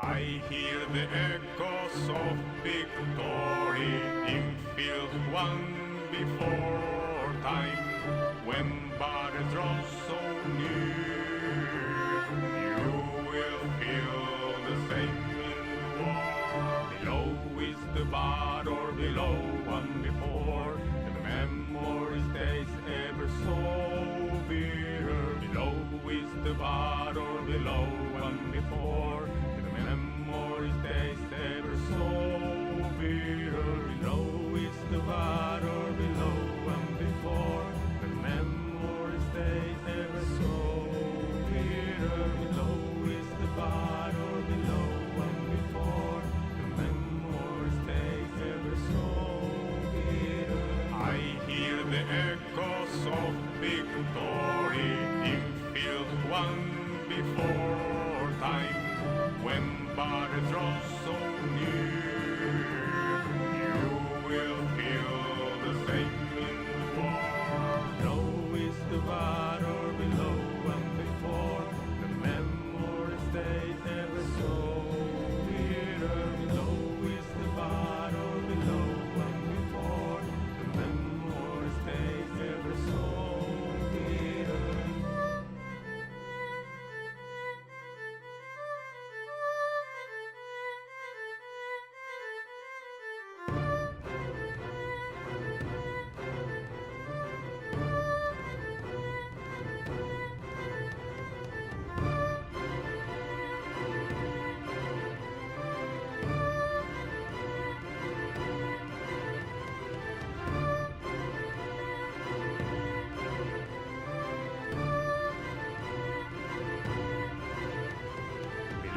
I hear the echoes of victory in field one before time. When battle draws so near, you will feel the same in war. Below is the battle, below one before, and the memory stays ever so bitter. Below is the battle, below one before. Memory stays ever so bitter. Below is the battle, below and before. The memory stays ever so bitter. Below is the battle, below and before. The memory stays ever so bitter. I hear the echoes of victory in field one before time. When battle draws so near, you will feel the same in war. Below is the battle, below and before. The memory stays ever so bitter. Below is the battle, below and before. The memory stays ever so bitter.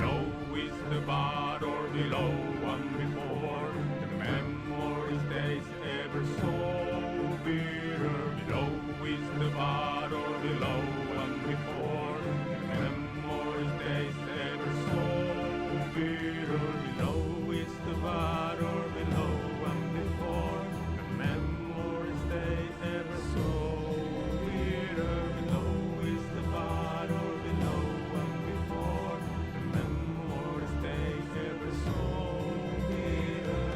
Below is the battle, below one before. The memory stays ever so bitter. Below is the battle, below one before. The memory stays ever so bitter. Below is the battle, below one before. The memory stays ever so bitter. Below is the battle, below one before. The memory stays ever so bitter.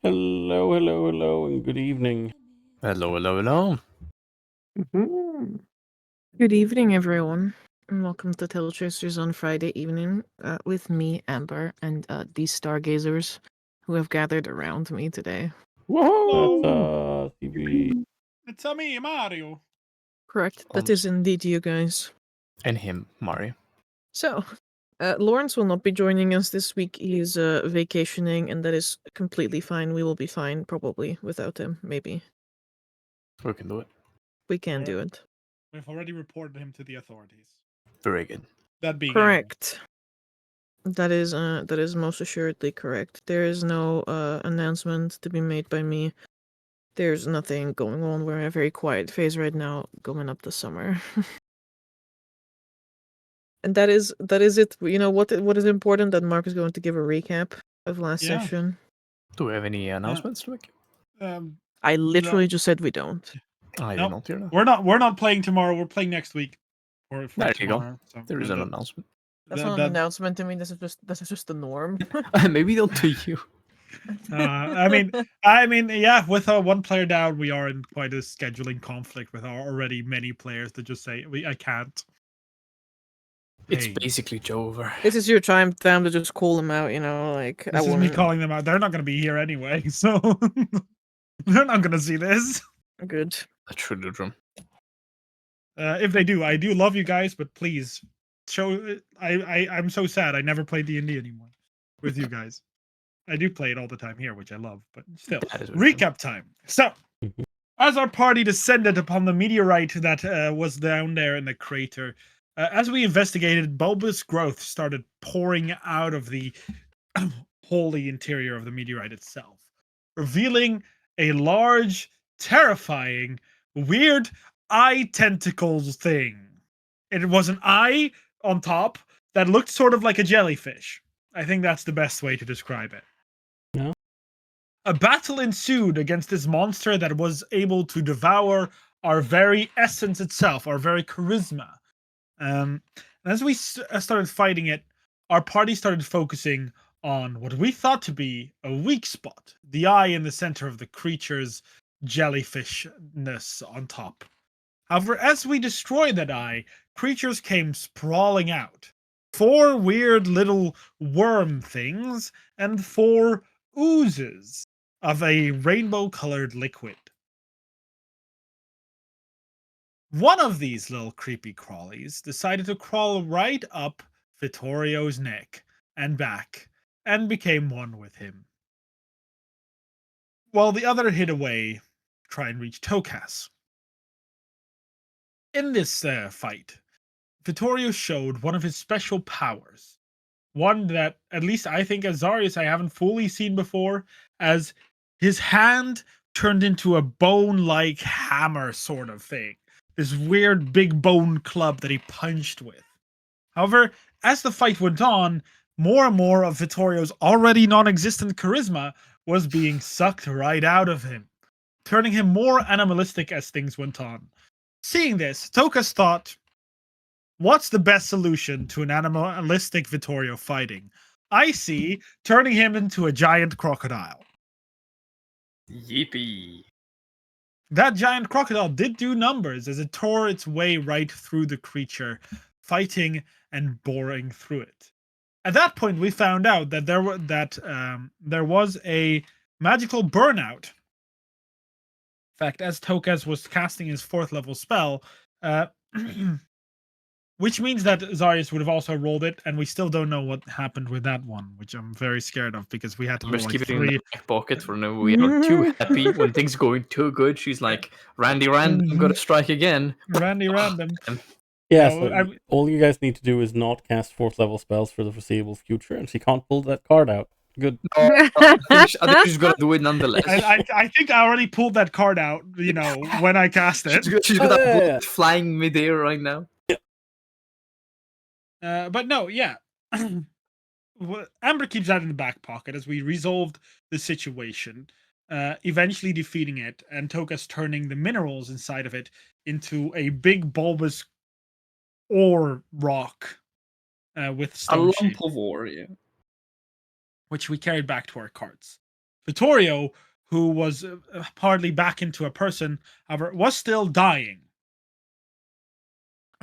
Hello, and good evening. Hello. Good evening, everyone, and welcome to TaleChasers on Friday evening with me, Amber, and these Stargazers who have gathered around me today. Whoa! That's CB. It's me, Mario. Correct, that is indeed you guys. And him, Mario. So, Lawrence will not be joining us this week. He is vacationing, and that is completely fine. We will be fine, probably, without him, maybe. We can do it. We can do it. We've already reported him to the authorities. Very good. That being Correct. That is most assuredly correct. There is no announcement to be made by me. There's nothing going on. We're in a very quiet phase right now, going up the summer. And that is it. You know what is important? That Mark is going to give a recap of last Yeah. session. Do we have any announcements to make? I literally just said we don't. I did not hear that. We're not playing tomorrow. We're playing next week. Or for There tomorrow. you go. So There is an announcement. That's not an announcement to me. This is just the norm. Maybe not to you. I mean, yeah. With our one player down, we are in quite a scheduling conflict with our already many players that just say I can't. It's Hey. basically Jover. This is your time to just call them out, you know, like I This is me wouldn't. calling them out. They're not going to be here anyway, so they're not going to see this. Good. A Trudodrum. If they do, I do love you guys, but please show. I'm so sad. I never play D&D anymore with you guys. I do play it all the time here, which I love, but still. That is very Recap time. So, as our party descended upon the meteorite that was down there in the crater, as we investigated, bulbous growth started pouring out of the holy interior of the meteorite itself, revealing a large, terrifying, weird eye tentacles thing. It was an eye on top that looked sort of like a jellyfish. I think that's the best way to describe it. Yeah. A battle ensued against this monster that was able to devour our very essence itself, our very charisma. And as we started fighting it, our party started focusing on what we thought to be a weak spot, the eye in the center of the creature's jellyfishness on top. However, as we destroyed that eye, creatures came sprawling out. 4 weird little worm things and 4 oozes of a rainbow-colored liquid. One of these little creepy crawlies decided to crawl right up Vittorio's neck and back and became one with him, while the other hid away to try and reach Tokas. In this fight, Vittorio showed one of his special powers, one that, at least I think as Zarius, I haven't fully seen before, as his hand turned into a bone-like hammer sort of thing. This weird big bone club that he punched with. However, as the fight went on, more and more of Vittorio's already non-existent charisma was being sucked right out of him, turning him more animalistic as things went on. Seeing this, Tokas thought, what's the best solution to an animalistic Vittorio fighting? I see turning him into a giant crocodile. Yippee. That giant crocodile did do numbers as it tore its way right through the creature, fighting and boring through it. At that point, we found out that there was a magical burnout. In fact, as Tokas was casting his 4th level spell, which means that Zarius would have also rolled it, and we still don't know what happened with that one, which I'm very scared of because we had to I'm roll just like keeping it in 3. the back pocket for now. We are too happy when things going too good. She's like, Randy Random, I'm gonna strike again. Randy Random. Yeah, No, so all you guys need to do is not cast 4th level spells for the foreseeable future, and she can't pull that card out. Good. I think she's gonna do it nonetheless. I think I already pulled that card out, you know, when I cast it. She's got a yeah, bullet yeah. flying midair right now. But no, yeah. Amber keeps that in the back pocket as we resolved the situation, eventually defeating it, and Tokas turning the minerals inside of it into a big bulbous ore rock with A stone lump shape, of ore, yeah. which we carried back to our carts. Vittorio, who was hardly back into a person, however, was still dying.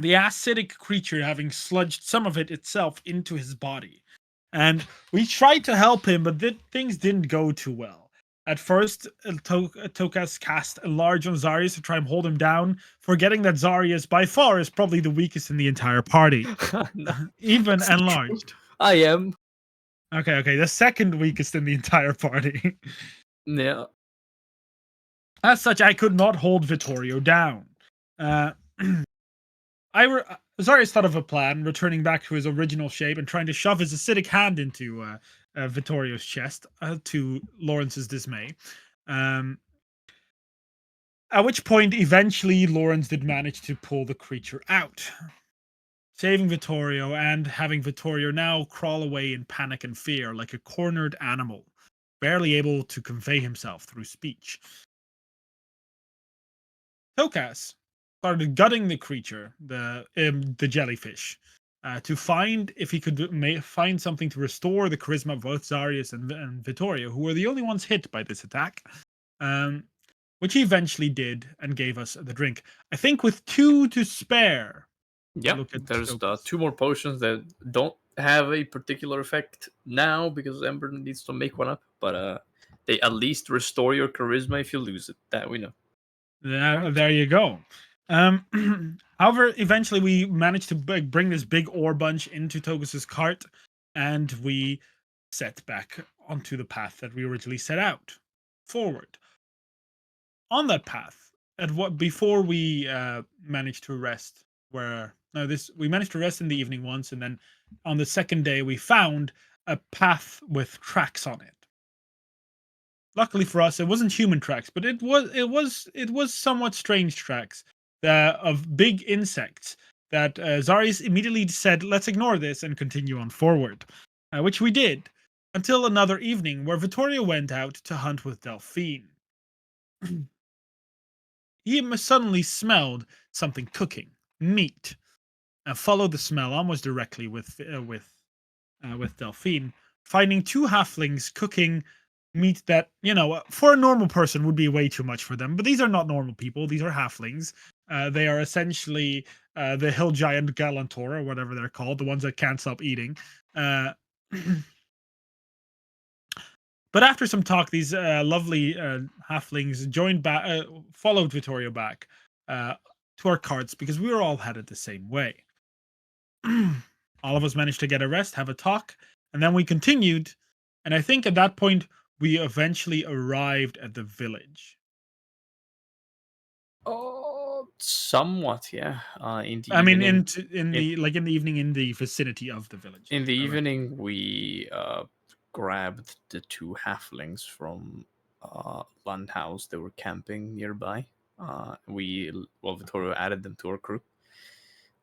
The acidic creature having sludged some of it itself into his body. And we tried to help him, but things didn't go too well. At first, Tokas cast a large on Zarius to try and hold him down, forgetting that Zarius by far is probably the weakest in the entire party. No, Even that's not enlarged. true. I am. Okay, the second weakest in the entire party. Yeah. As such, I could not hold Vittorio down. Zarius thought of a plan, returning back to his original shape and trying to shove his acidic hand into Vittorio's chest, to Lawrence's dismay. At which point, eventually, Lawrence did manage to pull the creature out, saving Vittorio and having Vittorio now crawl away in panic and fear like a cornered animal, barely able to convey himself through speech. Tokas started gutting the creature, the jellyfish, to find if he could find something to restore the charisma of both Zarius and Vittorio, who were the only ones hit by this attack, which he eventually did and gave us the drink. I think with 2 to spare. Yeah, look at there's tokens. 2 more potions that don't have a particular effect now because Ember needs to make one up, but they at least restore your charisma if you lose it. That we know. There you go. However, eventually we managed to bring this big ore bunch into Tokus's cart, and we set back onto the path that we originally set out forward. On that path, at what before we managed to rest, we managed to rest in the evening once, and then on the second day we found a path with tracks on it. Luckily for us, it wasn't human tracks, but it was somewhat strange tracks of big insects that Zarius immediately said, "Let's ignore this and continue on forward," which we did until another evening where Vittorio went out to hunt with Delphine. He suddenly smelled something cooking, meat, and followed the smell almost directly with Delphine, finding 2 halflings cooking meat that, for a normal person would be way too much for them. But these are not normal people. These are halflings. They are essentially the hill giant Galantor, or whatever they're called, the ones that can't stop eating. But after some talk, these lovely halflings followed Vittorio back to our carts because we were all headed the same way. All of us managed to get a rest, have a talk, and then we continued. And I think at that point, we eventually arrived at the village. Oh, somewhat, yeah. In the I mean, evening, in the evening, in the vicinity of the village. in the Correct. evening, we grabbed the 2 halflings from Landhouse. They were camping nearby. Vittorio added them to our crew.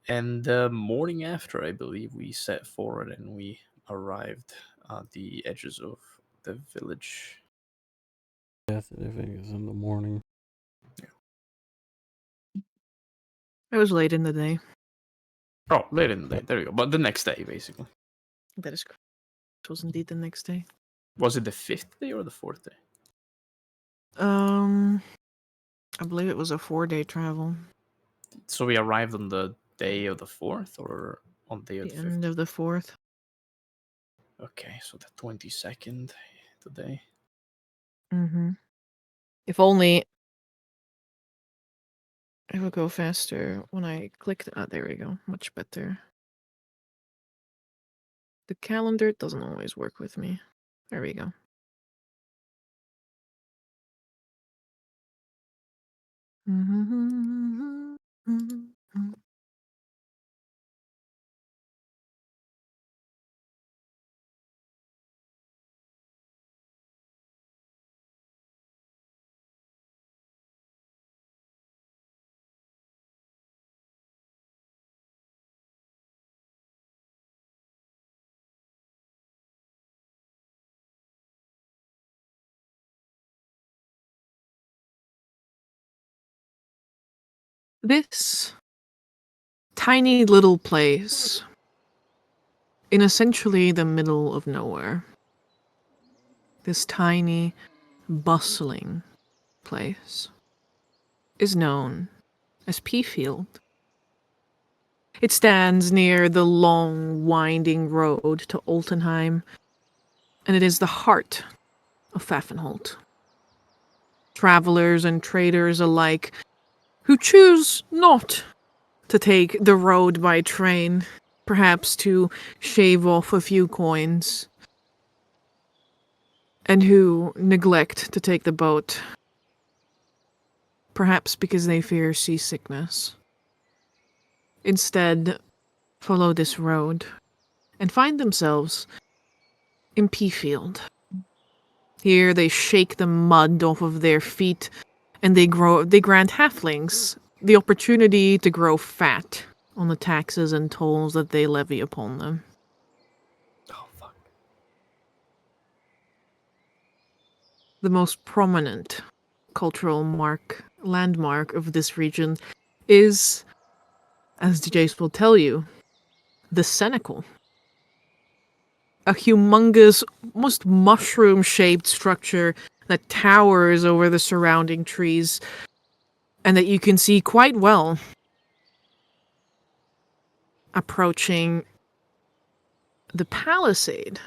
And the morning after, I believe, we set forward and we arrived at the edges of the village. Yes, I think it's in the morning. It was late in the day. Oh, late in the day. There you go. But the next day, basically. That is correct. It was indeed the next day. Was it the 5th day or the 4th day? I believe it was a 4-day travel. So we arrived on the day of the 4th or on the day of The the 5th? end of the 4th. Okay, so the 22nd today. Mm-hmm. If only it would go faster when I clicked. There we go. Much better. The calendar doesn't always work with me. There we go. This tiny little place in essentially the middle of nowhere. This tiny, bustling place is known as Peafield. It stands near the long, winding road to Oltenheim, and it is the heart of Pfaffenholt. Travelers and traders alike who choose not to take the road by train, perhaps to shave off a few coins, and who neglect to take the boat, perhaps because they fear seasickness. Instead, follow this road and find themselves in Peafield. Here they shake the mud off of their feet, and they grant halflings the opportunity to grow fat on the taxes and tolls that they levy upon them. Oh, fuck. The most prominent cultural landmark of this region is, as DJs will tell you, the Cenacle. A humongous, almost mushroom-shaped structure that towers over the surrounding trees and that you can see quite well. approaching the palisade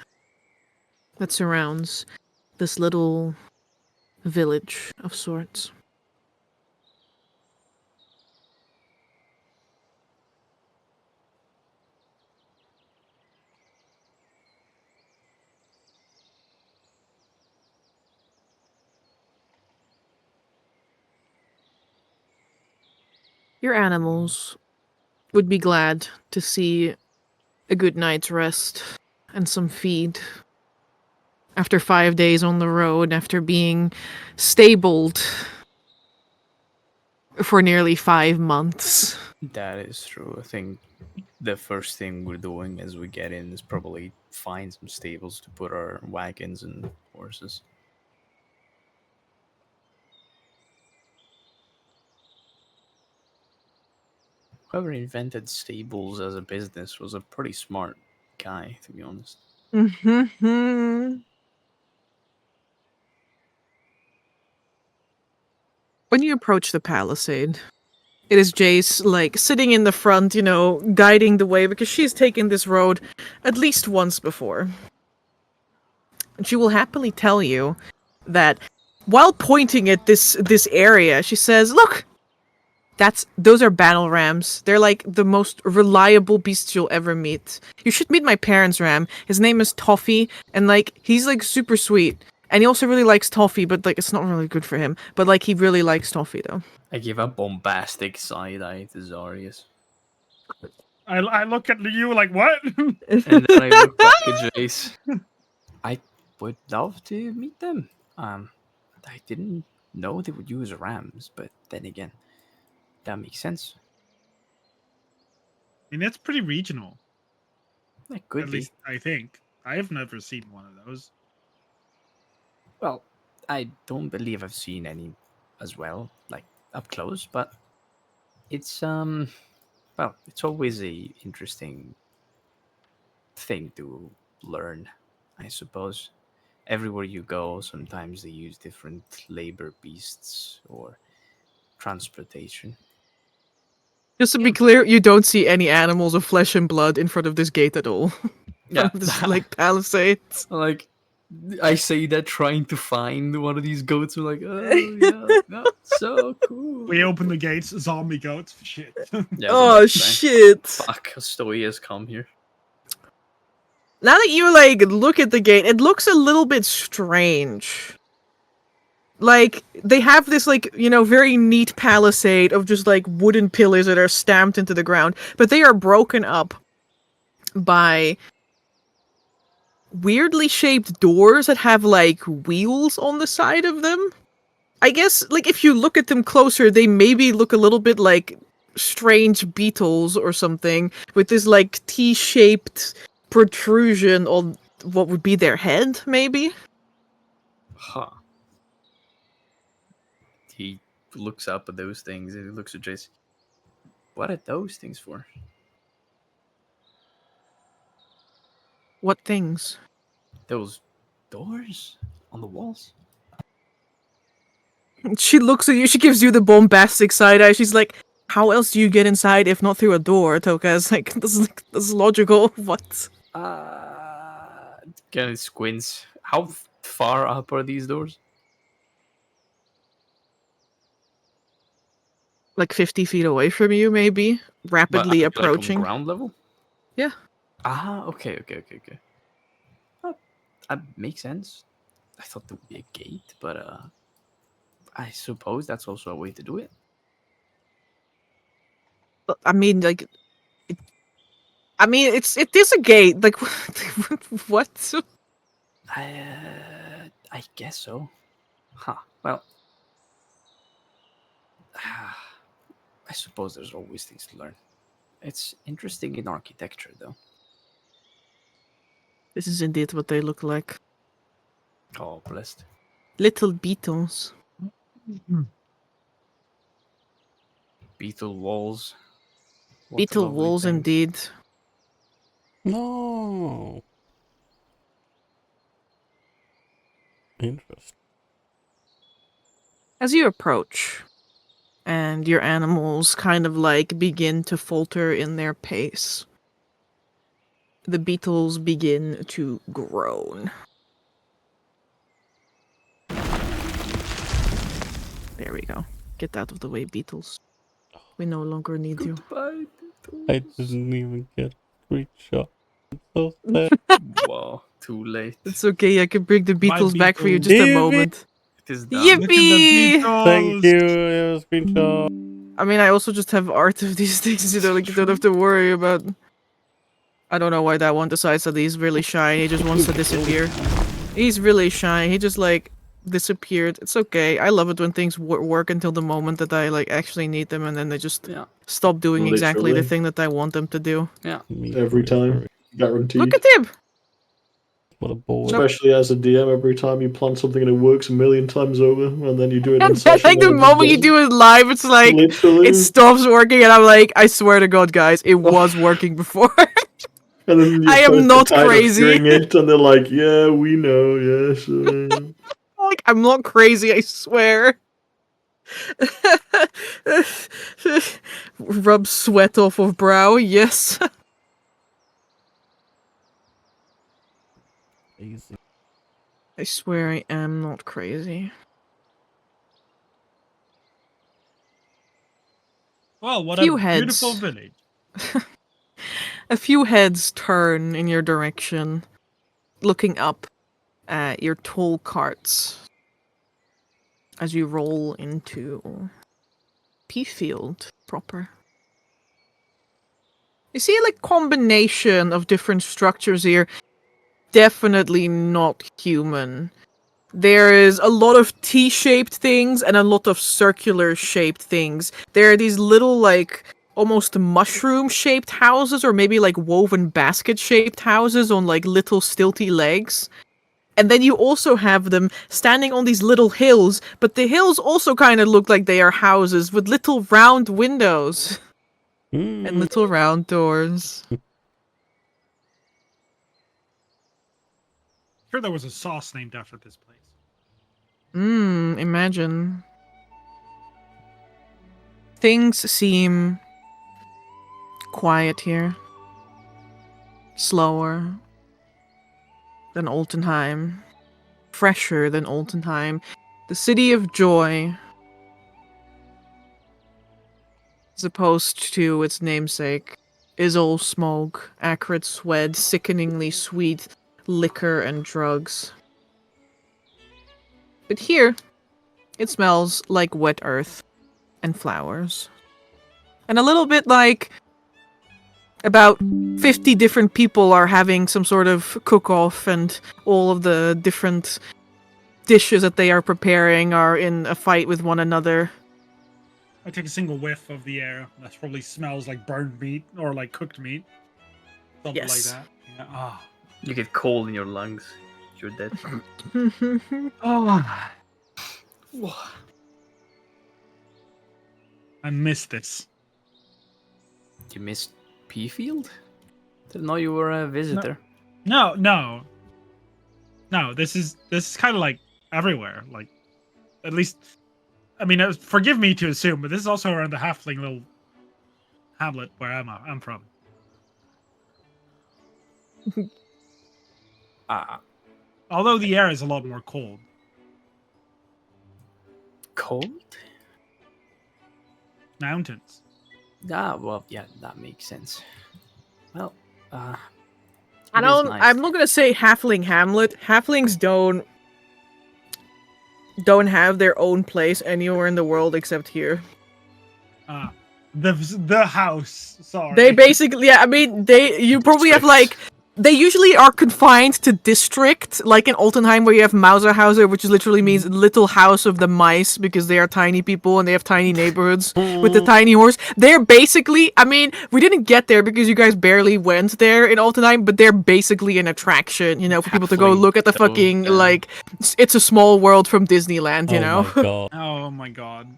that surrounds this little village of sorts. Your animals would be glad to see a good night's rest and some feed after 5 days on the road, after being stabled for nearly 5 months. That is true. I think the first thing we're doing as we get in is probably find some stables to put our wagons and horses. Whoever invented stables as a business was a pretty smart guy, to be honest. Mm-hmm. When you approach the palisade, it is Jace, like, sitting in the front, you know, guiding the way, because she's taken this road at least once before. And she will happily tell you that while pointing at this area, she says, "Look, those are battle rams. They're like the most reliable beasts you'll ever meet. You should meet my parents' ram. His name is Toffee, and like he's like super sweet. And he also really likes toffee, but like it's not really good for him. But like he really likes toffee though." I give a bombastic side eye to Zarius. I look at you like, what? And then I look back at Jace. I would love to meet them. I didn't know they would use rams, but then again, that makes sense. I mean, that's pretty regional. That could At be. least I think. I have never seen one of those. Well, I don't believe I've seen any as well, like up close, but it's well, it's always a interesting thing to learn, I suppose. Everywhere you go, sometimes they use different labor beasts or transportation. Just to be clear, you don't see any animals of flesh and blood in front of this gate at all. Yeah, This like palisades. like I say that trying to find one of these goats. I'm like, oh yeah, that's so cool. We open the gates, zombie goats. Shit. Yeah, Oh shit! fuck, Stoy has come here. Now that you like look at the gate, it looks a little bit strange. Like they have this like, you know, very neat palisade of just like wooden pillars that are stamped into the ground, but they are broken up by weirdly shaped doors that have like wheels on the side of them. I guess like if you look at them closer, they maybe look a little bit like strange beetles or something with this like T-shaped protrusion on what would be their head, maybe. Huh. He looks up at those things and he looks at Jace. What are those things for? What things? Those doors on the walls? She looks at you, she gives you the bombastic side eye. She's like, how else do you get inside if not through a door, Toka's like, this is logical. What? Kind of squints. How far up are these doors? Like 50 feet away from you, maybe? Rapidly Like on approaching. ground level? Yeah. Okay. Oh, that makes sense. I thought there would be a gate, but I suppose that's also a way to do it. I mean, like, it is a gate. Like, what? I guess so. Huh. Well, I suppose there's always things to learn. It's interesting in architecture, though. This is indeed what they look like. Oh, blessed. Little beetles. Beetle walls. What a Beetle lovely walls, thing. indeed. No. Interesting. As you approach, and your animals kind of like begin to falter in their pace, the beetles begin to groan. There we go. Get out of the way, beetles. We no longer need you. Goodbye, I Beatles. didn't even get a screenshot. I'm so sad. Wow, too late. It's okay, I can bring the beetles back for you beetles. just a Yippee! moment. It is done. Yippee! Look at the beetles. Thank you. I have a screenshot. I mean, I also just have art of these things, you know, like you don't have to worry about... I don't know why that one decides that he's really shy, he just wants to disappear. He's really shy, he just, like, disappeared. It's okay, I love it when things work until the moment that I, like, actually need them, and then they just Yeah, stop doing exactly the Literally. thing that I want them to do. yeah. Me Every time. for it. Guaranteed. Look at him! What a boy. Especially as a DM, every time you plan something and it works a million times over, and then you do it in And then, session. like, the and it moment you doesn't. do it live, it's like, Literally. it stops working, and I'm like, I swear to God, guys, it was working before. And then you I am post not the kind of crazy. hearing it, and they're like, "Yeah, we know, yes." Like, I'm not crazy, I swear. Rub sweat off of brow, yes. Easy. I swear I am not crazy. Well, what Few a heads. beautiful village. A few heads turn in your direction, looking up at your tall carts as you roll into Peafield proper. You see, like, combination of different structures here. Definitely not human. There is a lot of T-shaped things and a lot of circular-shaped things. There are these little, like, almost mushroom-shaped houses, or maybe, like, woven basket-shaped houses on, like, little stilty legs. And then you also have them standing on these little hills, but the hills also kind of look like they are houses with little round windows and little round doors. Sure, there was a sauce named after this place. Imagine. Things seem quiet here. Slower than Altenheim. Fresher than Altenheim. The city of joy. As opposed to its namesake, is all smoke, acrid sweat, sickeningly sweet liquor and drugs. But here, it smells like wet earth and flowers. And a little bit like about 50 different people are having some sort of cook-off, and all of the different dishes that they are preparing are in a fight with one another. I take a single whiff of the air. That probably smells like burned meat or like cooked meat. Something Yes. like that. Yeah. Ah. You get cold in your lungs. You're dead. Oh. I miss this. You missed Peafield? Didn't know you were a visitor. No. This is kind of like everywhere. Like, at least, I mean, forgive me to assume, but this is also around the halfling little hamlet where I'm from. Although the air is a lot more cold. Cold? Mountains. Ah, well, yeah, that makes sense. Well, I it is don't. nice. I'm not gonna say halfling hamlet. Halflings don't have their own place anywhere in the world except here. The house. Sorry. They basically, yeah. I mean, you probably have like. They usually are confined to district, like in Altenheim, where you have Mauserhauser, which literally means little house of the mice, because they are tiny people and they have tiny neighborhoods with the tiny horse. They're basically, I mean, we didn't get there because you guys barely went there in Altenheim, but they're basically an attraction, you know, for people to go Halfling look at the though, fucking, yeah. like, It's a Small World from Disneyland, you know? Oh my god. Oh my god.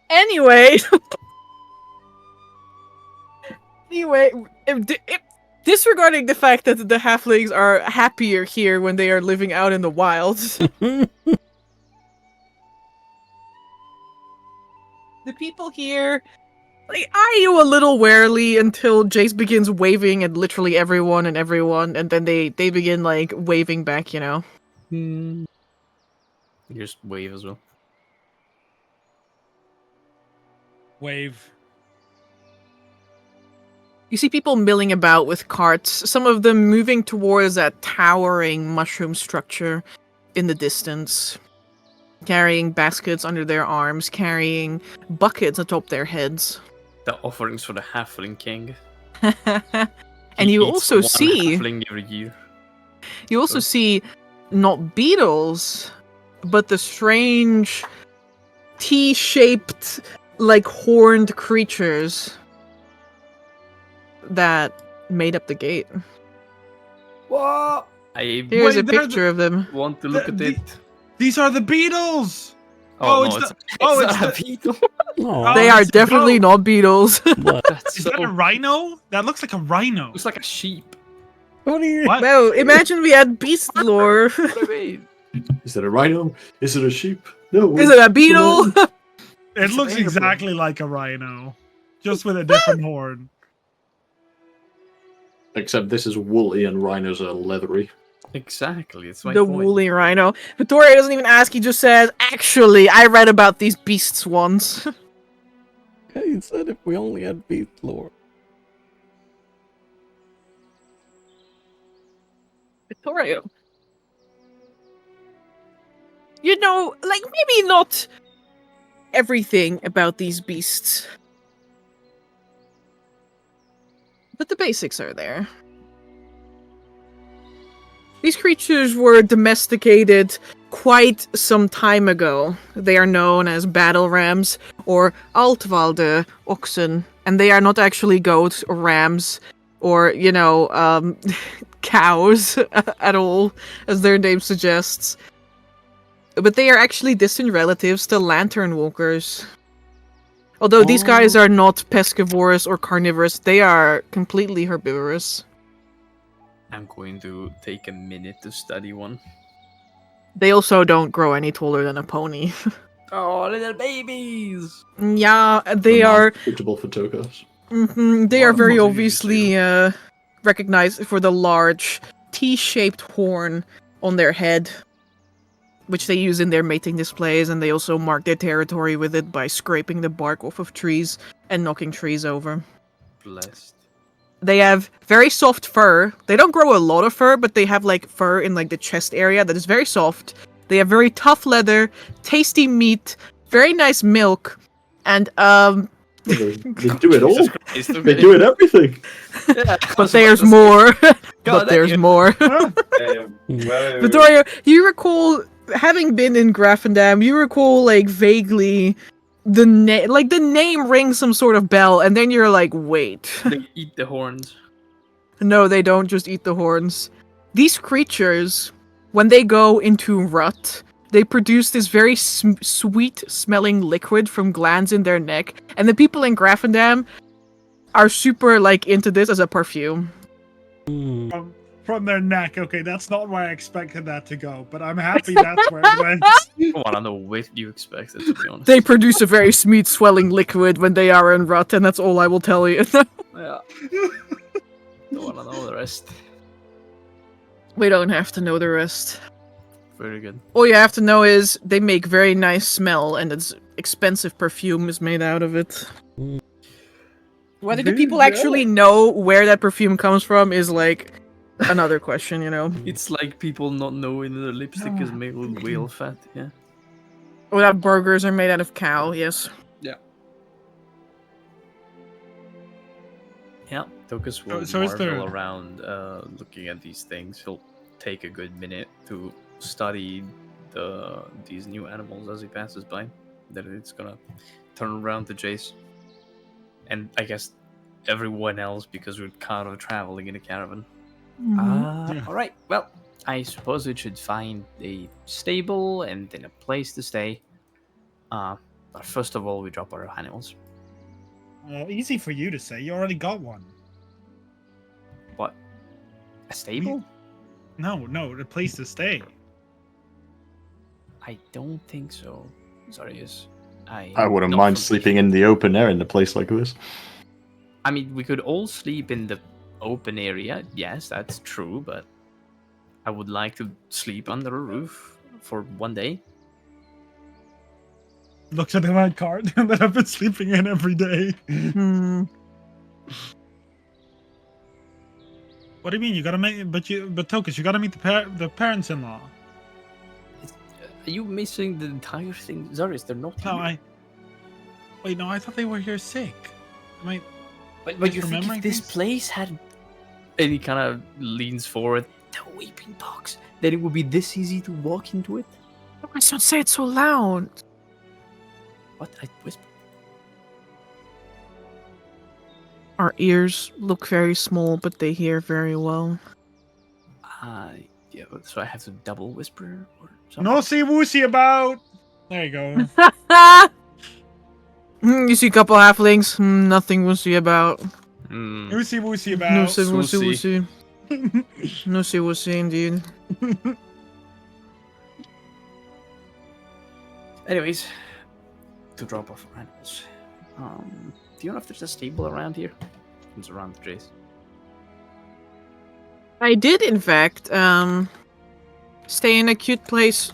Anyway, disregarding the fact that the halflings are happier here when they are living out in the wild. The people here Like, eye you a little warily until Jace begins waving at literally everyone, and then they begin like waving back, you know. You just wave as well. Wave. You see people milling about with carts, some of them moving towards that towering mushroom structure in the distance, carrying baskets under their arms, carrying buckets atop their heads. The offerings for the Halfling King. And He you eats also one see Halfling every year. you also see not beetles, but the strange T-shaped, like horned creatures that made up the gate. What? I Here's Wait, a they're picture of them. want to look at it. These are the beetles. Oh, it's no, the- it's oh, not it's a beetle. Oh, They Oh, are it's a definitely goat. not beetles. what? That's Is so... that a rhino? That looks like a rhino. Looks like a sheep. What are you? What? Well, imagine we had beast lore. What do I mean? Is it a rhino? Is it a sheep? No. Is it a beetle? It It's looks available. exactly like a rhino, just with a different horn. Except this is woolly and rhinos are leathery. Exactly, it's my The point. woolly rhino. Victoria doesn't even ask, he just says, actually, I read about these beasts once. Hey, you said if we only had beast lore. Victoria. You know, like, maybe not everything about these beasts. But the basics are there. These creatures were domesticated quite some time ago. They are known as battle rams or Altwalde oxen, and they are not actually goats or rams or, you know, cows at all, as their name suggests. But they are actually distant relatives to lantern walkers. Although these guys are not pescivorous or carnivorous, they are completely herbivorous. I'm going to take a minute to study one. They also don't grow any taller than a pony. Oh, little babies! Yeah, they They're are. suitable for tokas. They are What very was it you obviously recognized for the large T-shaped horn on their head, which they use in their mating displays, and they also mark their territory with it by scraping the bark off of trees and knocking trees over. Blessed. They have very soft fur. They don't grow a lot of fur, but they have like fur in like the chest area that is very soft. They have very tough leather, tasty meat, very nice milk, and They do it all. Jesus Christ, They okay. do it everything. Yeah, but there's more. God, But there's more. Hmm. Victoria, you recall having been in Graffendam, you recall like vaguely the name, like the name rings some sort of bell, and then you're like, wait. They eat the horns. No, they don't just eat the horns. These creatures, when they go into rut, they produce this very sweet-smelling liquid from glands in their neck, and the people in Graffendam are super like into this as a perfume. Hmm. From their neck. Okay, that's not where I expected that to go, but I'm happy that's where it went. Oh, I don't know what you expected, to be honest. They produce a very sweet, swelling liquid when they are in rut, and that's all I will tell you. Yeah. Don't wanna know the rest. We don't have to know the rest. Very good. All you have to know is they make very nice smell, and it's expensive perfume is made out of it. Mm. Whether the people actually know where that perfume comes from is like another question, you know. It's like people not knowing that their lipstick is made with whale fat, yeah. Or that burgers are made out of cow, yes. Yeah, Tokus will So is marvel there- around looking at these things. He'll take a good minute to study these new animals as he passes by. Then it's gonna turn around to Jace. And I guess everyone else, because we're kind of traveling in a caravan. Yeah. Alright, well, I suppose we should find a stable and then a place to stay. But first of all, we drop our animals. Well, easy for you to say. You already got one. What? A stable? No, a place to stay. I don't think so, Zarius. I wouldn't not mind from sleeping in the open air in a place like this. I mean, we could all sleep in the open area. Yes, that's true, but I would like to sleep under a roof for one day. Looks at my card that I've been sleeping in every day. Hmm. What do you mean? You gotta make, but Tokus, you gotta meet the parents-in-law. Are you missing the entire thing? Zaris, they're not No, here. wait. No, I thought they were here sick. Am I? But you think misremembering if this things? place had... And he kind of leans forward. The weeping box. Then it would be this easy to walk into it? I don't say it so loud. What? I whispered. Our ears look very small, but they hear very well. Yeah, so I have to double whisper or something? No see woosy about. There you go. You see a couple halflings. Nothing we'll see about. Hmm. No see woosy No about. see, we'll Susie. see. No see, we'll see indeed. Anyways, to drop off animals. Do you know if there's a stable around here? It's around the trace. I did, in fact, stay in a cute place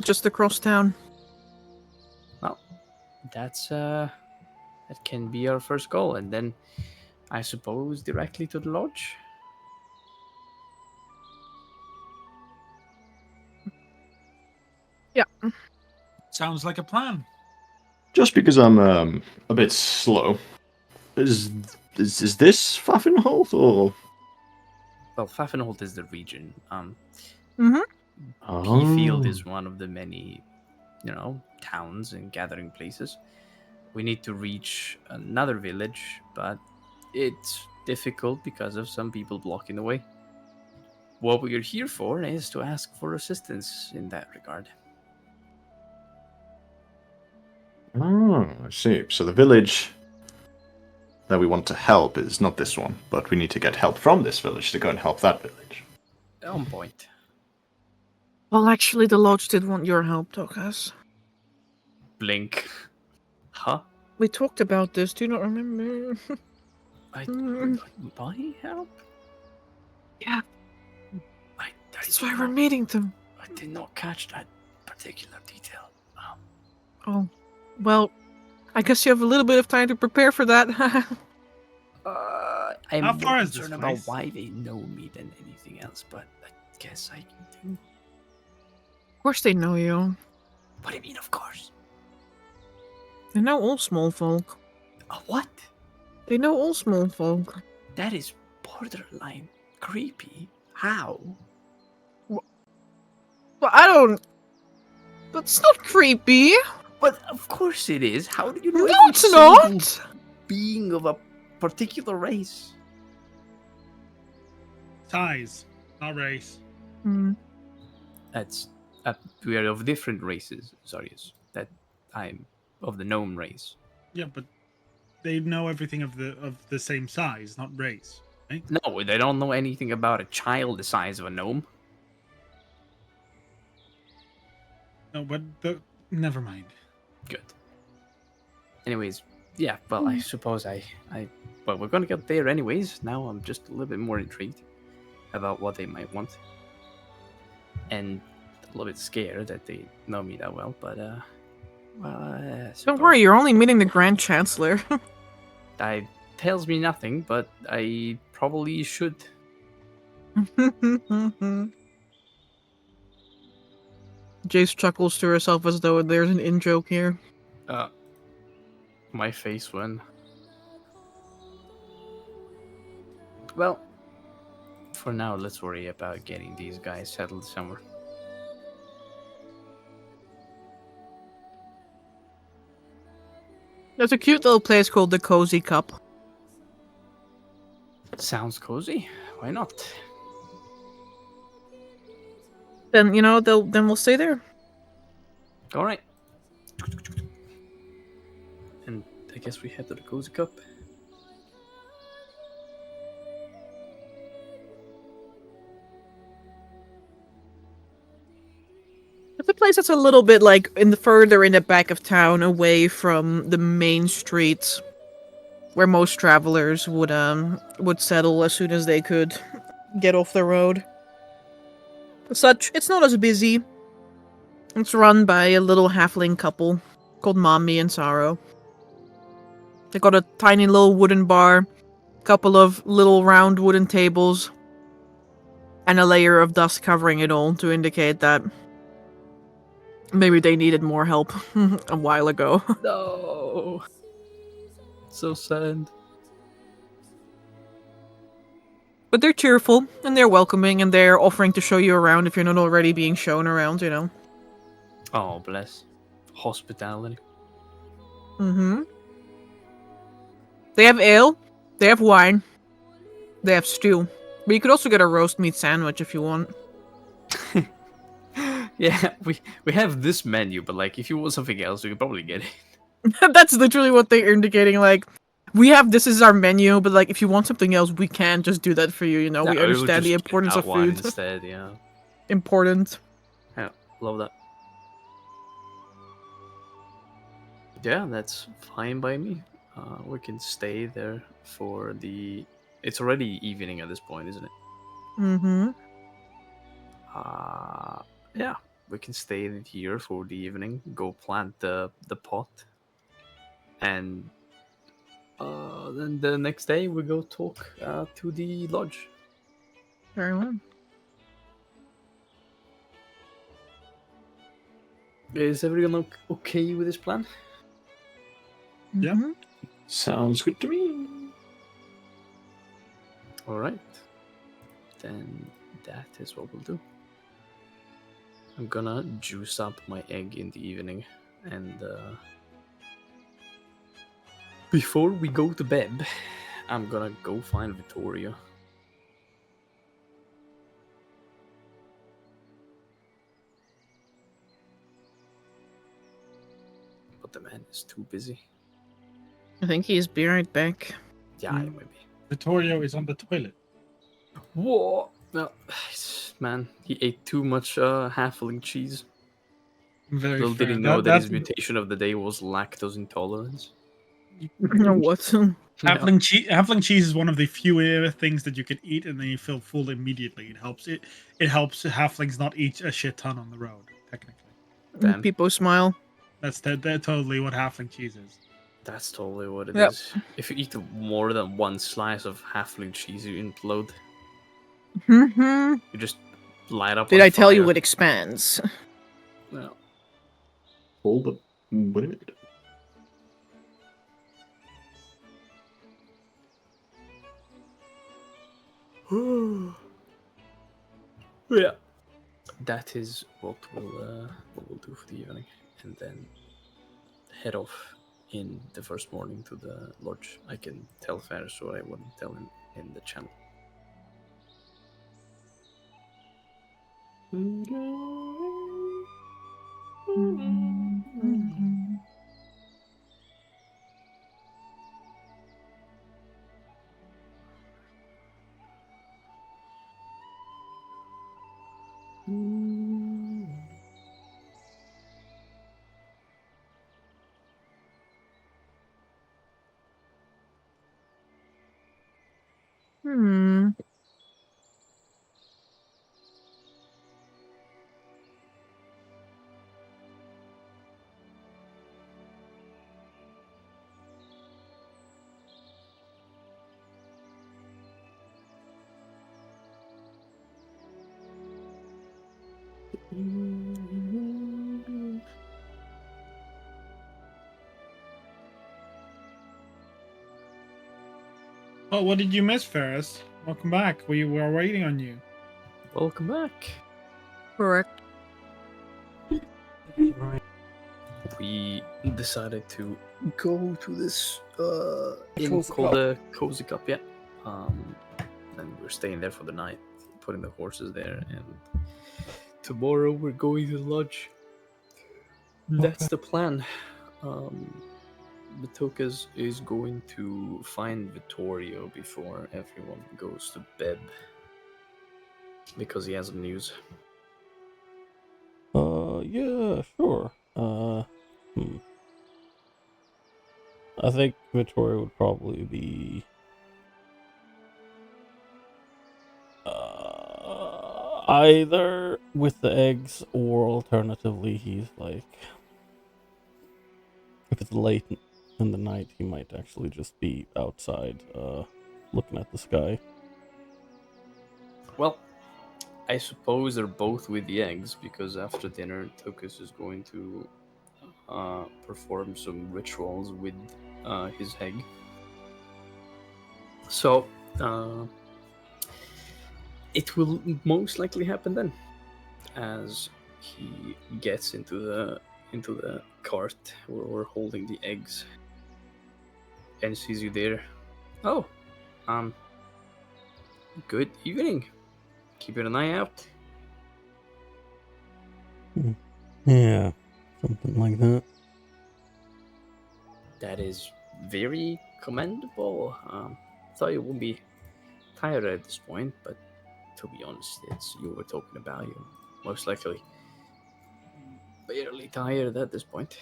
just across town. Well, that's that can be our first goal, and then I suppose directly to the lodge. Yeah. Sounds like a plan. Just because I'm a bit slow, is this Faffinholt or? Well, Pfaffenholt is the region. Mm-hmm. Peafield Oh. is one of the many, towns and gathering places. We need to reach another village, but it's difficult because of some people blocking the way. What we're here for is to ask for assistance in that regard. Oh, I see. So the village that we want to help is not this one, but we need to get help from this village to go and help that village. On point. Well, actually, the lodge did want your help, Tokas. Blink. Huh? We talked about this. Do you not remember? My help? Yeah, I that's did why we're not- meeting them. I did not catch that particular detail. Oh, well, I guess you have a little bit of time to prepare for that. I'm How more far is this concerned about place? why they know me than anything else, but I guess I do. Of course they know you. What do you mean, of course? They know all small folk. What? They know all small folk. That is borderline creepy. How? Well, I don't... That's not creepy. But of course it is. How do you know No, every it's single not. being of a particular race? Size, not race. Hmm. That's we are of different races, Zarius. That I'm of the gnome race. Yeah, but they know everything of the same size, not race. Right? No, they don't know anything about a child the size of a gnome. No, but never mind. Good. Anyways, yeah, well, I suppose well, we're gonna get there anyways. Now I'm just a little bit more intrigued about what they might want. And a little bit scared that they know me that well, but, Don't suppose worry, you're only meeting the Grand Chancellor. that tells me nothing, but I probably should. Jace chuckles to herself as though there's an in-joke here. My face when. Well, for now, let's worry about getting these guys settled somewhere. There's a cute little place called the Cozy Cup. Sounds cozy. Why not? Then, then we'll stay there. All right. And I guess we head to the cozy cup. It's a place that's a little bit like further in the back of town, away from the main streets, where most travelers would settle as soon as they could get off the road. As such, it's not as busy. It's run by a little halfling couple called Mommy and Sorrow. They got a tiny little wooden bar, couple of little round wooden tables, and a layer of dust covering it all to indicate that maybe they needed more help a while ago. No. So sad. But they're cheerful, and they're welcoming, and they're offering to show you around if you're not already being shown around, you know. Oh, bless. Hospitality. Mm-hmm. They have ale, they have wine, they have stew. But you could also get a roast meat sandwich if you want. Yeah, we have this menu, but like if you want something else, we could probably get it. That's literally what they're indicating, like, we have this is our menu, but like if you want something else, we can just do that for you, you know. Yeah, we we'll understand the just get importance that of one food. instead, yeah. Important. Yeah, love that. Yeah, that's fine by me. We can stay there for the. It's already evening at this point, isn't it? Mm-hmm. Yeah, we can stay in here for the evening. Go plant the pot, and then the next day we go talk to the lodge. Very well. Is everyone okay with this plan? Yeah. Mhm. Sounds good to me. All right, then that is what we'll do. I'm gonna juice up my egg in the evening, and before we go to bed, I'm gonna go find Vittoria. But the man is too busy. I think he's be right back. Yeah, maybe. Vittorio is on the toilet. Whoa! No, man, he ate too much halfling cheese. Very Little fair. did he know that his mutation of the day was lactose intolerance. What? Halfling cheese is one of the few things that you can eat and then you feel full immediately. It helps halflings not eat a shit ton on the road, technically. Damn. People smile. That's totally what halfling cheese is. That's totally what it Yep. is. If you eat more than one slice of halfling cheese, you implode. Mm-hmm. You just light up. Did on I tell you fire. it expands? No. Hold up. Wait a minute. Yeah. That is what we'll do for the evening, and then head off in the first morning to the lodge. I can tell Ferris what I wouldn't tell him in the channel. Hmm. Oh, what did you miss, Ferris? Welcome back. We were waiting on you. Welcome back. Correct. We decided to go to this inn called the Cozy Cup. Yeah. And we're staying there for the night, putting the horses there, and tomorrow we're going to the lodge. That's the plan. Batokas is going to find Vittorio before everyone goes to bed because he has news. Yeah, sure. I think Victoria would probably be either with the eggs, or alternatively, he's like, if it's late in the night, he might actually just be outside, looking at the sky. Well, I suppose they're both with the eggs because after dinner, Tokus is going to perform some rituals with his egg. So, it will most likely happen then, as he gets into the cart where we're holding the eggs, and sees you there. Oh, good evening. Keeping an eye out. Yeah, something like that. That is very commendable. Thought you would be tired at this point, but to be honest, it's you we're talking about. You most likely barely tired at this point.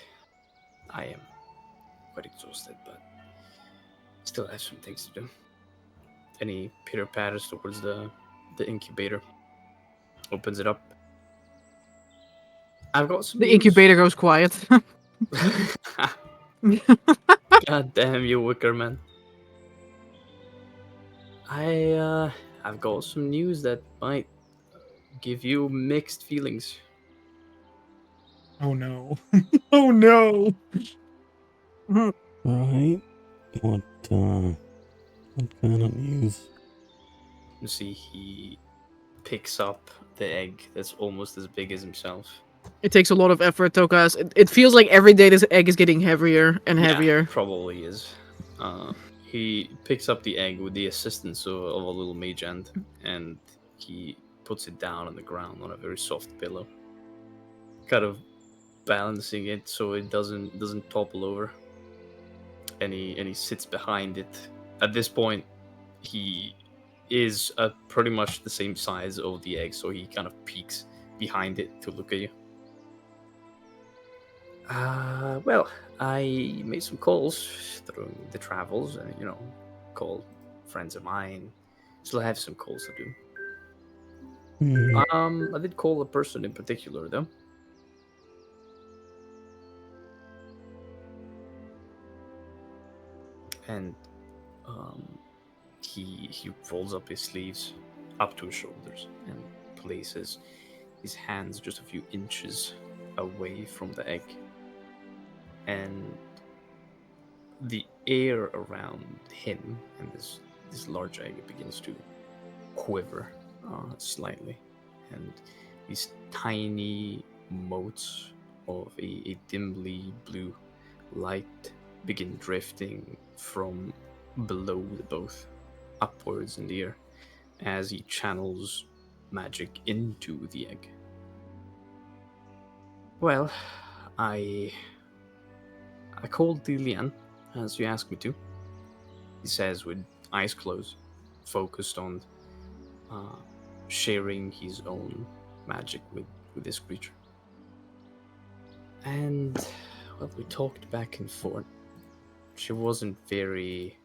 I am quite exhausted, but still have some things to do. And he pitter patters towards the incubator. Opens it up. I've got some The news. incubator goes quiet. God damn you, Wickerman. I've got some news that might give you mixed feelings. Oh no. Oh no. Right? What kind of news? You see, he picks up the egg that's almost as big as himself. It takes a lot of effort, Tokas. It feels like every day this egg is getting heavier and heavier. Yeah, probably is. He picks up the egg with the assistance of a little mage hand, and he puts it down on the ground on a very soft pillow, kind of balancing it so it doesn't topple over. And he sits behind it. At this point, he is pretty much the same size of the egg, so he kind of peeks behind it to look at you. Well, I made some calls through the travels, and called friends of mine. Still have some calls to do. I did call a person in particular, though. And he rolls up his sleeves up to his shoulders and places his hands just a few inches away from the egg. And the air around him and this large egg begins to quiver slightly, and these tiny motes of a dimly blue light begin drifting from below the both upwards in the air as he channels magic into the egg. Well, I called Dilian, as you asked me to. He says with eyes closed, focused on sharing his own magic with this creature. And, well, we talked back and forth. She wasn't very...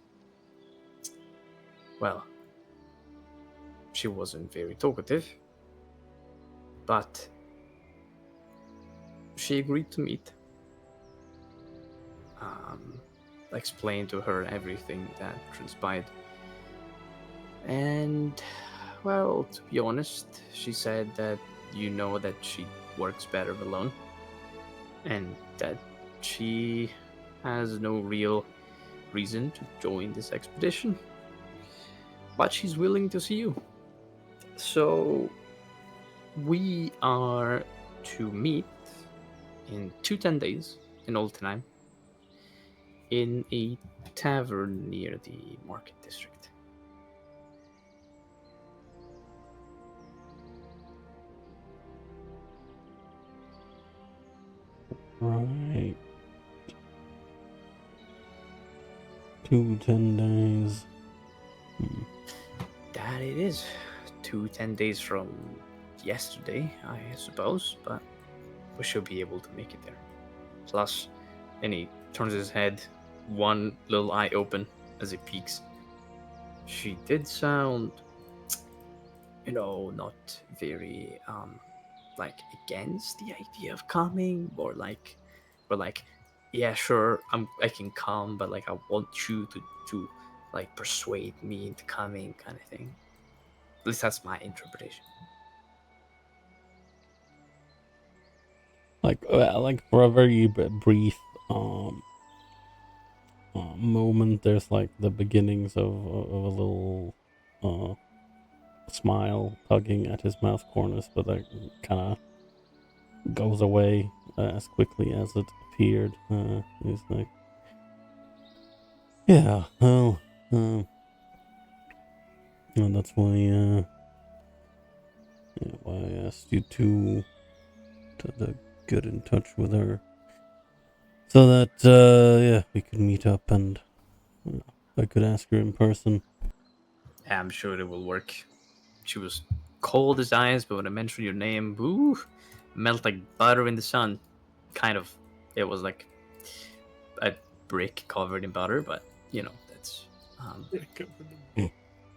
Well, she wasn't very talkative. But she agreed to meet. Explained to her everything that transpired. And, well, to be honest, she said that that she works better alone. And that she has no real reason to join this expedition. But she's willing to see you. So, we are to meet in 10 days in Oltenheim, in a tavern near the market district. Right. 10 days. That it is. 10 days from yesterday, I suppose, but we should be able to make it there. Plus, and he turns his head, one little eye open as he peeks. She did sound, not very like against the idea of coming, or like, yeah, sure, I can come, but like I want you to like persuade me into coming, kind of thing. At least that's my interpretation. Like for a very brief moment, there's like the beginnings of a little smile tugging at his mouth corners, but that kind of goes away as quickly as it appeared. He's like, yeah, well, and that's why why I asked you to get in touch with her, so that we could meet up and I could ask her in person. Yeah, I'm sure it will work. She was cold as ice, but when I mentioned your name, ooh, melt like butter in the sun. Kind of. It was like a brick covered in butter, but that's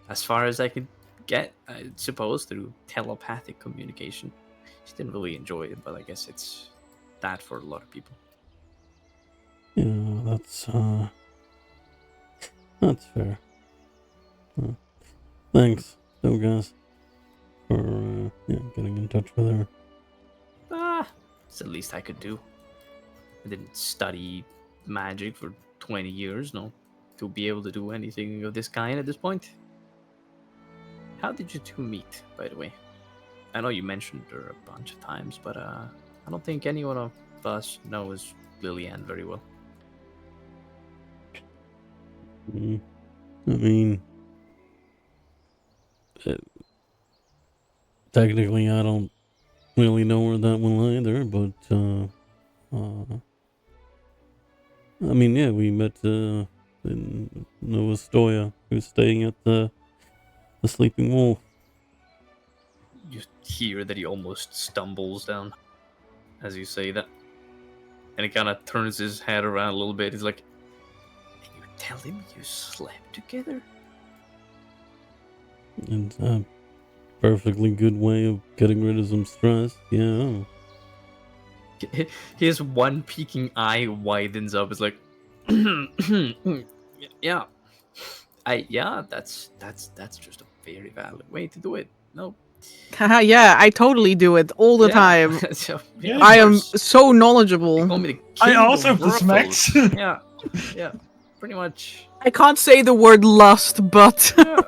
as far as I could get, I suppose, through telepathic communication. She didn't really enjoy it, but I guess it's that for a lot of people. Yeah, that's fair. Thanks, though, guys, for getting in touch with her. It's the least I could do. I didn't study magic for 20 years, no, to be able to do anything of this kind at this point. How did you two meet, by the way? I know you mentioned her a bunch of times, but I don't think anyone of us knows Lillian very well. I mean, technically, I don't really know her that well either, but I mean, yeah, we met in Nova Stoya. He was staying at the Sleeping Wolf. You hear that he almost stumbles down as you say that. And he kind of turns his head around a little bit. He's like, and you tell him you slept together? It's a perfectly good way of getting rid of some stress, yeah. His one peeking eye widens up. It's like, yeah, that's just a very valid way to do it. No, Yeah, I totally do it all the time. So, Yeah, of I am course. so You knowledgeable. call me the I king also of have the ruffles. smacks. Yeah, pretty much. I can't say the word lust, but Yeah.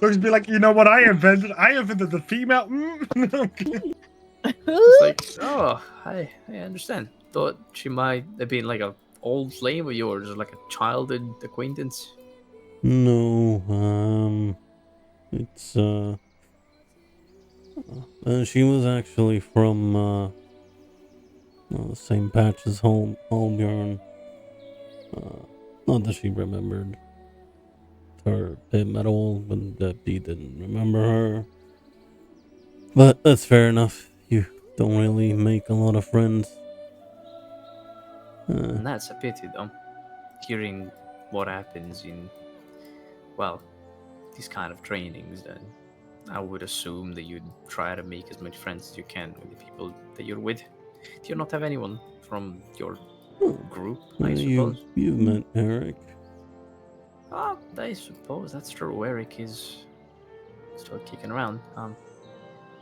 Looks be like, you know what I invented? I invented the female. It's like, oh, I understand. Thought she might have been like a old flame of yours, or like a childhood acquaintance. No, it's she was actually from the same patch as Holbjorn. Not that she remembered him at all, but that he didn't remember her. But that's fair enough. You don't really make a lot of friends. And that's a pity, though. Hearing what happens in, well, these kind of trainings, then I would assume that you'd try to make as many friends as you can with the people that you're with. Do you not have anyone from your group, I suppose? You've met Eric. Ah, I suppose that's true. Eric is still kicking around.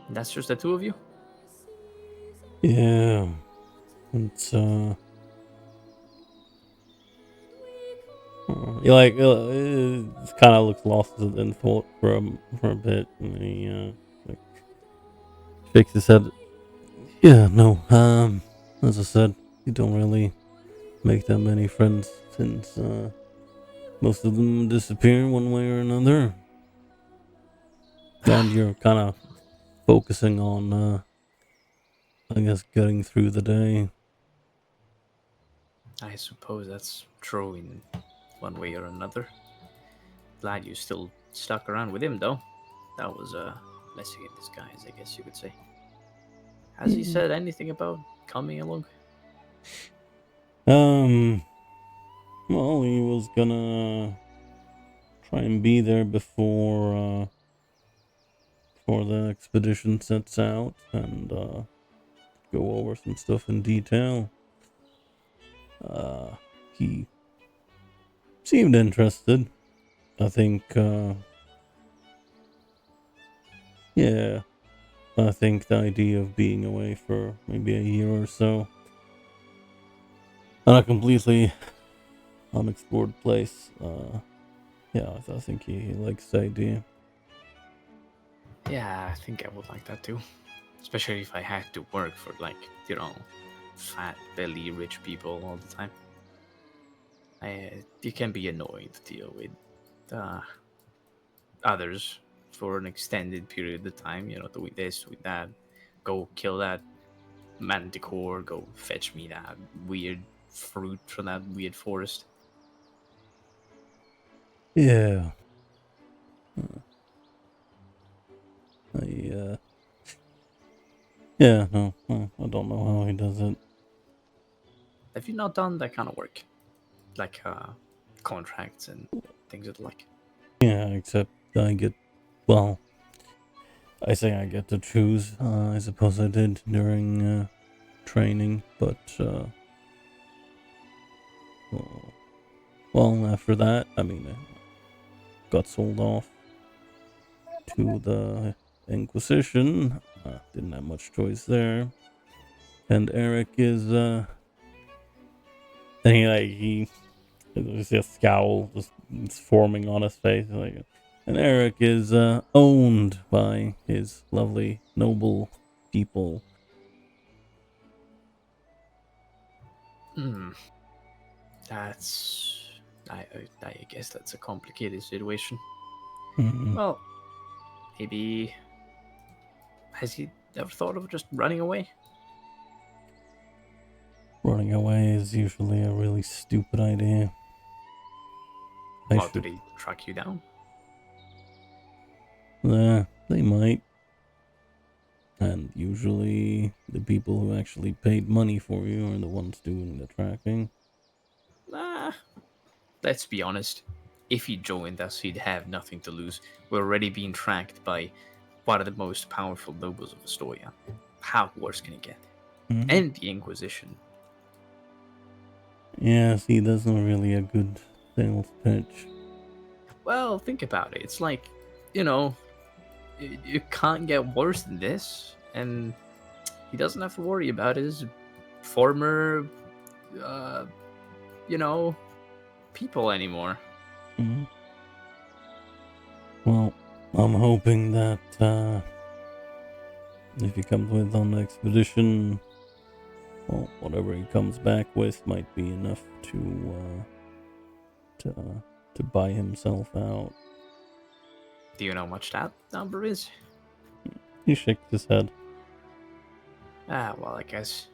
That's just the two of you? Yeah. It's it kind of looks lost in thought for a bit, and he shakes his head. Yeah, no. As I said, you don't really make that many friends since most of them disappear one way or another. And you're kind of focusing on, I guess, getting through the day. I suppose that's true in one way or another. Glad you still stuck around with him, though. That was a blessing in disguise, I guess you could say. Has he said anything about coming along? Well, he was gonna try and be there before the expedition sets out and go over some stuff in detail. He seemed interested. I think, yeah, I think the idea of being away for maybe a year or so on a completely unexplored place, yeah, I think he likes the idea. Yeah, I think I would like that too. Especially if I had to work for, like, you know, fat belly rich people all the time. It can be annoying to deal with others for an extended period of time, you know, doing this, doing that, go kill that manticore, go fetch me that weird fruit from that weird forest. Yeah. Yeah, no, I don't know how he does it. Have you not done that kind of work? Like contracts and things of the like? Yeah, except I get, well, I say I get to choose. I suppose I did during training, but well, after that, I mean, I got sold off to the Inquisition. Didn't have much choice there. And Eric is, and he there's a scowl just forming on his face. Like, and Eric is owned by his lovely, noble people. Hmm. That's. I guess that's a complicated situation. Mhm. Well, maybe. Has he ever thought of just running away? Running away is usually a really stupid idea. Well, do they track you down? They might. And usually the people who actually paid money for you are the ones doing the tracking. Nah. Let's be honest. If he joined us, he'd have nothing to lose. We're already being tracked by one of the most powerful nobles of Astoria. How worse can it get? Mhm. And the Inquisition. Yeah, see, that's not really a good sales pitch. Well, think about it. It's like, you know, it can't get worse than this, and he doesn't have to worry about his former, uh, you know, people anymore. Mhm. Well, I'm hoping that if he comes with on the expedition, well, whatever he comes back with might be enough to buy himself out. Do you know how much that number is? He shakes his head. Well, I guess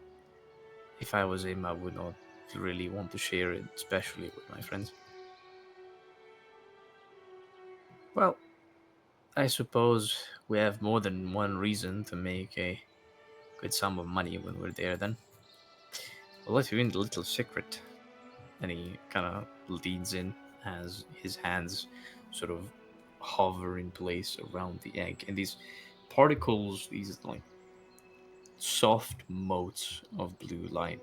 if I was him, I would not really want to share it, especially with my friends. Well, I suppose we have more than one reason to make a good sum of money when we're there, then. I'll let you in the little secret. And he kind of leans in as his hands sort of hover in place around the egg. And these particles, these like soft motes of blue light,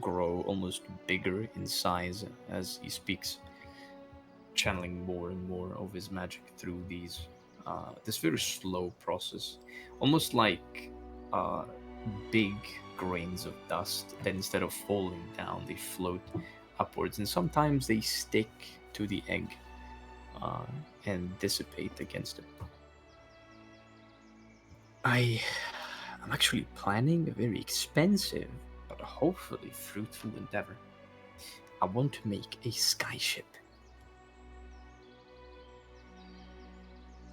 grow almost bigger in size as he speaks, channeling more and more of his magic through these. This very slow process, almost like big grains of dust that instead of falling down, they float upwards, and sometimes they stick to the egg uh, and dissipate against it. I'm actually planning a very expensive but hopefully fruitful endeavor. I want to make a skyship.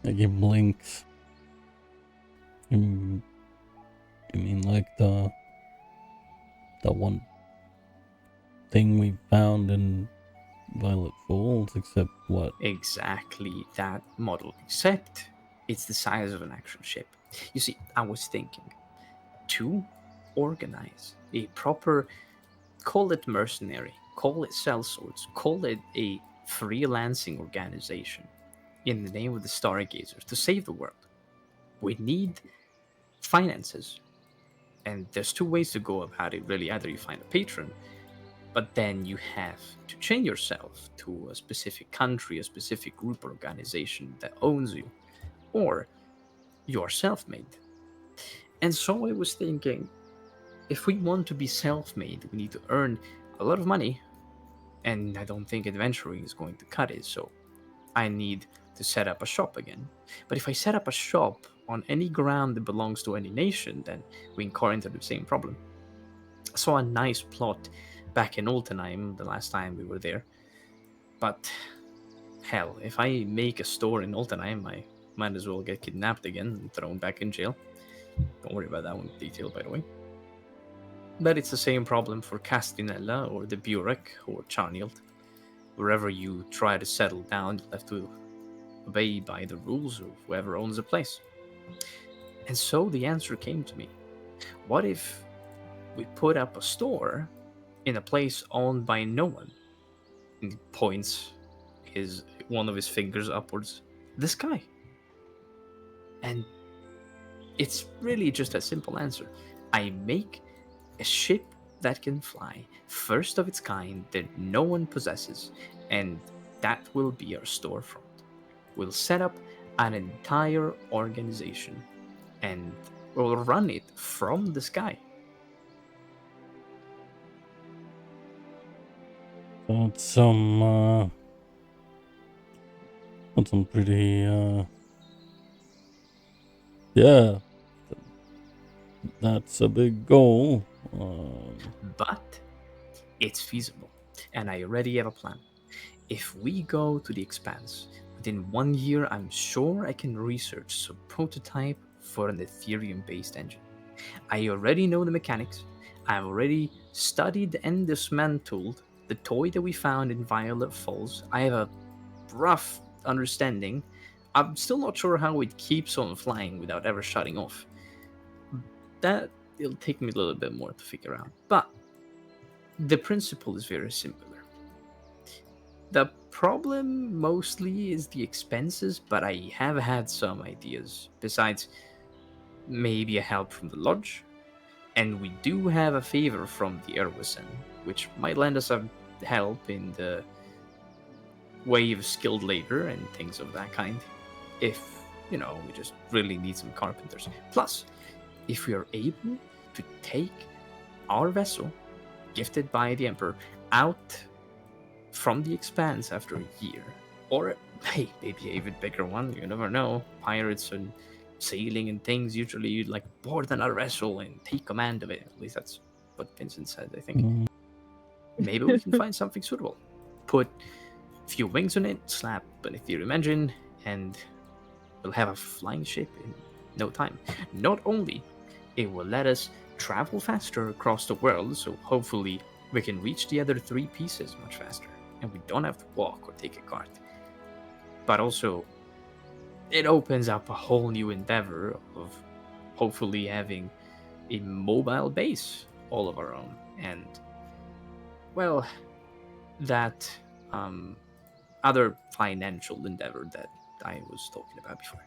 Like he blinks. You mean like the one thing we found in Violet Falls, except what? Exactly that model, except it's the size of an actual ship. You see, I was thinking 2 organize a proper, call it mercenary, call it sellswords, call it a freelancing organization in the name of the Stargazers to save the world. We need finances. And there's two ways to go about it, really. Either you find a patron, but then you have to chain yourself to a specific country, a specific group or organization that owns you, or you're self made. And so I was thinking, if we want to be self made, we need to earn a lot of money, and I don't think adventuring is going to cut it, so I need to set up a shop again. But if I set up a shop on any ground that belongs to any nation, then we encounter the same problem. I saw a nice plot back in Oltenheim the last time we were there, but hell, if I make a store in Oltenheim, I might as well get kidnapped again and thrown back in jail. Don't worry about that one in detail, by the way. But it's the same problem for Castinella or the Burek or Charnield. Wherever you try to settle down, you'll have to obey by the rules of whoever owns the place. And so the answer came to me. What if we put up a store in a place owned by no one? And he points one of his fingers upwards, the sky. And it's really just a simple answer. I make a ship that can fly, first of its kind that no one possesses, and that will be our storefront. We'll set up an entire organization and we'll run it from the sky. That's some pretty, yeah, that's a big goal. But it's feasible, and I already have a plan. If we go to the Expanse, within 1 year, I'm sure I can research some prototype for an Ethereum-based engine. I already know the mechanics. I've already studied and dismantled the toy that we found in Violet Falls. I have a rough understanding. I'm still not sure how it keeps on flying without ever shutting off. That it'll take me a little bit more to figure out. But the principle is very similar. The problem mostly is the expenses, but I have had some ideas. Besides, maybe a help from the lodge. And we do have a favor from the Erwison, which might lend us a help in the way of skilled labor and things of that kind. If, we just really need some carpenters. Plus, if we are able to take our vessel, gifted by the Emperor, out from the Expanse after a year, or hey, maybe an even bigger one, you never know. Pirates and sailing and things, usually you'd like board another vessel and take command of it. At least that's what Vincent said, I think. Maybe we can find something suitable. Put a few wings on it, slap an Ethereum engine, and we'll have a flying ship in no time. Not only it will let us travel faster across the world, so hopefully we can reach the other 3 pieces much faster, and we don't have to walk or take a cart. But also, it opens up a whole new endeavor of hopefully having a mobile base all of our own. And, well, that other financial endeavor that I was talking about before.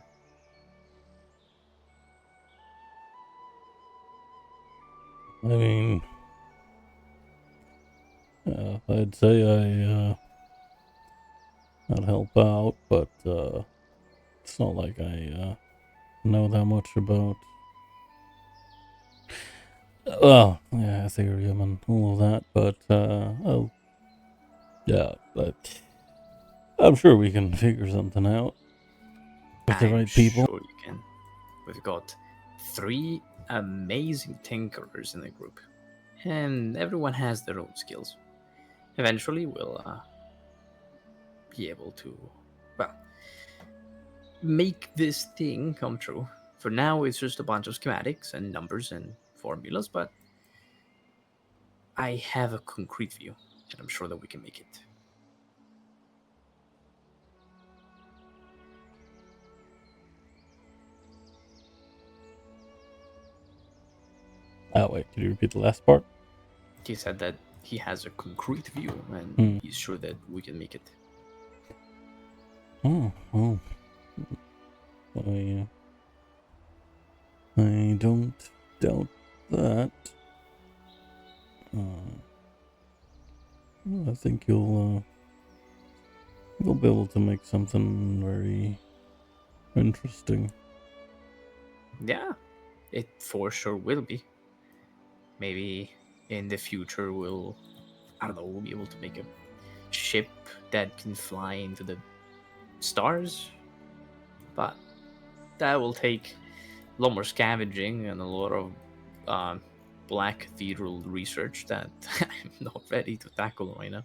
I mean, I'd say I'd help out, but it's not like I know that much about. Well, yeah, Ethereum and all of that, but but I'm sure we can figure something out with the right people. Sure you can. We've got 3 amazing tinkerers in the group, and everyone has their own skills. Eventually, we'll be able to, make this thing come true. For now, it's just a bunch of schematics and numbers and formulas, but I have a concrete view, and I'm sure that we can make it. Oh wait, could you repeat the last part? He said that he has a concrete view and Hmm. he's sure that we can make it. Oh. I don't doubt that. I think you'll be able to make something very interesting. Yeah, it for sure will be. Maybe in the future we'll, I don't know, we'll be able to make a ship that can fly into the stars. But that will take a lot more scavenging and a lot of Black Cathedral research that I'm not ready to tackle right now.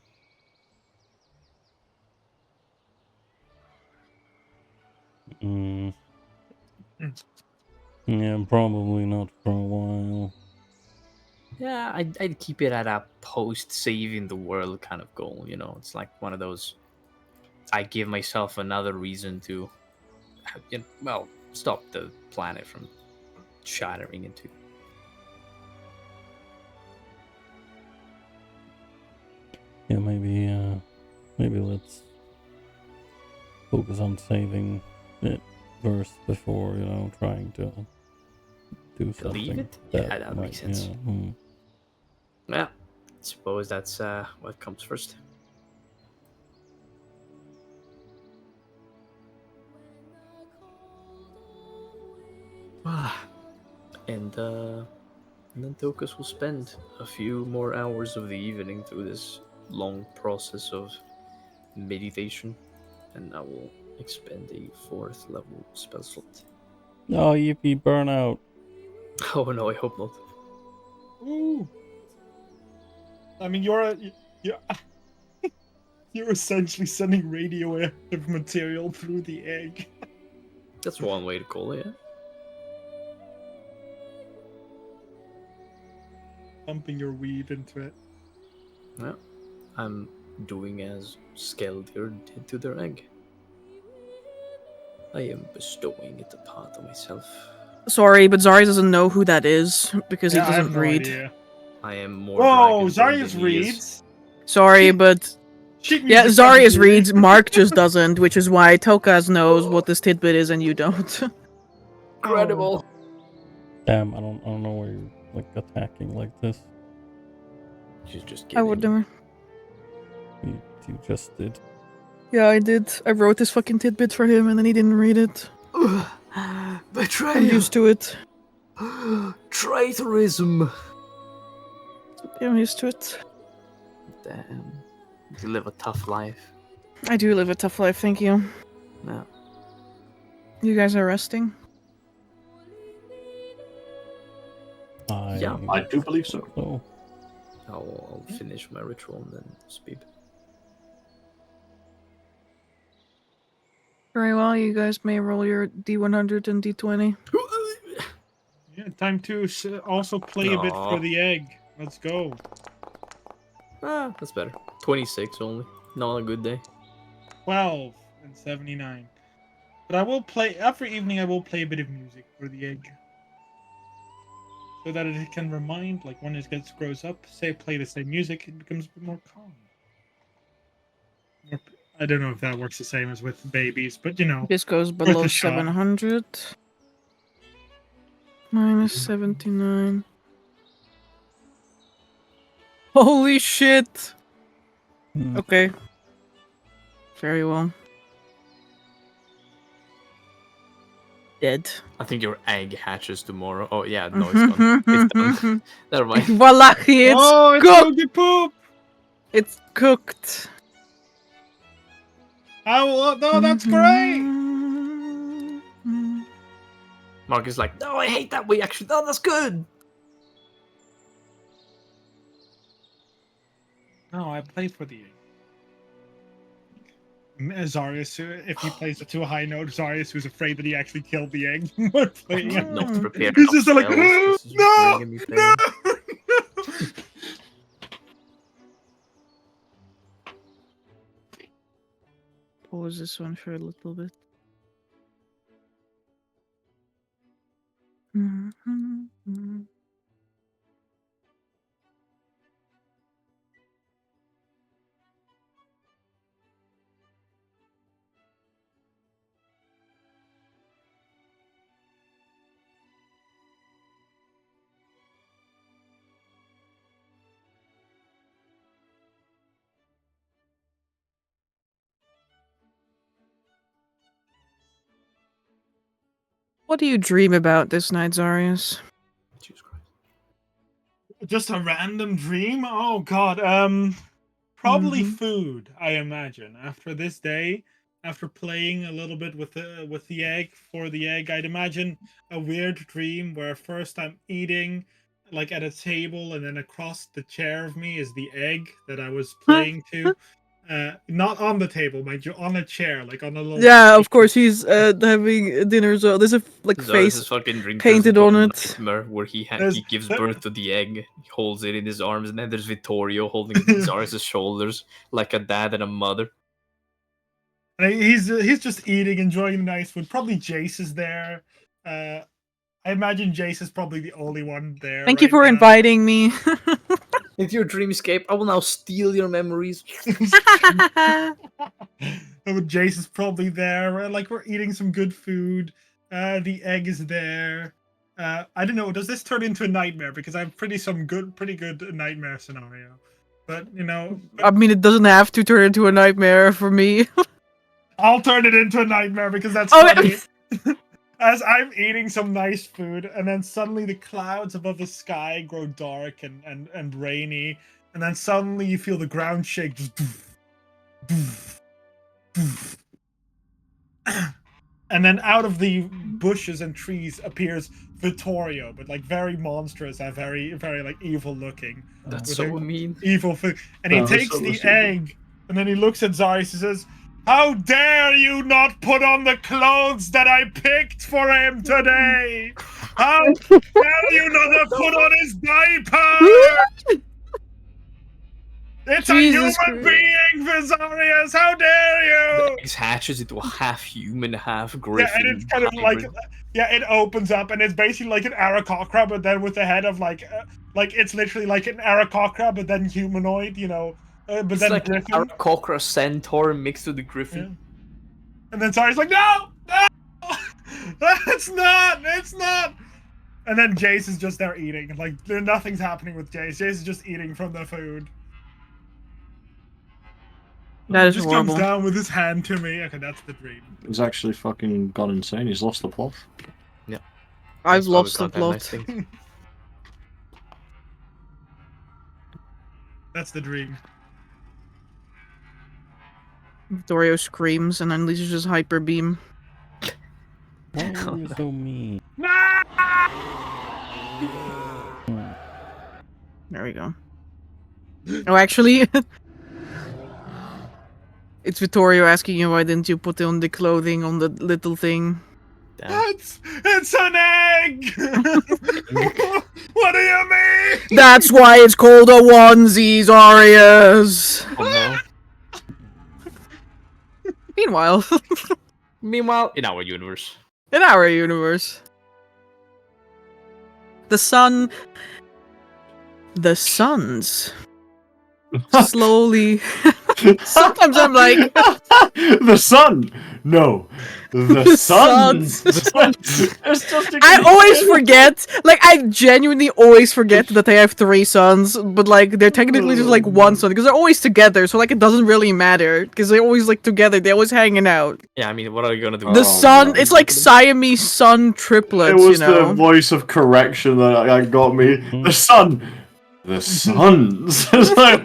Mm. Mm. Yeah, probably not for a while. Yeah, I'd keep it at a post-saving the world kind of goal. It's like one of those. I give myself another reason to, stop the planet from shattering into. Yeah, maybe let's focus on saving it first before trying to do To something. leave it? Yeah, that makes sense. Yeah. Yeah, suppose that's what comes first. And then Tokus will spend a few more hours of the evening through this long process of meditation, and I will expend a 4th level spell slot. Oh, yippee, burnout. Oh no, I hope not. Ooh. I mean, you're you're essentially sending radioactive material through the egg. That's one way to call it, yeah. Pumping your weave into it. Yeah. I'm doing as Skeldir did to their egg. I am bestowing it upon myself. Sorry, but Zari doesn't know who that is because Yeah, he I have doesn't no read. idea. I am more Whoa, dragonborn Zarius than he is. reads. Sorry, She- but Sheet yeah, music Zarius doesn't read. reads. Mark just doesn't, which is why Tokas knows what this tidbit is and you don't. Incredible. Damn, I don't know why you're like attacking like this. She's just I kidding. would never. You just did. Yeah, I did. I wrote this fucking tidbit for him and then he didn't read it. Betrayal. I'm used to it. Traitorism. Yeah, I'm used to it. Damn. You live a tough life. I do live a tough life, thank you. No. You guys are resting? Yeah. I do believe so. So, I'll finish my ritual and then speed. Very well, you guys may roll your D100 and D20. Yeah, time to also play a bit for Aw. the egg. Let's go. That's better. 26 only. Not a good day. 12 and 79. But I will play, every evening I will play a bit of music for the egg. So that it can remind, like when it grows up, say play the same music, it becomes a bit more calm. I don't know if that works the same as with babies, but This goes worth below a shot. 700. Minus 79. Holy shit! hmm. Okay. Very well. Dead. I think your egg hatches tomorrow. Oh, yeah, no, it's done. It's done. Never mind. Voila! It's Oh, it's cooked! Yogi Poop! It's cooked! No, that's great! Mark is like, no, I hate that way, actually. No, that's good. No, I play for the egg. Zarius, if he plays it to a high note, Zarius, who's afraid that he actually killed the egg, but playing it. Not prepared. He's just like, This is no, bringing me no, pain. no. Pause this one for a little bit. What do you dream about this night, Zarius? Jesus Christ. Just a random dream? Oh god. Probably food, I imagine. After this day, after playing a little bit with the egg for the egg, I'd imagine a weird dream where first I'm eating like at a table and then across the chair of me is the egg that I was playing to. Not on the table, mind you, on a chair, like on a little Yeah, of course he's having dinner as well. There's a Zarus' face fucking dream painted turns into on a it. nightmare where he There's- he gives birth to the egg, he holds it in his arms, and then there's Vittorio holding Zarus' shoulders like a dad and a mother. And he's just eating, enjoying the nice food. Probably Jace is there. I imagine Jace is probably the only one there. Thank you right for now. inviting me. Into your dreamscape, I will now steal your memories. Jace is probably there. Like we're eating some good food. The egg is there. I don't know. Does this turn into a nightmare? Because I have pretty good nightmare scenario. But you know, I mean, it doesn't have to turn into a nightmare for me. I'll turn it into a nightmare because that's Okay. funny. As I'm eating some nice food, and then suddenly the clouds above the sky grow dark and rainy, and then suddenly you feel the ground shake. Just doof, doof, doof. And then out of the bushes and trees appears Vittorio, but like very monstrous and very, very like evil looking. That's With so a mean. Evil food. And he Oh, takes so the much egg, and then he looks at Zarius and says, "How dare you not put on the clothes that I picked for him today? How dare you not have put on his diaper? It's Jesus a human Christ. being, Vizarius! How dare you?" It hatches into a half human, half Yeah, griffin. and it's kind of like, hybrid. it opens up, and it's basically like an Aarakocra, but then with the head of like it's literally like an Aarakocra, but then humanoid, you know, but It's then like an griffin. Aarakocra centaur mixed with the griffin. Yeah. And then Zari's like, no, it's not. And then Jace is just there eating, like nothing's happening with Jace. Jace is just eating from the food. That He is just horrible. comes down with his hand to me. Okay, that's the dream. He's actually fucking gone insane. He's lost the plot. I've That's why we lost the can't have nice plot. things. That's the dream. Vittorio screams and unleashes his hyper beam. Why are you so mean? There we go. Oh, actually, it's Vittorio asking you why didn't you put on the clothing on the little thing. Damn. It's an egg! What do you mean? That's why it's called a onesie, Arias. Oh no. Meanwhile, Meanwhile, in our universe. in our universe, the suns slowly. Sometimes I'm like, The sun! No. The suns! suns. The suns! It's just a I always forget. Like, I genuinely always forget that they have 3 sons, but like they're technically just like one son because they're always together. So like it doesn't really matter because they're always like together. They're always hanging out. Yeah, I mean, what are you gonna do? The Oh, son, man. it's like Siamese son It triplets. was You know. the voice of correction that got me. The sun! The suns! It's like,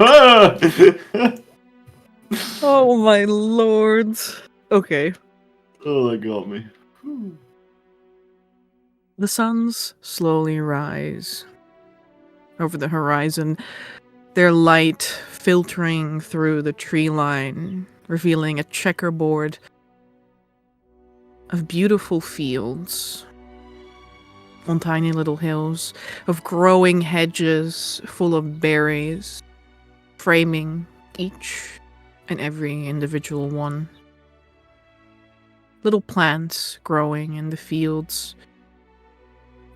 Oh my lord. Okay. oh, that got me. The suns slowly rise over the horizon, their light filtering through the tree line, revealing a checkerboard of beautiful fields on tiny little hills, of growing hedges full of berries, framing each and every individual one. Little plants growing in the fields,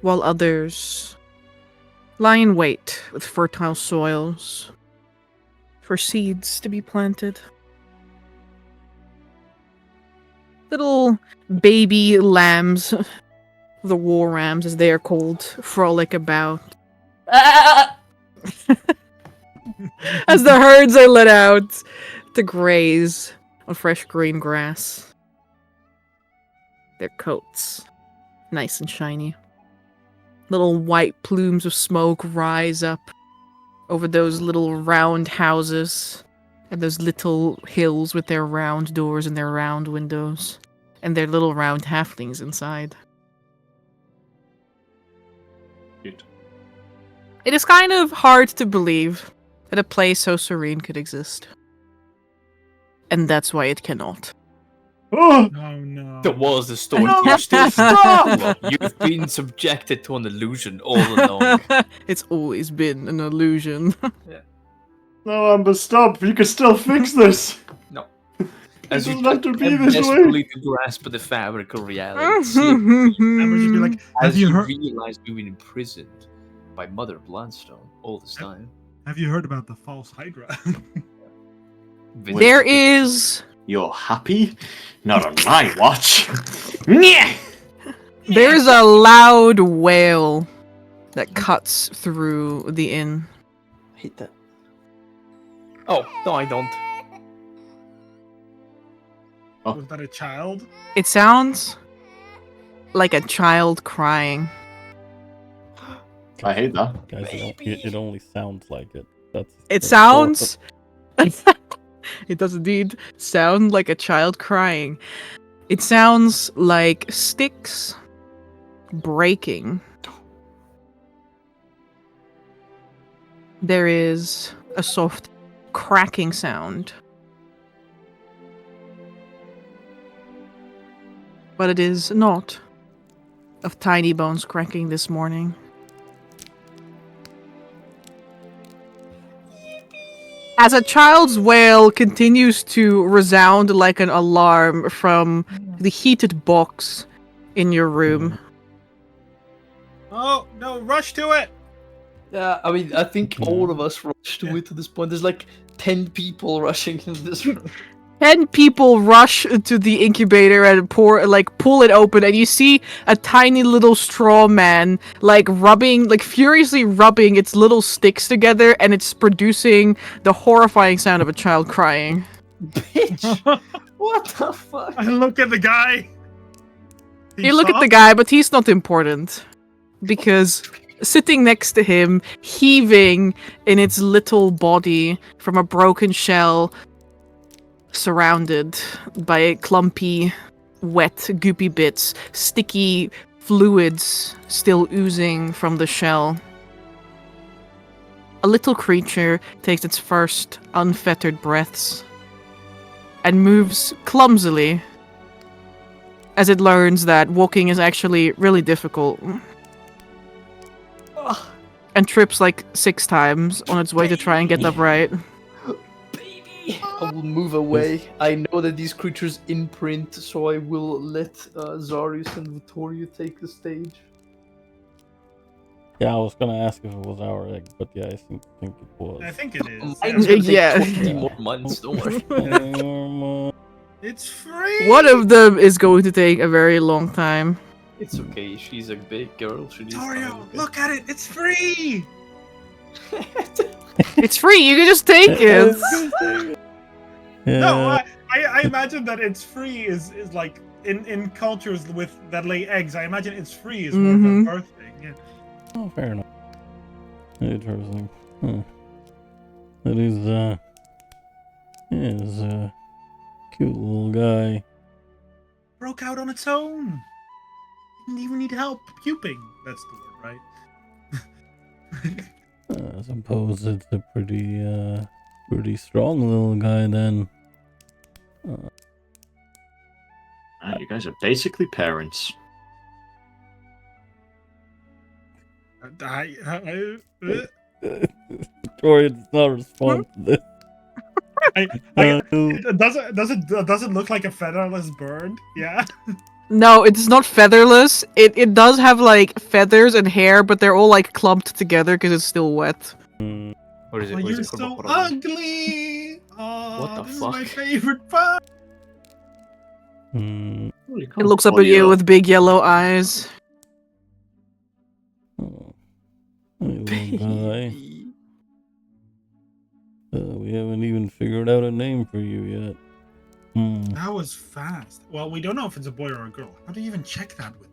while others lie in wait with fertile soils for seeds to be planted. Little baby lambs, the war rams as they are called, frolic about. As the herds are let out to graze on fresh green grass. Their coats nice and shiny. Little white plumes of smoke rise up over those little round houses and those little hills with their round doors and their round windows and their little round halflings inside. Cute. It is kind of hard to believe that a place so serene could exist. And that's why it cannot. Oh, Oh no. That was the story. No, You're still stop! You've been subjected to an illusion all along. It's always been an illusion. No, Amber, stop! You can still fix this! No. It As you doesn't have to be this desperately way! to grasp the fabric of reality, Amber should be like, have as you you heard? realize you've been imprisoned by Mother Bloodstone all this time. Have you heard about the false Hydra? There is You're happy? Not on my watch! Nyeh! There's a loud wail that cuts through the inn. I hate that. Oh, no, I don't. Was that a child? It sounds like a child crying. I hate that. Guys, it only sounds like it. It that's sounds. It does indeed sound like a child crying. It sounds like sticks breaking. There is a soft cracking sound. But it is not of tiny bones cracking this morning. As a child's wail continues to resound like an alarm from the heated box in your room. Oh no! Rush to it! Yeah, I mean, I think all of us rushed to it to this point. There's like 10 people rushing in this room. 10 people rush to the incubator and pull it open, and you see a tiny little straw man furiously rubbing its little sticks together, and it's producing the horrifying sound of a child crying. Bitch! What the fuck? I look at the guy. You look at the guy, but he's not important. Because sitting next to him, heaving in its little body from a broken shell, surrounded by clumpy, wet, goopy bits, sticky fluids still oozing from the shell. A little creature takes its first unfettered breaths and moves clumsily as it learns that walking is actually really difficult. And trips like 6 times on its way to try and get upright. Baby! I will move away. I know that these creatures imprint, so I will let Zarius and Vittorio take the stage. Yeah, I was gonna ask if it was our egg, but yeah, I think it was. I think it is. Mine's gonna take Yeah. 20 more months, don't worry. It's free. One of them is going to take a very long time. It's okay, she's a big girl. She needs Dario, time, okay? look at it. It's free. It's free, you can just take it. Yeah. No, I imagine that it's free is like in cultures with that lay eggs. I imagine it's free is more of Mhm. a birth thing. Yeah. Oh, fair enough. Interesting. Huh. That is, a cute little guy. Broke out on its own. Didn't even need help puping. That's the word, right? I suppose it's a pretty strong little guy then. You guys are basically parents. Victoria does not respond to this. Does it look like a featherless bird? Yeah. No, it's not featherless. It does have like feathers and hair, but they're all like clumped together because it's still wet. Or is it? Oh, or is you're it so Corvocoro? ugly. Oh, What the this fuck? is my favorite part. Mm, It looks up at you with big yellow eyes. oh, hey, little guy. Baby. We haven't even figured out a name for you yet. That was fast. Well, we don't know if it's a boy or a girl. How do you even check that with?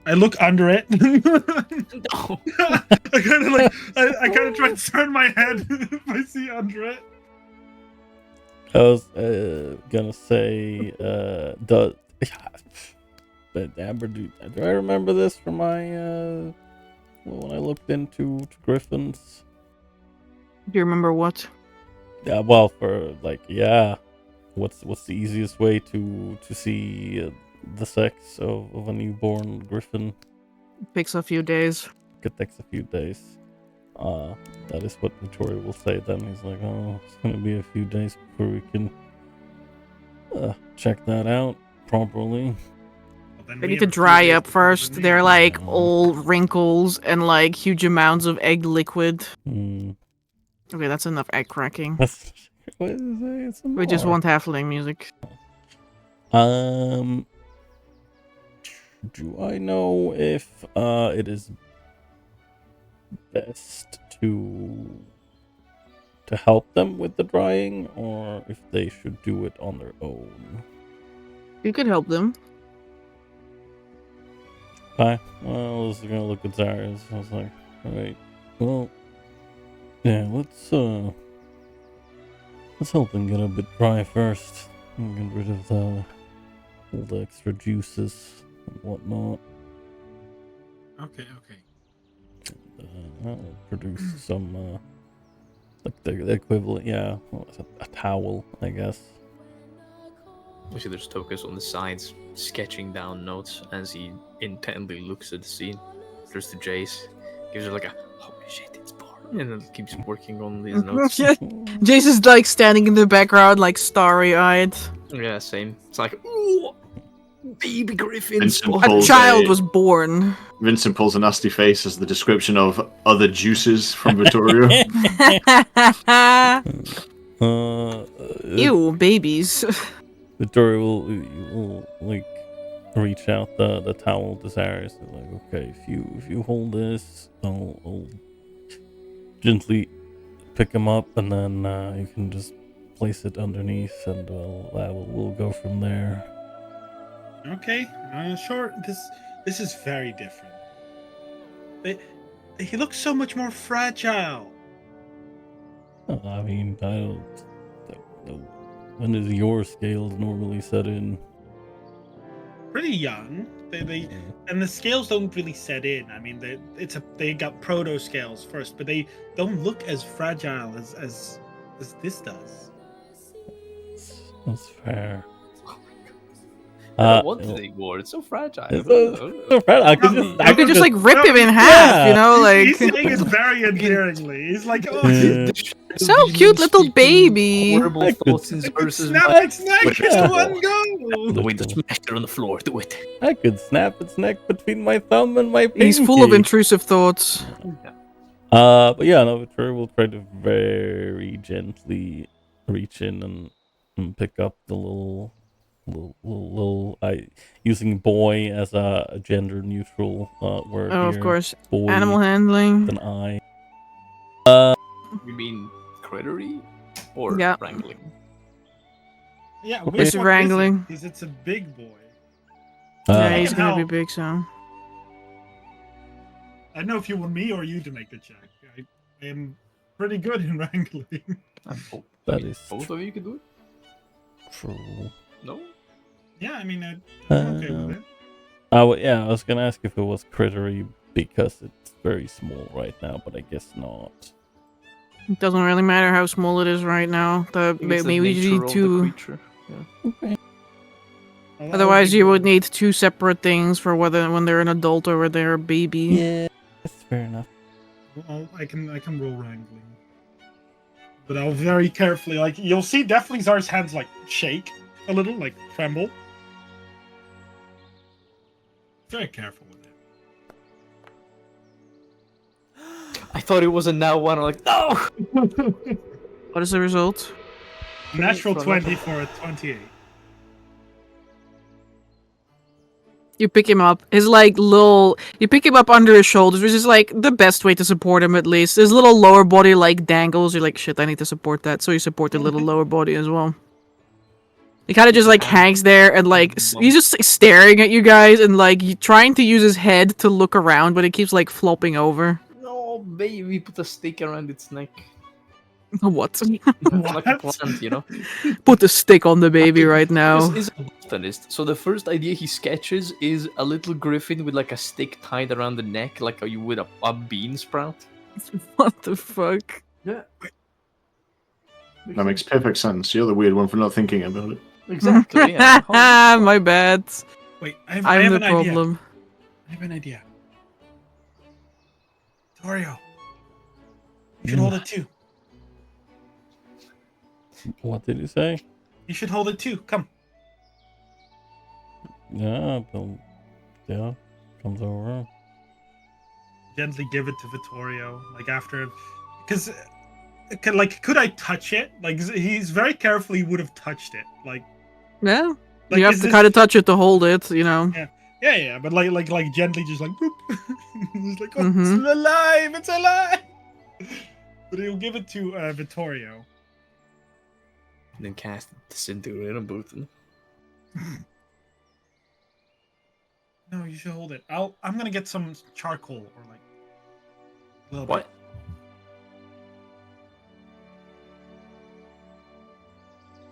I look under it. No. I kind of try to turn my head if I see under it. I was gonna say, but Amber, do I remember this from my when I looked into griffins? Do you remember what? Yeah, well, for like, yeah, what's the easiest way to see the sex of a newborn griffin? Takes a few days. It takes a few days. That is what Victoria will say then. He's like, oh, it's gonna be a few days before we can check that out properly. They need to dry up first. They're like all wrinkles and like huge amounts of egg liquid. Hmm. Okay, that's enough egg cracking. What is it? It's We just more. want halfling music. Do I know if it is best to help them with the drying, or if they should do it on their own? You could help them. Okay, well, I was gonna look at Zara's. I was like, alright, well, yeah, let's help them get a bit dry first. And get rid of all the extra juices and whatnot. Okay. That'll produce some, like the equivalent, yeah, what is it, a towel, I guess. You see there's Tokus on the sides, sketching down notes as he intently looks at the scene. There's the Jace, gives her like a, holy shit, it's born, and then keeps working on these notes. Jace is like standing in the background, like starry-eyed. Yeah, same. It's like, ooh, baby griffins. Vincent born." A pulls child was born. Vincent pulls a nasty face as the description of other juices from Vittorio. Ew, babies. Victoria will like reach out the towel to Cyrus. Like, okay, if you hold this, I'll gently pick him up, and then you can just place it underneath, and we'll go from there. Okay. Sure. This is very different. He looks so much more fragile. I mean, I don't know. When does your scales normally set in? Pretty young. And the scales don't really set in. I mean, they got proto scales first, but they don't look as fragile as this does. That's fair. I don't want it anymore. It's so fragile. It's so fragile. I You could just like rip him in half, you know, like He's saying it very endearingly. He's like, oh, Yeah. so cute little baby. Horrible thoughts in versus snap its neck Yeah. in one go. the way to smash it on the floor. Do it. I could snap its neck between my thumb and my pinky. He's full of intrusive thoughts. But yeah, no, Victoria will try to very gently reach in and pick up the little using boy as a gender neutral word. Oh, here. of course. Boy Animal handling. with an I. You mean crittery or Yeah. wrangling? Yeah, Okay. which It's one wrangling. is it? It's a big boy. Yeah, he's can gonna be help. big, so. I don't know if you want me or you to make the check. I am pretty good in wrangling. That is Both of you can do it. true. No. Yeah, I mean, I'm okay with it. I was gonna ask if it was crittery because it's very small right now, but I guess not. It doesn't really matter how small it is right now. Maybe we nature need of the two. creature. Okay. Otherwise, you would need two separate things for when they're an adult or when they're a baby. Yeah, that's fair enough. I can roll wrangling, but I'll very carefully. Like you'll see, definitely Zar's hands like shake a little, like tremble. Very careful with it. I thought it was a now one. I'm like, no. What is the result? Natural 20 for a 28. You pick him up. You pick him up under his shoulders, which is like the best way to support him at least. His little lower body like dangles. You're like, shit, I need to support that. So you support the little lower body as well. He kind of just like hangs there and like he's just staring at you guys and like trying to use his head to look around, but it keeps like flopping over. No, baby, put a stick around its neck. What? Like a plant, you know? Put the stick on the baby right now. This is a botanist. So the first idea he sketches is a little griffin with like a stick tied around the neck, like you would a bean sprout. What the fuck? Yeah. That makes perfect sense. You're the weird one for not thinking about it. Exactly. Yeah. My bad. Wait, I have I'm an the idea. problem. I have an idea. Torio, you should hold it too. What did you say? You should hold it too. Come. Yeah, Bill. Yeah, comes over. Gently give it to Vittorio, like after, because, could I touch it? Like he's very careful. He would have touched it. Like Yeah. Like, You have is to this- kind of touch it to hold it, you know. yeah, but like gently, just like boop. It's like, oh, Mhm. it's alive! It's alive! But he'll give it to Vittorio. And then cast disintegrator Booten. No, you should hold it. I'm gonna get some charcoal or like a little What? bit.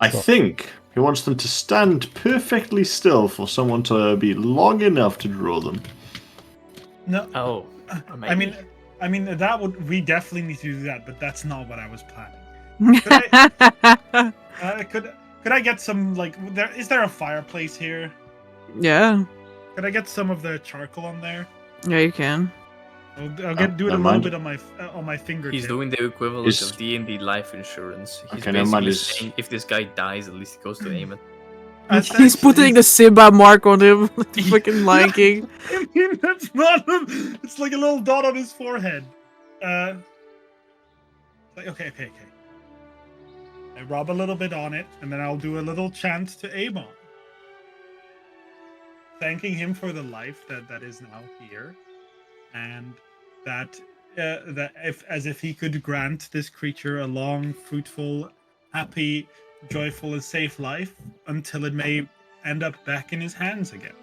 I think he wants them to stand perfectly still for someone to be long enough to draw them. No, Oh. I mean that would we definitely need to do that, but that's not what I was planning. Could I get some like is there a fireplace here? Yeah. Could I get some of the charcoal on there? Yeah, you can. I'll do it a never little mind. bit on my fingertip. He's doing the equivalent Is- of D&D life insurance. He's Okay, never mind, basically is- saying if this guy dies, at least it goes to Eamon. He's putting the Simba mark on him. The fucking Lion King. I mean, that's not. It's like a little dot on his forehead. Like okay. I rub a little bit on it, and then I'll do a little chant to Amon, thanking him for the life that is now here, and that if he could grant this creature a long, fruitful, happy, joyful, and safe life until it may end up back in his hands again.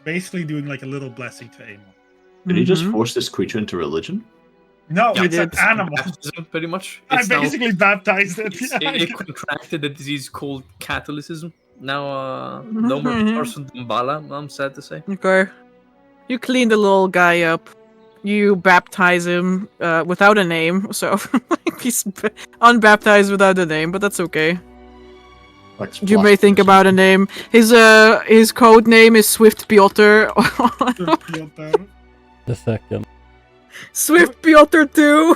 Basically, doing like a little blessing to Amon. Did he just Mhm. force this creature into religion? No, Yeah, it's an did. animal. Baptism, pretty much. I It's now- basically baptized it. It contracted a disease called Catholicism. Now, no more Mhm. person Dumbala, I'm sad to say. Okay. You clean the little guy up. You baptize him without a name, so he's unbaptized without a name, but that's okay. Like You may think blasphemous. about a name. His code name is Swift Piotr. The second. Swift Piotr 2.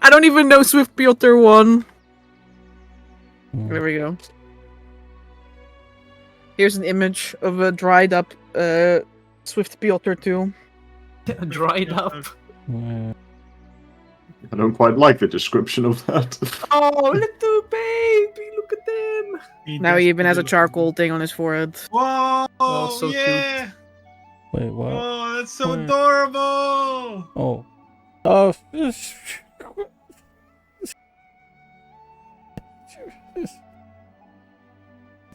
I don't even know Swift Piotr 1. There we go. Here's an image of a dried up Swift Piotr 2. Dried up. Yeah. I don't quite like the description of that. Oh, little baby, look at them. Now he even has a charcoal thing on his forehead. Whoa! Oh, so cute. yeah! Wait, what? Oh, that's so Where? adorable! Oh. Oh.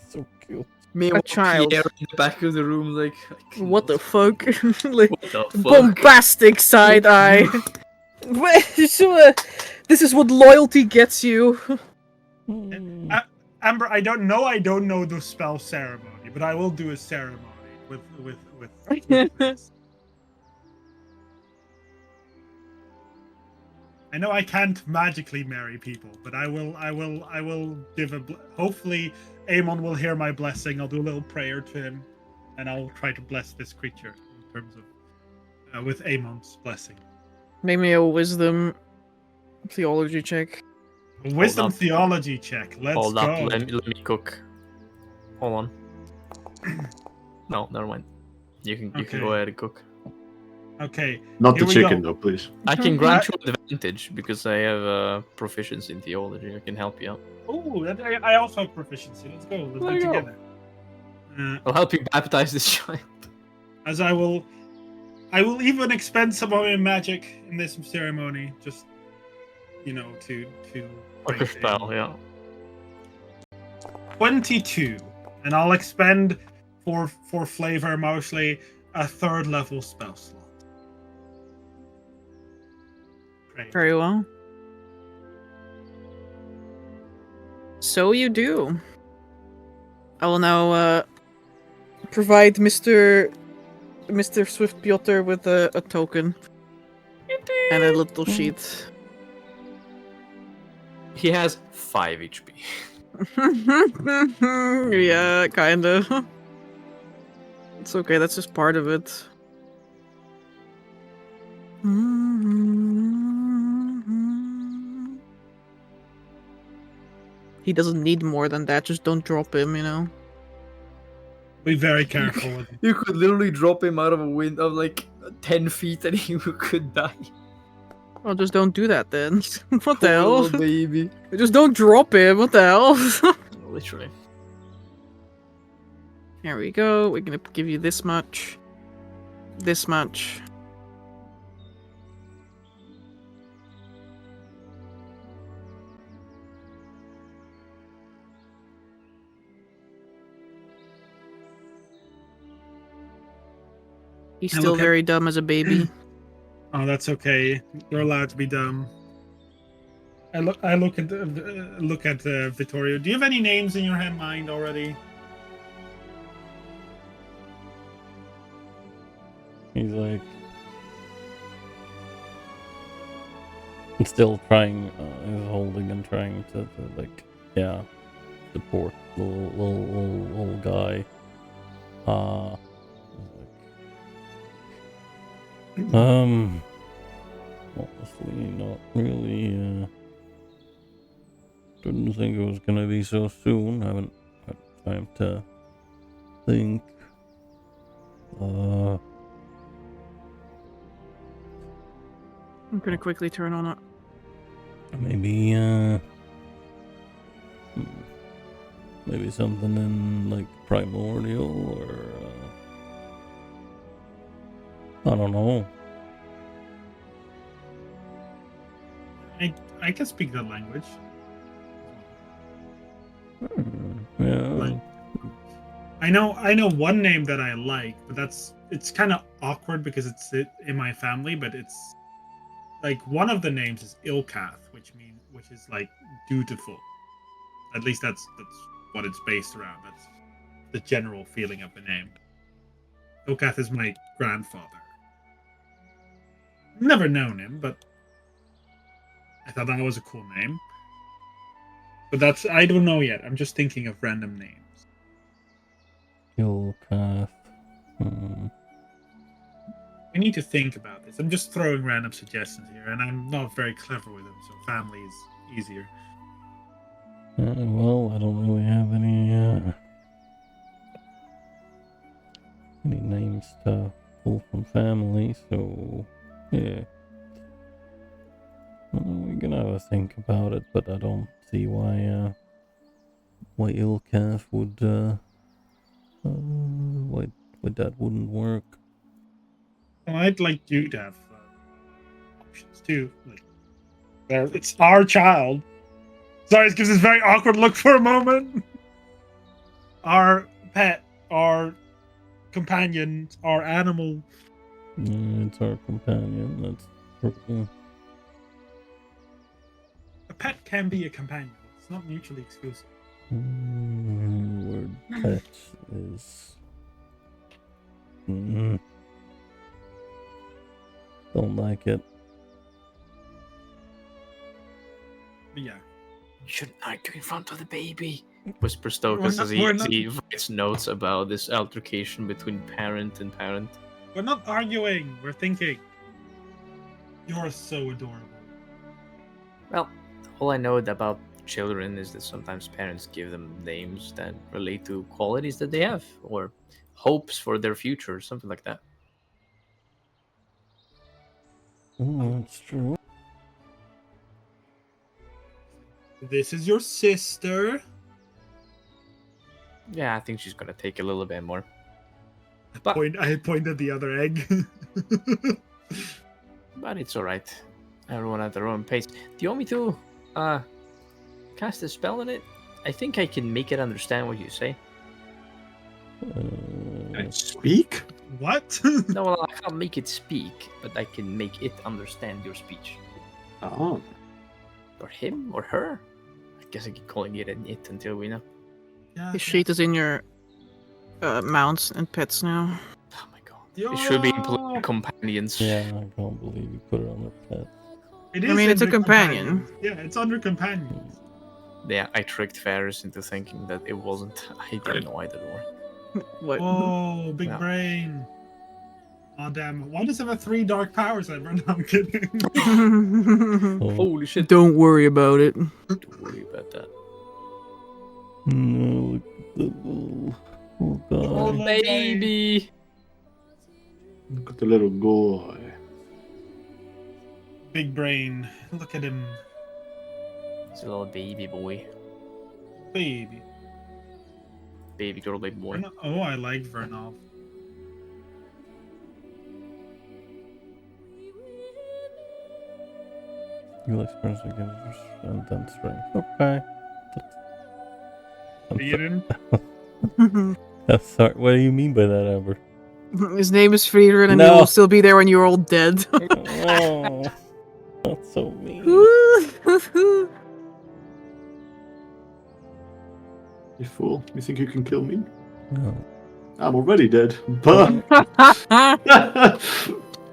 So cute. Meanwhile, child. Pierre in the back of the room, like, What the fuck? Like, What the fuck? bombastic side eye. This is what loyalty gets you. Amber, I don't know the spell ceremony, but I will do a ceremony with this. I know I can't magically marry people, but I will give hopefully Amon will hear my blessing. I'll do a little prayer to him, and I'll try to bless this creature in terms of with Amon's blessing. Make me a wisdom theology check. A wisdom up. theology check. Let's Hold go. up, let me cook. Hold on. No, never mind. You can Okay. go ahead and cook. Okay. Not Here the we chicken, go. though, please. I can grant you advantage because I have proficiency in theology. I can help you out. Oh, I also have proficiency. Let's go. Let's There do you it go. together. I'll help you baptize this child. As I will even expend some of my magic in this ceremony, just to Like a praise spell, Amon. yeah. 22, and I'll expend for flavor mostly a 3rd level spell slot. Great. Very well. So you do. I will now provide Mr. Swift Piotr with a token and a little sheet. He has 5 HP. Yeah, kinda. It's okay, that's just part of it. He doesn't need more than that, just don't drop him, you know? Be very careful with him. You could literally drop him out of a wind of like 10 feet and he could die. Well, just don't do that then. What the Poor hell? little baby. Just don't drop him, what the hell? Literally. There we go, we're gonna give you this much. This much. He's And still look at- very dumb as a baby. Oh, that's okay. You're allowed to be dumb. I look at Vittorio. Do you have any names in your head mind already? He's like still trying, he's holding and trying to like, yeah, support little guy. Honestly, not really. Didn't think it was gonna be so soon. Haven't had time to think. I'm gonna quickly turn on it. Maybe maybe something in like primordial or I don't know. I can speak that language. Yeah. Like, I know one name that I like, but it's kind of awkward because it's in my family, but it's like one of the names is Ilkath, which is like dutiful. At least that's what it's based around. That's the general feeling of the name. Ilkath is my grandfather. Never known him, but I thought that was a cool name. But I don't know yet. I'm just thinking of random names. Hillpath. We need to think about this. I'm just throwing random suggestions here, and I'm not very clever with them, so family is easier. Well, I don't really have any names to pull from family, so yeah. Well, we're gonna have a think about it, but I don't see why Ilkath would why that wouldn't work. Well, I'd like you to have options too. Like, it's our child. Sorry, it gives this very awkward look for a moment. Our pet, our companion, our animal. Yeah, it's our companion. That's true. A pet can be a companion. It's not mutually exclusive. Word pet is. Don't like it. But yeah. You shouldn't argue in front of the baby. Whispers Stokas as he writes notes about this altercation between parent and parent. We're not arguing. We're thinking. You're so adorable. Well, all I know about children is that sometimes parents give them names that relate to qualities that they have or hopes for their future, something like that. Oh, that's true. This is your sister. Yeah, I think she's gonna take a little bit more. I pointed the other egg. But it's alright. Everyone at their own pace. Do you want me to cast a spell on it? I think I can make it understand what you say. Speak? What? No, well, I can't make it speak, but I can make it understand your speech. Oh. Or him, or her. I guess I keep calling it an it until we know. Yeah, His sheet is in your mounts and pets now. Oh my god. It should be in Yo! companions. Yeah, I can't believe you put it on the pet. It I mean, it's a under companion. companions. Yeah, it's under companions. Yeah, I tricked Ferris into thinking that it wasn't. I didn't know either way. What? Oh, big Yeah. brain. Oh damn! Why does it have 3 dark powers ever? No, I'm kidding. Oh, Holy shit. Don't worry about it. Don't worry about that. no, look at the little guy. Oh, Little baby! Look at the little boy. Big brain. Look at him, It's a little baby boy. baby. Baby girl, baby boy. Oh, I like Vernov. You'll experience against and then strength. Okay. Frieden. Sorry, what do you mean by that, Amber? His name is Frieden, and No. he will still be there when you're all dead. Oh, that's so mean. You fool. You think you can kill me? No. I'm already dead. But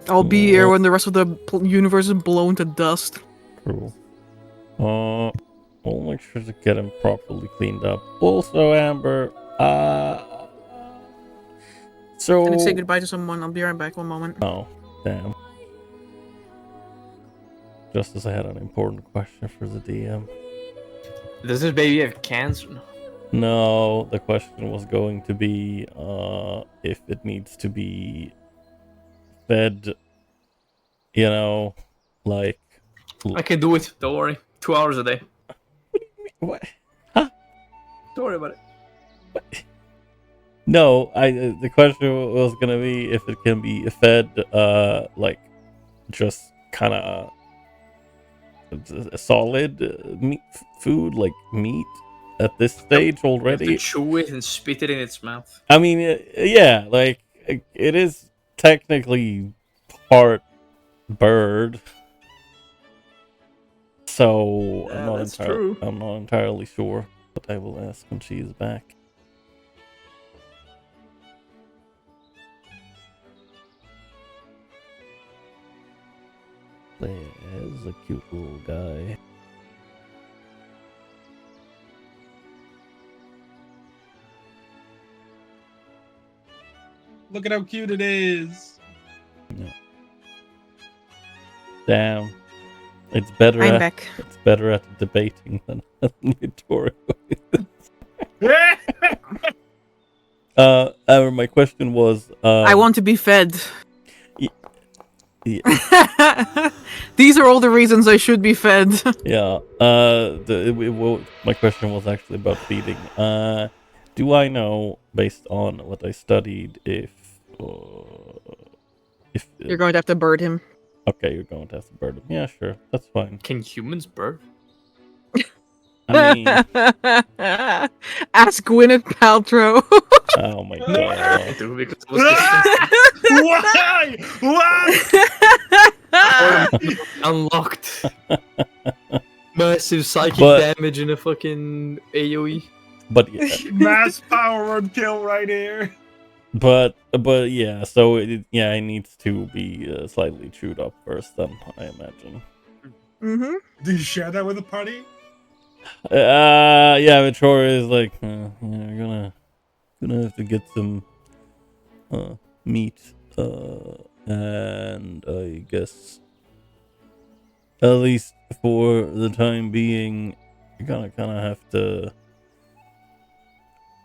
I'll be here when the rest of the universe is blown to dust. True. We'll make sure to get him properly cleaned up. Also, Amber, so... Can I say goodbye to someone? I'll be right back. 1 moment. Oh, damn. Just as I had an important question for the DM. Does this baby have cancer? No, the question was going to be if it needs to be fed, you know, like... I can do it. Don't worry. 2 hours a day. What? Don't worry about it. What? No, the question was gonna be if it can be fed, like, just kind of a solid meat food, like meat, at this stage You have already. to chew it and spit it in its mouth. I mean, yeah, like it is technically part bird, so Yeah, that's true. I'm not entirely sure, but I will ask when she is back. There's a cute little guy. Look at how cute it is. Damn, it's better. I'm back. It's better at debating than Victoria. My question was. I want to be fed. Yeah. These are all the reasons I should be fed. Yeah. My question was actually about feeding. Do I know, based on what I studied, if You're going to have to bird him. okay, you're going to have to bird him. Yeah, sure, that's fine. Can humans bird? I mean, Ask Gwyneth Paltrow. oh my god. Do because it was Why? Why? unlocked. Massive psychic But- damage in a fucking AoE. But yeah, Mass powered kill right here. but yeah. So it needs to be slightly chewed up first. Then I imagine. Mm-hmm. Do you share that with the party? Yeah, Victoria is like, yeah, we're gonna have to get some meat, and I guess at least for the time being, you're gonna kind of have to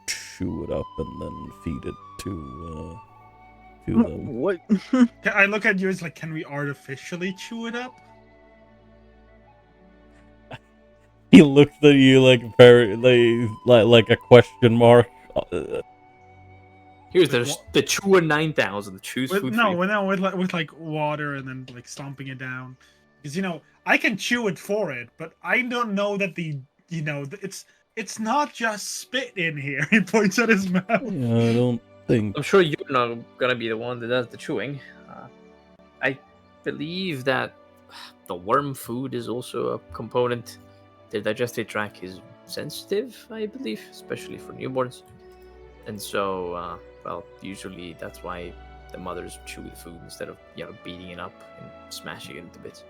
chew it up and then feed it to them. What? I look at yours like, can we artificially chew it up? He looked at you like very like a question mark. Here's the Chewer 9000. Choose With, food. no, for you. with like water and then like stomping it down. Because I can chew it for it, but I don't know that it's it's not just spit in here. He points at his mouth. Yeah, I don't think. I'm sure you're not gonna be the one that does the chewing. I believe that the worm food is also a component. The digestive tract is sensitive, I believe, especially for newborns. And so, well, usually that's why the mothers chew the food instead of, beating it up and smashing it into bits.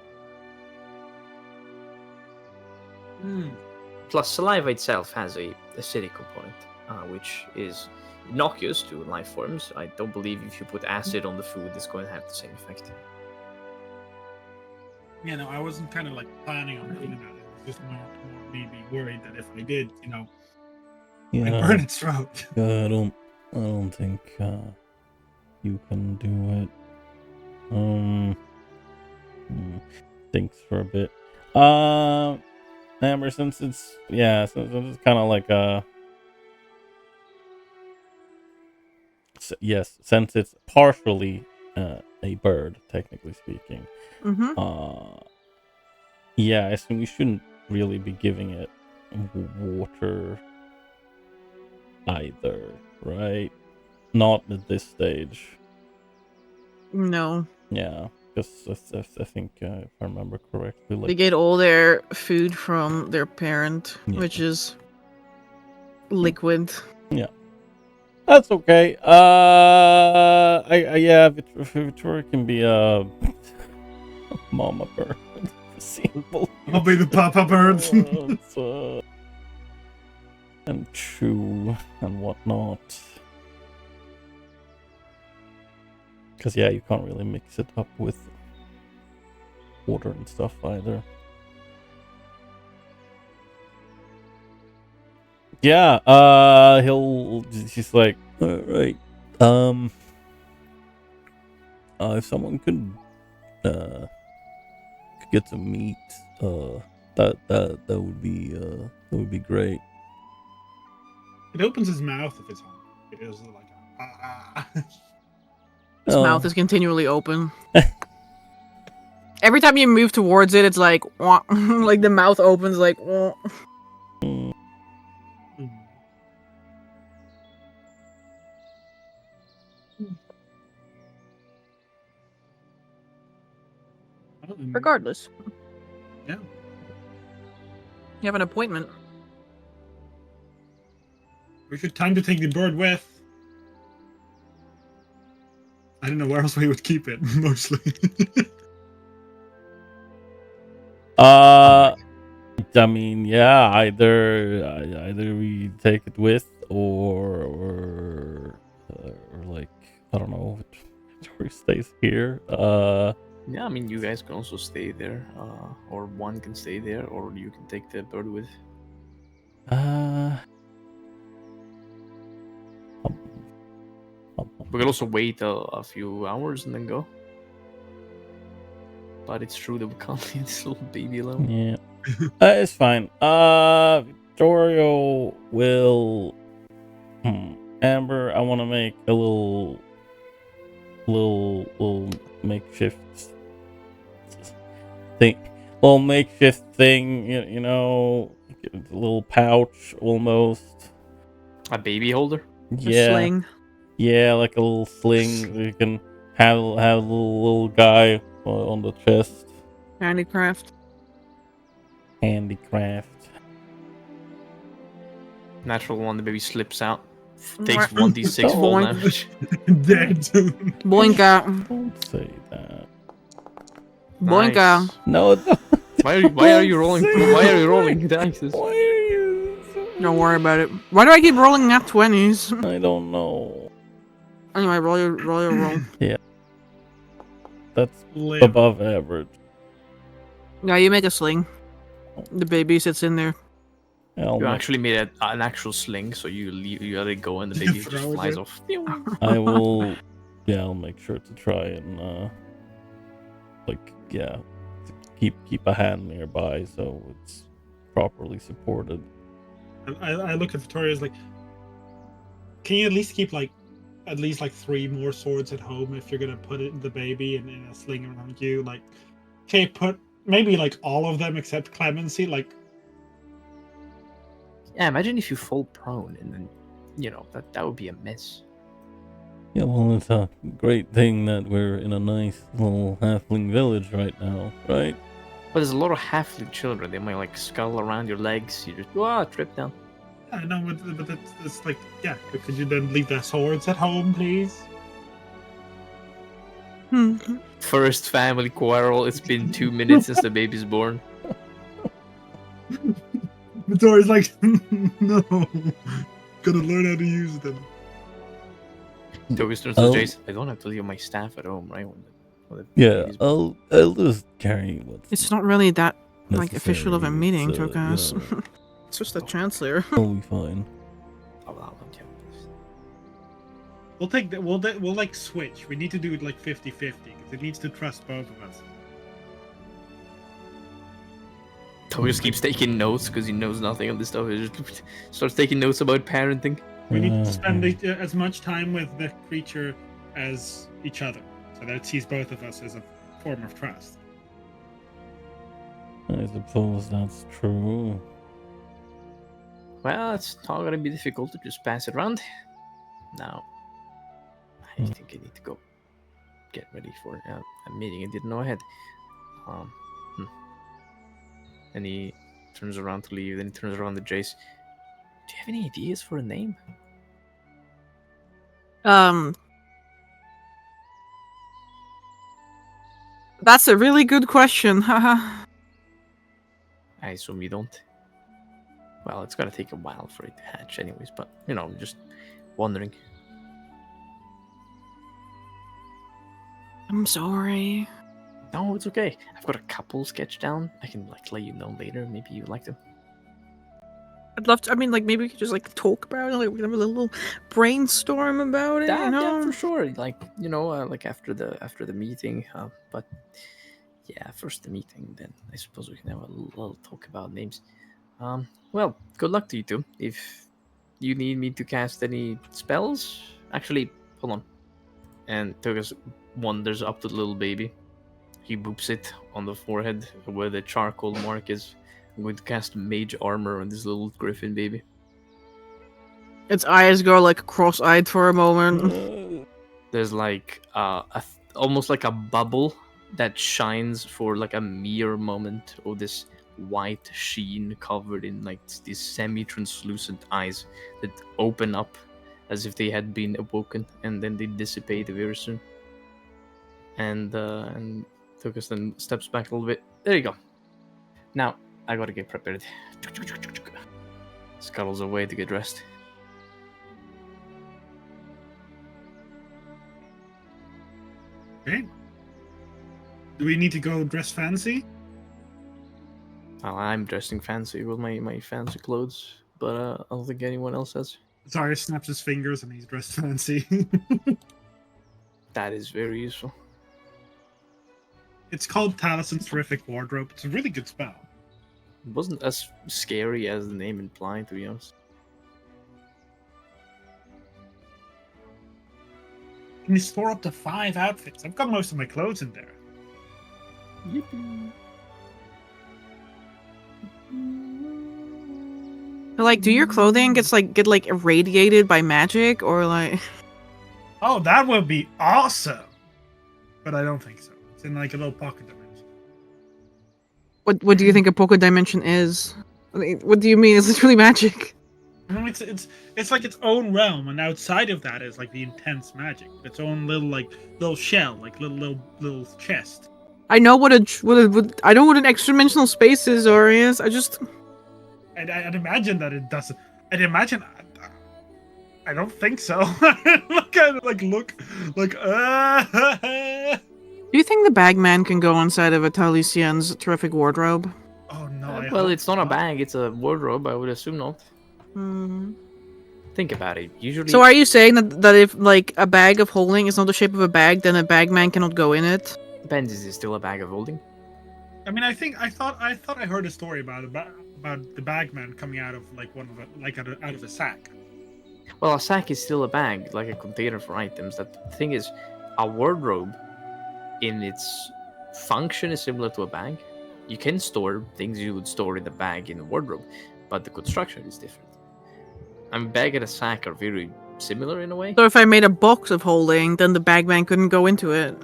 Plus, saliva itself has a acidic component, which is innocuous to life forms. I don't believe if you put acid on the food, it's going to have the same effect. Yeah, no, I wasn't kind of like planning on doing that. It was just more maybe worried that if I did, I'd burn its throat. I don't think you can do it. Thinks for a bit. Amber, since it's kind of like yes, since it's partially a bird, technically speaking. Mm-hmm. Yeah, I assume we shouldn't really be giving it water either, right? Not at this stage. No. Yeah, because I think if I remember correctly, They like get all their food from their parent, Yeah. which is liquid. that's okay. Victoria can be a mama bird. Foreseeable. I'll be the papa bird. And chew and whatnot. Because you can't really mix it up with water and stuff either. Yeah, she's like, alright, if someone could get some meat, that would be great. It opens his mouth if it's hungry. It is like His mouth is continually open. Every time you move towards it, it's like, wah, like the mouth opens, like. Wah. Regardless. Yeah. You have an appointment. We should time to take the bird with. I don't know where else we would keep it, mostly. I mean, yeah, either we take it with or like, I don't know, Tori stays here. Yeah, I mean, you guys can also stay there, or one can stay there, or you can take the bird with. We can also wait a few hours and then go. But it's true that we can't leave this little baby alone. Yeah, it's fine. Victorio will. Amber, I want to make a little makeshift thing. Little makeshift thing, a little pouch almost. A baby holder? Yeah. A sling. Yeah, like a little sling. You can have a little guy on the chest. Handicraft. Natural one, the baby slips out. Takes 1d6 fall Boink. damage. Dead. Boinka. Don't say that. Boinka. Nice. No. Why are you rolling? Why are you rolling dice? Why are you? Don't worry about it. Why do I keep rolling nat 20s? I don't know. Anyway, roll your roll. Yeah. That's Live. above average. Yeah, you make a sling. The baby sits in there. You actually made an actual sling, so you let it go and the baby just Throw it flies in. off. I will. Yeah, I'll make sure to try and to keep a hand nearby so it's properly supported. I look at Victoria's like, can you at least keep at least 3 more swords at home if you're gonna put the baby in a sling around you? Like, okay, put maybe all of them except Clemency. Yeah, imagine if you fall prone and then, that would be a mess. Yeah, well, it's a great thing that we're in a nice little halfling village right now, right? But there's a lot of halfling children. They might like skull around your legs. You just trip down. I know, but it's like, yeah. But could you then leave the swords at home, please? First family quarrel. It's been 2 minutes since the baby's born. Vittori's like, no, gotta learn how to use them. Togus turns to Jace. I don't have to leave my staff at home, right? When the Yeah, baby's born. I'll just carry what's It's not really that like official of a necessary. meeting, It's, Tokas. you know, It's just a chancellor. I'll be fine. We'll take that. We'll like switch. We need to do it like 50-50 because it needs to trust both of us. Togus keeps taking notes because he knows nothing of this stuff. He just starts taking notes about parenting. We need to spend as much time with the creature as each other, so that it sees both of us as a form of trust. I suppose that's true. Well, it's not going to be difficult to just pass it around. Now, I think I need to go get ready for a meeting. I didn't know ahead. And he turns around to leave. Then he turns around to Jace. Do you have any ideas for a name? That's a really good question. Haha. I assume you don't. Well, it's gonna take a while for it to hatch, anyways. But I'm just wondering. I'm sorry. No, it's okay. I've got a couple sketched down. I can let you know later. Maybe you like them. I'd love to. I mean, like, maybe we could just talk about it. Like, we can have a little brainstorm about it. Yeah, for sure. Like after the meeting. But yeah, first the meeting. Then I suppose we can have a little talk about names. Well, good luck to you two. If you need me to cast any spells, actually, hold on. And Togus wanders up to the little baby. He boops it on the forehead where the charcoal mark is. I'm going to cast mage armor on this little griffin baby. Its eyes go cross-eyed for a moment. There's almost like a bubble that shines for a mere moment of this white sheen covered in these semi-translucent eyes that open up as if they had been awoken, and then they dissipate very soon. And Tokus then steps back a little bit. There you go. Now I gotta get prepared. Scuttles away to get dressed. Okay. Do we need to go dress fancy? Well, I'm dressing fancy with my fancy clothes, but I don't think anyone else has. Zarya snaps his fingers and he's dressed fancy. That is very useful. It's called Talison's Terrific Wardrobe. It's a really good spell. It wasn't as scary as the name implied, to be honest. Can you store up to 5 outfits? I've got most of my clothes in there. Yippee. Do your clothing get irradiated by magic or Oh, that would be awesome! But I don't think so. It's in a little pocket dimension. What do you think a pocket dimension is? What do you mean? Is it really magic? I mean, it's like its own realm, and outside of that is the intense magic. Its own little shell, little chest. I know what I know what an extra dimensional space is, or is. I'd imagine that it doesn't. I'd imagine. I don't think so. Look. Do you think the bagman can go inside of a Talisian's terrific wardrobe? Oh no! Well, it's not a bag; it's a wardrobe. I would assume not. Hmm. Think about it. Usually. So, are you saying that if a bag of holding is not the shape of a bag, then a bagman cannot go in it? Depends. Is it still a bag of holding? I mean, I thought I heard a story about the bagman coming out of out of a sack. Well, a sack is still a bag, like a container for items. The thing is, a wardrobe, in its function, is similar to a bag. You can store things you would store in a bag in a wardrobe, but the construction is different. I mean, bag and a sack are very similar in a way. So if I made a box of holding, then the bagman couldn't go into it.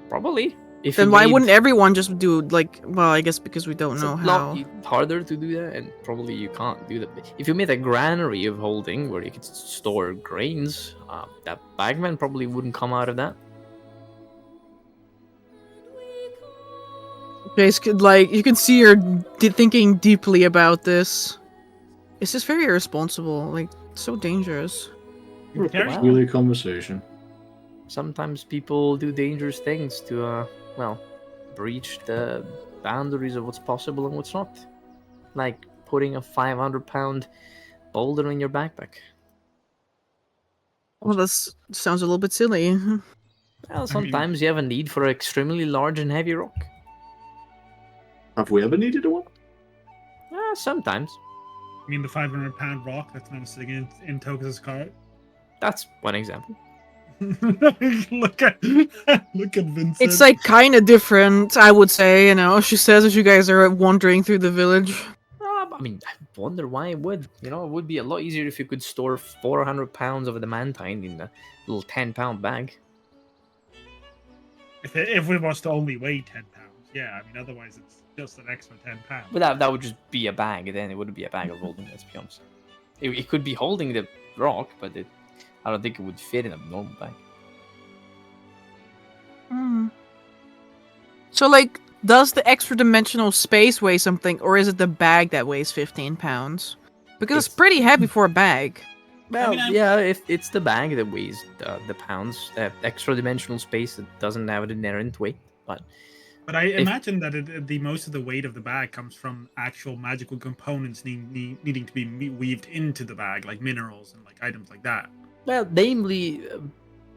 Probably. If Then you why made- wouldn't everyone just do like? Well, I guess because we don't It's know a how. lot harder to do that, and probably you can't do that. If you made a granary of holding where you could store grains, that bagman probably wouldn't come out of that. Jace could like you can see her thinking deeply about this. It's just very irresponsible, like so dangerous. Terry? Wow. Really a conversation. Sometimes people do dangerous things to, breach the boundaries of what's possible and what's not. Like putting a 500-pound boulder in your backpack. Well, that sounds a little bit silly. Well, sometimes you have a need for an extremely large and heavy rock. Have we ever needed one? Sometimes. I mean, the 500-pound rock that's now sitting in Tokus' cart. That's one example. look at Vincent. It's like kind of different, I would say. You know, she says as you guys are wandering through the village. I mean, I wonder why it would. You know, it would be a lot easier if you could store 400 pounds of adamantine in a little 10-pound bag. if it was to only weigh 10 pounds, yeah. I mean, otherwise it's just an extra 10 pounds. But that would just be a bag, then it wouldn't be a bag of holding, let's be honest. It could be holding the rock, but I don't think it would fit in a normal bag. So, like, does the extra dimensional space weigh something, or is it the bag that weighs 15 pounds? Because it's pretty heavy for a bag. Well, mean, yeah, if it's the bag that weighs the pounds, extra dimensional space that doesn't have an inherent weight. But I imagine that the most of the weight of the bag comes from actual magical components needing to be weaved into the bag, like minerals and like items like that. well, namely,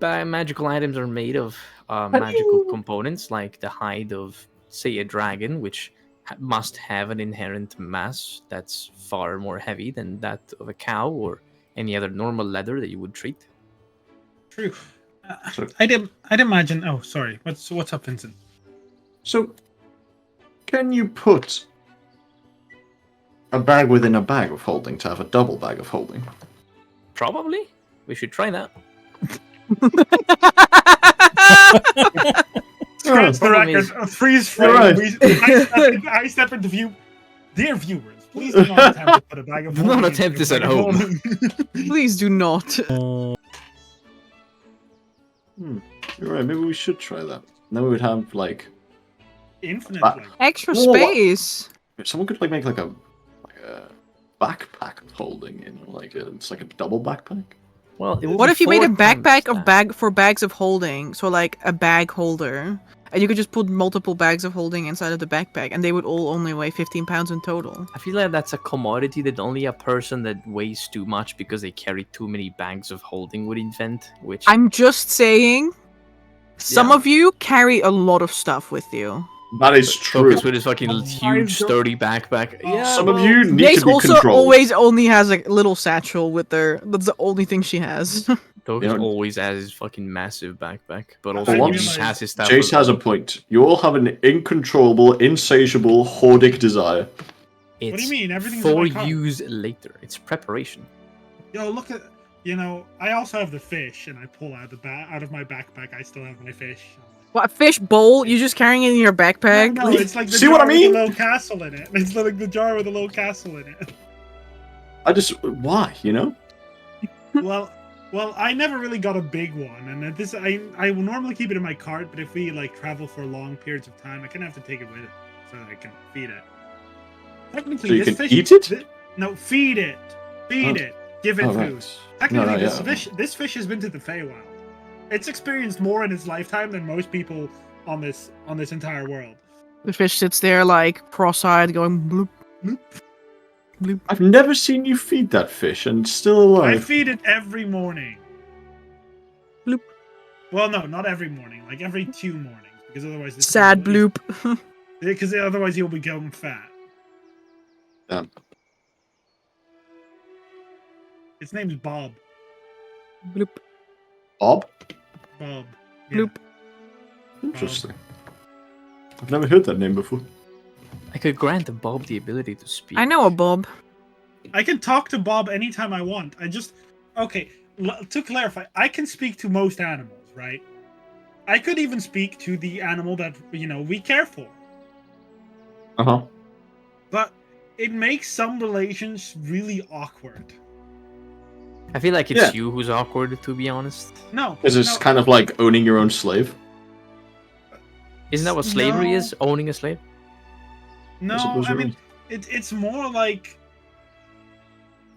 magical items are made of magical components, like the hide of, say, a dragon, which must have an inherent mass that's far more heavy than that of a cow or any other normal leather that you would treat. True. I'd imagine. Oh, sorry. What's up, Vincent? So, can you put a bag within a bag of holding to have a double bag of holding? Probably. We should try that. Scratch the problem record. is- A freeze frame. Right. I step into view. Dear viewers, please do not attempt to put a bag of Do not holding attempt into a this at bag of home. holding. Please do not. You're right, maybe we should try that. Then we would have, like... Infinitely. Extra Whoa, what? space. If someone could, like, make, like a backpack of holding, you know? Like, it's like a double backpack. Well, it would What be if you made a 4 times backpack of that. for bags of holding? So like a bag holder, and you could just put multiple bags of holding inside of the backpack, and they would all only weigh 15 pounds in total. I feel like that's a commodity that only a person that weighs too much because they carry too many bags of holding would invent, which... I'm just saying, some Yeah. of you carry a lot of stuff with you. That is true. Focus with his fucking huge, sturdy backpack. Yeah, Some of well, you need Jace to be also controlled. always only has a little satchel with her. That's the only thing she has. Focus You know- always has his fucking massive backpack, but For also he once, just has his stuff. Jace has a point. You all have an incontrollable, insatiable, hoardic desire. It's What do you mean? Everything's in for my car. use later. It's preparation. Yo, look at. You know, I also have the fish, and I pull out out of my backpack. I still have my fish. What, a fish bowl? You just carrying it in your backpack? No, it's like the See jar what I with mean? the little castle in it. It's like the jar with the little castle in it. Why, you know? Well, I never really got a big one, and this I will normally keep it in my cart. But if we like travel for long periods of time, I kind of have to take it with it so that I can feed it. Technically, So you this can fish, eat it? No, feed it. Feed Oh. it. Give it Oh, food. right. Technically, No, this fish has been to the Feywild. It's experienced more in its lifetime than most people on this entire world. The fish sits there like cross-eyed, going bloop, bloop, bloop. I've never seen you feed that fish, and it's still I alive. feed it every morning. Bloop. Well, no, not every morning. Like every 2 mornings, because otherwise this Sad bloop. Because otherwise you'll become fat. Damn. Its name's Bob. Bloop. Bob? Bob. Bloop. Interesting. I've never heard that name before. I could grant Bob the ability to speak. I know a Bob. I can talk to Bob anytime I want. Okay, to clarify, I can speak to most animals, right? I could even speak to the animal that, we care for. Uh-huh. But it makes some relations really awkward. I feel like it's Yeah. you who's awkward, to be honest. No. Because it's kind of like owning your own slave. Isn't that what slavery No. is? Owning a slave? No, suppose I you're mean, it's more like...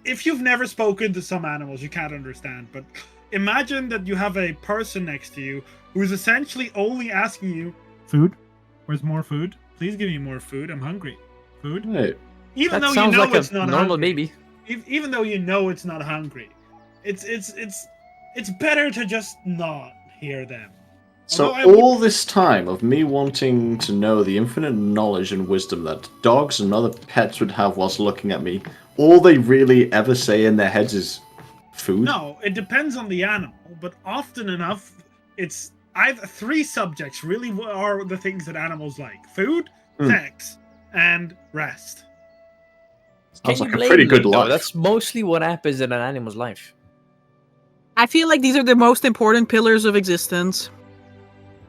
If you've never spoken to some animals, you can't understand, but imagine that you have a person next to you who is essentially only asking you, food? Where's more food? Please give me more food. I'm hungry. Food? Hey, Even That though sounds you know like it's a not normal hungry. baby. Even though you know it's not hungry. It's better to just not hear them. so Although I would- all this time of me wanting to know the infinite knowledge and wisdom that dogs and other pets would have whilst looking at me, all they really ever say in their heads is food? No, it depends on the animal, but often enough, it's either 3 subjects really are the things that animals like: food, sex, and rest. Sounds Can like you a blame pretty them, good though? life. That's mostly what happens in an animal's life. I feel like these are the most important pillars of existence.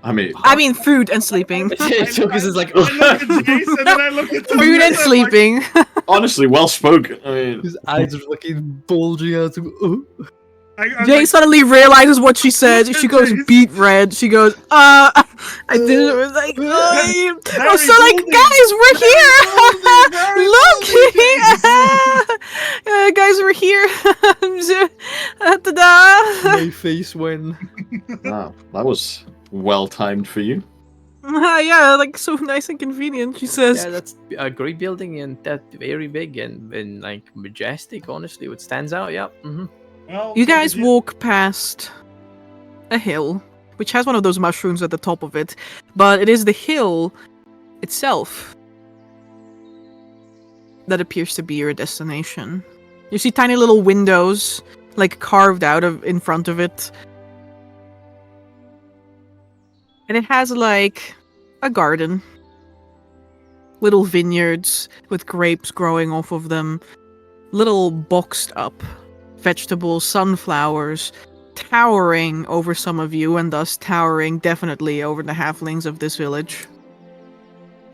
I mean, I mean, food and sleeping. Because it's like, I look at Jace and then I look at Food and sleeping. honestly, well spoken. I mean, his eyes are fucking bulging out. Jay suddenly realizes what she said. She goes beet red. She goes, I did it. It was like, oh, so like, guys, we're here. Look, guys, we're here. Ta-da. My face when. wow, that was well timed for you. Yeah, like so nice and convenient. She says, Yeah, that's a great building and that very big and like majestic. Honestly, what stands out. Yeah. Well, you so guys did walk past a hill, which has one of those mushrooms at the top of it, but it is the hill itself that appears to be your destination. You see tiny little windows, like carved out of in front of it. And it has like a garden. Little vineyards with grapes growing off of them. Little boxed up vegetables, sunflowers, towering over some of you, and thus towering definitely over the halflings of this village.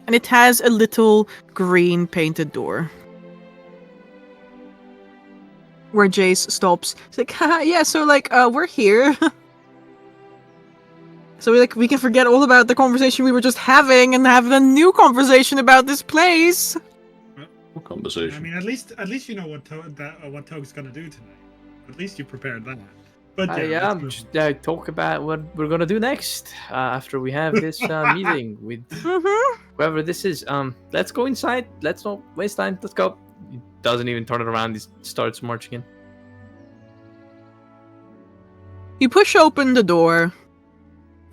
And it has a little green painted door. Where Jace stops. He's like, haha, yeah, so like, we're here. So we can forget all about the conversation we were just having and have a new conversation about this place. What conversation? I mean, at least you know what what Toge's gonna do tonight. At least you prepared that. But yeah, let's move on. Talk about what we're gonna do next after we have this meeting with whoever this is. Let's go inside. Let's not waste time. Let's go. He doesn't even turn it around. He starts marching in. You push open the door,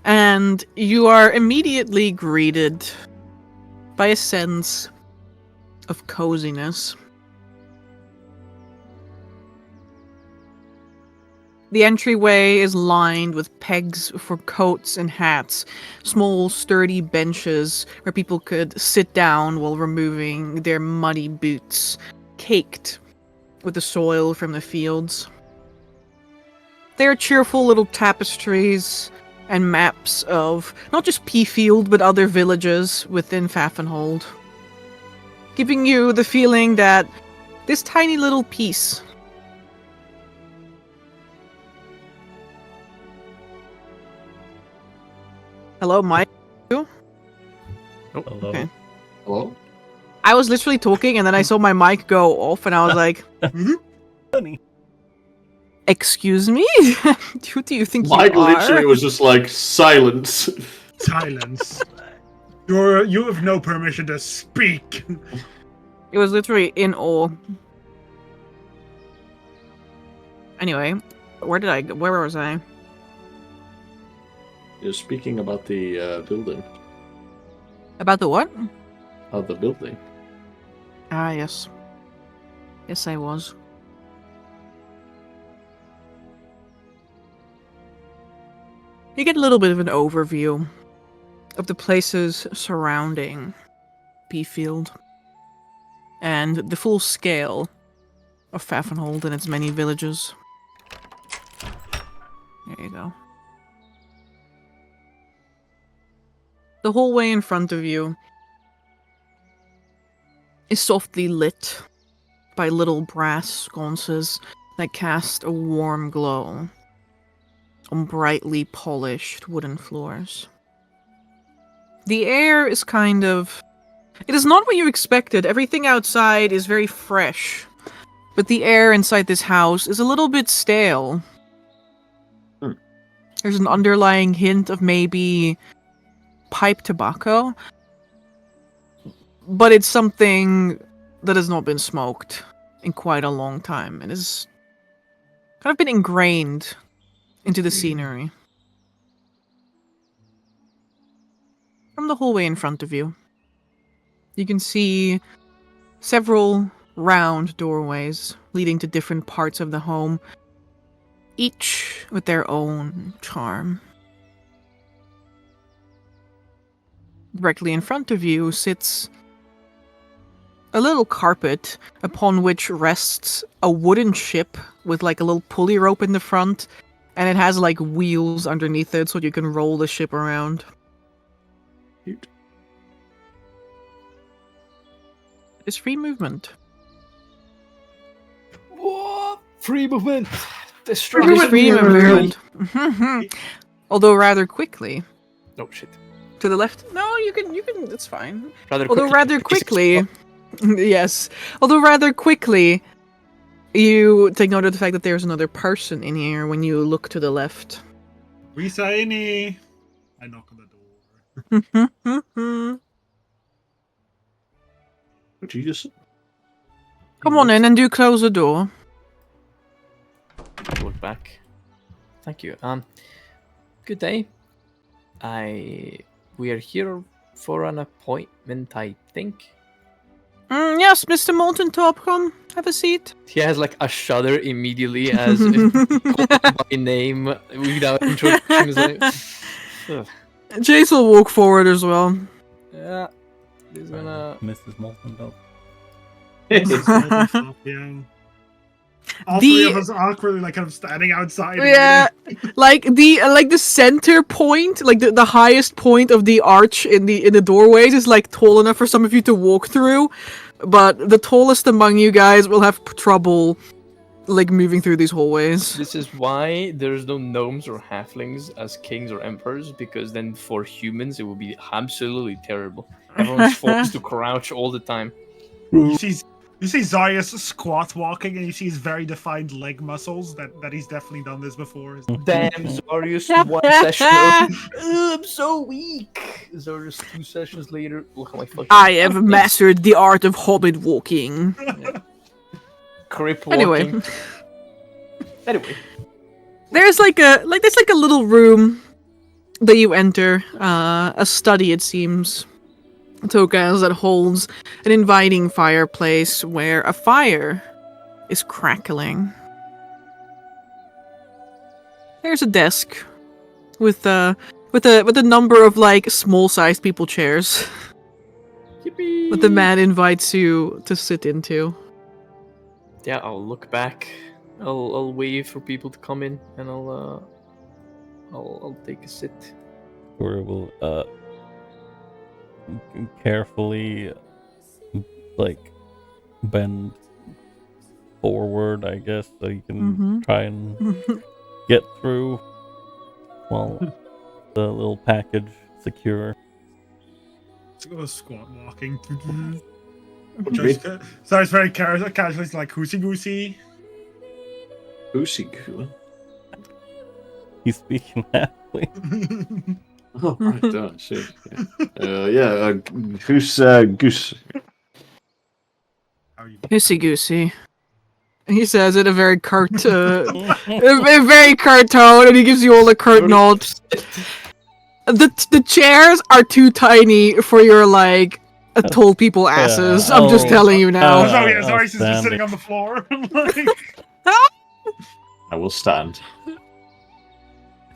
and you are immediately greeted by a sense of coziness. The entryway is lined with pegs for coats and hats, small sturdy benches where people could sit down while removing their muddy boots, caked with the soil from the fields. There are cheerful little tapestries and maps of not just Peafield, but other villages within Fafenhold, giving you the feeling that this tiny little piece Hello, Mike? Hello. Okay. Hello? I was literally talking and then I saw my mic go off and I was like, Funny. excuse me? Who do you think Mike you are? literally was just like, silence. Silence. You have no permission to speak. It was literally in awe. Anyway, where was I? You're speaking about the building. About the what? Of the building. Ah, yes. Yes, I was. You get a little bit of an overview of the places surrounding Peafield and the full scale of Pfaffenhold and its many villages. There you go. The hallway in front of you is softly lit by little brass sconces that cast a warm glow on brightly polished wooden floors. The air is kind of... It is not what you expected. Everything outside is very fresh, but the air inside this house is a little bit stale. There's an underlying hint of maybe pipe tobacco, but it's something that has not been smoked in quite a long time and has kind of been ingrained into the scenery. From the hallway in front of you, you can see several round doorways leading to different parts of the home, each with their own charm. Directly in front of you sits a little carpet upon which rests a wooden ship with like a little pulley rope in the front, and it has like wheels underneath it so you can roll the ship around. Cute. It's free movement. Whoa! Free movement! It is Destruction! free movement. Although rather quickly. Oh shit. To the left? No, you can, it's fine. Rather Rather quickly, yes. Although rather quickly, you take note of the fact that there's another person in here when you look to the left. Risaini. I knock on the door. Would you just... Come on in and do close the door. Look back. Thank you. Good day. We are here for an appointment, I think. Yes, Mr. Molten Top, come have a seat. He has like a shudder immediately as if called by name without introduction. He's like, "Ugh, Jace will walk forward as well. yeah, he's gonna. Mrs. Molten Dog. Yeah. All three of us awkwardly like kind of standing outside. and Yeah, waiting. like the center point, like the highest point of the arch in the doorways is like tall enough for some of you to walk through, but the tallest among you guys will have trouble like moving through these hallways. This is why there's no gnomes or halflings as kings or emperors, because then for humans it would be absolutely terrible. Everyone's forced to crouch all the time. You see Zarius squat walking, and you see his very defined leg muscles. That he's definitely done this before. Damn, Zarius, one session. Ugh, I'm so weak. Zarius, 2 sessions later. Look at my fucking. I have mastered the art of hobbit walking. Crip walking. Anyway, there's like a little room that you enter, a study it seems. Tokaz that holds an inviting fireplace where a fire is crackling. There's a desk with a number of like small-sized people chairs Yippee. that the man invites you to sit into. Yeah, I'll look back. I'll wave for people to come in, and I'll take a sit. Or will carefully like bend forward, I guess, so you can try and get through while the little package secure. Let's go squat walking. Okay. So it's very casually like hoosey goosey. Goosey. He's speaking halfway. Oh, right, oh, shit. Yeah, goose. How are you? Goosey goosey. He says it in a very curt, a very curt tone, and he gives you all a curt nod. The chairs are too tiny for your like tall people asses. I'm just telling you now. Oh, yeah, Zarius is just stand sitting it. on the floor. Like, I will stand.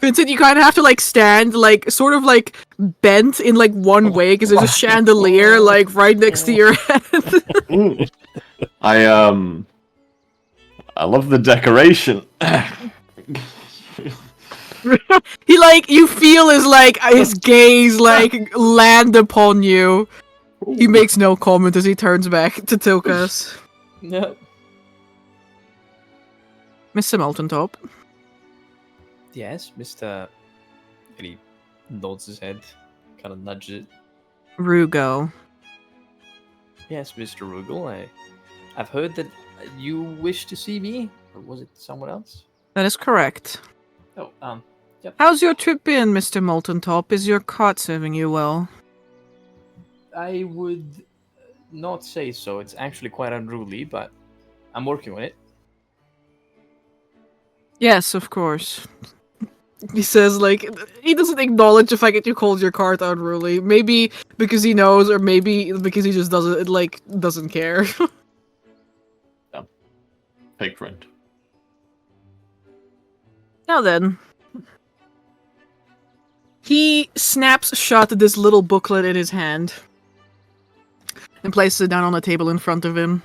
Vincent, you kind of have to like stand, like sort of like bent in like one way because there's a chandelier like right next to your head. I love the decoration. He like you feel his gaze land upon you. He makes no comment as he turns back to Tilkas. No. Mr. Moltentop. Yes, Mr. And he nods his head, kind of nudges it. Rugo. Yes, Mr. Rugal, I've heard that you wish to see me, or was it someone else? That is correct. Oh, yep. How's your trip been, Mr. Moltentop? Is your cart serving you well? I would not say so. It's actually quite unruly, but I'm working on it. Yes, of course. He says, he doesn't acknowledge the fact that you called your cart unruly. Maybe because he knows, or maybe because he just doesn't care. Fake friend. Now then. He snaps shut this little booklet in his hand and places it down on the table in front of him.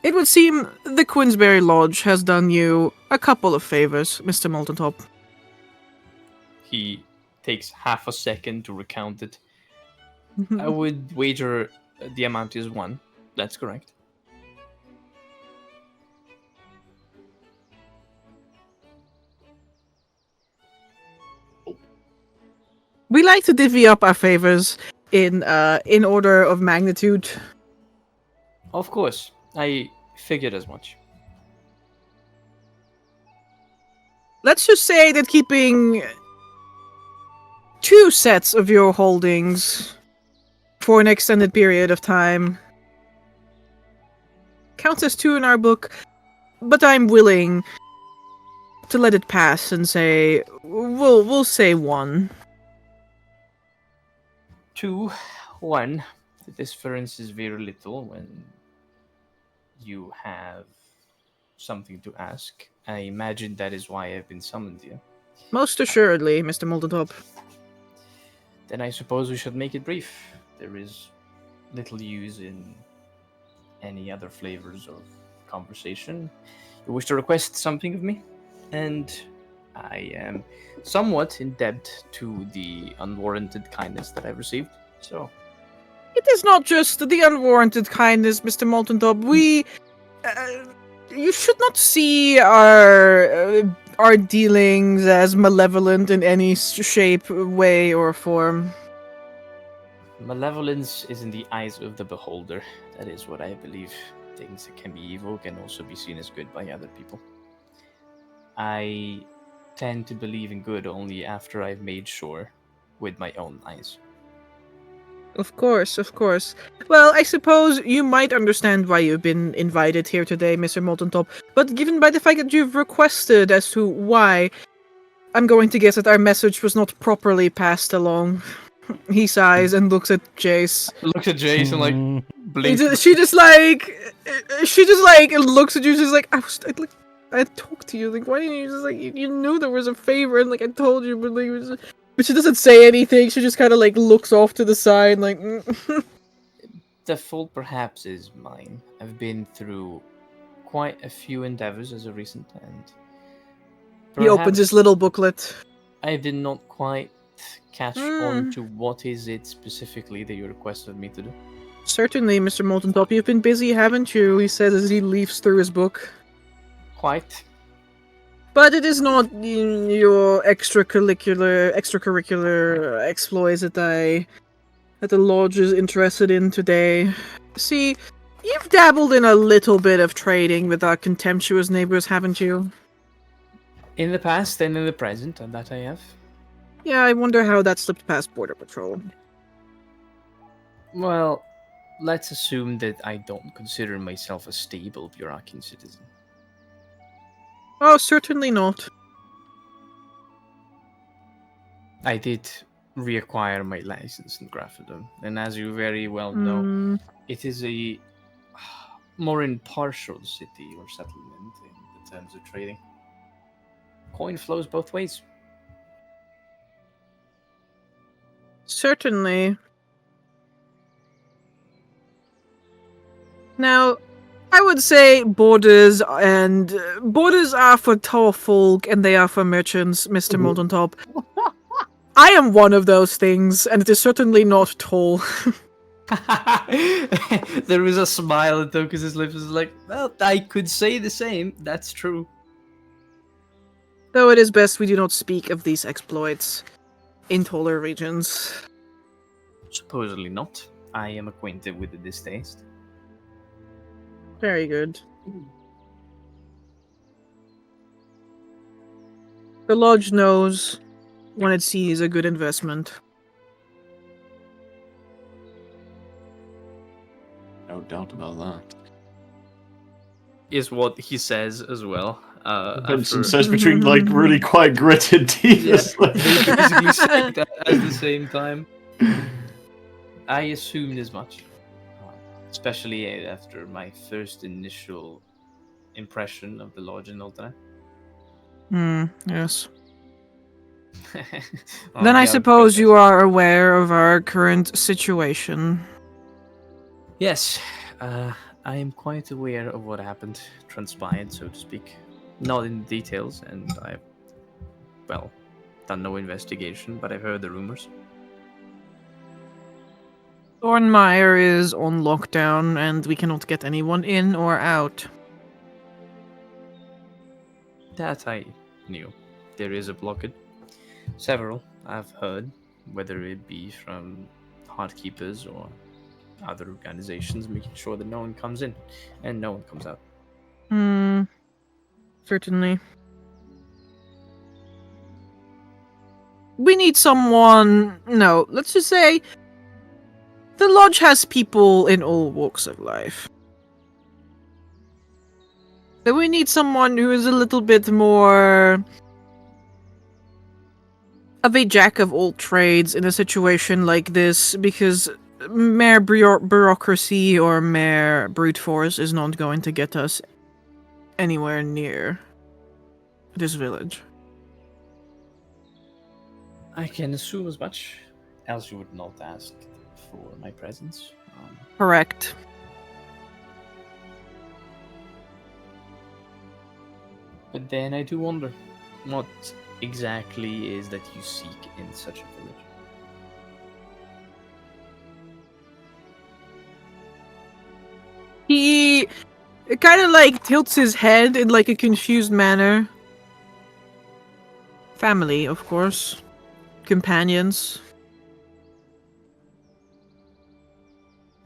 It would seem the Queensberry Lodge has done you a couple of favors, Mr. Moltentop. He takes half a second to recount it. I would wager the amount is 1. That's correct. We like to divvy up our favors in order of magnitude. Of course. I figured as much. Let's just say that keeping 2 sets of your holdings for an extended period of time counts as 2 in our book, but I'm willing to let it pass and say we'll say 1. 2, 1. The difference is very little when you have something to ask. I imagine that is why I've been summoned here. Most assuredly, Mr. Moltentop. Then I suppose we should make it brief. There is little use in any other flavors of conversation. You wish to request something of me? And I am somewhat in debt to the unwarranted kindness that I've received. So, It is not just the unwarranted kindness, Mr. Moltentop. You should not see our dealings as malevolent in any shape, way, or form. malevolence is in the eyes of the beholder. That is what I believe. Things that can be evil can also be seen as good by other people. I tend to believe in good only after I've made sure with my own eyes. Of course, of course. Well, I suppose you might understand why you've been invited here today, Mr. Moltentop, but given by the fact that you've requested as to why, I'm going to guess that our message was not properly passed along. He sighs and looks at Jace. Look at Jason like blinks. She just looks at you, just like, I talked to you, like, why didn't you just, you knew there was a favor, and, I told you, but, but she doesn't say anything, she just kind of, looks off to the side, The fault perhaps is mine. I've been through quite a few endeavors as of recent, and He opens his little booklet. I did not quite catch on to what is it specifically that you requested me to do. Certainly, Mr. Moltentop, you've been busy, haven't you? He says as he leafs through his book. Quite. But it is not your extracurricular exploits that the lodge is interested in today. See, you've dabbled in a little bit of trading with our contemptuous neighbors, haven't you? In the past and in the present, and that I have. Yeah, I wonder how that slipped past Border Patrol. Well, let's assume that I don't consider myself a stable Burakian citizen. Oh, certainly not. I did reacquire my license in Graphidom, and as you very well know, it is a more impartial city or settlement in terms of trading. Coin flows both ways. Certainly. Now, I would say borders are for tall folk and they are for merchants, Mr. Molten Top. I am one of those things, and it is certainly not tall. There is a smile at Tokus' lips. Is like, well, I could say the same. That's true. Though it is best we do not speak of these exploits in taller regions. Supposedly not. I am acquainted with the distaste. Very good. The lodge knows when it sees a good investment. No doubt about that. Is what he says as well. Vincent After... says between like really quite gritted teeth. Yeah, they basically say that at the same time. I assumed as much. Especially after my first initial impression of the lodge in Ultra. Yes. Then I suppose you are aware of our current situation. Yes, I am quite aware of what happened, transpired, so to speak. Not in details, and I've, well, done no investigation, but I've heard the rumors. Thornmire is on lockdown, and we cannot get anyone in or out. That I knew. There is a blockade. Several, I've heard, whether it be from Heartkeepers or other organizations, making sure that no one comes in and no one comes out. Certainly. We need someone... No, let's just say... The lodge has people in all walks of life. So we need someone who is a little bit more... of a jack of all trades in a situation like this, because mere bureaucracy or mere brute force is not going to get us anywhere near this village. I can assume as much, else you would not ask for my presence. Correct. But then I do wonder, what exactly is that you seek in such a village? He kind of like tilts his head in like a confused manner. Family, of course. Companions.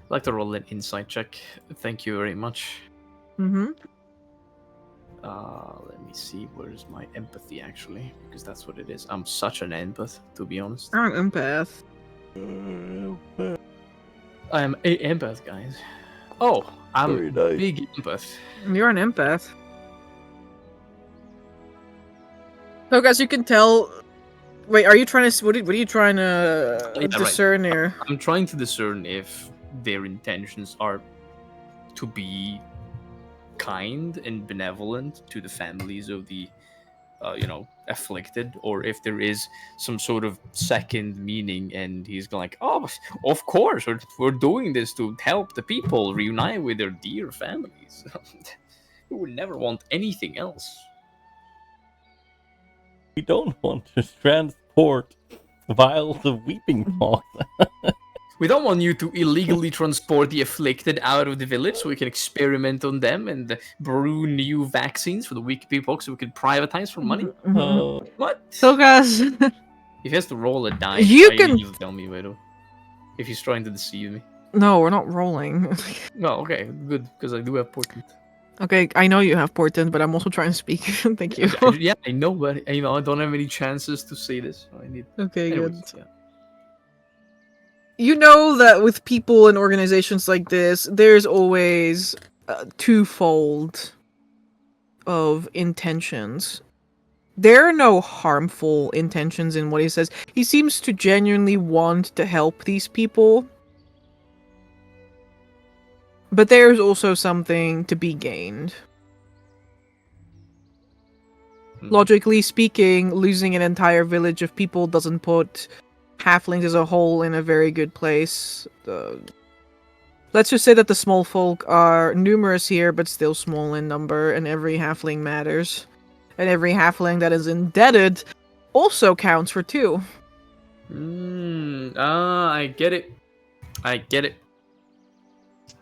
I'd like to roll an insight check. Thank you very much. Mm-hmm. Let me see, where's my empathy actually? Because that's what it is. I'm such an empath, to be honest. I'm an empath. I am a empath, guys. Oh, I'm a big empath. You're an empath. So, guys, you can tell. Wait, are you trying to? What are you trying to Yeah, discern here? I'm trying to discern if their intentions are to be kind and benevolent to the families of the, afflicted, or if there is some sort of second meaning, and he's like, oh, of course, we're doing this to help the people reunite with their dear families. We would never want anything else. We don't want to transport vials of weeping pox. We don't want you to illegally transport the afflicted out of the village so we can experiment on them and brew new vaccines for the weak people so we can privatize for money. What? So, guys, If he has to roll a die, You can- just tell me, Widow. If he's trying to deceive me. no, we're not rolling. No, okay, good, because I do have portent. Okay, I know you have portent, but I'm also trying to speak. Thank you. Yeah, I know, but I don't have any chances to say this. So I need. Okay, Anyways, good. yeah. You know that with people and organizations like this, there's always twofold of intentions. There are no harmful intentions in what he says. He seems to genuinely want to help these people. But there's also something to be gained. Logically speaking, losing an entire village of people doesn't put halflings as a whole in a very good place. Let's just say that the small folk are numerous here, but still small in number, and every halfling matters. And every halfling that is indebted also counts for 2. I get it. I get it.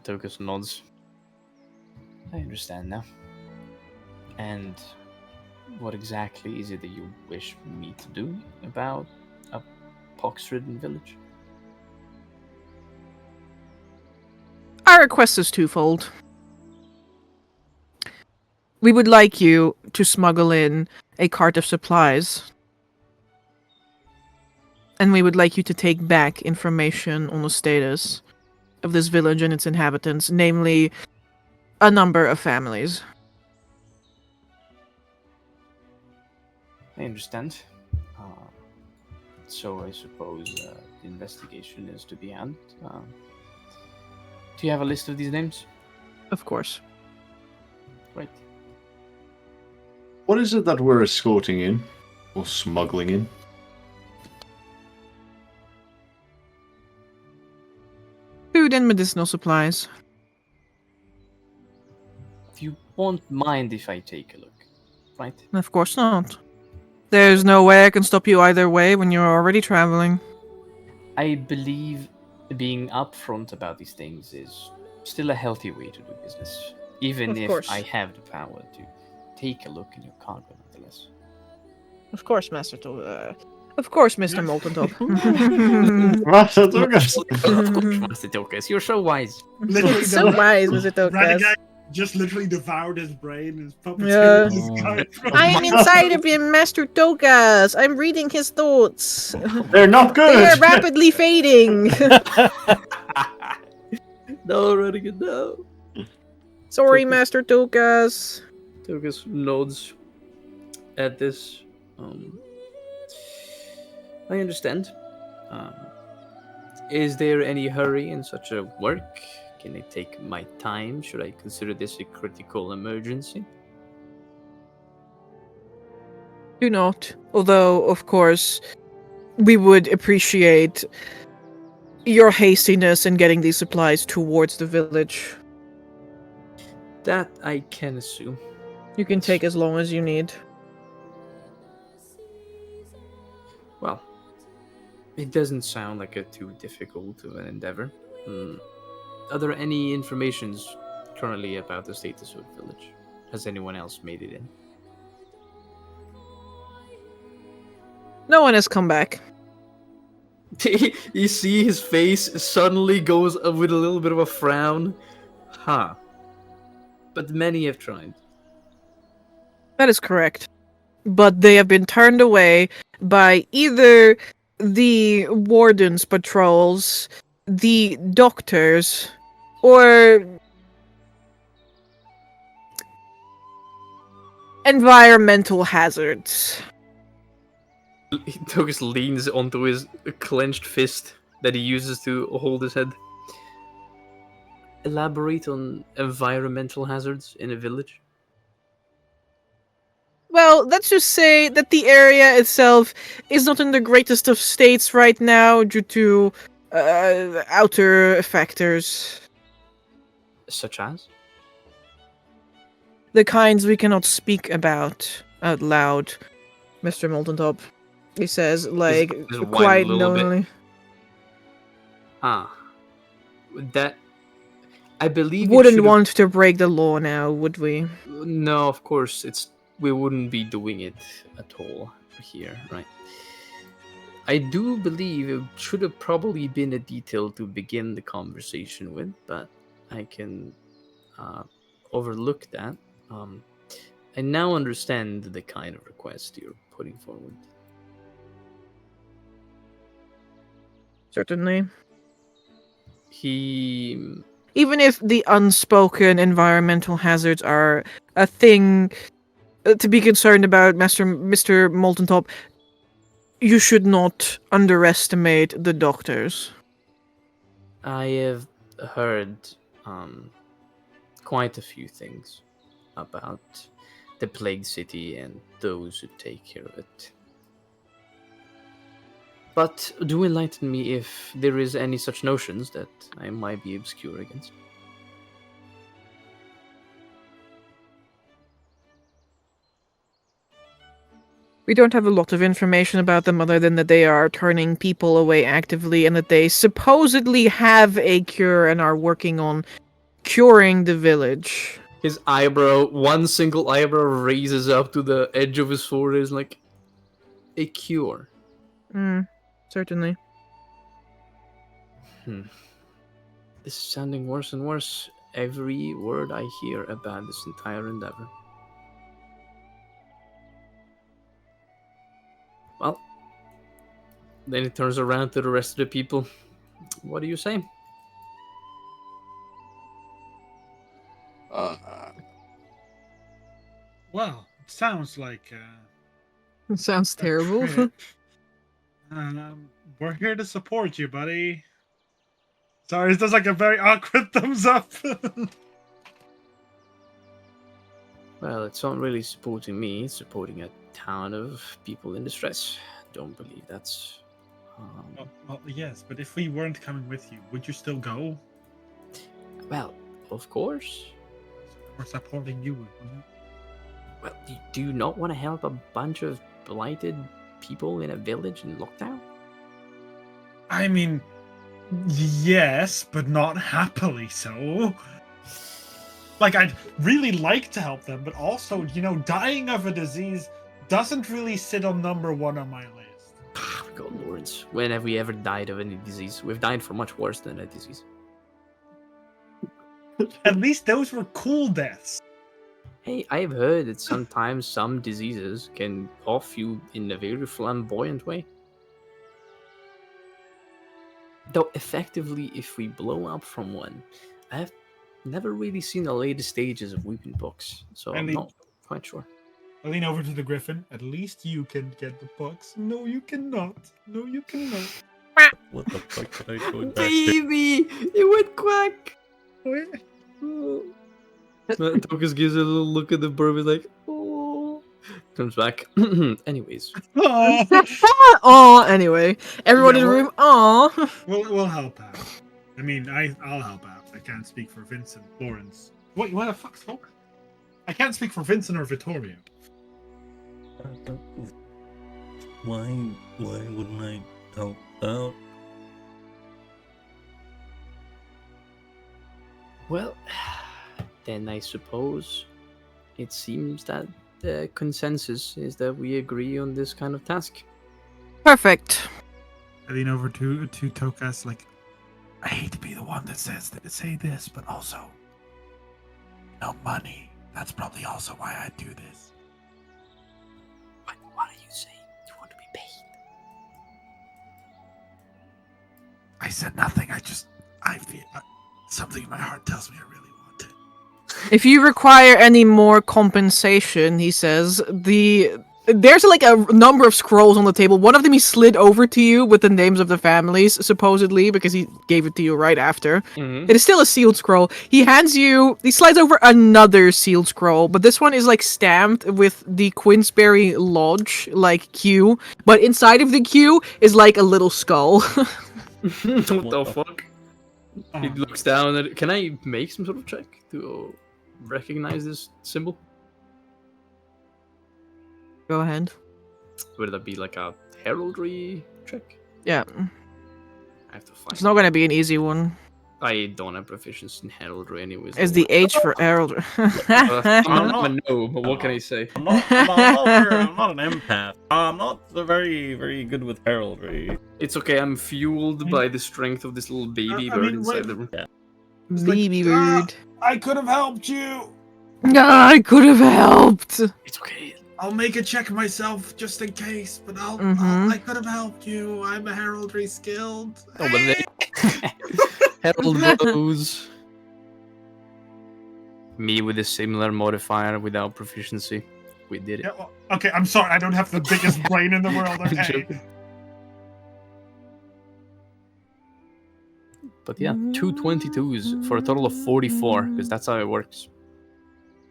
Tokus nods. I understand now. And what exactly is it that you wish me to do about a pox-ridden village? Our request is twofold. We would like you to smuggle in a cart of supplies. And we would like you to take back information on the status of this village and its inhabitants, namely a number of families. I understand. So I suppose the investigation is to be had. Do you have a list of these names? Of course. Right. What is it that we're escorting in? Or smuggling in? Food and medicinal supplies. You won't mind if I take a look, right? Of course not. There's no way I can stop you either way when you're already traveling. I believe being upfront about these things is still a healthy way to do business, even Of if course. I have the power to take a look in your cargo nonetheless. Of course, Of course, Mr. Moltentop. Master Douglas! Of course, Master Tokus, you're so wise. Literally So wise, Mr. That Tokas. guy just literally devoured his brain. His Yeah. puppeteer just got it from I am inside of him, Master Tokas. I'm reading his thoughts. They're not They are good! rapidly fading. No, Renegade, no. Sorry, Tokas. Master Tokas. Tokus nods at this. I understand. Is there any hurry in such a work? Can I take my time? Should I consider this a critical emergency? Do not. Although, of course, we would appreciate your hastiness in getting these supplies towards the village. That I can assume. You can take as long as you need. Well, it doesn't sound like a too difficult of an endeavor. Are there any informations currently about the status of the village? Has anyone else made it in? No one has come back. You see his face suddenly goes with a little bit of a frown. Huh. But many have tried. That is correct. But they have been turned away by either the warden's patrols, the doctors, or environmental hazards. Togus leans onto his clenched fist that he uses to hold his head. Elaborate on environmental hazards in a village? Well, let's just say that the area itself is not in the greatest of states right now due to outer factors. Such as? The kinds we cannot speak about out loud, Mr. Moltentop. He says, like, just whine a quite little bit. knowingly. That... I believe Wouldn't want to break the law now, would we? No, of course, we wouldn't be doing it at all here, right? I do believe it should have probably been a detail to begin the conversation with, but I can overlook that. I now understand the kind of request you're putting forward. Certainly. Even if the unspoken environmental hazards are a thing to be concerned about, Mr. Moltentop, you should not underestimate the doctors. I have heard quite a few things about the Plague City and those who take care of it. But do enlighten me if there is any such notions that I might be obscure against. We don't have a lot of information about them other than that they are turning people away actively and that they supposedly have a cure and are working on curing the village. His eyebrow, one single eyebrow, raises up to the edge of his forehead, is like a cure. Certainly. This is sounding worse and worse every word I hear about this entire endeavor. Well, then he turns around to the rest of the people. What do you say? Well, it sounds like It sounds a terrible. trip. We're here to support you, buddy. Sorry, it does like a very awkward thumbs up. Well, it's not really supporting me, it's supporting a town of people in distress. Don't believe that's... well, yes, but if we weren't coming with you, would you still go? Well, of course. We're supporting you. Well, do you not want to help a bunch of blighted people in a village in lockdown? I mean, yes, but not happily so. Like, I'd really like to help them, but also, dying of a disease doesn't really sit on number one on my list. God, Lawrence, when have we ever died of any disease? We've died for much worse than a disease. At least those were cool deaths. Hey, I've heard that sometimes some diseases can off you in a very flamboyant way. Though, effectively, if we blow up from one, I've never really seen the latest stages of whooping pox, so I'm not quite sure. I lean over to the griffin. At least you can get the pox. No, you cannot. No, you cannot. What the fuck did I go back to? Baby! It went quack! Tokus gives a little look at the bird, he's like, oh. Comes back. Anyways. Aw, anyway. Everyone in the room, aw. We'll help out. I mean, I'll help out. I can't speak for Vincent, Lawrence. Wait, what the fuck's going on? I can't speak for Vincent or Vittorio. Why wouldn't I help out? Well, then I suppose it seems that the consensus is that we agree on this kind of task. Perfect. I lean over to Tokas, like, I hate to be the one that say this, but also, no money. That's probably also why I do this. What are you saying? You want to be paid? I said nothing. I feel something in my heart tells me I really want it. If you require any more compensation, he says, there's like a number of scrolls on the table. One of them he slid over to you with the names of the families, supposedly, because he gave it to you right after. Mm-hmm. It is still a sealed scroll. He slides over another sealed scroll, but this one is like stamped with the Queensberry Lodge, like Q, but inside of the Q is like a little skull. What the fuck? Oh, He looks down at it. Can I make some sort of check to recognize this symbol? Go ahead. Would that be like a heraldry check? Yeah. I have to find It's not going to be an easy one. I don't have proficiency in heraldry anyways. It's the H for herald. I'm not a no, but what can I say? I'm not an empath. I'm not very, very good with heraldry. It's okay, I'm fueled by the strength of this little baby bird inside the room. Baby bird. I could have helped you. I could have helped. It's okay. I'll make a check myself just in case, but I could have helped you. I'm a heraldry skilled. Oh, but they... Herald Rose. Me with a similar modifier without proficiency. We did it. Yeah, well, okay, I'm sorry. I don't have the biggest brain in the world. I'm Okay. joking. But yeah, 2 22s for a total of 44, because that's how it works.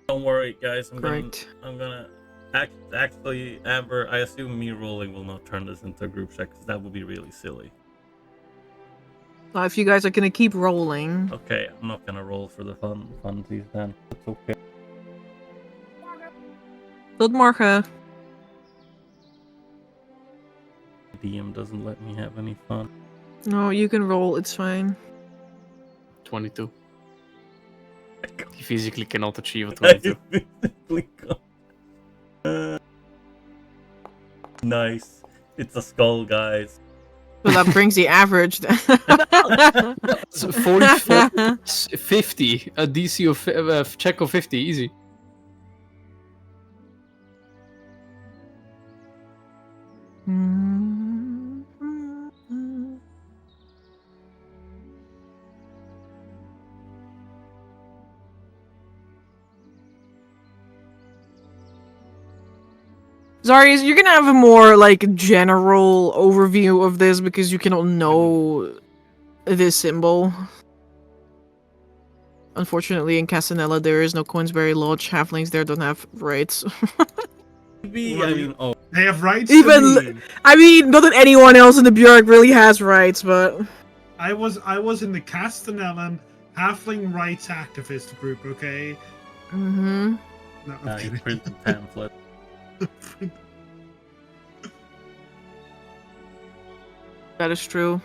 Don't worry, guys. Great. I'm gonna Actually, Amber, I assume me rolling will not turn this into a group check, because that would be really silly. So if you guys are gonna keep rolling, Okay, I'm not gonna roll for the funsies then. That's okay. tot morgen. DM doesn't let me have any fun. No, you can roll. It's fine. 22. He physically cannot achieve a I 22. physically can't. Nice. It's a skull, guys. So that brings the average down. So 44, 50, a DC of check of 50, easy. Zarius, you're gonna have a more like general overview of this because you cannot know this symbol. Unfortunately, in Castanella, there is no Queensberry Lodge. Halflings there don't have rights. Maybe, I mean, oh, They have rights. Even to me. I mean, not that anyone else in the Bjork really has rights, but I was in the Castanellan Halfling Rights Activist group. Okay. mm-hmm. No, I'm he kidding. printed pamphlet. That is true.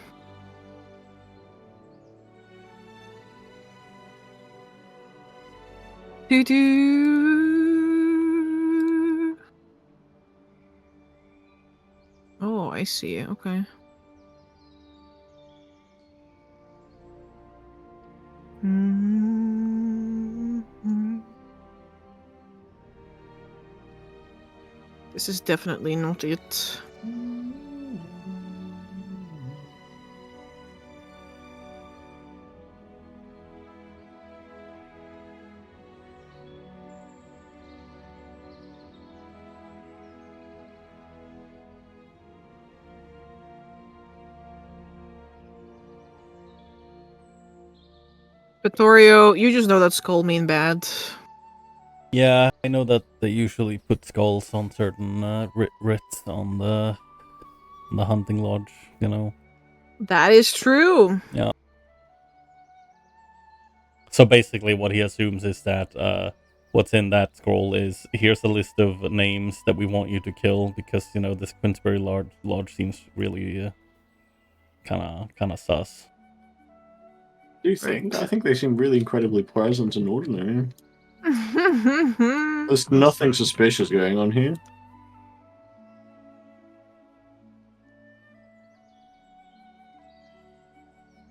Do-do. Oh, I see. Okay. This is definitely not it. Vittorio, you just know that skull mean bad. Yeah, I know that they usually put skulls on certain writs on the hunting lodge, you know. That is true. Yeah. So basically what he assumes is that what's in that scroll is, here's a list of names that we want you to kill, because, you know, this Queensberry Lodge seems really kind of sus. Do you think? Right. I think they seem really incredibly pleasant and ordinary. There's nothing suspicious going on here.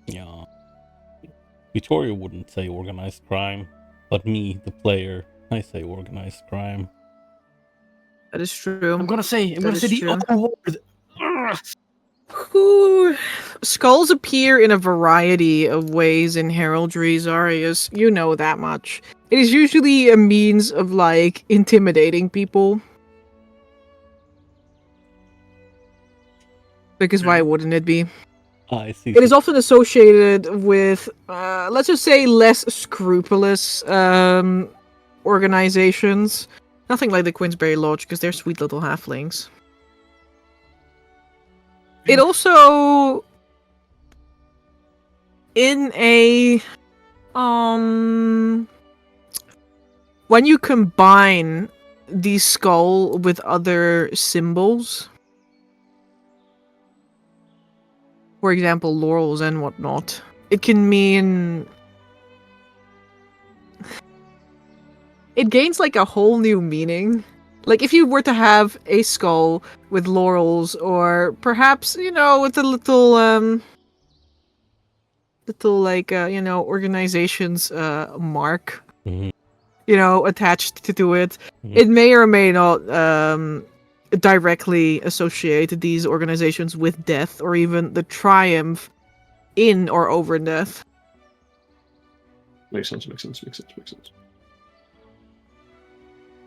Yeah. Vittoria wouldn't say organized crime, but me, the player, I say organized crime. That is true. I'm gonna say That is the true. onward. Ugh. Ooh. Skulls appear in a variety of ways in heraldry, Zarius. You know that much. It is usually a means of, like, intimidating people. Because why wouldn't it be? I see. It is often associated with, let's just say, less scrupulous organizations. Nothing like the Queensberry Lodge, because they're sweet little halflings. It also, in a, when you combine the skull with other symbols, for example, laurels and whatnot, it can mean, it gains like a whole new meaning. Like if you were to have a skull with laurels, or perhaps, you know, with a little like organization's mark, Mhm. you know, attached to it, Mhm. it may or may not directly associate these organizations with death, or even the triumph in or over death. Makes sense.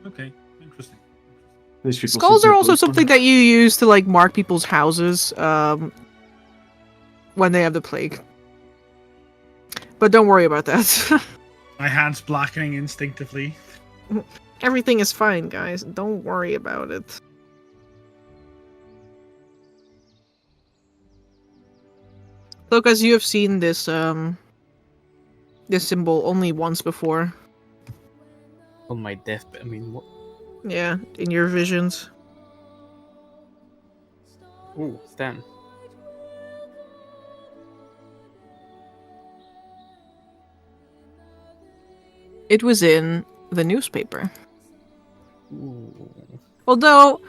Okay, interesting. These people Skulls seem are to also have something that you use to like mark people's houses when they have the plague. But don't worry about that. My hands blackening instinctively. Everything is fine, guys. Don't worry about it. Look, as you have seen this this symbol only once before. On my deathbed. I mean, what? Yeah, in your visions. Ooh, damn. It was in the newspaper. Ooh. Although,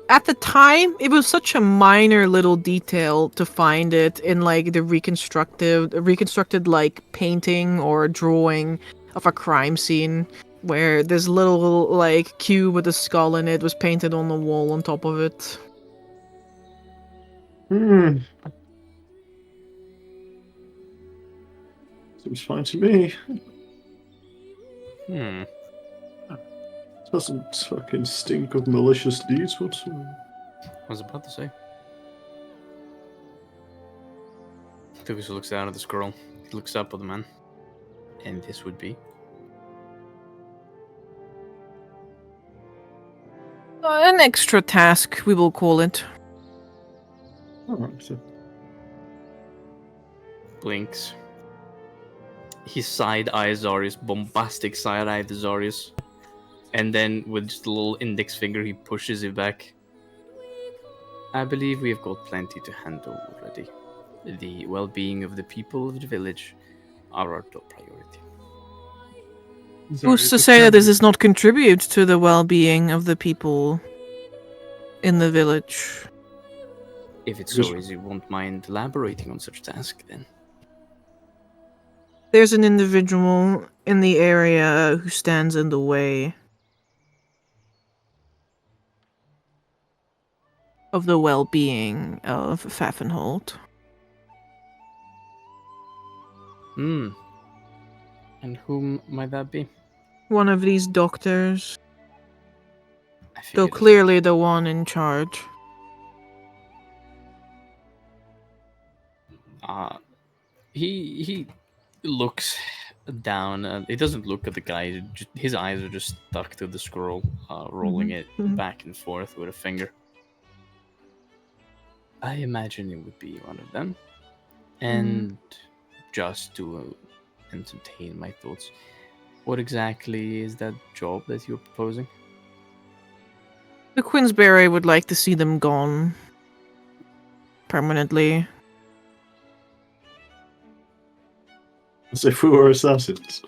at the time, it was such a minor little detail to find it in like the reconstructed like painting or drawing of a crime scene where this little like cube with a skull in it was painted on the wall on top of it. Hmm. Seems fine to me. Hmm. Doesn't fucking stink of malicious deeds whatsoever. I was about to say. Tugus looks down at the scroll. He looks up at the man. And this would be. An extra task, we will call it. Alright, so Blinks. He side eyes Zarius, bombastic side eye to Zarius. And then with just a little index finger, he pushes it back. I believe we have got plenty to handle already. The well-being of the people of the village are our top priority. Who's to say that this does not contribute to the well-being of the people in the village? If it's so easy, you won't mind elaborating on such a task, then. There's an individual in the area who stands in the way of the well-being of Pfaffenholt. Hmm. And whom might that be? One of these doctors, I though figured as clearly the one in charge. He looks down. He doesn't look at the guy. His eyes are just stuck to the scroll, rolling it back and forth with a finger. I imagine it would be one of them. And just to entertain my thoughts, what exactly is that job that you're proposing? The Queensberry would like to see them gone. Permanently. as if we were assassins.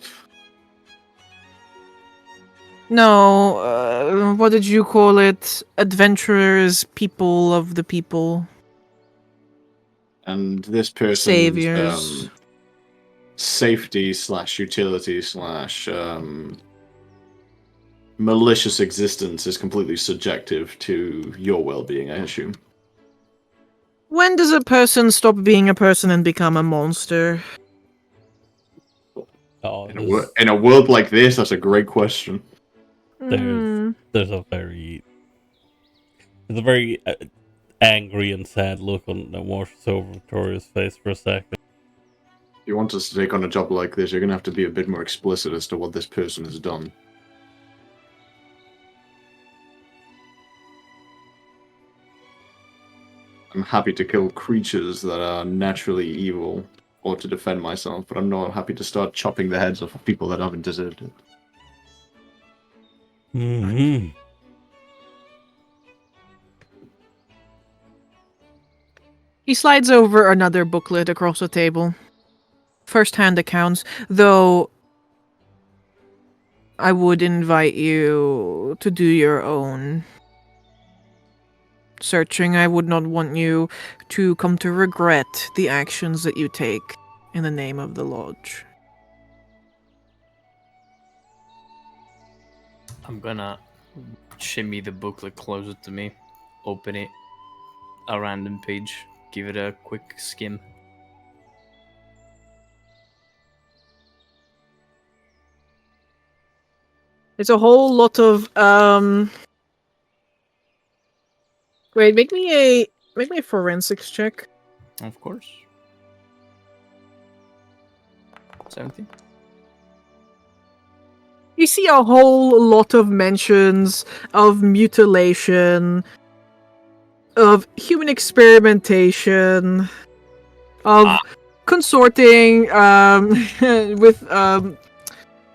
No, what did you call it? Adventurers, people of the people. And this person's Saviors. safety / utility / malicious existence is completely subjective to your well-being, I assume. When does a person stop being a person and become a monster? Oh, In a world like this, that's a great question. there's a very angry and sad look on that washes over Victoria's face for a second. If you want us to take on a job like this, you're going to have to be a bit more explicit as to what this person has done. I'm happy to kill creatures that are naturally evil, or to defend myself, but I'm not happy to start chopping the heads off of people that haven't deserved it. Mm-hmm. He slides over another booklet across the table. First-hand accounts, though I would invite you to do your own searching. I would not want you to come to regret the actions that you take in the name of the Lodge. I'm gonna shimmy the booklet closer to me, open it, a random page, give it a quick skim. It's a whole lot of Wait, make me a forensics check. Of course. 17. You see a whole lot of mentions of mutilation, of human experimentation, of consorting with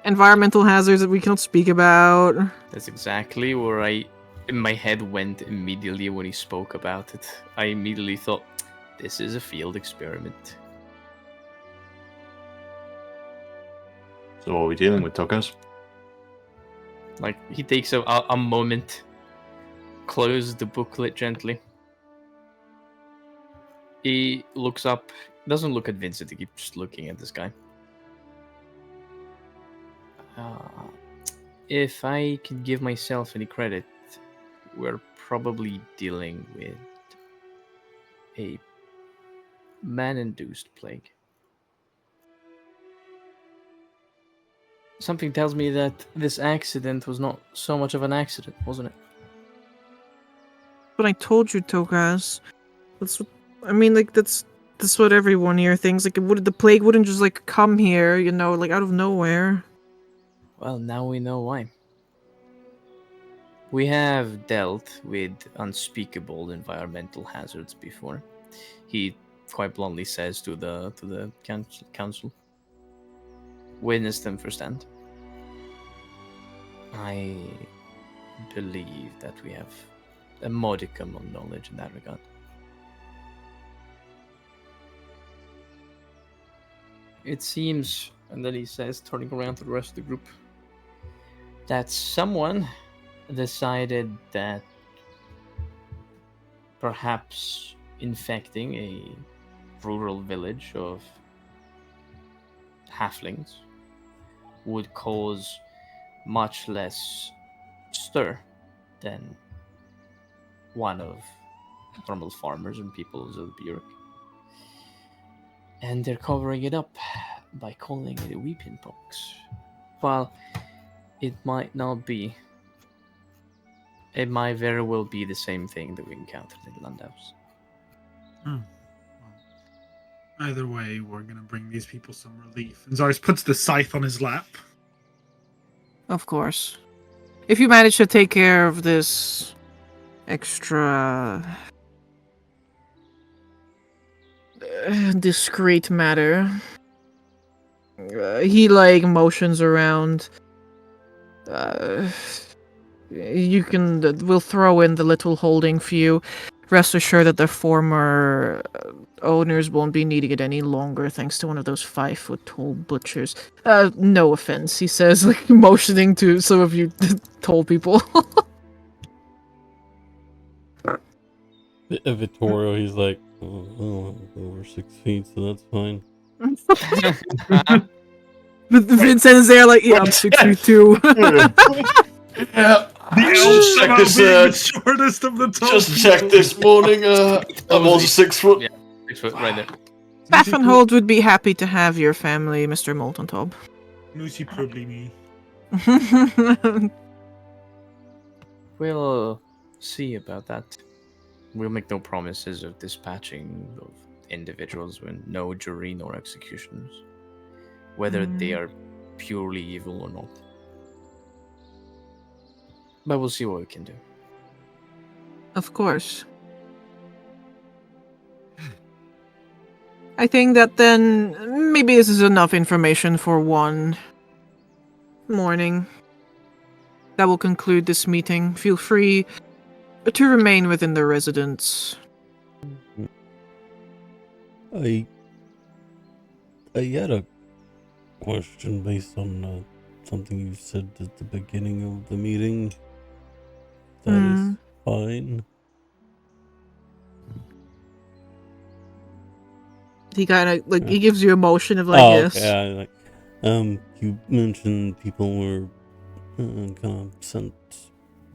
environmental hazards that we cannot speak about. That's exactly where my head went immediately when he spoke about it. I immediately thought, this is a field experiment. So what are we dealing with, Tokaz? Like, he takes a moment, closes the booklet gently. He looks up, doesn't look at Vincent, he keeps just looking at this guy. If I can give myself any credit, we're probably dealing with a man-induced plague. Something tells me that this accident was not so much of an accident, wasn't it? But I told you, Tokaz. That's what I mean. Like that's what everyone here thinks. Like, the plague wouldn't just like come here, you know, like out of nowhere. Well, now we know why. We have dealt with unspeakable environmental hazards before. He quite bluntly says to the council. Witnessed them firsthand. I believe that we have a modicum of knowledge in that regard. It seems, and then he says, turning around to the rest of the group, that someone decided that perhaps infecting a rural village of halflings would cause much less stir than one of normal farmers and people of the Burek. And they're covering it up by calling it a weeping pox. While it might not be, it might very well be the same thing that we encountered in Landhaus. Well, either way, we're gonna bring these people some relief. And Zarius puts the scythe on his lap. Of course. If you manage to take care of this extra discreet matter, he like motions around. We'll throw in the little holding for you. Rest assured that the former owners won't be needing it any longer, thanks to one of those 5-foot-tall butchers. No offense, he says, like motioning to some of you tall people. Vittorio, he's like, oh, over 6 feet, so that's fine. But Vincent is there, like, yeah, I'm 6'2". Yeah. The shortest of the tall Just checked this morning. I'm also 6 foot. Yeah, 6 foot right there. Baffenhold would be happy to have your family, Mr. Molten Top. Nusi probably me. We'll see about that. We'll make no promises of dispatching of individuals with no jury nor executions, whether they are purely evil or not. But we'll see what we can do. Of course. I think that then maybe this is enough information for one morning. That will conclude this meeting. Feel free to remain within the residence. I had a question based on something you said at the beginning of the meeting. That is fine. He kind of like he gives you a motion of like yes. Okay. You mentioned people were kind of sent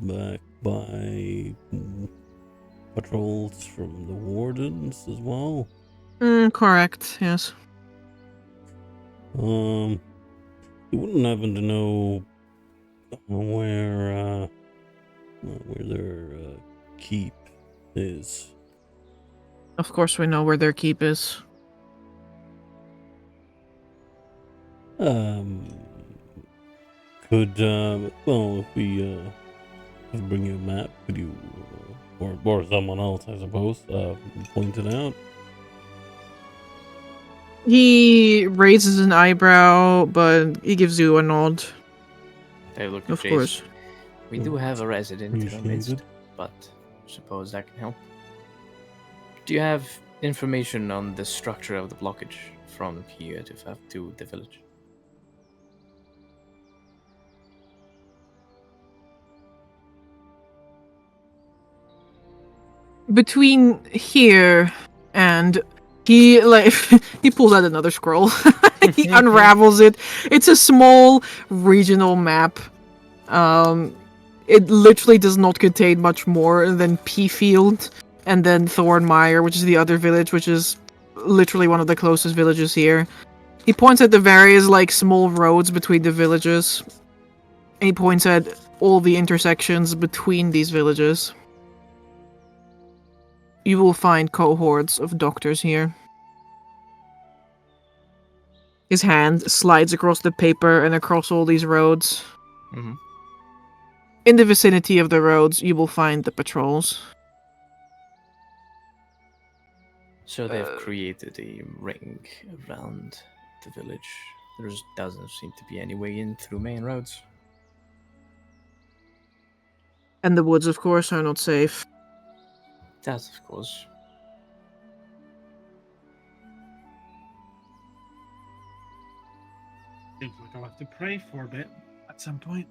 back by patrols from the wardens as well. Correct. Yes. You wouldn't happen to know where their keep is? Of course, we know where their keep is. Could could, well, if we could bring you a map, could you, or someone else, I suppose, point it out? He raises an eyebrow, but he gives you a nod. I look at Of Jace. course. We do have a resident in our Appreciate midst, it. but suppose that can help. Do you have information on the structure of the blockage from here to the village? Between here and he he pulls out another scroll. He unravels it. It's a small regional map. It literally does not contain much more than Peafield and then Thornmire, which is the other village, which is literally one of the closest villages here. He points at the various small roads between the villages. And he points at all the intersections between these villages. You will find cohorts of doctors here. His hand slides across the paper and across all these roads. Mm-hmm. In the vicinity of the roads, you will find the patrols. So they've created a ring around the village. There doesn't seem to be any way in through main roads. And the woods, of course, are not safe. That, of course. Seems like I'll have to pray for a bit at some point.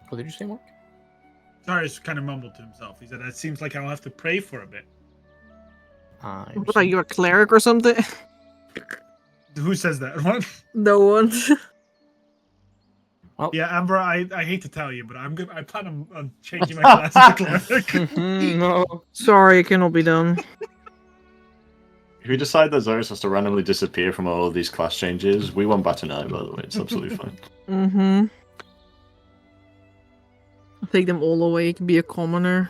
What did you say, Mark? Darius kind of mumbled to himself. He said, "It seems like I'll have to pray for a bit." What are you, a cleric or something? Who says that? What? No one. Well, Yeah, Amber, I hate to tell you, but I plan on changing my class to cleric. no. Sorry, it cannot be done. If we decide that Zarius has to randomly disappear from all of these class changes, we won't bat an eye, by the way. It's absolutely fine. Mm-hmm. I'll take them all away. You can be a commoner.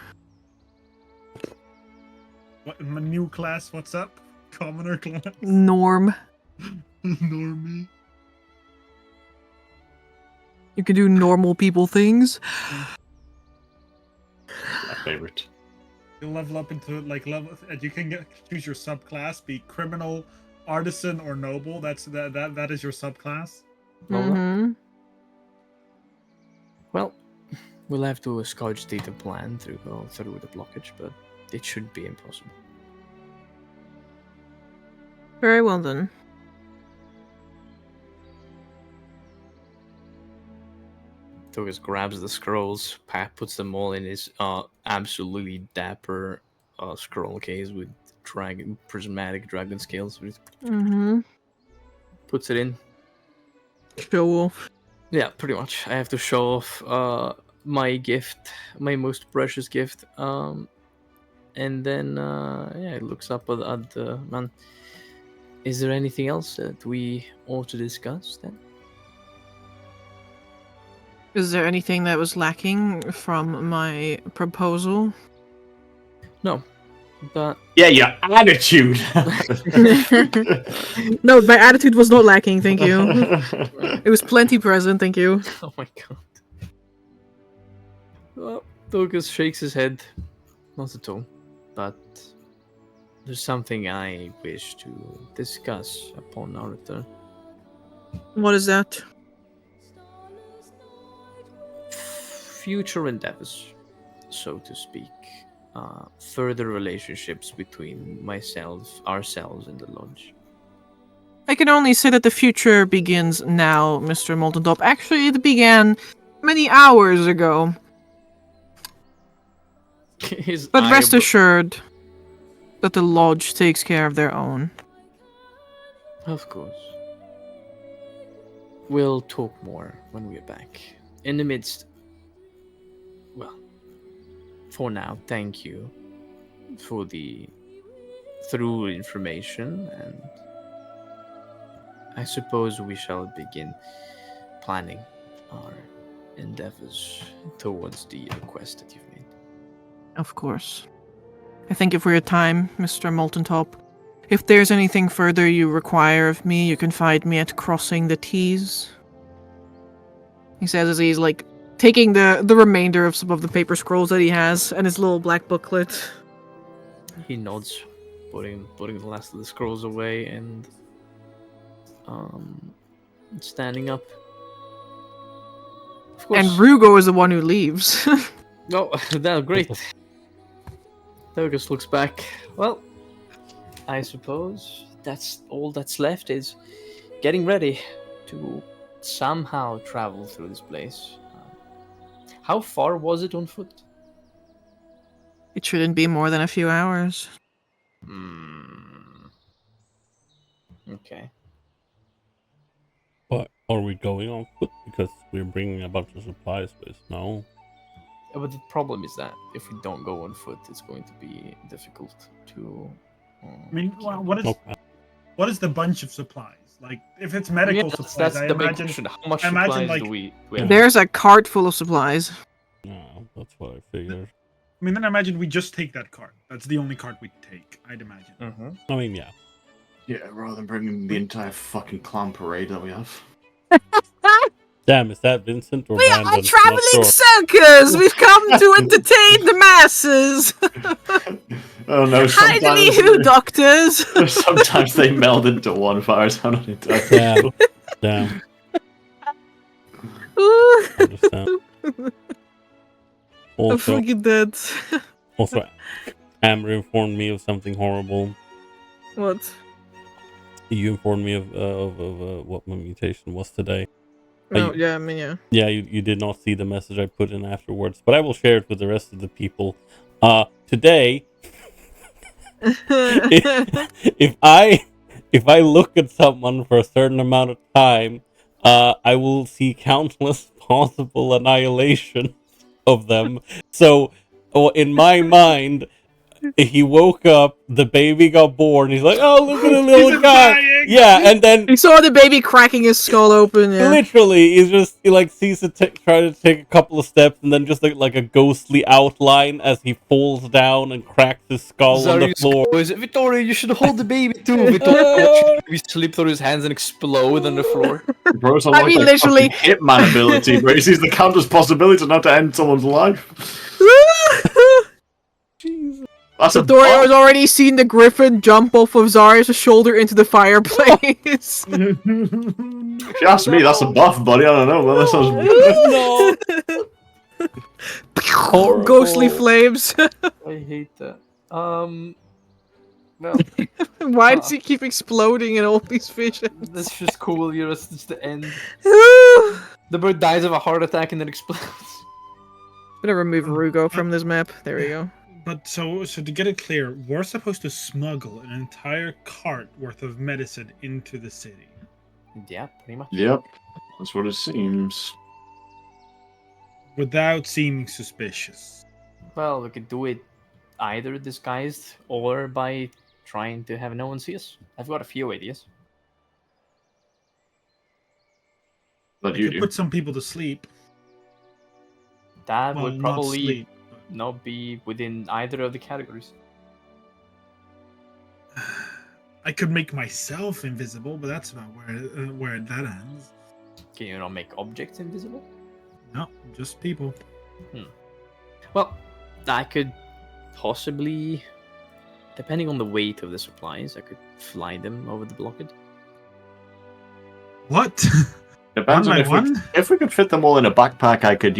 What, my new class, what's up? Commoner class? Norm. Normie. You can do normal people things. My favorite. You'll level up into and you can choose your subclass, be criminal, artisan, or noble. That is your subclass. Mm-hmm. Well, we'll have to stage a plan to go through the blockage, but it should be impossible. Very well then. Togus grabs the scrolls, puts them all in his absolutely dapper scroll case with prismatic dragon scales. Mm-hmm. Puts it in. Show off. Yeah, pretty much. I have to show off my gift, my most precious gift. And then, it looks up at the man. Is there anything else that we ought to discuss then? Is there anything that was lacking from my proposal? No, but Yeah, your attitude! No, my attitude was not lacking, thank you. It was plenty present, thank you. oh my god. Well, Togus shakes his head. Not at all. But there's something I wish to discuss upon our return. What is that? Future endeavors, so to speak. Further relationships between ourselves, and the lodge. I can only say that the future begins now, Mr. Moltentop. Actually, it began many hours ago. But rest assured that the lodge takes care of their own. Of course. We'll talk more when we're back. In the midst... Well, for now, thank you for the through information, and I suppose we shall begin planning our endeavors towards the request that you've made. Of course. I thank you for your time, Mr. Moltentop. If there's anything further you require of me, you can find me at Crossing the T's. He says as he's like taking the remainder of some of the paper scrolls that he has and his little black booklet. He nods, putting the last of the scrolls away and standing up. Of course. And Rugo is the one who leaves. Oh, that's great. Dogus looks back. Well, I suppose that's all that's left is getting ready to somehow travel through this place. How far was it on foot? It shouldn't be more than a few hours. Okay. But are we going on foot because we're bringing a bunch of supplies with? No. But the problem is that if we don't go on foot, it's going to be difficult to. I mean, well, what is Okay. what is the bunch of supplies? Like, if it's medical Yeah, supplies, that's I the big imagine. question. How much I imagine, supplies like- do we have? There's a cart full of supplies. Yeah, that's what I figured. I mean, then I imagine we just take that cart. That's the only cart we take. I'd imagine. Mm-hmm. I mean, yeah. Yeah, rather than bringing the entire fucking clown parade that we have. Damn, is that Vincent or We are Brandon? a traveling Not sure. circus! We've come to entertain the masses! Oh no, Idly who, doctors! sometimes they meld into one fires. I'm not entirely Damn. sure. Damn. Ooh, Understand. I'm Also, freaking dead. Amber informed me of something horrible. What? You informed me of what my mutation was today. No, yeah, I mean, yeah. Yeah, you did not see the message I put in afterwards, but I will share it with the rest of the people. Today, if I look at someone for a certain amount of time, I will see countless possible annihilations of them. So, in my mind, he woke up, the baby got born. He's like, "Oh, look at the little guy!" dying! Yeah, and then He saw the baby cracking his skull open, yeah. literally, he like sees it try to take a couple of steps, and then just like a ghostly outline as he falls down and cracks his skull on the floor. Victoria, you should hold the baby too. Victoria, we slip through his hands and explode on the floor. Bro's I mean, literally- Hitman ability, bro. He sees the countless possibilities not to end someone's life. That's a Doria bomb. has already seen the griffin jump off of Zarya's shoulder into the fireplace. If you ask me, that's a buff, buddy. I don't know, but that sounds No. Horrible. Ghostly flames. I hate that. Well, Why does he keep exploding in all these visions? that's just cool. You know, it's just the end. The bird dies of a heart attack and then explodes. I'm gonna remove Rugo from this map. There we go. But so to get it clear, we're supposed to smuggle an entire cart worth of medicine into the city. Yeah, pretty much. Yep, that's what it seems. Without seeming suspicious. Well, we could do it either disguised or by trying to have no one see us. I've got a few ideas. But We you could do. put some people to sleep. That Well, would not probably sleep. not be within either of the categories. I could make myself invisible, but that's about where that ends. Can you not make objects invisible? No, just people. Well, I could possibly, depending on the weight of the supplies, I could fly them over the blockade. What? Depends One on by one? if we could fit them all in a backpack, I could,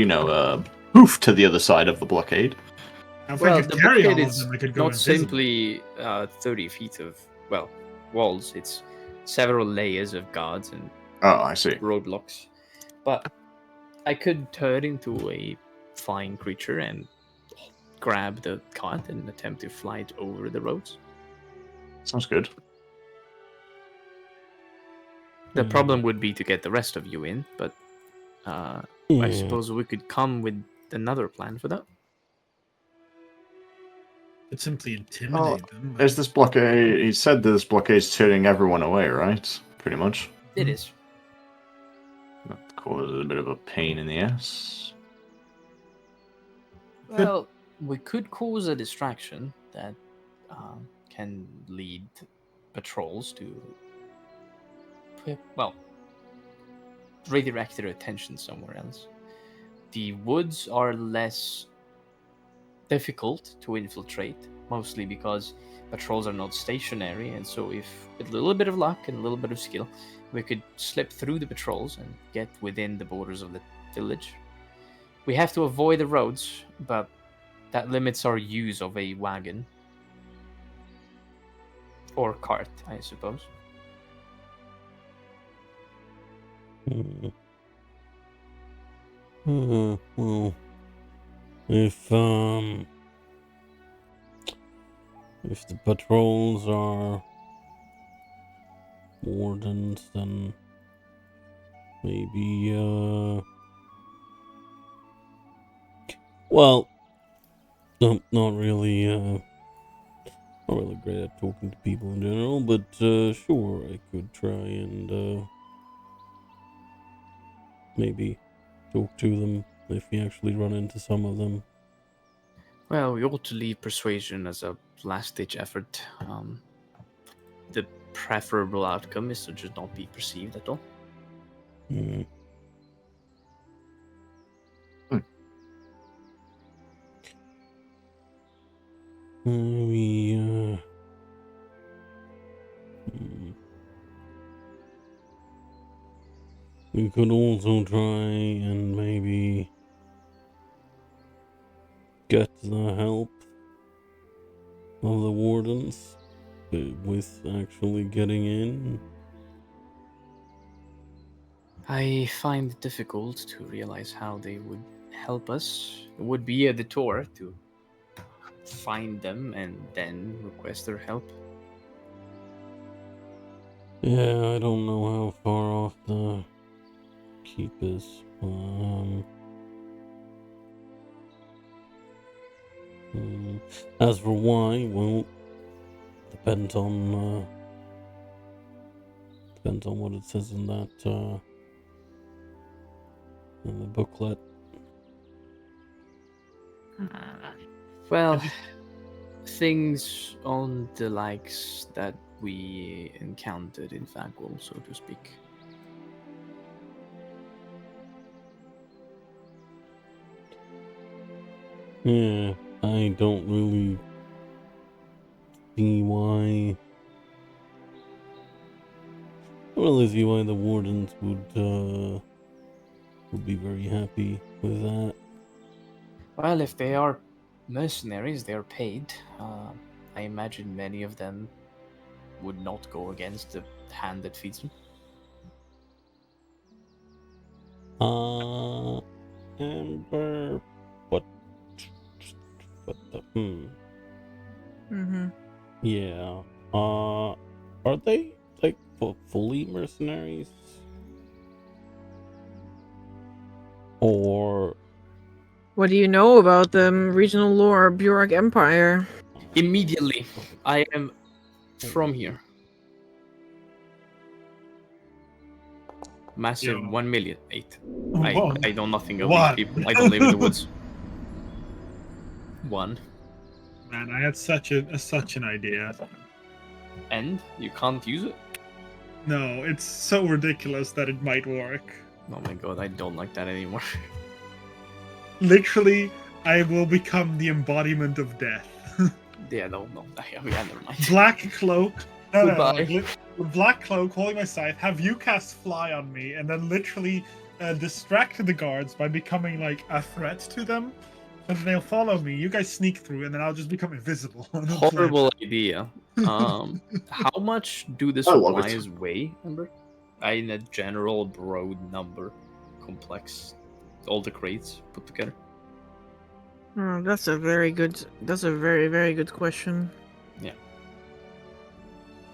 poof to the other side of the blockade. If Well, I the could carry all blockade of is them, I could go not invisible. simply 30 feet of, walls. It's several layers of guards and Oh, I see. roadblocks. But I could turn into a flying creature and grab the cart and attempt to fly it over the roads. Sounds good. The problem would be to get the rest of you in, but I suppose we could come with another plan for that. Could simply intimidate them. but- Is this blockade? He said this blockade's turning everyone away, right? Pretty much. It is. That causes a bit of a pain in the ass. Well, we could cause a distraction that can lead patrols to, redirect their attention somewhere else. The woods are less difficult to infiltrate, mostly because patrols are not stationary, and so if with a little bit of luck and a little bit of skill, we could slip through the patrols and get within the borders of the village. We have to avoid the roads, but that limits our use of a wagon. Or cart, I suppose. Well, if the patrols are wardens, then maybe well, I'm not really great at talking to people in general, but sure, I could try and maybe talk to them if we actually run into some of them. Well, we ought to leave persuasion as a last-ditch effort. The preferable outcome is to just not be perceived at all. Hmm. We could also try and maybe get the help of the wardens with actually getting in. I find it difficult to realize how they would help us. It would be a detour to find them and then request their help. Yeah, I don't know how far off the keep is. As for why, well, depends on what it says in that in the booklet. Well, things on the likes that we encountered in Fagwell, so to speak. Yeah, I don't really see why. I don't really see why the wardens would be very happy with that. Well, if they are mercenaries, they are paid. I imagine many of them would not go against the hand that feeds them. Amber, what the Mm-hmm. Yeah. Are they like fully mercenaries? Or What do you know about the regional lore, Burak Empire? Immediately, I am from here. Massive Yo. 1,000,008. Whoa. I know nothing of One. these people. I don't live in the woods. One. Man, I had such an idea. And you can't use it? No, it's so ridiculous that it might work. Oh my god, I don't like that anymore. Literally, I will become the embodiment of death. Yeah, no. Yeah, never mind. Black cloak. No, Goodbye. black cloak, holding my scythe. Have you cast fly on me, and then literally distract the guards by becoming like a threat to them, and then they'll follow me. You guys sneak through, and then I'll just become invisible. Horrible idea. How much do the I love it. supplies weigh, Ember? In a general broad number, complex, all the crates put together. Oh, that's a very, very good question.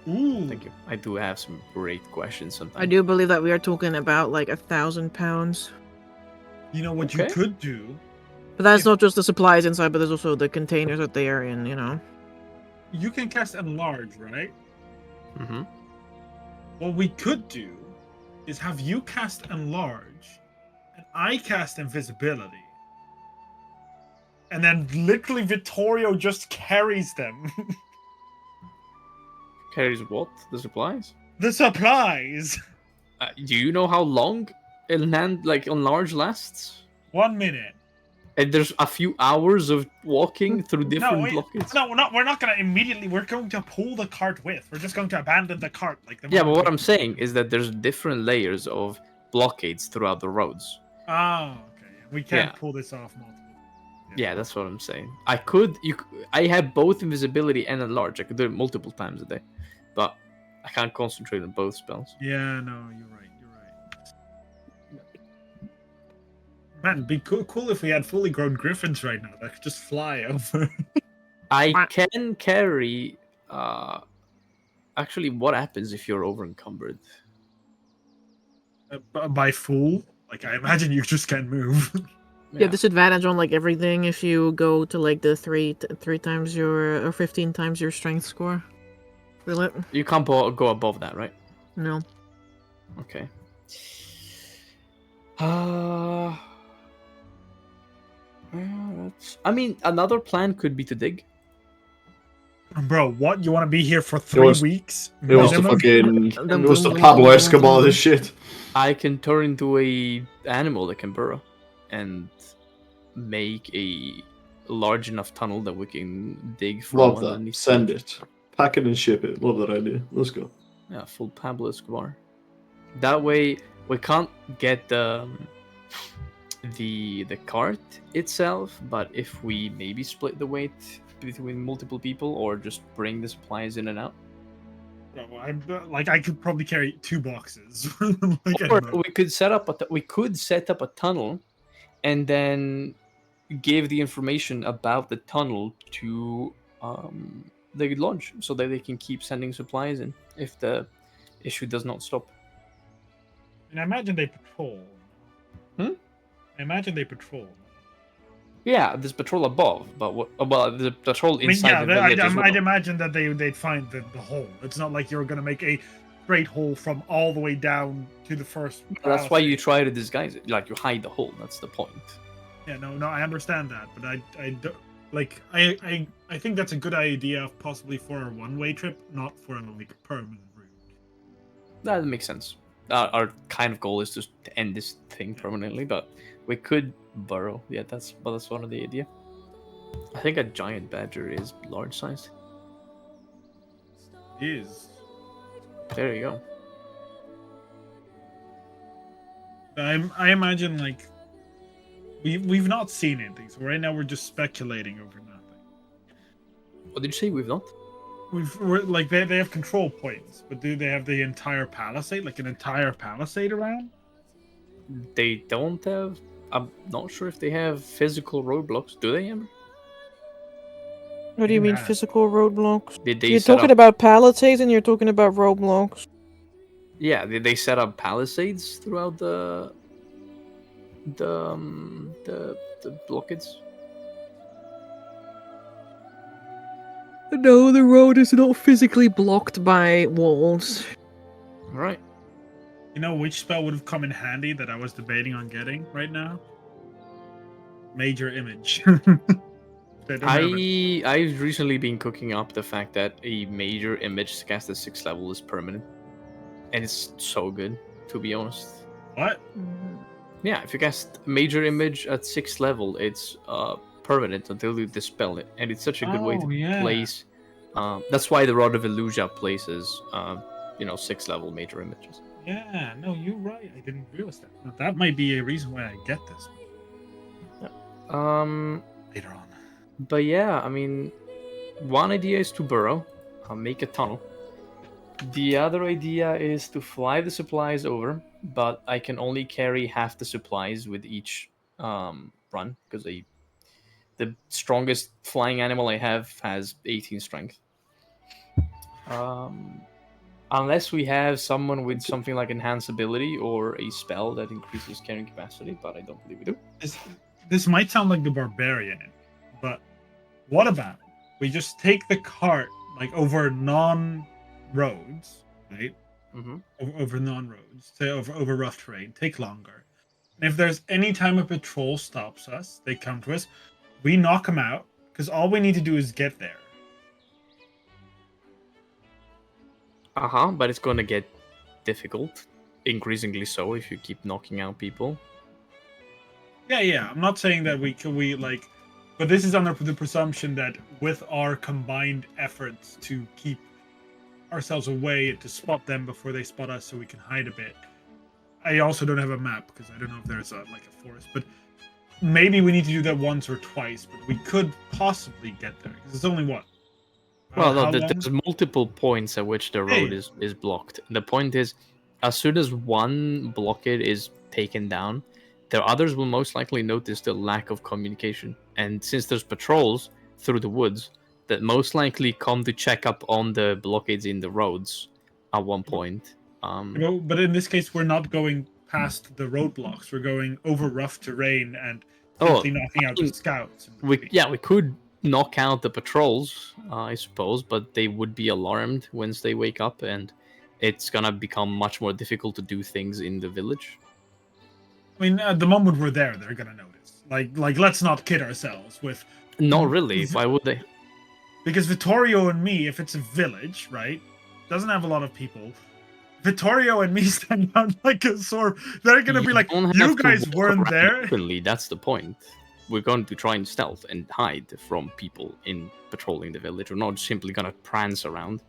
Ooh. Thank you. I do have some great questions sometimes. I do believe that we are talking about like 1,000 pounds. You know what you Okay. could do? But that's If- not just the supplies inside, but there's also the containers that they are in, you know. You can cast enlarge, right? Mm-hmm. What we could do is have you cast enlarge, and I cast invisibility. And then literally Vittorio just carries them. Carries what? The supplies? The supplies! Do you know how long like on large lasts? 1 minute. And there's a few hours of walking through different blockades? No, we're not gonna immediately. We're going to pull the cart with. We're just going to abandon the cart. Like the Yeah, but moment what we- I'm saying is that there's different layers of blockades throughout the roads. Oh, okay. We can't Yeah. pull this off multiple. Yeah, that's what I'm saying. I have both invisibility and enlarge. I could do it multiple times a day, but I can't concentrate on both spells. Yeah, no, you're right. Man, it'd be cool if we had fully grown griffins right now that could just fly over. I can carry. Actually, what happens if you're over encumbered? By fool? Like, I imagine you just can't move. Yeah, disadvantage on like everything if you go to like the three times your or 15 times your strength score. Will it? You can't go above that, right? No. Okay. I mean, another plan could be to dig. Bro, what? You want to be here for It was- 3 weeks? It was the minimum? fucking. It was the Pablo Escobar of this shit. I can turn into a animal that can burrow, and make a large enough tunnel that we can dig from Love that. underneath. Send it. Pack it and ship it. Love that idea. Let's go. Yeah, full Pablo Escobar. That way, we can't get the cart itself, but if we maybe split the weight between multiple people, or just bring the supplies in and out. Bro, I could probably carry 2 boxes. Like, I Or don't know. we could set up a tunnel, and then give the information about the tunnel to the lodge, so that they can keep sending supplies in if the issue does not stop. And I imagine they patrol. Hmm? I imagine they patrol. Yeah, there's patrol above, but the patrol I mean, inside yeah, the village as well. I'd imagine that they'd find the hole. It's not like you're going to make a straight hole from all the way down to the first. That's why you try to disguise it, like you hide the hole. That's the point. Yeah, no, I understand that, but I don't like. I think that's a good idea, possibly for a one-way trip, not for a like permanent route. That makes sense. Our kind of goal is just to end this thing permanently, but we could burrow. Yeah, that's one of the idea. I think a giant badger is large sized. Is There you go. I imagine like we've not seen anything, so right now we're just speculating over nothing. What did you say? We've not. We're like they have control points, but do they have the entire palisade, like an entire palisade around? They don't have. I'm not sure if they have physical roadblocks. Do they, Amber? What do you mean Yeah. physical roadblocks? Did they You're set talking up? about palisades and you're talking about roadblocks. Yeah, did they set up palisades throughout the blockades? No, the road is not physically blocked by walls. All right. You know which spell would have come in handy that I was debating on getting right now? Major image. They don't have it. I've recently been cooking up the fact that a major image cast at 6th level is permanent, and it's so good, to be honest. What? Yeah, if you cast major image at 6th level, it's permanent until you dispel it, and it's such a good way Oh, to yeah. place. That's why the Rod of Illusia places, 6th level major images. Yeah, no, you're right. I didn't realize that. Now, that might be a reason why I get this later on. But yeah, I mean, one idea is to burrow, make a tunnel. The other idea is to fly the supplies over, but I can only carry half the supplies with each run, because the strongest flying animal I have has 18 strength. Unless we have someone with something like enhance ability or a spell that increases carrying capacity, but I don't believe we do. This might sound like the barbarian, but what about we just take the cart like over non-roads, right? Mm-hmm. Over non-roads, say over rough terrain, take longer. And if there's any time a patrol stops us, they come to us, we knock them out because all we need to do is get there. But it's gonna get difficult increasingly so if you keep knocking out people. Yeah. I'm not saying that we like, but this is under the presumption that with our combined efforts to keep ourselves away and to spot them before they spot us, so we can hide a bit. I also don't have a map because I don't know if there's a forest, but maybe we need to do that once or twice. But we could possibly get there because it's only what. Well, How no, long? there's multiple points at which the road is blocked. The point is, as soon as one blockade is taken down, the others will most likely notice the lack of communication. And since there's patrols through the woods that most likely come to check up on the blockades in the roads at one point. But in this case, we're not going past the roadblocks. We're going over rough terrain and simply knocking out the scouts. We could knock out the patrols, I suppose, but they would be alarmed once they wake up, and it's gonna become much more difficult to do things in the village. I mean, at the moment we're there, they're gonna notice. Like, let's not kid ourselves with. Not really. Why would they? Because Vittorio and me, if it's a village, right, doesn't have a lot of people. Vittorio and me stand out like a sore. They're gonna be like, you guys weren't there. Openly, that's the point. We're going to try and stealth and hide from people in patrolling the village. We're not simply gonna prance around.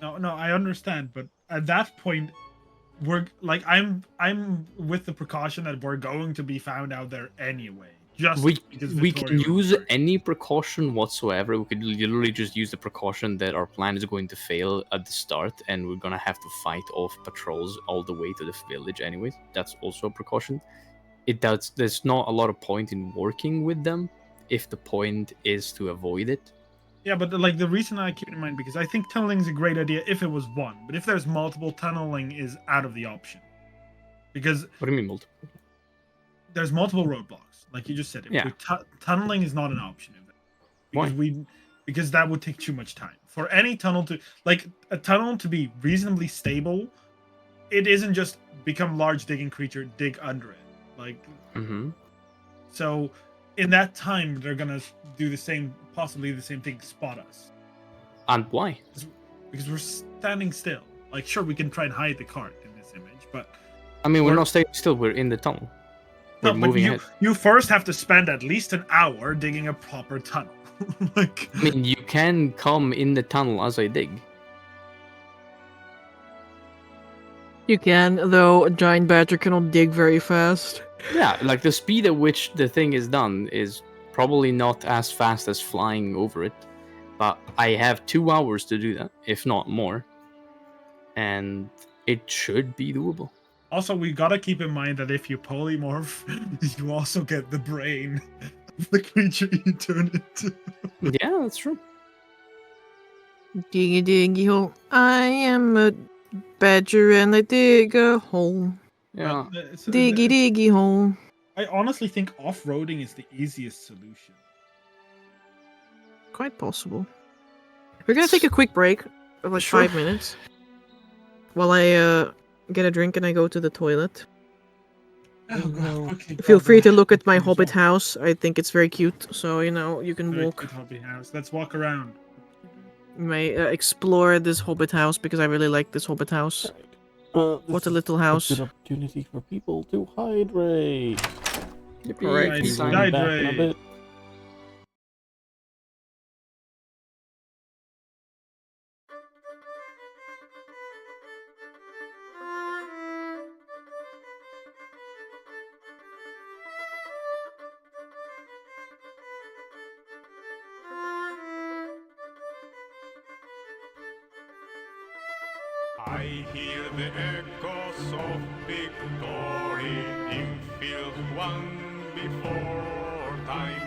No, I understand, but at that point, we're like, I'm with the precaution that we're going to be found out there anyway. We can use any precaution whatsoever. We could literally just use the precaution that our plan is going to fail at the start, and we're gonna have to fight off patrols all the way to the village anyways. That's also a precaution. There's not a lot of point in working with them if the point is to avoid it. Yeah, but like the reason I keep in mind, because I think tunneling is a great idea if it was one, but if there's multiple, tunneling is out of the option. Because what do you mean multiple? There's multiple roadblocks, like you just said. Tunneling is not an option. Because Why? Because that would take too much time for any tunnel to a tunnel to be reasonably stable. It isn't just become large digging creature, dig under it. So in that time, they're gonna do possibly the same thing, spot us. And why? Because we're standing still. Like, sure, we can try and hide the cart in this image, but I mean, we're not staying still. We're in the tunnel. We're moving ahead. You first have to spend at least an hour digging a proper tunnel. I mean, you can come in the tunnel as I dig. You can, though a giant badger cannot dig very fast. Yeah, like the speed at which the thing is done is probably not as fast as flying over it, but I have 2 hours to do that, if not more, and it should be doable. Also, we gotta keep in mind that if you polymorph, you also get the brain of the creature you turn into. Yeah, that's true. Diggy diggy hole. I am a badger and I dig a hole. Yeah. Diggy diggy hole. I honestly think off-roading is the easiest solution. Quite possible. We're gonna take a quick break of like 5 minutes while I get a drink and I go to the toilet. Oh god. Okay, Feel free to look at my hobbit house. I think it's very cute. So, you can Very walk. cute hobby house. Let's walk around. You may explore this hobbit house because I really like this hobbit house. What a little house. A good opportunity for people to hydrate. Alright. Back in a bit. I hear the echoes of victory in field won before time,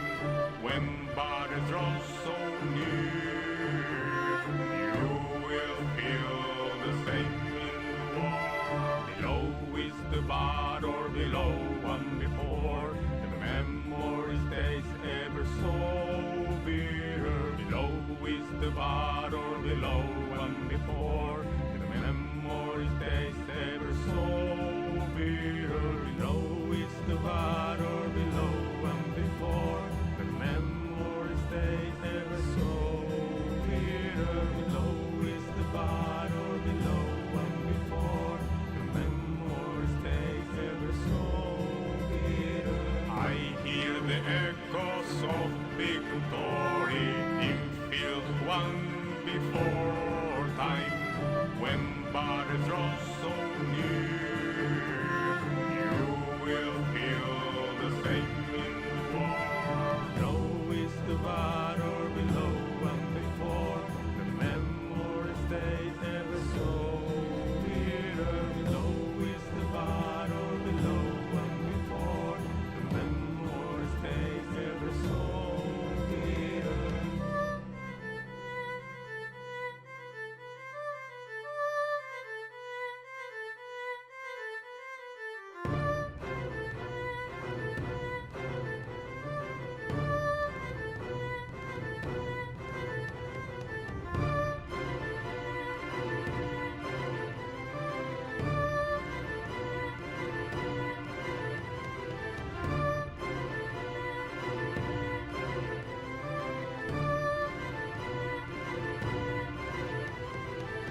when battles draw so near. You will feel the same in war. Below is the battle, below one before, and the memory stays ever so bitter. Below is the battle, below one before, memories days ever so bitter. Below is the battle, below and before. The memories days ever so bitter. Below is the battle. before time, when battles draw so near, you will feel the same in the war. Low is the battle below and before, the memory stays ever so bitter. Low is the battle below and before, the memory stays ever so bitter.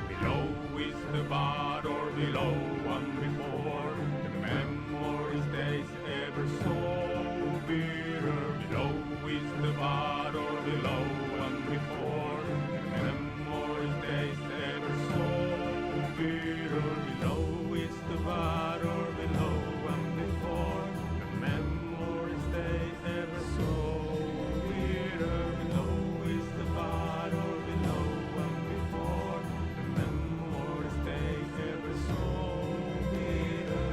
Below is the battle below and before, the memory stays ever so bitter. Below is the battle below and before, the memory stays ever so bitter. Below is the battle below and before, the memory stays ever so bitter. Below is the battle below and before, the memory stays ever so bitter.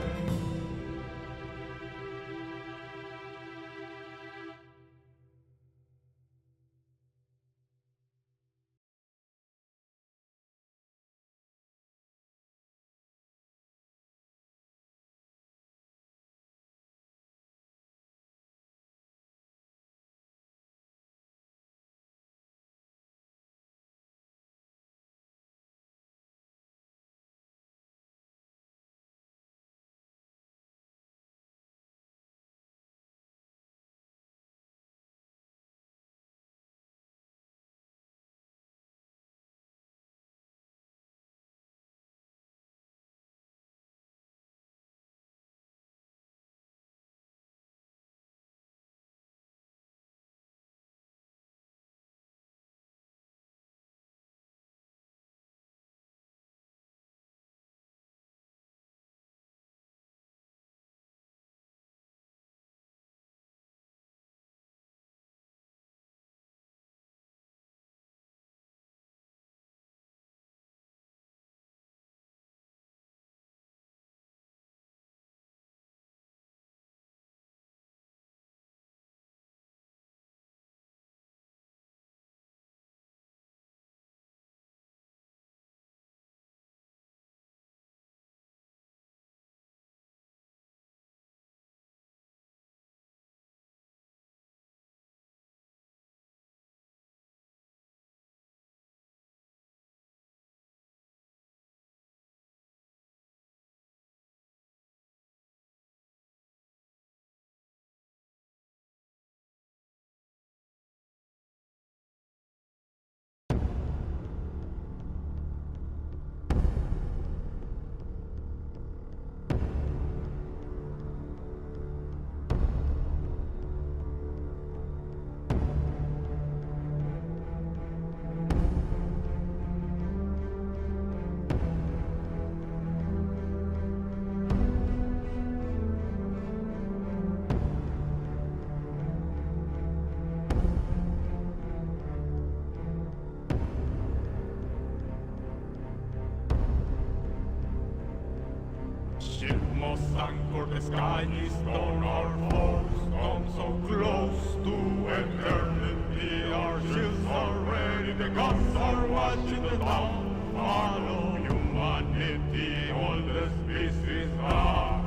Ship must anchor, the sky is on our foes. Come so close to eternity, our shields are ready, the guns are watching the downfall of humanity. All the species are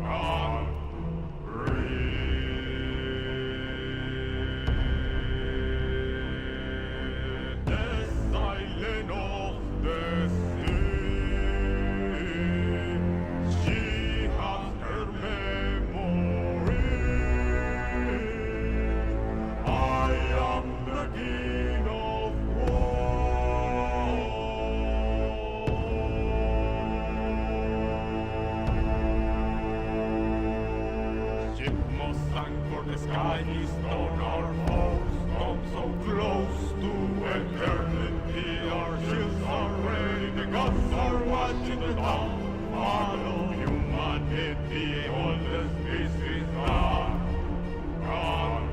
gone. The silence of the sea, she has her memory. I am the king of war. Ship must anchor, the sky is on our foes. come so close to eternity. Our shields are ready, the gods are watching the downfall of humanity. All the species are gone.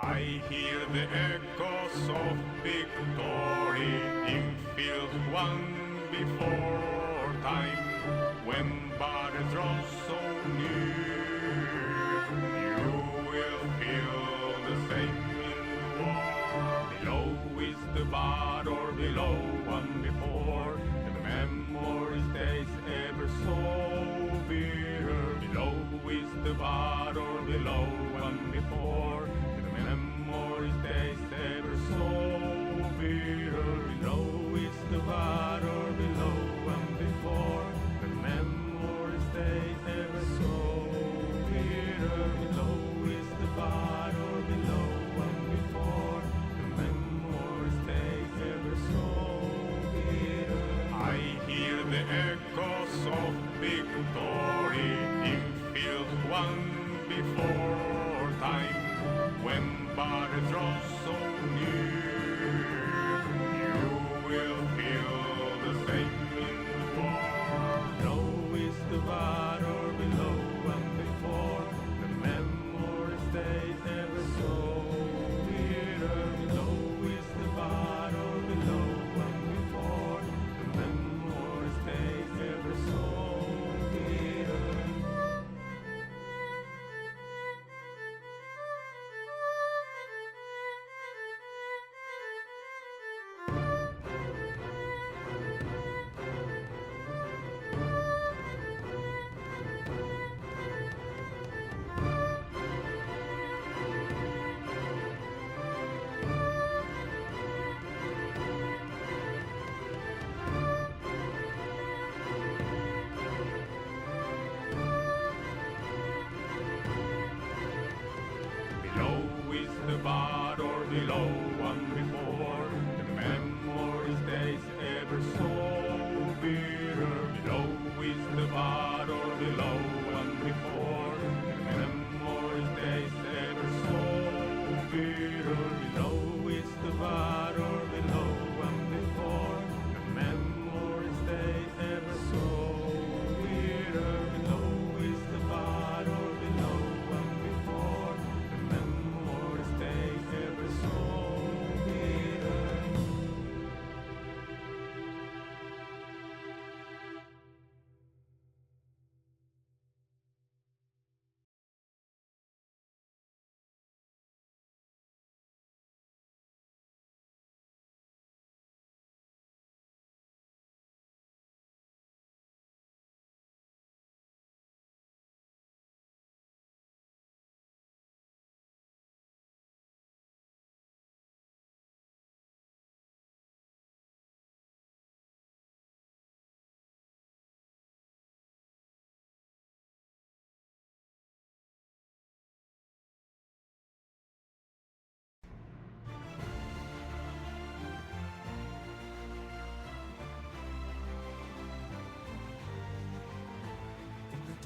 I hear the echoes of victory in field one before time, when battles draw so near. You will feel the same in war. Below is the battle, below one before, and the memory stays ever so bitter. Below is the battle, below one before, memory stays ever so bitter. Below is the battle, below and before. The memory stays ever so bitter. Below is the battle, below and before. The memory stays ever so bitter. I hear the echoes of victory in field one before time, when battles draw so near. You will feel the same in war. Below is the battle, below and before. The memory stays ever so bitter. Below is the battle, below and before. The memory stays ever so bitter. The battle below one before, the memory stays ever so bitter. Below is the battle below one before, the memory stays ever so bitter. Below is the battle below one before, the memory stays ever so bitter. Below is the battle below one before, the memory stays ever so bitter.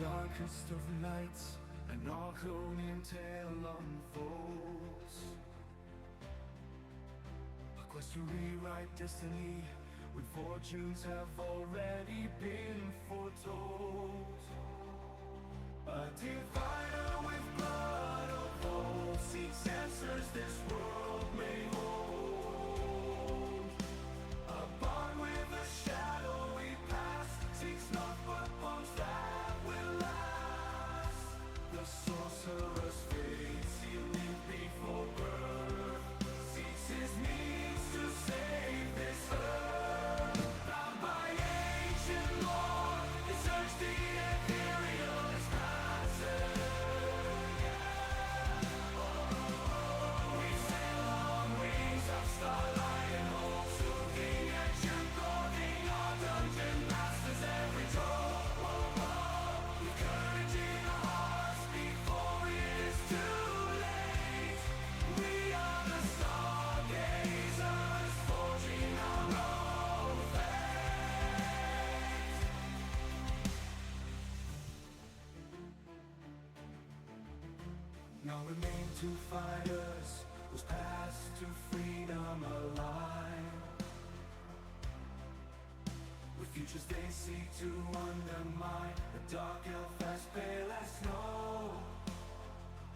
darkest of nights, an Arkhonian tale unfolds. A quest to rewrite destiny, when fortunes have already been foretold. A divider with blood of old seeks answers this world may hold. A bond with a shadowy past seeks naught but bonds that will last. The sorcerer's fate sealed before birth seeks his means to save this earth. Bound by ancient lore, they search the ethereal passage. We sail on wings of starlight and hope, soothing ancient clothing our dungeon masters every troll. With courage in our hearts before it is too late. We are the Stargazers, forging our own fate. Now remain two fighters, whose paths to freedom align. With futures they seek to undermine, the dark elf as pale as snow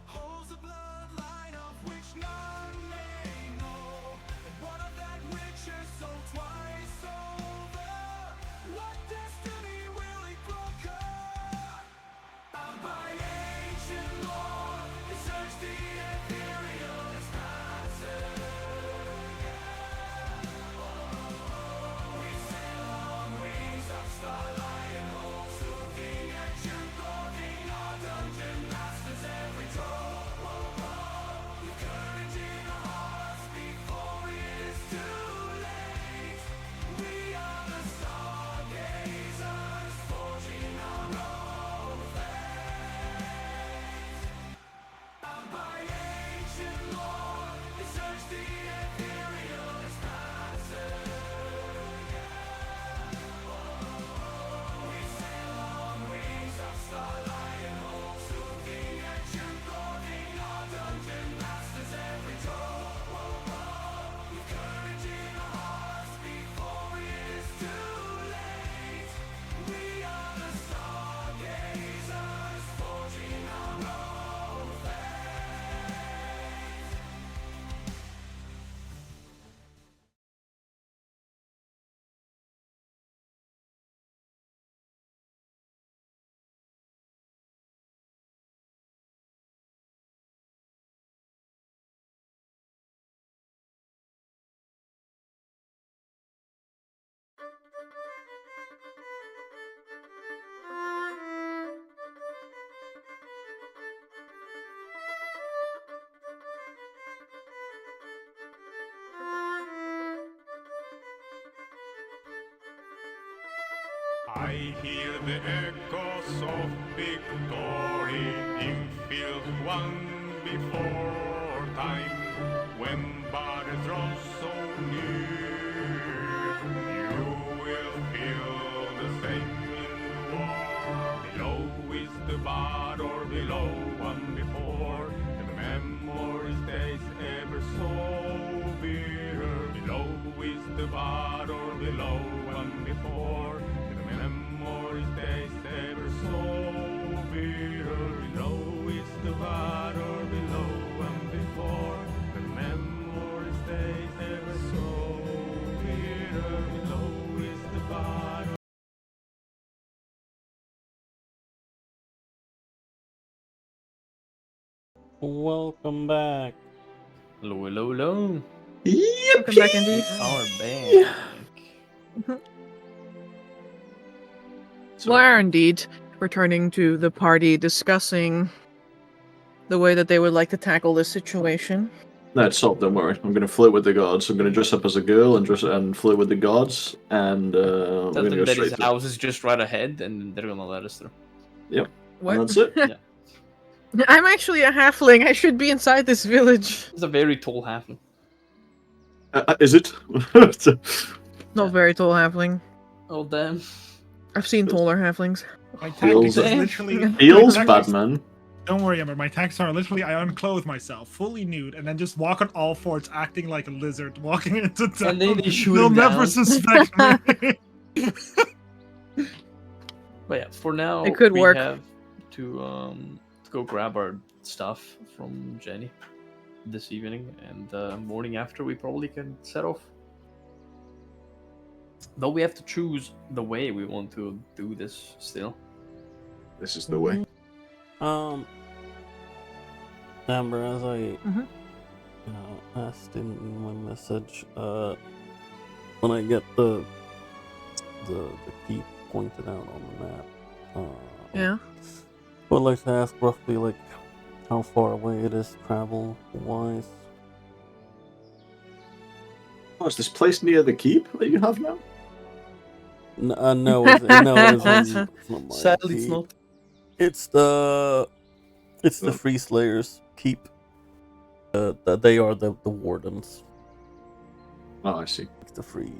holds a bloodline of which none may know, and one of that which is sold twice over. What destiny will he conquer? Bound by ancient lore, they search the ethereal expanses. We sail on wings of starlight and hope, soothing ancient clothing our dungeon masters every troll. With courage in our hearts before it is too late. We are the Stargazers, forging our own fate. Bound by ancient lore, they search the ethereal expanses. We sail on wings of starlight and hope, soothing ancient clothing our dungeon masters every troll. With courage in our hearts before it is too late. We are the Stargazers, forging our own fate. I hear the echoes of victory in fields won before time, when battles draw so near. You will feel the same in war. Below is the battle, below one before, and the memory stays ever so bitter. Below is the battle, below one before, and the memory stays ever so bitter. Below is the battle, below one before, the memory stays ever so bitter. Below is the battle. Welcome back. Hello, hello, hello. Welcome back, indeed. Our back. So, We are indeed returning to the party, discussing the way that they would like to tackle this situation. no, it's solved. Don't worry. I'm going to flirt with the gods. I'm going to dress up as a girl and flirt with the gods, and we're Tell going to them go that straight his to. house is just right ahead, and they're gonna let us through. Yep. What? And that's it. Yeah. I'm actually a halfling. I should be inside this village. It's a very tall halfling. Is it? Not very tall halfling. Oh damn. I've seen taller halflings. My tactics Feels- is literally Feels my bad, tactics- man. Don't worry, Ember. My tactics are literally I unclothe myself, fully nude, and then just walk on all fours, acting like a lizard, walking into town. And they shoot They'll him never down. suspect me. But yeah, for now It could we work. have to go grab our stuff from Jenny this evening, and morning after we probably can set off. Though we have to choose the way we want to do this still. This is the way. Amber, as I Mhm. asked in my message, when I get the key pointed out on the map, Yeah. I would like to ask roughly like how far away it is travel wise. Oh, is this place near the keep that you have now? No, it's not my Sadly, it's keep. not. It's the Free Slayers keep. They are the wardens. Oh, I see. The free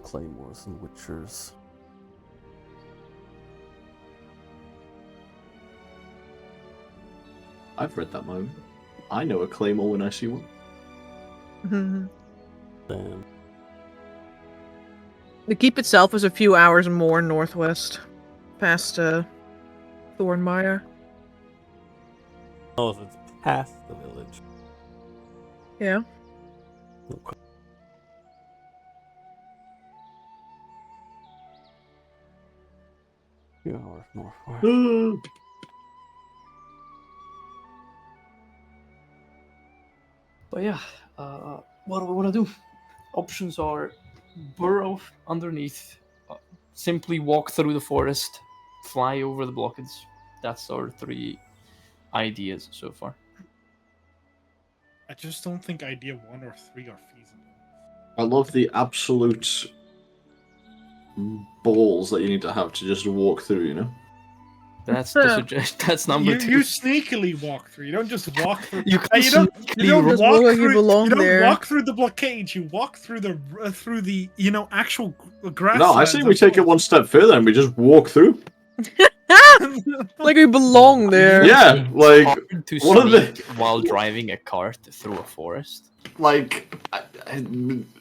claymores and witchers. I've read that moment. I know a claymore when I see one. Damn. The keep itself is a few hours more northwest, past Thornmire. Oh, so it's past the village. Yeah. Okay. Few hours northwest. But yeah, what do we want to do? Options are burrow underneath, simply walk through the forest, fly over the blockades. That's our three ideas so far. I just don't think idea 1 or 3 are feasible. I love the absolute balls that you need to have to just walk through, you know? That's the suggestion. That's number two. You sneakily walk through. You don't just walk through. You can you don't sneakily Just walk look like through. you belong don't there. walk through the blockade. You walk through the actual grass. No, I say we take it one step further and we just walk through. Like we belong there. Yeah, It's like, hard to one of the- sneak while driving a cart through a forest. Like,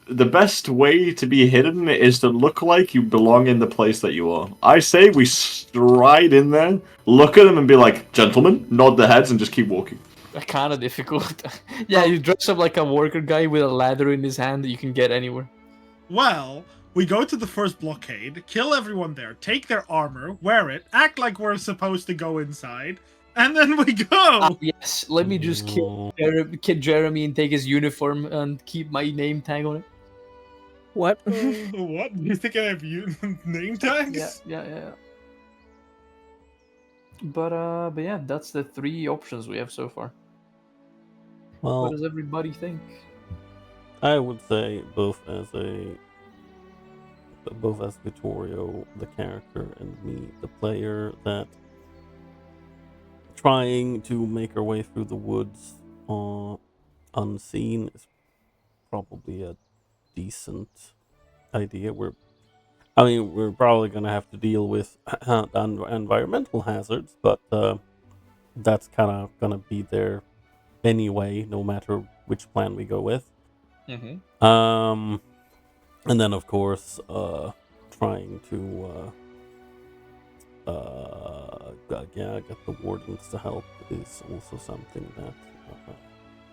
the best way to be hidden is to look like you belong in the place that you are. I say we stride in there, look at them and be like, gentlemen, nod their heads and just keep walking. Kind of difficult. Yeah, you dress up like a worker guy with a ladder in his hand that you can get anywhere. Well, we go to the first blockade, kill everyone there, take their armor, wear it, act like we're supposed to go inside, and then we go. Yes, let me just kill Jeremy and take his uniform and keep my name tag on it. What? What? You think I have name tags? Yeah. But yeah, that's the three options we have so far. What Well, does everybody think? I would say both as Vittorio, the character, and me, the player, that trying to make our way through the woods unseen is probably a decent idea. We're probably gonna have to deal with environmental hazards, but that's kind of gonna be there anyway, no matter which plan we go with. Mm-hmm. And then of course, trying to get the wardens to help is also something that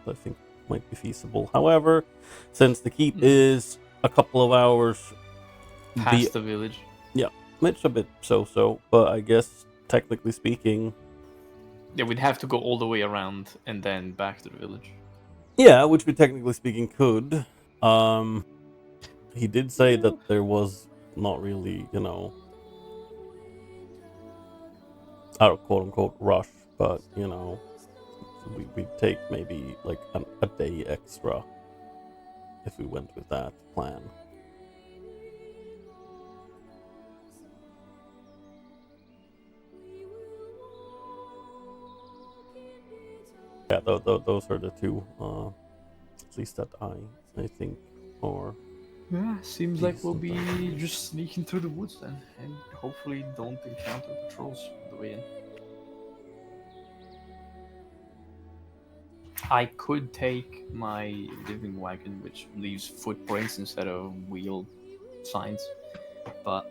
I think might be feasible. However, since the keep is a couple of hours Past the village. it's a bit so, but I guess technically speaking, Yeah, we'd have to go all the way around and then back to the village. yeah, which we technically speaking could. He did say that there was not really, a quote unquote rush, but we'd take maybe like a day extra if we went with that plan. Yeah, those are the two, at least that I think are Yeah, seems like we'll be just sneaking through the woods then, and hopefully don't encounter patrols on the way in. I could take my living wagon, which leaves footprints instead of wheel signs, but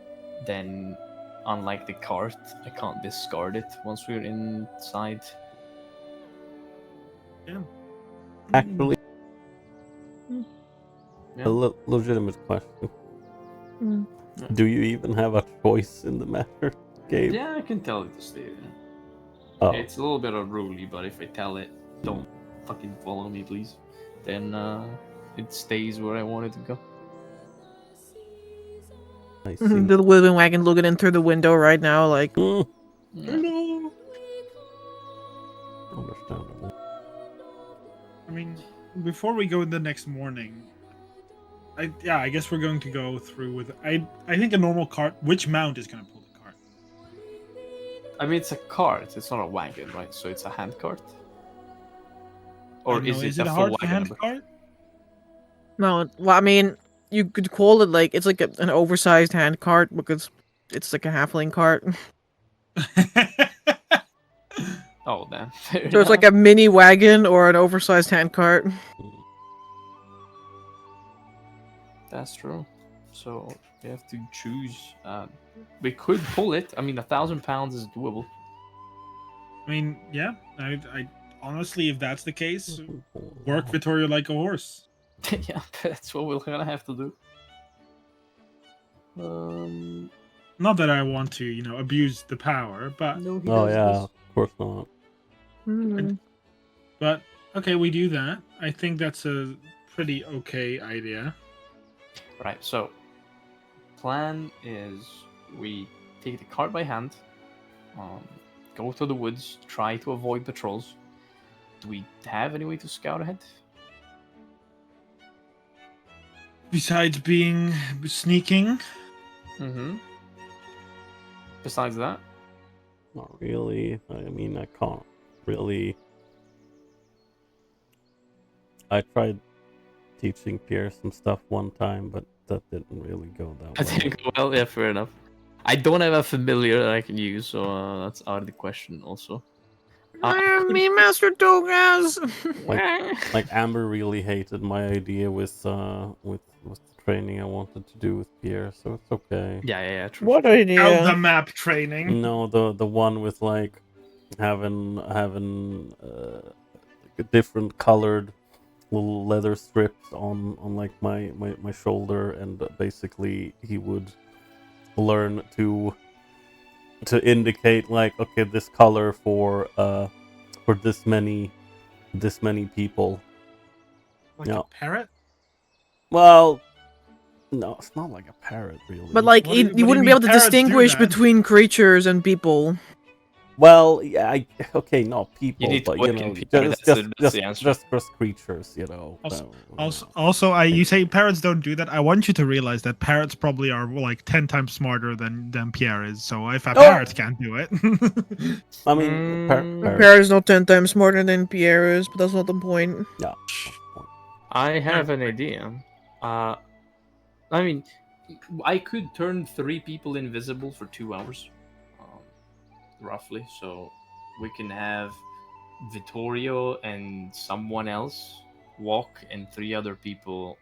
then, unlike the cart, I can't discard it once we're inside. Yeah. Actually, Yeah. a legitimate question. Mm. Do you even have a choice in the matter, Gabe? Yeah, I can tell it to stay there. Oh, It's a little bit unruly, but if I tell it, don't fucking follow me, please, then it stays where I want it to go. I see. The living wagon looking in through the window right now, like, Mm, Yeah. No. understandable. I mean, before we go the next morning, I guess we're going to go through with I think a normal cart. Which mount is going to pull the cart? I mean, it's a cart. It's not a wagon, right? So it's a hand cart. I Or don't know, is it it a a full hard wagon? hand cart? no, well, I mean, you could call it like, it's like an oversized hand cart because it's like a halfling cart. Oh, then. So it's like a mini wagon or an oversized hand cart. That's true. So we have to choose. We could pull it. I mean, 1,000 pounds is doable. I mean, yeah. I honestly, if that's the case, work Vittorio like a horse. Yeah, that's what we're gonna have to do. Not that I want to, abuse the power, but No, he Oh does yeah, this. of course not. Mm. but okay, we do that. I think that's a pretty okay idea. Right. So, plan is we take the cart by hand, go to the woods, try to avoid patrols. Do we have any way to scout ahead? Besides being sneaking, Mm-hmm. Besides that, Not really. I mean, I can't really. I tried teaching Pierre some stuff one time, but that didn't really go that I well. think. Well, yeah, fair enough. I don't have a familiar that I can use, so that's out of the question. Also, Me, Master Dogas. Like Amber really hated my idea with the training I wanted to do with Pierre, so it's okay. yeah, true. What out the idea? map training. No, the one with like having different colored little leather strips on like my shoulder, and basically he would learn to indicate like, okay, this color for this many people. Like Yeah. a parrot? Well, no, it's not like a parrot really. But like, What do you you wouldn't be mean able to parrots do distinguish that? between creatures and people. Well, yeah, okay, not people, need to but work you in know, Pierre, just that's the answer. just creatures, you know. Also, you say parrots don't do that. I want you to realize that parrots probably are like 10 times smarter than Pierre is. So if a parrot can't do it, I mean, Pierre is not 10 times smarter than Pierre is, but that's not the point. yeah. I have an idea. I mean, I could turn 3 people invisible for 2 hours, roughly. So we can have Vittorio and someone else walk, and 3 other people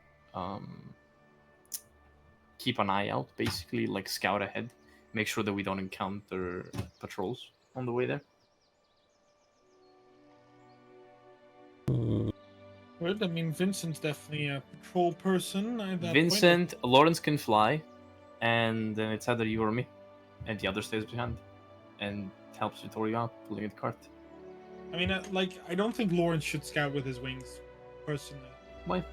keep an eye out, basically, like scout ahead, make sure that we don't encounter patrols on the way there. Well, I mean, Vincent's definitely a patrol person. At that Vincent, Lawrence can fly, and then it's either you or me, and the other stays behind and helps Vittorio out pulling the cart. I mean, I don't think Lawrence should scout with his wings, personally. Why?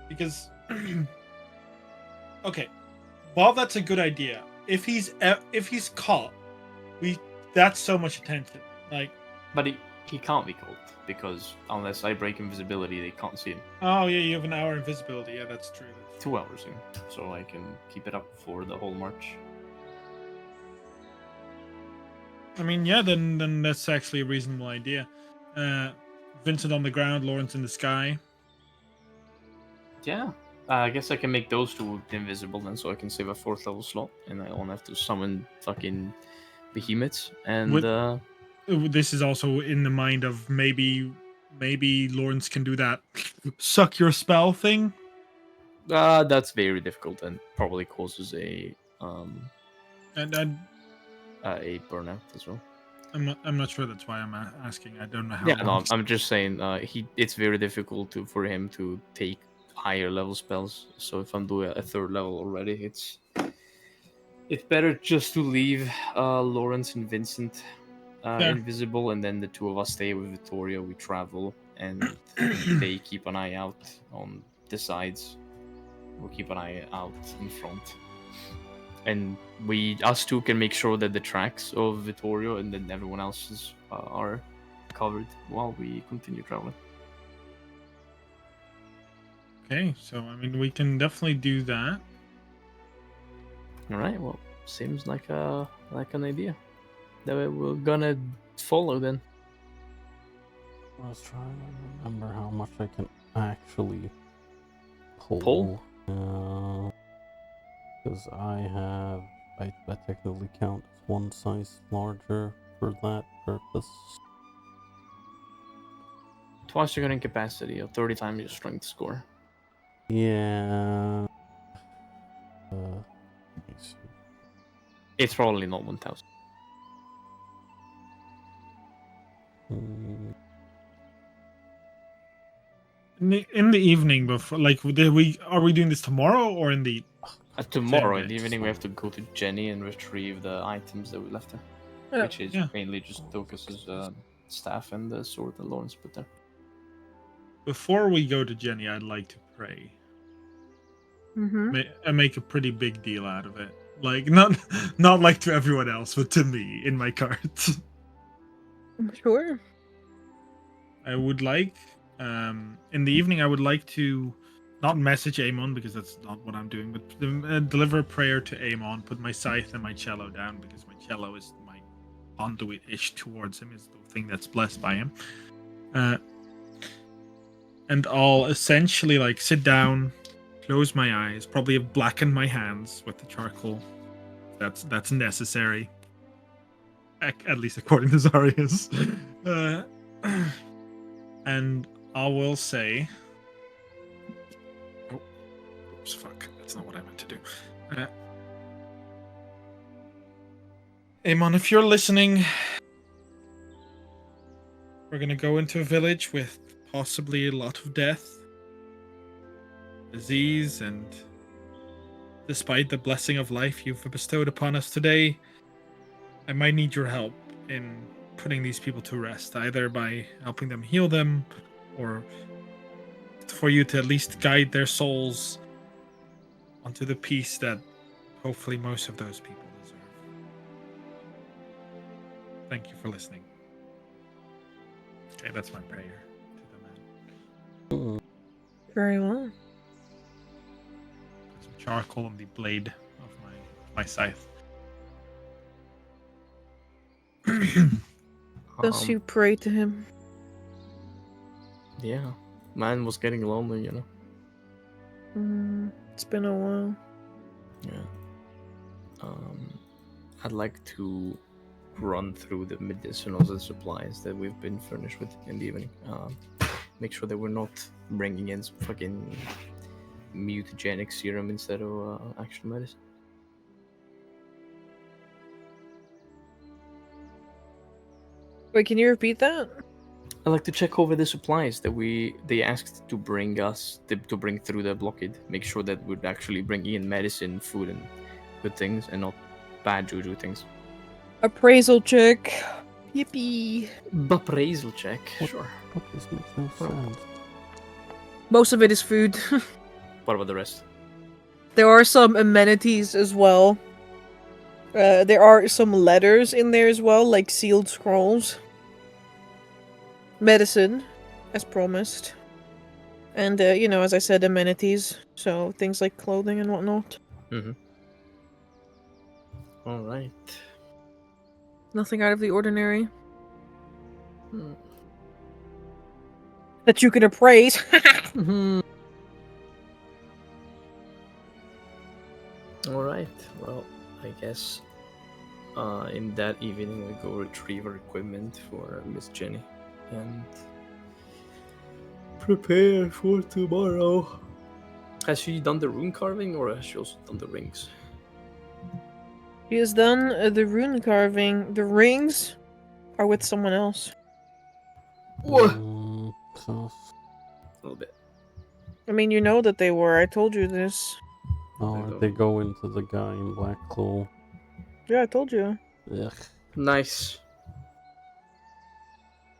Because, okay, while that's a good idea, if he's caught, that's so much attention. Like, But he can't be caught, because unless I break invisibility, they can't see him. oh yeah, you have an hour invisibility. Yeah, that's true. 2 hours, so I can keep it up for the whole march. I mean, yeah, then that's actually a reasonable idea. Uh, Vincent on the ground, Lawrence in the sky. Yeah, I guess I can make those two invisible then, so I can save a 4th level slot, and I don't have to summon fucking behemoths. And With- This is also in the mind of maybe Lawrence can do that suck your spell thing. that's very difficult and probably causes And a burnout as well. I'm not sure. That's why I'm asking. I don't know how. Yeah, it no, works. I'm just saying it's very difficult for him to take higher level spells. So if I'm doing a 3rd level already, it's better just to leave Lawrence and Vincent invisible, and then the 2 of us stay with Vittoria. We travel, and they keep an eye out on the sides. We'll keep an eye out in front, and us 2 can make sure that the tracks of Vittorio and then everyone else's are covered while we continue traveling. Okay, so I mean, we can definitely do that. All right. Well, seems like an idea that we're gonna follow then. I was trying to remember how much I can actually pull. Pull? Because I technically count as one size larger for that purpose. Twice your current capacity, or 30 times your strength score. Yeah. Let me see. It's probably not 1,000. In the evening before, like, are we doing this tomorrow or in the? Tomorrow Same in the day. evening, we have to go to Jenny and retrieve the items that we left there, Yeah. which is Yeah. mainly just Docus's staff and the sword that Lawrence put there. Before we go to Jenny, I'd like to pray. Mm-hmm. I make a pretty big deal out of it. Like, not like to everyone else, but to me in my cards. Sure. I would like, in the evening, I would like to not message Amon because that's not what I'm doing, but deliver a prayer to Amon, put my scythe and my cello down because my cello is my conduit-ish towards him, is the thing that's blessed by him. And I'll essentially like sit down, close my eyes, probably blacken my hands with the charcoal. That's necessary. At least according to Zarius. And I will say... Oh, oops, fuck. That's not what I meant to do. Amon, if you're listening, we're gonna go into a village with possibly a lot of death, disease, and despite the blessing of life you've bestowed upon us today, I might need your help in putting these people to rest, either by helping them heal them, or for you to at least guide their souls onto the peace that hopefully most of those people deserve. Thank you for listening. Okay, that's my prayer to the man. Very well. Put some charcoal on the blade of my scythe. Does you pray to him? Yeah, man was getting lonely, you know. It's been a while. Yeah. I'd like to run through the medicinals and supplies that we've been furnished with in the evening. Make sure that we're not bringing in some fucking mutagenic serum instead of actual medicine. Wait, can you repeat that? I'd like to check over the supplies that they asked to bring us to bring through the blockade. Make sure that we're actually bringing in medicine, food, and good things, and not bad juju things. Appraisal check. Yippee. Appraisal check. Sure. What this makes no sense. Most of it is food. What about the rest? There are some amenities as well. There are some letters in there as well, like sealed scrolls. Medicine, as promised. And, as I said, amenities. So, things like clothing and whatnot. Mm-hmm. Alright. Nothing out of the ordinary. That you can appraise. All right. Well, I guess in that evening we go retrieve our equipment for Miss Jenny and prepare for tomorrow. Has she done the rune carving or has she also done the rings? He has done the rune carving. The rings are with someone else. What? So, A little bit. I mean, you know that they were. I told you this. or they go into the guy in black claw. Yeah, I told you. Ugh, Nice.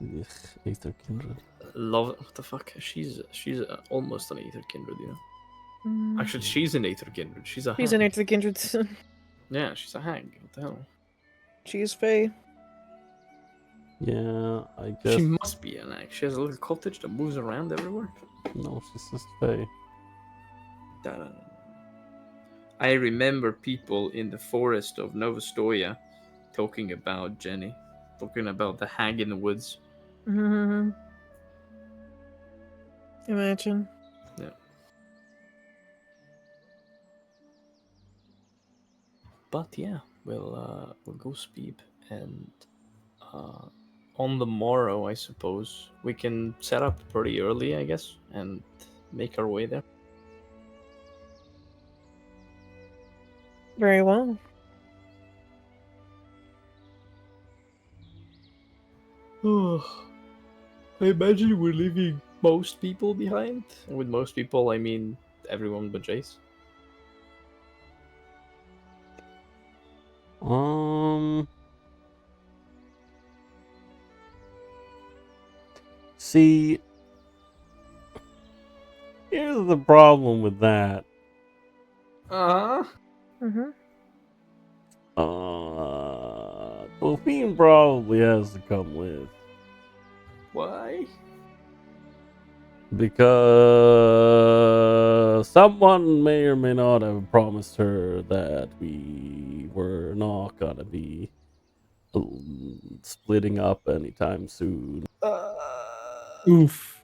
ugh, Aether Kindred. Love it. What the fuck? She's almost an Aether Kindred, you know. Actually, she's an Aether Kindred. She's a She's hag. an Aether Kindred. Yeah, she's a hag. What the hell? She is Fae. Yeah, I guess. She must be an hag. She has a little cottage that moves around everywhere. No, she's just Fae. Da-da. I remember people in the forest of Novostoya talking about Jenny, talking about the hag in the woods. Imagine. Yeah. But yeah, we'll go speed, and on the morrow, I suppose we can set up pretty early, I guess, and make our way there. Very well. I imagine we're leaving most people behind. And with most people, I mean everyone but Jace. See, here's the problem with that. Delphine probably has to come with. Why? Because someone may or may not have promised her that we were not gonna be splitting up anytime soon. Oof.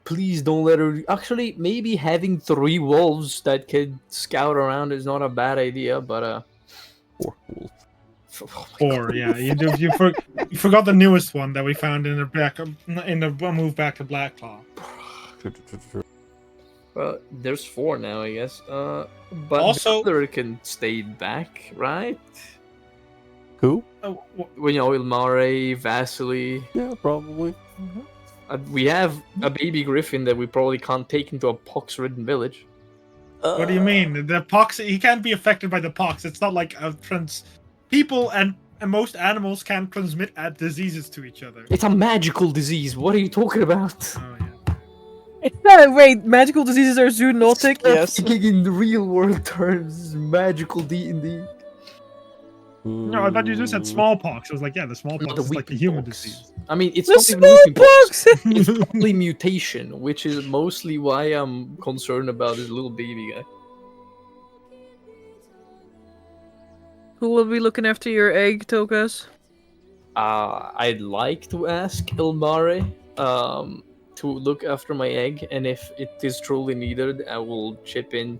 Please don't let her. Actually, maybe having 3 wolves that could scout around is not a bad idea, but Poor wolf. oh my Or God. yeah, you forgot the newest one that we found in the move back to Blackclaw. Well, there's 4 now, I guess. But Also- the other can stay back, right? Who? Oh, Well, you know, Ilmare, Vasily. Yeah, probably. We have a baby griffin that we probably can't take into a pox-ridden village. what do you mean? The pox? He can't be affected by the pox. It's not like people and most animals can transmit diseases to each other. It's a magical disease. What are you talking about? Oh yeah. Wait, magical diseases are zoonotic? Yes. Speaking in real world terms, magical D&D. No, I thought you just said smallpox. I was like, yeah, the smallpox Not the is like the human weeping pox. disease. I mean, it's The not even weeping pox. smallpox! It's probably mutation, which is mostly why I'm concerned about this little baby guy. Who will be looking after your egg, Tokas? I'd like to ask Ilmare to look after my egg, and if it is truly needed, I will chip in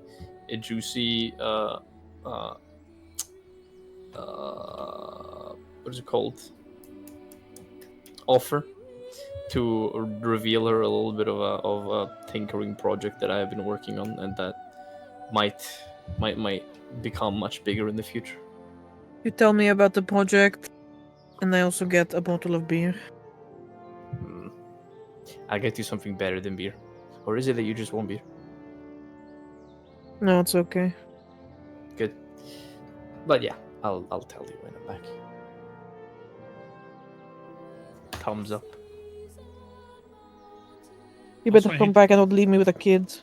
a juicy what is it called? Offer to reveal her a little bit of a tinkering project that I have been working on, and that might become much bigger in the future. You tell me about the project, and I also get a bottle of beer. I'll get you something better than beer. Or is it that you just want beer? No, it's okay. Good. But yeah, I'll tell you when I'm back. Thumbs up. You Also, better I come hate- back and not leave me with a kid.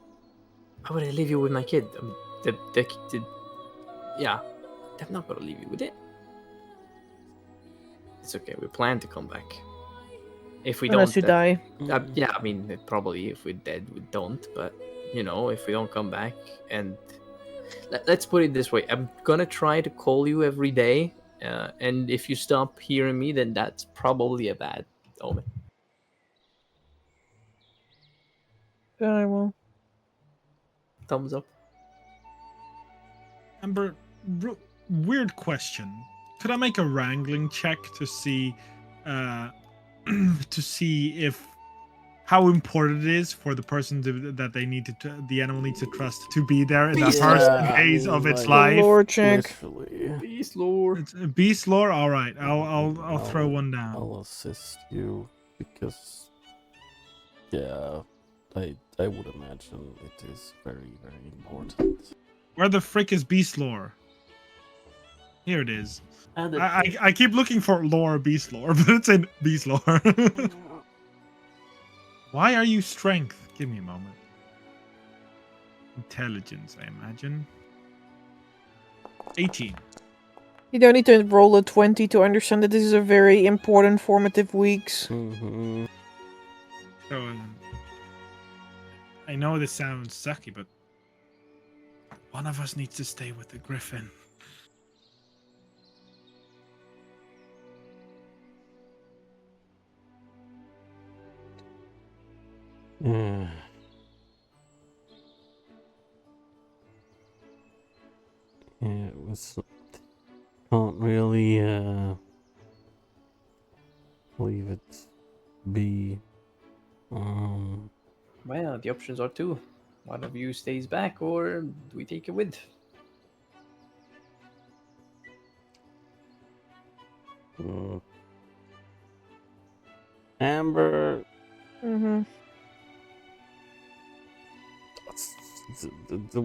How would I leave you with my kid? I mean, yeah, I'm not gonna leave you with it. It's okay. We plan to come back. If we Unless don't, you die. yeah, I mean, probably if we're dead, we don't. But you know, if we don't come back, and let's put it this way: I'm gonna try to call you every day, and if you stop hearing me, then that's probably a bad omen. Yeah, I will. Thumbs up. Amber, weird question. Could I make a wrangling check to see, to see if how important it is for the person that they need to, the animal needs to trust to be there in the Beast first lore. days of its like, The life? lore check. literally, Beast lore. It's a beast lore. All right, I'll throw one down. I'll assist you because, yeah, I would imagine it is very, very important. Where the frick is beast lore? Here it is. And I keep looking for lore beast lore, but it's in beast lore. Why are you strength? Give me a moment. Intelligence, I imagine. 18. You don't need to roll a 20 to understand that this is a very important formative weeks. Mm-hmm. So, I know this sounds sucky, but one of us needs to stay with the griffin. Yeah. Yeah, it was. Can't really leave it be. well, the options are two. One of you stays back, or do we take it with? Amber, Mm-hmm. the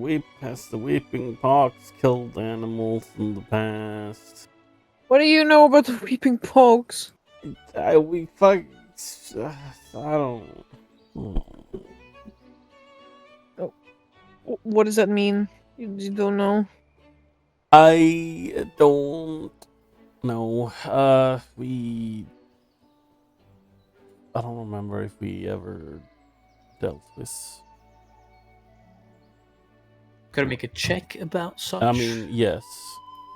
weeping pox killed animals in the past. What do you know about the weeping pox? I don't. What does that mean? You don't know? I don't know. I don't remember if we ever dealt with. Gotta make a check about such. I mean, yes.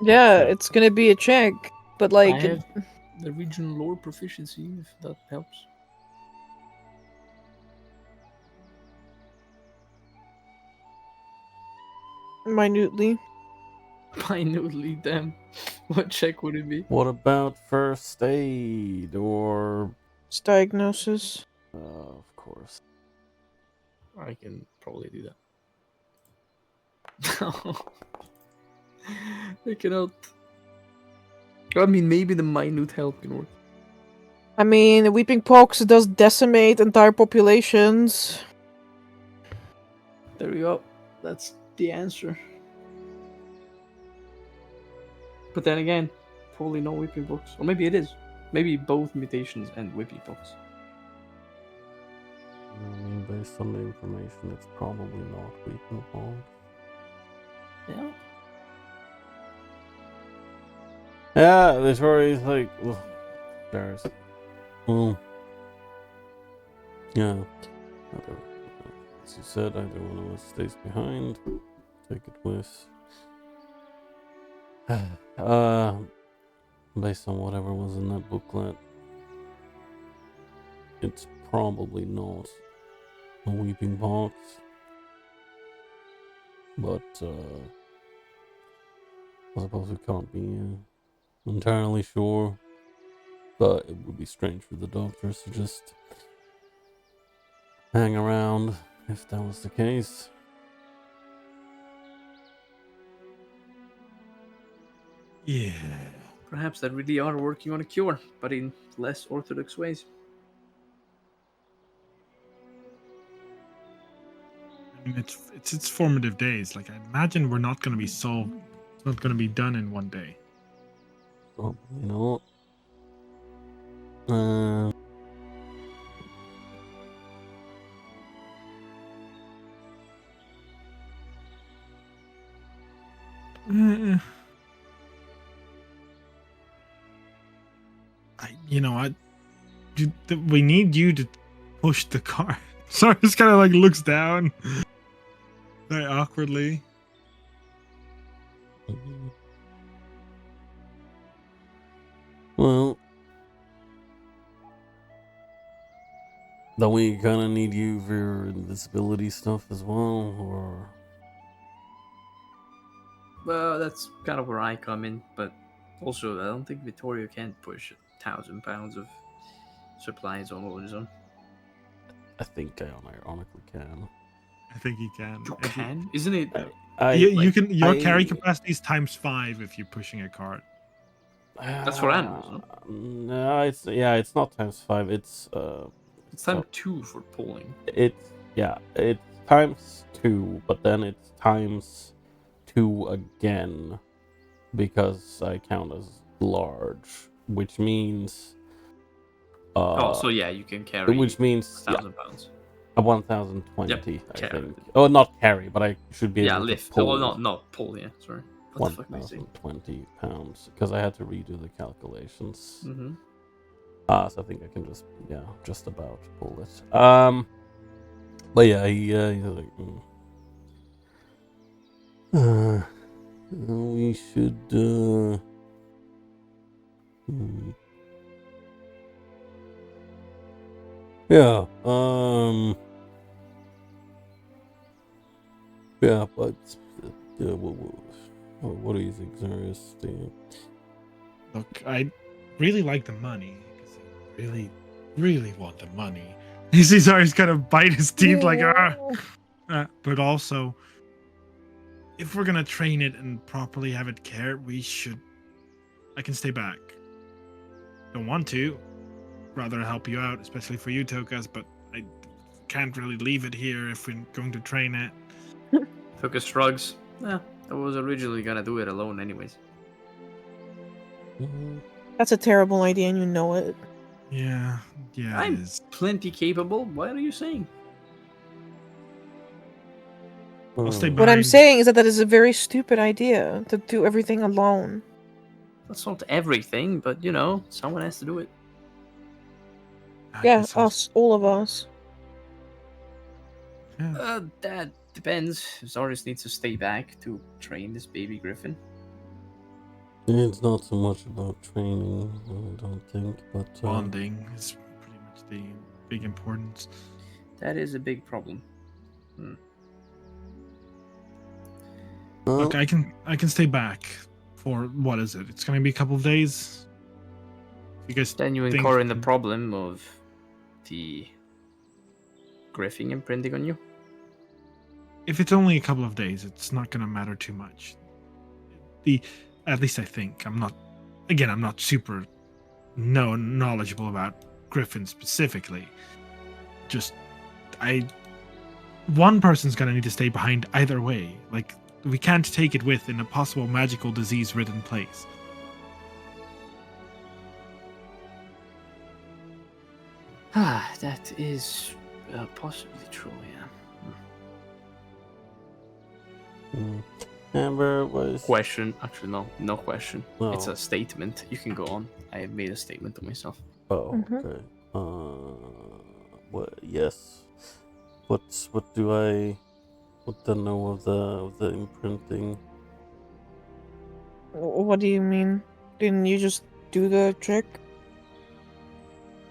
Yeah, Sure. it's gonna be a check, but I like, have the regional lore proficiency, if that helps. minutely. Minutely, damn. What check would it be? What about first aid or? It's diagnosis. Of course. I can probably do that. I cannot. I mean, maybe the minute help can work. I mean, the weeping pox does decimate entire populations. There we go. That's the answer. But then again, probably no whipping pox. Or maybe it is. Maybe both mutations and whipping pox. I mean, based on the information, it's probably not weeping pox. Yeah. Yeah, this worries like, there's, well, yeah. As you said, either one of us stays behind. Take it with. Based on whatever was in that booklet, it's probably not a weeping pox, but I suppose we can't be entirely sure. But it would be strange for the doctors to just hang around if that was the case. Yeah. Perhaps they really are working on a cure, but in less orthodox ways. I mean, it's its formative days. Like, I imagine we're not going to be solved. It's not going to be done in one day. Probably not. We need you to push the car. Sorry, just kind of like looks down very awkwardly. Well, don't we kind of need you for your invisibility stuff as well, or? well, that's kind of where I come in, but also I don't think Vittorio can push 1,000 pounds of supplies all on his own. I think I ironically can. I think you can. You If can, isn't it? you can. Your carry I- capacity is ×5 if you're pushing a cart. That's for animals, no? No, it's not ×5. It's It's time 2 for pulling. it's ×2, but then it's ×2 again because I count as large, which means So yeah, you can carry which means 1,000 pounds. 1020, I carry. think. Oh, not carry, but I should be Yeah, able lift. to pull. Oh, not pull. Yeah, sorry. What the fuck am I saying? 1020 pounds because I had to redo the calculations. Mm-hmm. So I think I can just about pull it. But yeah, he's like, we should, yeah, yeah, but, what do you think, Zarius? Look, I really like the money. 'Cause I really, really want the money. You see Zari's kind of bite his teeth like, but also, if we're gonna train it and properly have it cared, I can stay back. Don't want to. Rather help you out, especially for you, Tokas, but I can't really leave it here if we're going to train it. Tokus shrugs. Yeah, I was originally gonna do it alone, anyways. That's a terrible idea, and you know it. Yeah, I'm it is. plenty capable. What are you saying? I'll stay What I'm behind. saying is that is a very stupid idea to do everything alone. That's not everything, but someone has to do it. I Yeah, guess I'll- us, all of us. Yeah. That depends. Zarius needs to stay back to train this baby griffin. It's not so much about training, I don't think, but Bonding is pretty much the big importance. That is a big problem. Look, I can stay back for what is it? It's gonna be a couple of days. You guys Then you think- incur in the problem of the griffin imprinting on you. If it's only a couple of days, it's not gonna matter too much. At least I think. I'm not super knowledgeable about griffins specifically. Just one person's gonna need to stay behind either way. Like, we can't take it with in a possible magical disease-ridden place. That is possibly true, yeah. Amber was Question. Actually, no question. It's Oh. a statement. You can go on. I have made a statement to myself. Oh, Mhm. okay. What? Yes. What do I know of the imprinting? What do you mean? Didn't you just do the trick?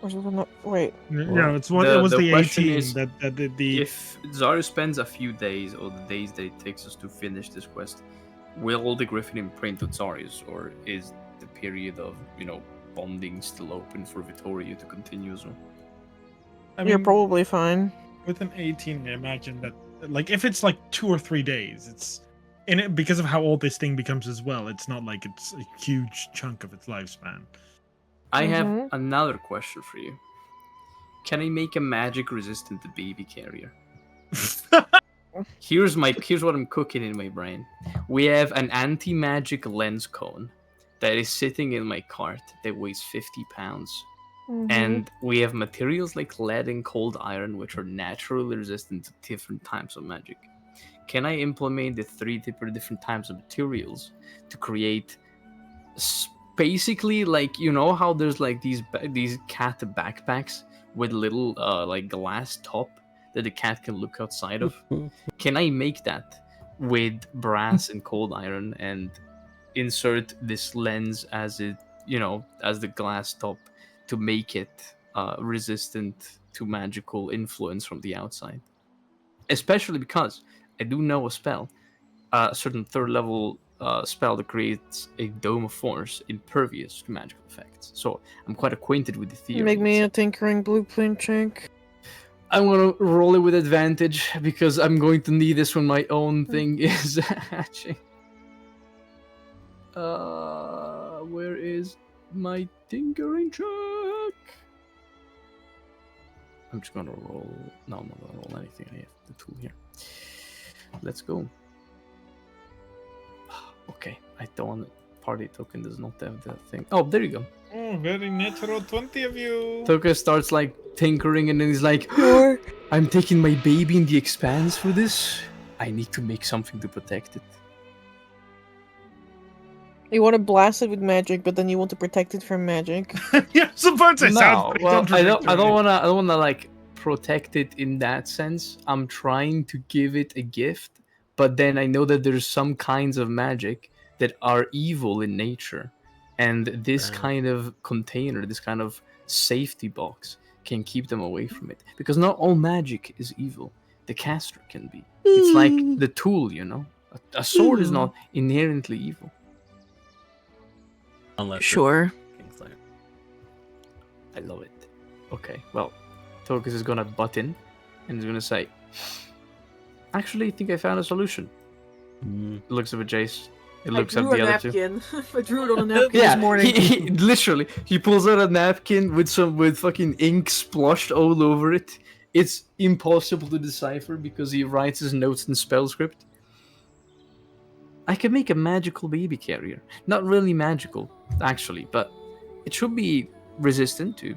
Or something? Not, wait. Yeah, it's what The- it was the the question 18 is, that the If Zaru spends a few days, or the days that it takes us to finish this quest, will the griffin imprint on Zarius, or is the period of bonding still open for Vittorio to continue as well? I You're mean, probably fine. with an 18, I imagine that, like, if it's like 2 or 3 days, it's in it because of how old this thing becomes as well. It's not like it's a huge chunk of its lifespan. I have Mhm. another question for you. Can I make a magic resistant to baby carrier? Here's what I'm cooking in my brain. We have an anti-magic lens cone that is sitting in my cart that weighs 50 pounds. Mhm. And we have materials like lead and cold iron, which are naturally resistant to different types of magic. Can I implement the 3 different types of materials to create basically, like, how there's like these cat backpacks with little like glass top that the cat can look outside of? Can I make that with brass and cold iron and insert this lens as as the glass top to make it resistant to magical influence from the outside? Especially because I do know a spell, a certain third level spell that creates a dome of force impervious to magical effects. So I'm quite acquainted with the theory. Make me a tinkering blueprint check. I'm gonna roll it with advantage because I'm going to need this when my own thing is hatching. Where is my tinkering check? I'm just gonna roll. No, I'm not gonna roll anything. I have the tool here. Let's go. Okay, I don't. Party token does not have the thing. Oh, there you go. Oh, very natural 20 of you. Toka starts like tinkering and then he's like, I'm taking my baby in the expanse for this. I need to make something to protect it. You want to blast it with magic, but then you want to protect it from magic. Yeah, supposed to sound No, pretty well, I don't contradictory. wanna like protect it in that sense. I'm trying to give it a gift, but then I know that there's some kinds of magic that are evil in nature, and this kind of container, this kind of safety box, can keep them away from it. Because not all magic is evil. The caster can be. It's like the tool, you know. A sword is not inherently evil. Unless Sure. it's Kingslayer. I love it. Okay, well, Tokus is gonna butt in and he's gonna say, actually, I think I found a solution. It looks up at Jace. It looks at the other two. I drew it on a napkin Yeah, this morning. he literally he pulls out a napkin with fucking ink splashed all over it. It's impossible to decipher because he writes his notes in spell script. I can make a magical baby carrier. Not really magical, actually, but it should be resistant to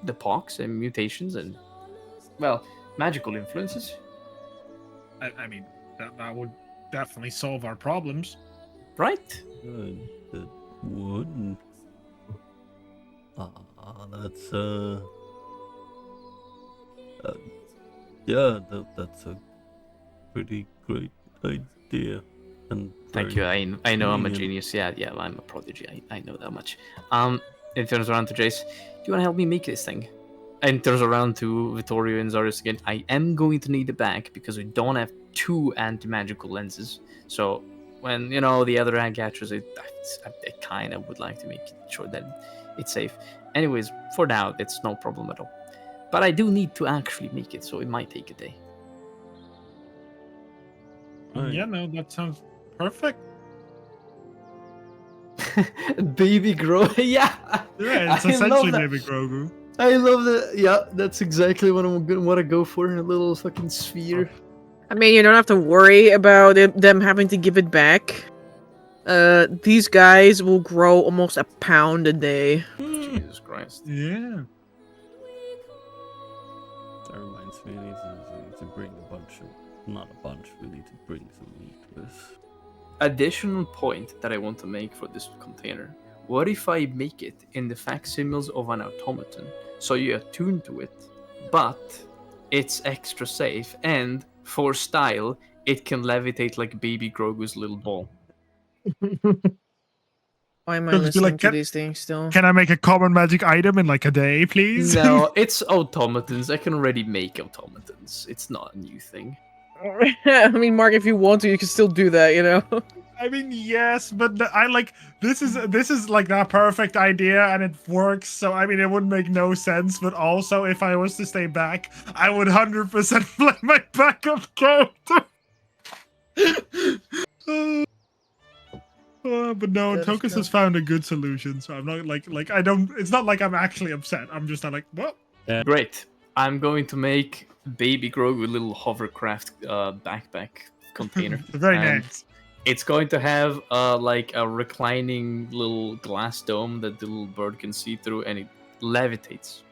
the pox and mutations and, well, magical influences. I mean, that would definitely solve our problems. Right? It would. That's yeah, that's a pretty great idea. And Thank very you. I know I'm a convenient. genius. Yeah, I'm a prodigy. I know that much. It turns around to Jace. Do you want to help me make this thing? And turns around to Vittorio and Zarius again. I am going to need it back because we don't have 2 anti-magical lenses. So when, you know, the other hand catches it, I kind of would like to make sure that it's safe. Anyways, for now, it's no problem at all. But I do need to actually make it, so it might take a day. Right. Yeah, no, that sounds perfect. Baby grow, yeah. Yeah, it's I love essentially that. Baby Grogu. I love that. Yeah, that's exactly what I'm gonna want to go for. A little fucking sphere. I mean, you don't have to worry about them having to give it back. These guys will grow almost a pound a day. Jesus Christ. Yeah. That reminds me, I need to bring a bunch of, not a bunch, we need to bring some meat with. Additional point that I want to make for this container. What if I make it in the facsimiles of an automaton, so you attune to it, but it's extra safe, and for style, it can levitate like Baby Grogu's little ball. Why am I Don't you listening like to cat- these things still? Can I make a common magic item in like a day, please? No, it's automatons. I can already make automatons. It's not a new thing. I mean, Mark, if you want to, you can still do that, you know? I mean, yes, but I like this is like that perfect idea and it works. So I mean, it would make no sense. But also, if I was to stay back, I would 100% play my backup character. But no, That is Tokus true. has found a good solution. So I'm not like I don't. It's not like I'm actually upset. I'm just not like what. Great. I'm going to make Baby Grogu a little hovercraft backpack container. Very And nice. It's going to have like a reclining little glass dome that the little bird can see through, and it levitates.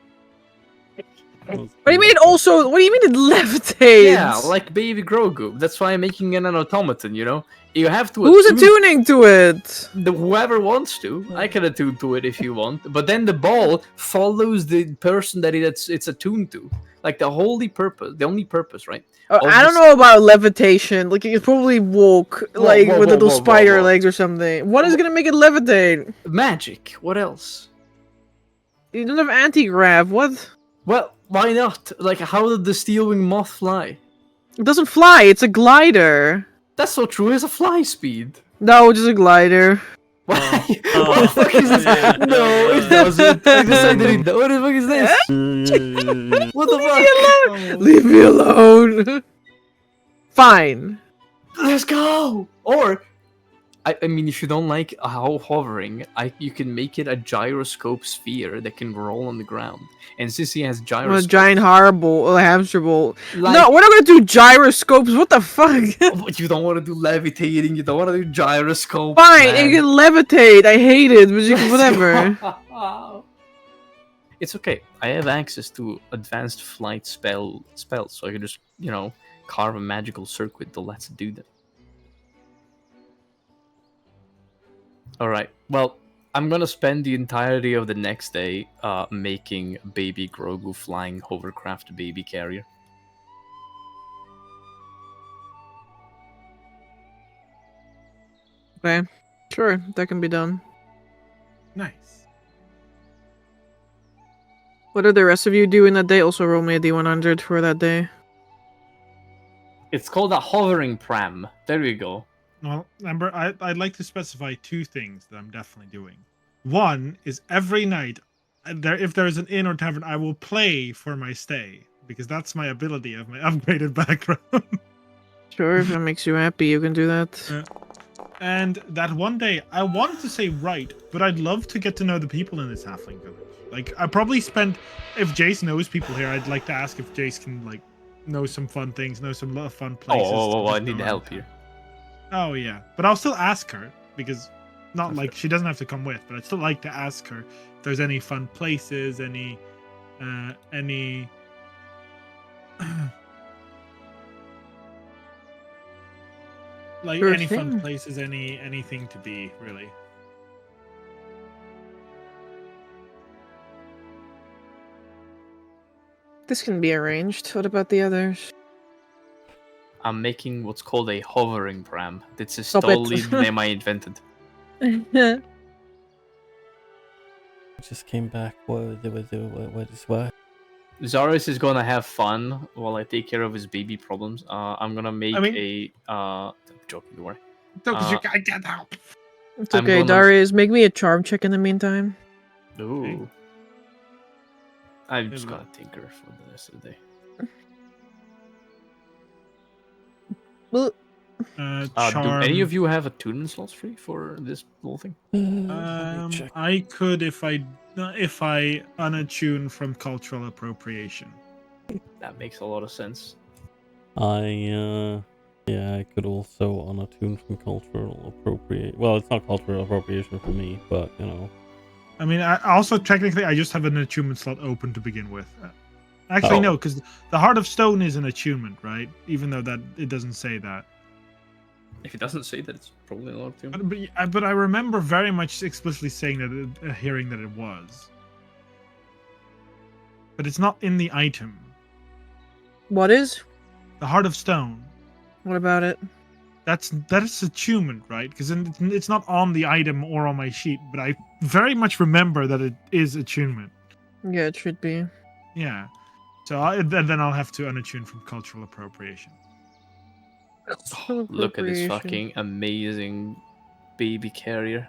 What do you mean it also? What do you mean it levitates? Yeah, like Baby Grogu. That's why I'm making an automaton. You know, you have to. Who's attune- attuning to it? Whoever wants to, I can attune to it if you want. But then the ball follows the person that it's attuned to. Like the only purpose, right? Oh, Oh, I don't this- know about levitation. Like, you probably walk, like, whoa, with whoa, little whoa, whoa, spider whoa. legs or something. What is gonna make it levitate? Magic. What else? You don't have anti-grav. What? Well, why not? Like, how did the steel-wing moth fly? It doesn't fly. It's a glider. That's so true. It's a fly speed. No, just a glider. What Oh, the fuck is this? yeah. No, it doesn't. I decided it. What the fuck is this? What the fuck? Leave me alone. Fine. Let's go. Or, I mean, if you don't like how hovering, you can make it a gyroscope sphere that can roll on the ground. And since he has A gyroscopes, giant horrible hamster ball. like, No, we're not gonna do gyroscopes. What the fuck? But you don't want to do levitating. You don't want to do gyroscope. Fine, man. you can levitate. I hate it, but you can Let's whatever. go. It's okay. I have access to advanced flight spells, so I can just, carve a magical circuit that lets it do that. Alright, well, I'm gonna spend the entirety of the next day making baby Grogu flying hovercraft baby carrier. Okay, sure, that can be done. Nice. What are the rest of you doing that day? Also roll me a D100 for that day. It's called a hovering pram. There we go. Well, remember, I'd like to specify two things that I'm definitely doing. One is every night, if there's an inn or tavern, I will play for my stay, because that's my ability of my upgraded background. Sure, if that makes you happy, you can do that. And that one day, I wanted to say right, but I'd love to get to know the people in this halfling village. Like, I probably spent, if Jace knows people here, I'd like to ask if Jace can, like, know some fun things, know some fun places. I need help here. Oh yeah, but I'll still ask her, because not like she doesn't have to come with, but I'd still like to ask her if there's any fun places, any like Sure any fun thing. places, anything to be really. This can be arranged. What about the others? I'm making what's called a hovering pram. This is Stop it. totally the name I invented. Just came back. What is what? Zaris is gonna have fun while I take care of his baby problems. I'm gonna make I'm joking, don't worry. No, because you Uh, can't get help. It's I'm okay, gonna- Darius. Make me a charm check in the meantime. Ooh. I'm Yeah, just but- gonna tinker for the rest of the day. Well, Do Charm. any of you have attunement slots free for this whole thing? Check. I could if I unattune from cultural appropriation. That makes a lot of sense. I could also unattune from cultural appropriate. Well, it's not cultural appropriation for me, but I mean, I also technically I just have an attunement slot open to begin with. Actually, Oh. no, because the Heart of Stone is an attunement, right? Even though that it doesn't say that. If it doesn't say that, it's probably not attunement. But I remember very much explicitly saying that, hearing that it was. But it's not in the item. what is? The Heart of Stone. What about it? That is attunement, right? Because it's not on the item or on my sheet, but I very much remember that it is attunement. Yeah, it should be. Yeah. So then I'll have to unattune from cultural appropriation. Look at this Appropriation. fucking amazing baby carrier.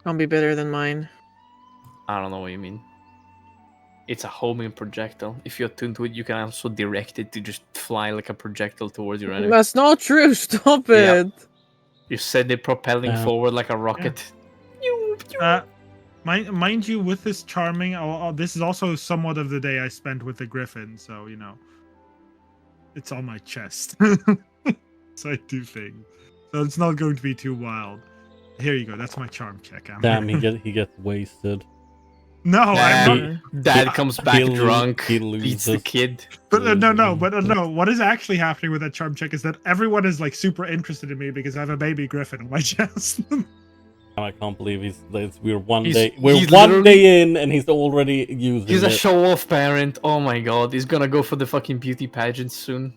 Can't be better than mine. I don't know what you mean. It's a homing projectile. If you attune to it, you can also direct it to just fly like a projectile towards your enemy. That's not true. Stop Yeah. it. You send it propelling Yeah. forward like a rocket. Mind you, with this charming, this is also somewhat of the day I spent with the griffin, so it's on my chest. So I do things. So it's not going to be too wild. Here you go. That's my charm check. damn, he gets wasted. No, I'm Dad, not. Dad comes back He'll- drunk, he beats the loses. kid. But no. What is actually happening with that charm check is that everyone is like super interested in me because I have a baby griffin on my chest. I can't believe we're one He's- day he's one literally- day in and he's already using He's a it. show-off parent. Oh my god, he's gonna go for the fucking beauty pageant soon.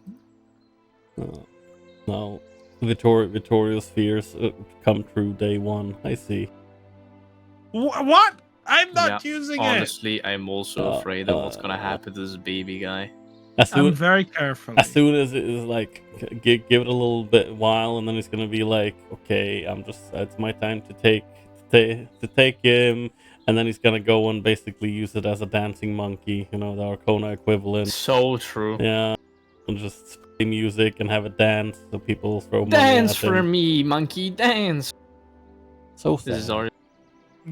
No, Vittorio's fears come true day one. I see. What? I'm not Yeah, using it. Honestly, I'm also afraid of what's gonna happen to this baby guy. As I'm soon, very careful. as soon as it is like, give it a little bit while, and then it's gonna be like, okay, it's my time to take him, and then he's gonna go and basically use it as a dancing monkey, the Arkhona equivalent. So true. Yeah, and just play music and have a dance so people throw money Dance at for him. me, monkey, dance. So This is sad. our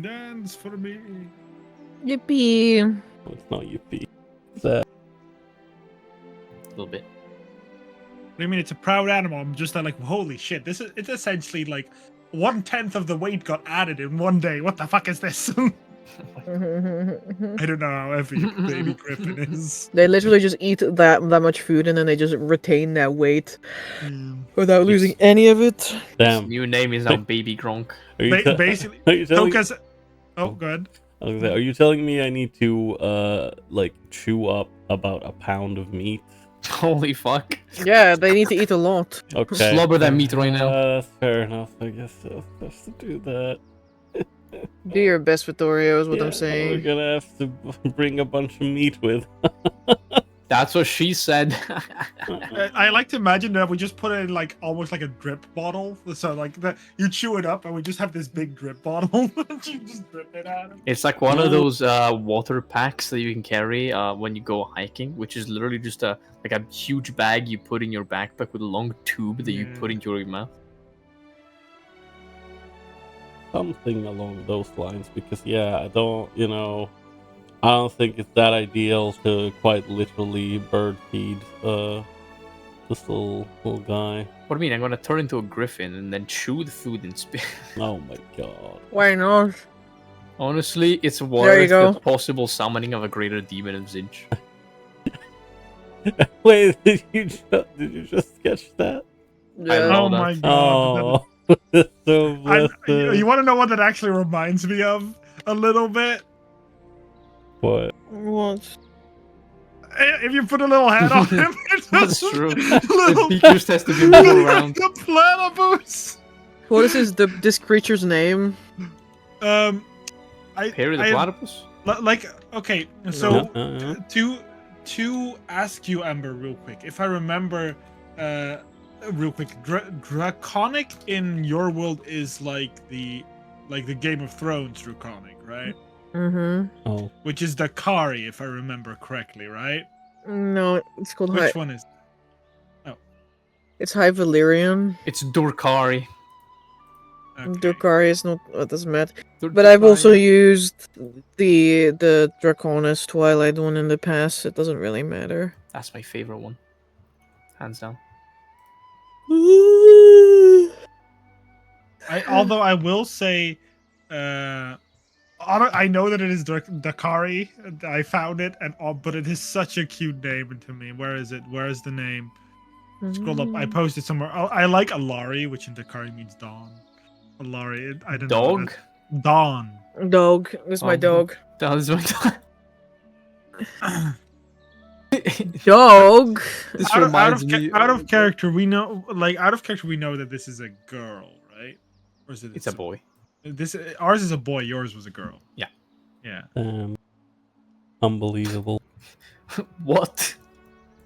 Dance for me. Yippee! Oh, it's not Yuppie. Sad. little bit. I mean, it's a proud animal. I'm just like, holy shit! It's essentially like 1/10 of the weight got added in one day. What the fuck is this? I don't know how heavy baby griffin is. They literally just eat that much food and then they just retain that weight Yeah. without losing any of it. His Damn. new name is now Baby Gronk. Are you Basically, are you telling? Toka's. Oh, good. I was gonna say, are you telling me I need to like chew up about a pound of meat? Holy fuck. Yeah, they need to eat a lot. Okay. Slobber that meat right now. That's fair enough. I guess I'll have to do that. Do your best, Vittorio, is what Yeah, I'm saying. We're gonna have to bring a bunch of meat with. That's what she said. I like to imagine that we just put it in like almost like a drip bottle. So like you chew it up and we just have this big drip bottle. You just drip it out. It's like one of those water packs that you can carry when you go hiking, which is literally just a huge bag you put in your backpack with a long tube that you put into your mouth. Something along those lines, because I don't think it's that ideal to quite literally bird feed this little guy. What do you mean? I'm gonna turn into a griffin and then chew the food and spit. Oh my god. Why not? Honestly, it's There you worth go. the possible summoning of a greater demon of Zinch. Wait, did you just catch that? I Yeah. know Oh that. my god. Oh, so blessed. You want to know what that actually reminds me of a little bit? What? What? If you put a little head on him, it's That's just true. Little, The beak just has to be moved around. the platypus. What is this creature's name? I Perry the I- platypus? like okay. So Yeah. to ask you, Ember, real quick, if I remember, real quick, draconic in your world is like the Game of Thrones draconic, right? Mm-hmm. Oh, Which is the Kari, if I remember correctly, right? No, it's called Which High. one is? It's High Valyrian. It's Durkari. Okay. Durkari is not what this meant. But I've also used the Draconis Twilight one in the past. It doesn't really matter. That's my favorite one. Hands down. Although I will say, I know that it is Dakari. I found it, but it is such a cute name to me. Where is it? Where is the name? Scroll up. I posted somewhere. I like Alari, which in Dakari means dawn. Alari. I don't know. Dog? Dawn. Dog. This is my Oh. dog. That is my dog. Dog. This out reminds of me. out of character, we know that this is a girl, right? Or is it? It's a boy. Ours is a boy. Yours was a girl. Yeah. Yeah. unbelievable. What?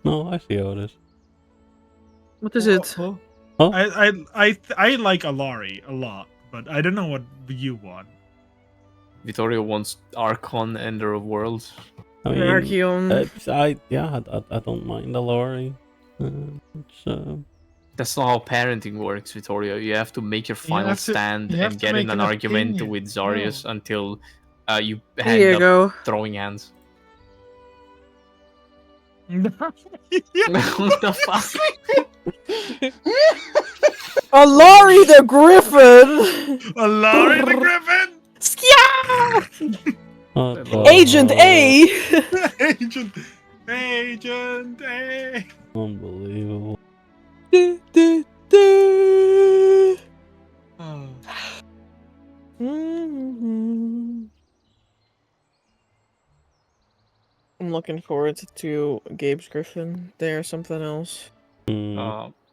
No, I see how it is. What is it? I like Alari a lot, but I don't know what you want. Vittorio wants Archon, Ender of Worlds. I mean, Archeon. I don't mind Alari. That's not how parenting works, Vittorio. You have to make your final have to- stand you have and to get in make an an argument opinion. with Zarius until you Here you end up go. throwing hands. Yeah. What the fuck? Alari the Griffin! Alari the Griffin! Agent A! Agent A! Unbelievable. Oh. I'm looking forward to Gabe's Griffin. There's something else. Hmm.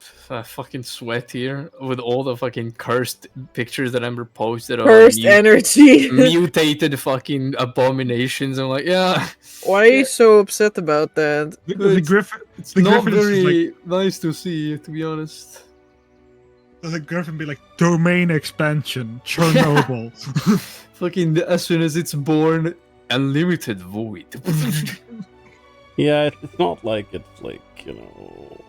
fucking sweat here with all the fucking cursed pictures that Ember posted of Cursed energy. mutated fucking abominations. I'm like, yeah, Why are you so upset about that? The Griffin. it's The not Griffin is just very nice to see, to be honest. The Griffin be like domain expansion, Chernobyl. Fucking as soon as it's born, unlimited void. Yeah, it's not like it's like, you know,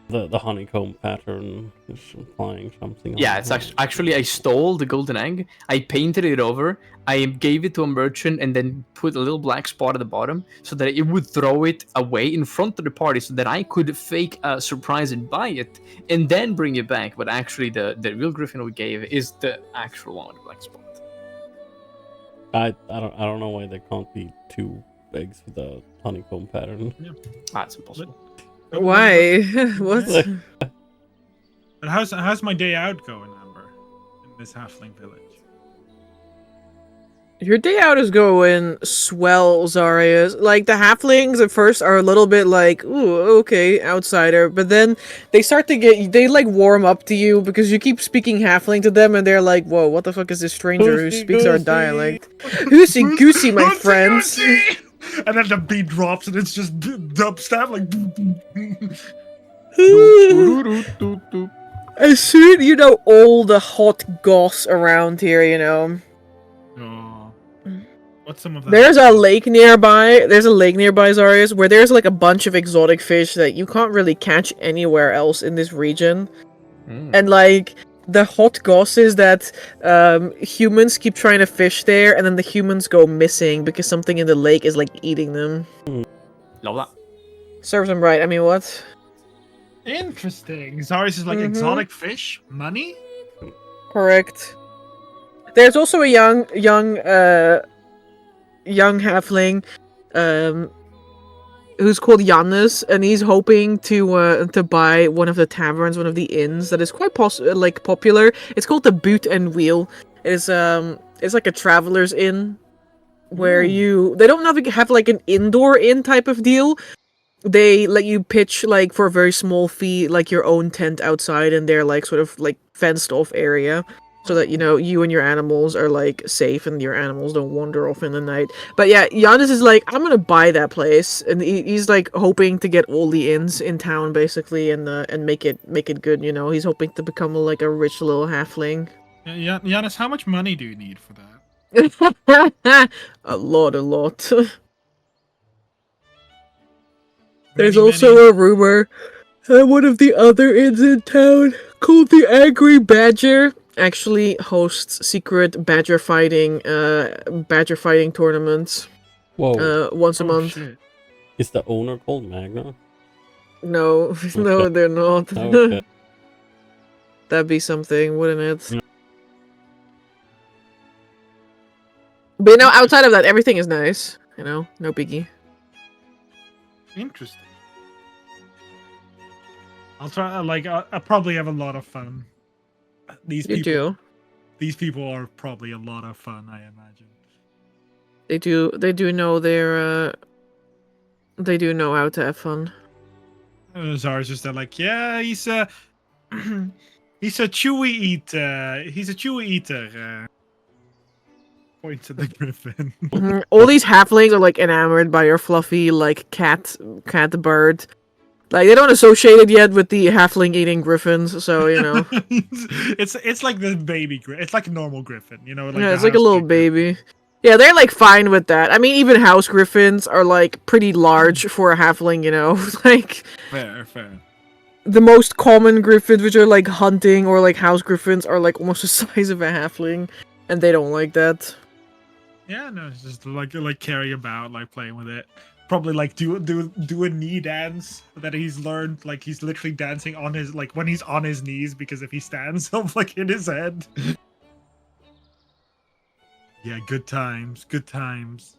the honeycomb pattern is implying something. Yeah, it's actually I stole the golden egg, I painted it over, I gave it to a merchant, and then put a little black spot at the bottom so that it would throw it away in front of the party, so that I could fake a surprise and buy it, and then bring it back. But actually, the real griffin we gave is the actual one with the black spot. I don't know why there can't be two eggs with a honeycomb pattern. That's impossible. Why? What? But how's my day out going, Amber? In this halfling village. Your day out is going swell, Zarius. Like, the halflings at first are a little bit like, ooh, okay, outsider. But then they start to they like warm up to you because you keep speaking halfling to them and they're like, whoa, what the fuck is this stranger who speaks our dialect? Goosey goosey, my friends. And then the beat drops and it's just dubstep like. As soon, you know, all the hot goss around here, you know. Oh. What's some of that? There's a lake nearby, Zarius, where there's like a bunch of exotic fish that you can't really catch anywhere else in this region. And like, the hot goss is that humans keep trying to fish there, and then the humans go missing because something in the lake is like eating them. Love that. Serves them right, I mean, what? Interesting. Zarius is like exotic fish? Money? Correct. There's also a young halfling, who's called Giannis, and he's hoping to buy one of the taverns, one of the inns that is quite popular. It's called the Boot and Wheel. It's like a traveler's inn where they don't have like an indoor inn type of deal. They let you pitch like for a very small fee, like your own tent outside, and they're like sort of like fenced off area. So that, you know, you and your animals are, like, safe and your animals don't wander off in the night. But yeah, Giannis is like, I'm gonna buy that place. And he's, like, hoping to get all the inns in town, basically, and make it good, you know? He's hoping to become, like, a rich little halfling. Giannis, how much money do you need for that? a lot. There's Many, also a rumor that one of the other inns in town, called the Angry Badger, actually hosts secret badger fighting tournaments. Whoa. Once a month. Shit. Is the owner called Magna? No, no, they're not. Okay. That'd be something, wouldn't it? Yeah. But you know, outside of that, everything is nice. You know, no biggie. Interesting. I'll try. Like, I probably have a lot of fun. These people are probably a lot of fun, I imagine. They do know they do know how to have fun. Zara's just like, yeah, he's a chewy eater. He's a chewy eater. Point to the griffin. All these halflings are like enamored by your fluffy like cat bird. Like, they don't associate it yet with the halfling eating griffins, so, you know. it's like the baby griffin. It's like a normal griffin, you know. Like yeah, it's like a little baby. Yeah, they're like fine with that. I mean, even house griffins are like pretty large for a halfling, you know. Like, fair. The most common griffins, which are like hunting or like house griffins, are like almost the size of a halfling, and they don't like that. Yeah, no, it's just like carry about, like playing with it. Probably like do a knee dance that he's learned. Like, he's literally dancing on his, like, when he's on his knees, because if he stands up, like, in his head. Yeah, good times. Good times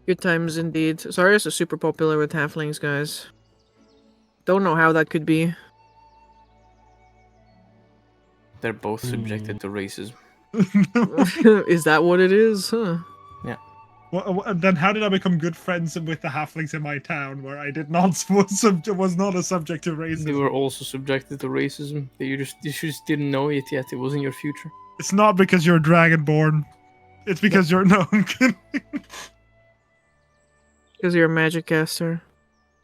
indeed. Zarius is super popular with halflings, guys. Don't know how that could be. They're both subjected to racism. Is that what it is? Huh. Yeah. Well, then how did I become good friends with the halflings in my town, where I did not was not a subject to racism? They were also subjected to racism. You just didn't know it yet. It was in your future. It's not because you're dragonborn. It's because you're no. I'm kidding. Because you're a magic caster.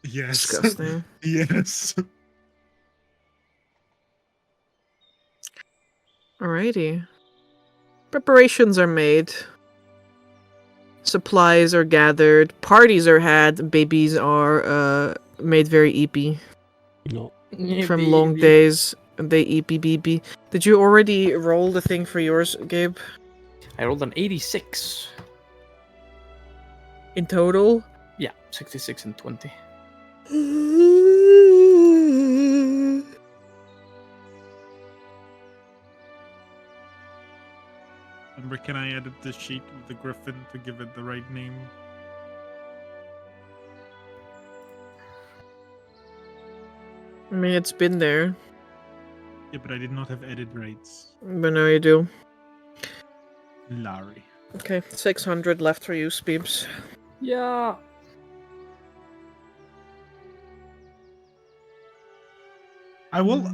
Yes. Disgusting. Yes. Alrighty. Preparations are made. Supplies are gathered. Parties are had. Babies are made very eepy No. from long days. They eepy beepy. Did you already roll the thing for yours, Gabe? I rolled an 86. In total? Yeah, 66 and 20. Remember, can I edit the sheet with the griffin to give it the right name? I mean, it's been there, Yeah, but I did not have edit rates. but now you do. Larry. Okay, 600 left for you, Speebs. Yeah. I will,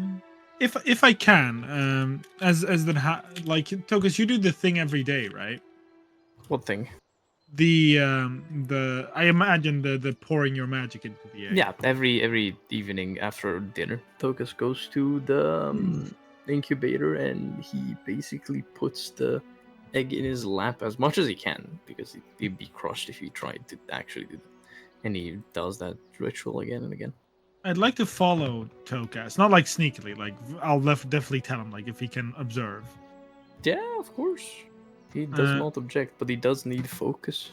if I can, as the like Tokus, you do the thing every day, right? What thing? The I imagine the pouring your magic into the egg. Yeah, every evening after dinner, Tokus goes to the incubator and he basically puts the egg in his lap as much as he can, because he'd be crushed if he tried to actually do that. And he does that ritual again and again. I'd like to follow Tokas, not like sneakily. Like I'll definitely tell him, like if he can observe. Yeah, of course. He does not object, but he does need focus.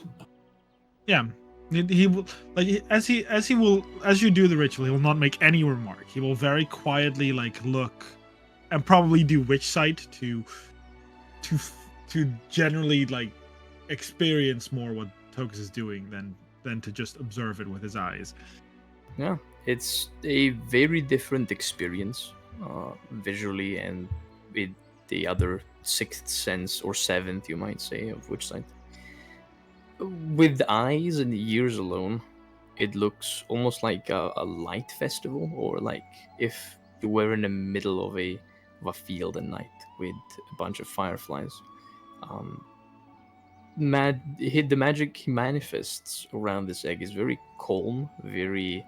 Yeah, he will, like as you do the ritual, he will not make any remark. He will very quietly like look, and probably do witch sight to generally like experience more what Tokus is doing than to just observe it with his eyes. Yeah, it's a very different experience, visually and with the other sixth sense or seventh, you might say, of witch sight. With eyes and ears alone, it looks almost like a light festival, or like if you were in the middle of a field at night with a bunch of fireflies. The magic he manifests around this egg is very calm, very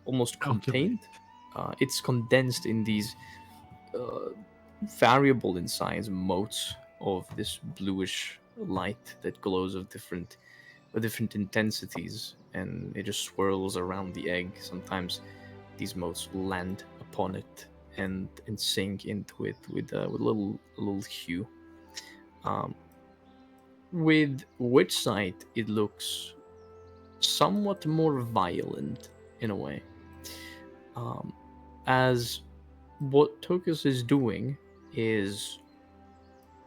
almost contained. It's condensed in these variable in size motes of this bluish light that glows of different intensities, and it just swirls around the egg. Sometimes these motes land upon it and sink into it with a little hue. With witch sight, it looks somewhat more violent in a way, as what Tokus is doing is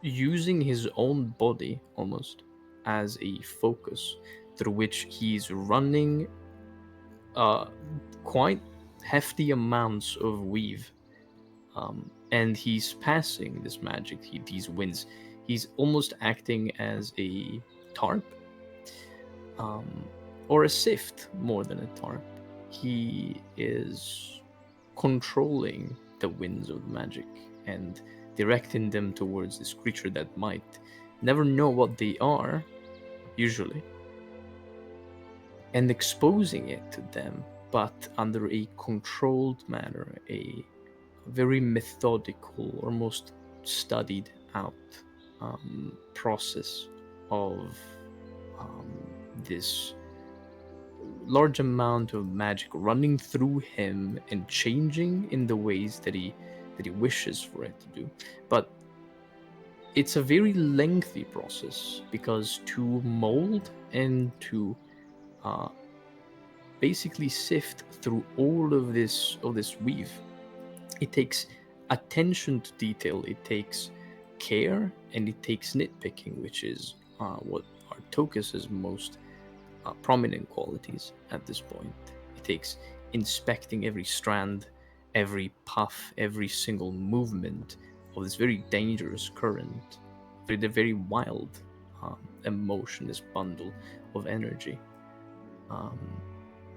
using his own body almost as a focus through which he's running quite hefty amounts of weave, and he's passing this magic, these winds. He's almost acting as a tarp, or a sift more than a tarp. He is controlling the winds of magic and directing them towards this creature that might never know what they are, usually, and exposing it to them, but under a controlled manner, a very methodical, almost studied out process of this large amount of magic running through him and changing in the ways that he wishes for it to do. But it's a very lengthy process, because to mold and to basically sift through all of this weave, it takes attention to detail, it takes care, and it takes nitpicking, which is what are Tokus's most prominent qualities at this point. It takes inspecting every strand, every puff, every single movement of this very dangerous current, very wild emotionless bundle of energy.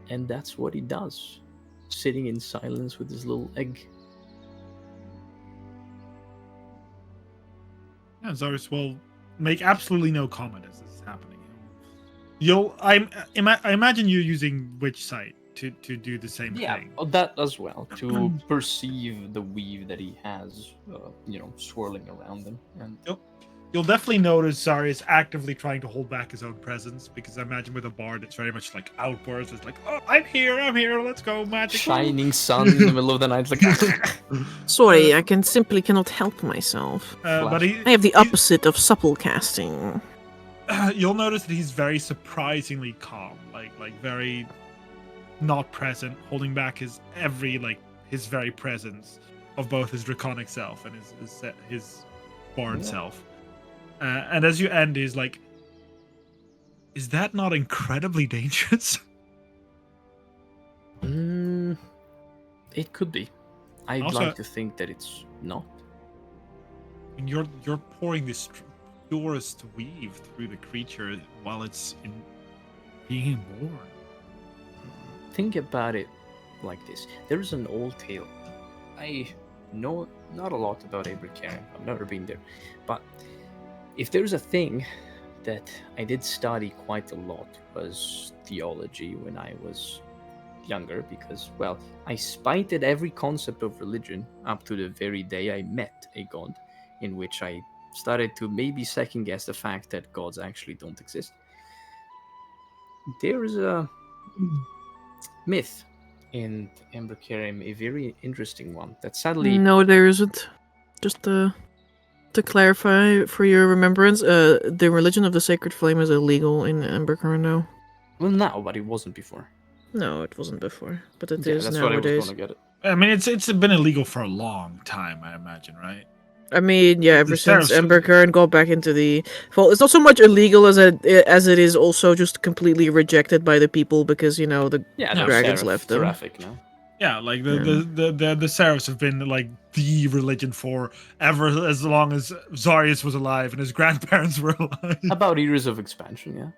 And that's what he does, sitting in silence with his little egg. Yeah, Zarius will make absolutely no comment as this is happening. I imagine you're using Witch Sight to do the same thing. That as well, to perceive the weave that he has, swirling around him. And You'll definitely notice Zarius actively trying to hold back his own presence, because I imagine with a bard, it's very much like outbursts. It's like, oh, I'm here, let's go, magic. shining sun in the middle of the night, like Sorry, I simply cannot help myself. But I have the opposite of supple casting. You'll notice that he's very surprisingly calm, like very not present, holding back his very presence of both his draconic self and his bard self. And as you end, he's like, "Is that not incredibly dangerous?" It could be. I'd Also- like to think that it's not. And you're pouring this purest weave through the creature while it's being born. Think about it like this. There's an old tale. I know not a lot about Abercairn. I've never been there. But if there's a thing that I did study quite a lot, was theology when I was younger, because, well, I spited every concept of religion up to the very day I met a god, in which I started to maybe second guess the fact that gods actually don't exist. There is a myth in Embercarim, a very interesting one that sadly No, there isn't. Just to clarify for your remembrance, the religion of the Sacred Flame is illegal in Embercurrent now. well now, but it wasn't before. No, it wasn't before, but it Yeah, is that's what I was nowadays. going to get it. I mean, it's been illegal for a long time, I imagine, right? I mean, yeah, ever The since Saracen- Embercurrent got back into the... Well, it's not so much illegal as it is also just completely rejected by the people because, the Yeah, No, no, dragons Seraph, left them. Seraphic now. Yeah, like the Seraphs have been like the religion for ever, as long as Zarius was alive and his grandparents were alive. About years of expansion, yeah.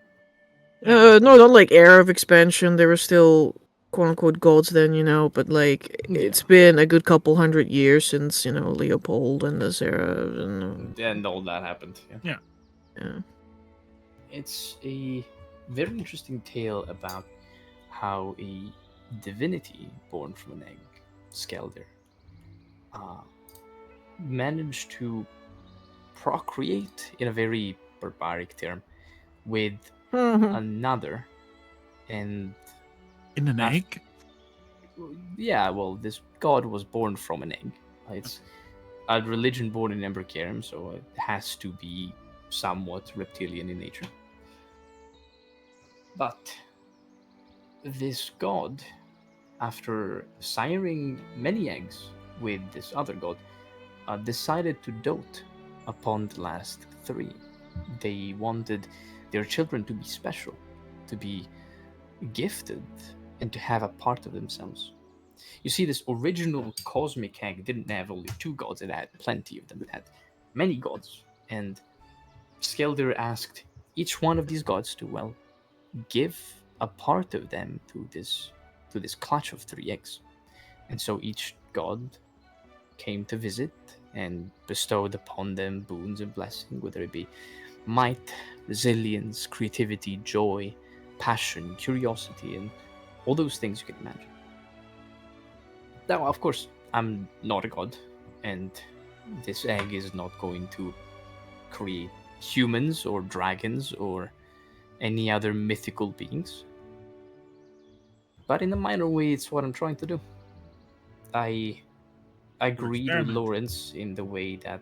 No, not like era of expansion. There were still quote-unquote gods then, but it's been a good couple hundred years since, Leopold and the Sarah And all that happened. Yeah. yeah. It's a very interesting tale about how a divinity born from an egg, Skelder, managed to procreate, in a very barbaric term, with another, and In an Af- egg? yeah, well, this god was born from an egg. It's a religion born in Embercarim, so it has to be somewhat reptilian in nature. But this god, after siring many eggs with this other god, decided to dote upon the last three. They wanted their children to be special, to be gifted, and to have a part of themselves. You see, this original cosmic egg didn't have only two gods, it had plenty of them. It had many gods. And Skelder asked each one of these gods to, well, give a part of them to this clutch of three eggs. And so each god came to visit and bestowed upon them boons and blessing, whether it be might, resilience, creativity, joy, passion, curiosity, and all those things you can imagine. Now, of course, I'm not a god, and this egg is not going to create humans or dragons or any other mythical beings. But in a minor way, it's what I'm trying to do. I agree with experiment. Lawrence in the way that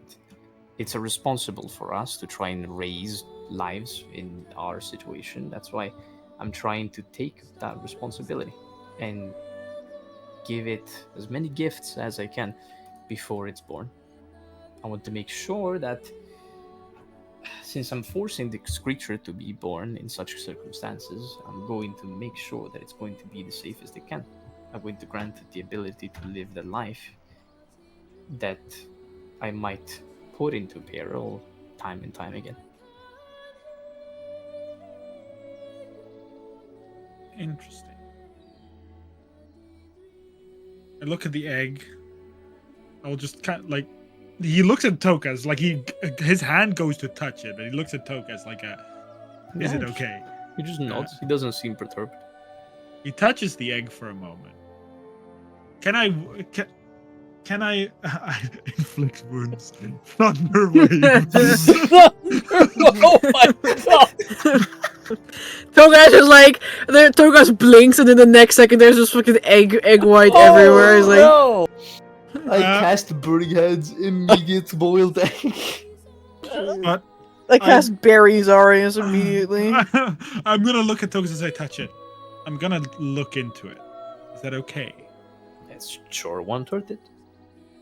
it's irresponsible for us to try and raise lives in our situation. That's why I'm trying to take that responsibility and give it as many gifts as I can before it's born. I want to make sure that, since I'm forcing this creature to be born in such circumstances, I'm going to make sure that it's going to be the safest it can. I'm going to grant it the ability to live the life that I might put into peril time and time again. Interesting. I look at the egg. I'll just kind of, like, he looks at Tokas like his hand goes to touch it, but he looks at Tokas like is it okay? He just nods. He doesn't seem perturbed. He touches the egg for a moment. Can I inflict wounds? Thunder waves. Oh my god! Togas is like, Togas blinks, and then the next second there's just fucking egg white everywhere. He's like, no! I cast Burning Hands, immediate boiled egg. But I cast berries Arius immediately. I'm gonna look at Togas as I touch it. I'm gonna look into it. Is that okay? It's sure one toward it.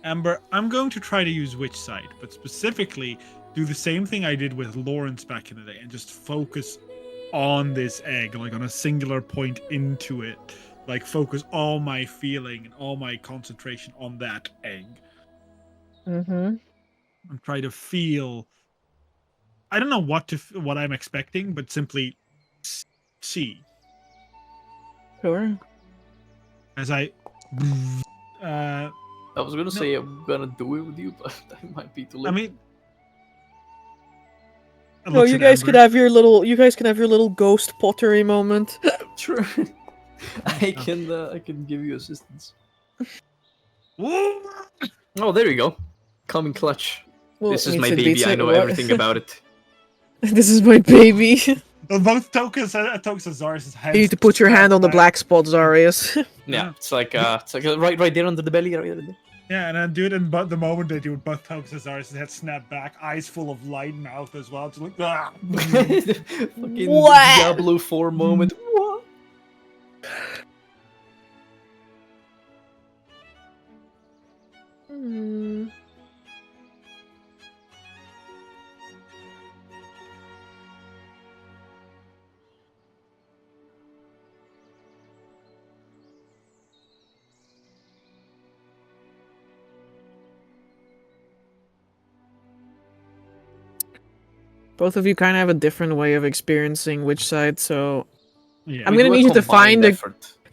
Amber, I'm going to try to use Witch Sight, but specifically do the same thing I did with Lawrence back in the day and just focus on this egg, like on a singular point into it. Like focus all my feeling and all my concentration on that egg. Mm-hmm. And try to feel. I don't know what I'm expecting, but simply see. Sure. As I. I was gonna say I'm gonna do it with you, but that might be too late. I mean. No, you guys can have your little ghost pottery moment. Sure. I can give you assistance. Oh, there you go. Coming clutch. Well, this is means my it baby. beats I it, know what? everything about it. This is my baby. Both Tokas and Zarius' heads. You need to put your hand on the black spot, Zarius. Yeah, it's like right there under the belly. Right there. Yeah, and then do it in but the moment they do it, both Tokas and Zarius' head snap back, eyes full of light, mouth as well. Just like Fucking What? Diablo 4 moment. What? Hmm. Both of you kind of have a different way of experiencing which side, so yeah. I'm gonna need you to find a.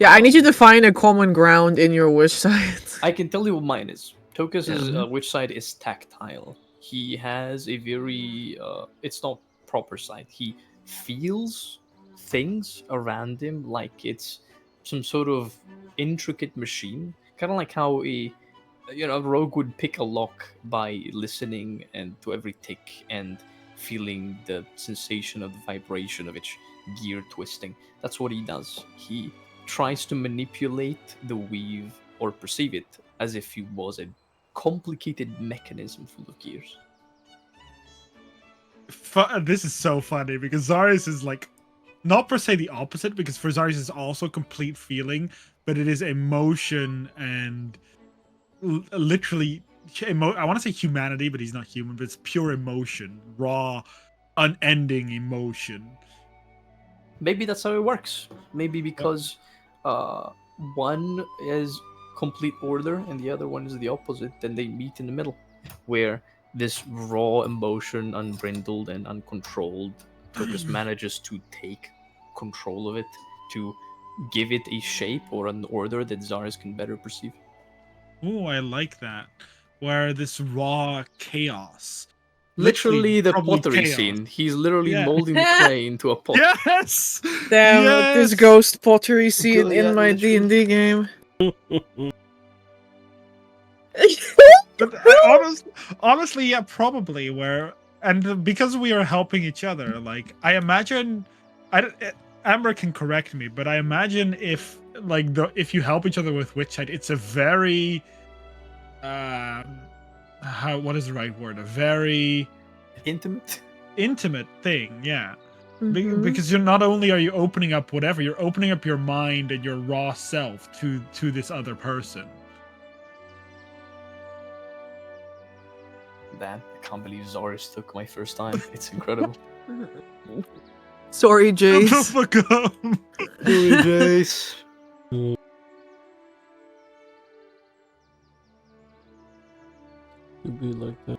Yeah, I need you to find a common ground in your which side. I can tell you what mine is. Tokus' which side is tactile. He has a very it's not proper sight. He feels things around him like it's some sort of intricate machine, kind of like how a rogue would pick a lock by listening and to every tick and feeling the sensation of the vibration of each gear twisting. That's what he does. He tries to manipulate the weave or perceive it as if it was a complicated mechanism full of gears. This is so funny because Zarius is like not per se the opposite, because for Zarius is also complete feeling, but it is emotion and literally I want to say humanity, but he's not human, but it's pure emotion, raw, unending emotion. Maybe that's how it works. Maybe because one is complete order and the other one is the opposite, then they meet in the middle, where this raw emotion, unbrindled and uncontrolled, Tokus manages to take control of it, to give it a shape or an order that Zarius can better perceive. Oh, I like that. Where this raw chaos. Literally the probably pottery chaos. scene. He's literally Yeah. molding the clay into a pot. Yes! Damn, Yes! this ghost pottery scene Yeah, in my literally. D&D game. But honestly, yeah, probably. And because we are helping each other, like I imagine, Amber can correct me, but I imagine if if you help each other with Witch Sight, it's a very what is the right word? A very Intimate. thing, yeah. Mhm. Because you're not only are you opening up whatever, you're opening up your mind and your raw self to this other person. Man, I can't believe Zarius took my first time. It's incredible. Sorry, Shut the Jace. fuck up. Jace. It'd be like that.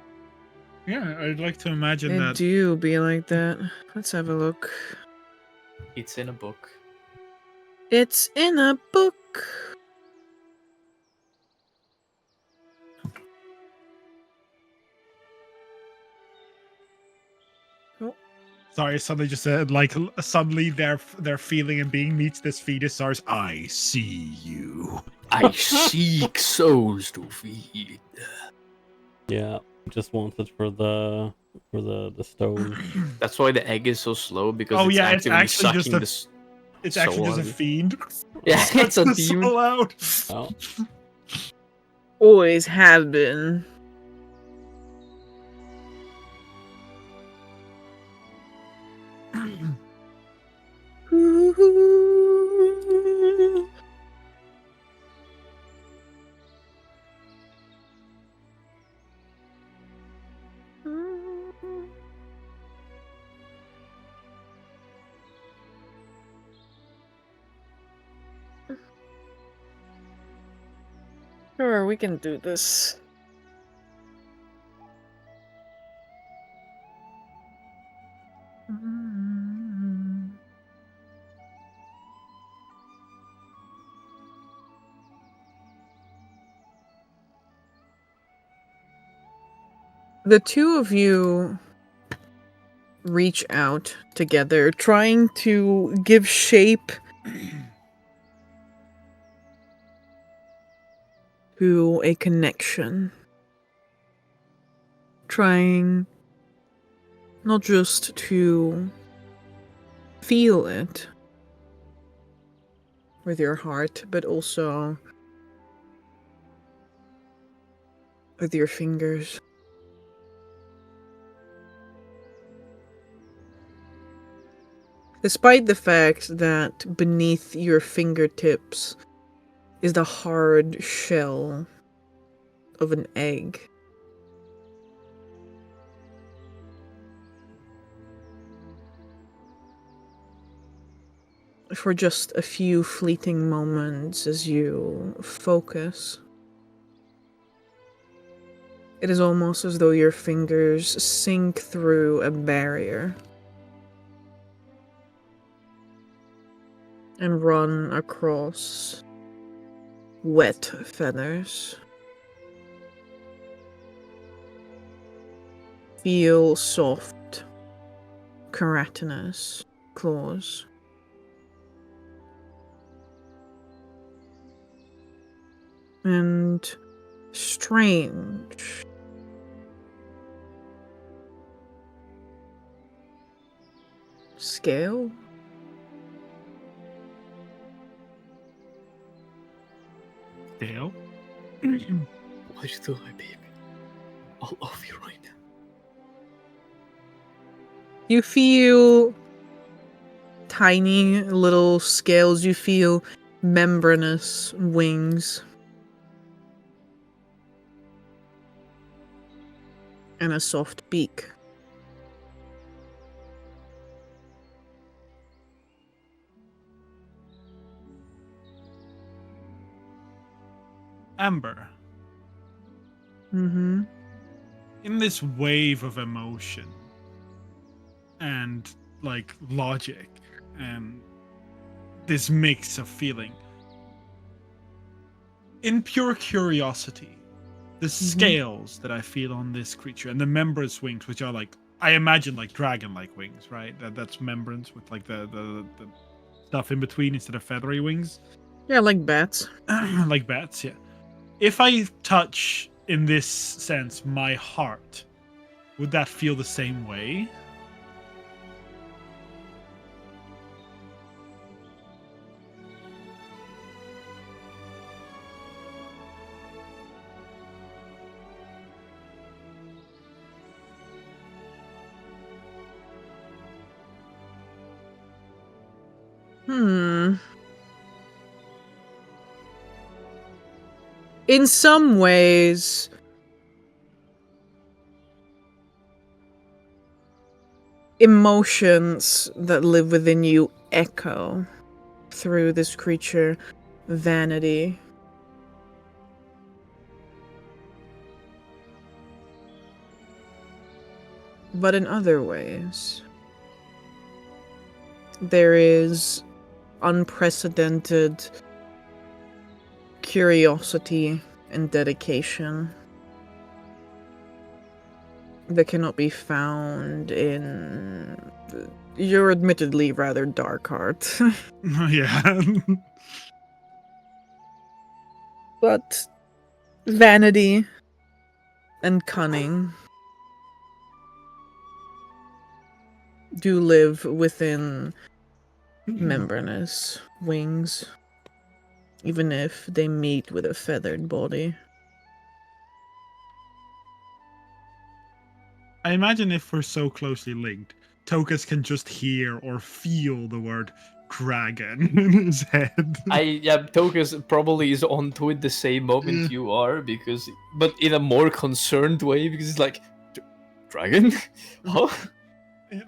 Yeah, I'd like to imagine It that. do be like that. Let's have a look. It's in a book. It's in a book. Sorry, suddenly just said like suddenly their feeling and being meets this fetus. Stars. I see you. I seek souls to feed. Yeah, just wanted for the stone. That's why the egg is so slow, because Oh, it's yeah, it's actively actually just sucking a- this. It's actually just a Soul. fiend. Yeah, it's a That's demon. so loud. Oh, Always have been. Sure, we can do this. The two of you reach out together, trying to give shape to a connection. Trying not just to feel it with your heart, but also with your fingers. Despite the fact that beneath your fingertips is the hard shell of an egg. For just a few fleeting moments as you focus, it is almost as though your fingers sink through a barrier and run across wet feathers. Feel soft, keratinous claws. And strange. Scale? Dale. What you do, my baby? I'll love you right now. You feel tiny little scales. You feel membranous wings. And a soft beak. Amber. Mm-hmm. In this wave of emotion and like logic and this mix of feeling, in pure curiosity, the scales that I feel on this creature and the membranous wings, which are like, I imagine like dragon-like wings, right? That's membranes with like the stuff in between instead of feathery wings. Yeah, like bats. Like bats, yeah. If I touch, in this sense, my heart, would that feel the same way? In some ways, emotions that live within you echo through this creature. Vanity. But in other ways, there is unprecedented curiosity and dedication that cannot be found in your admittedly rather dark heart. Yeah. But vanity and cunning do live within membranous wings, even if they meet with a feathered body. I imagine if we're so closely linked, Tokus can just hear or feel the word dragon in his head. Tokus probably is onto it the same moment you are, but in a more concerned way, because it's like, dragon? Huh?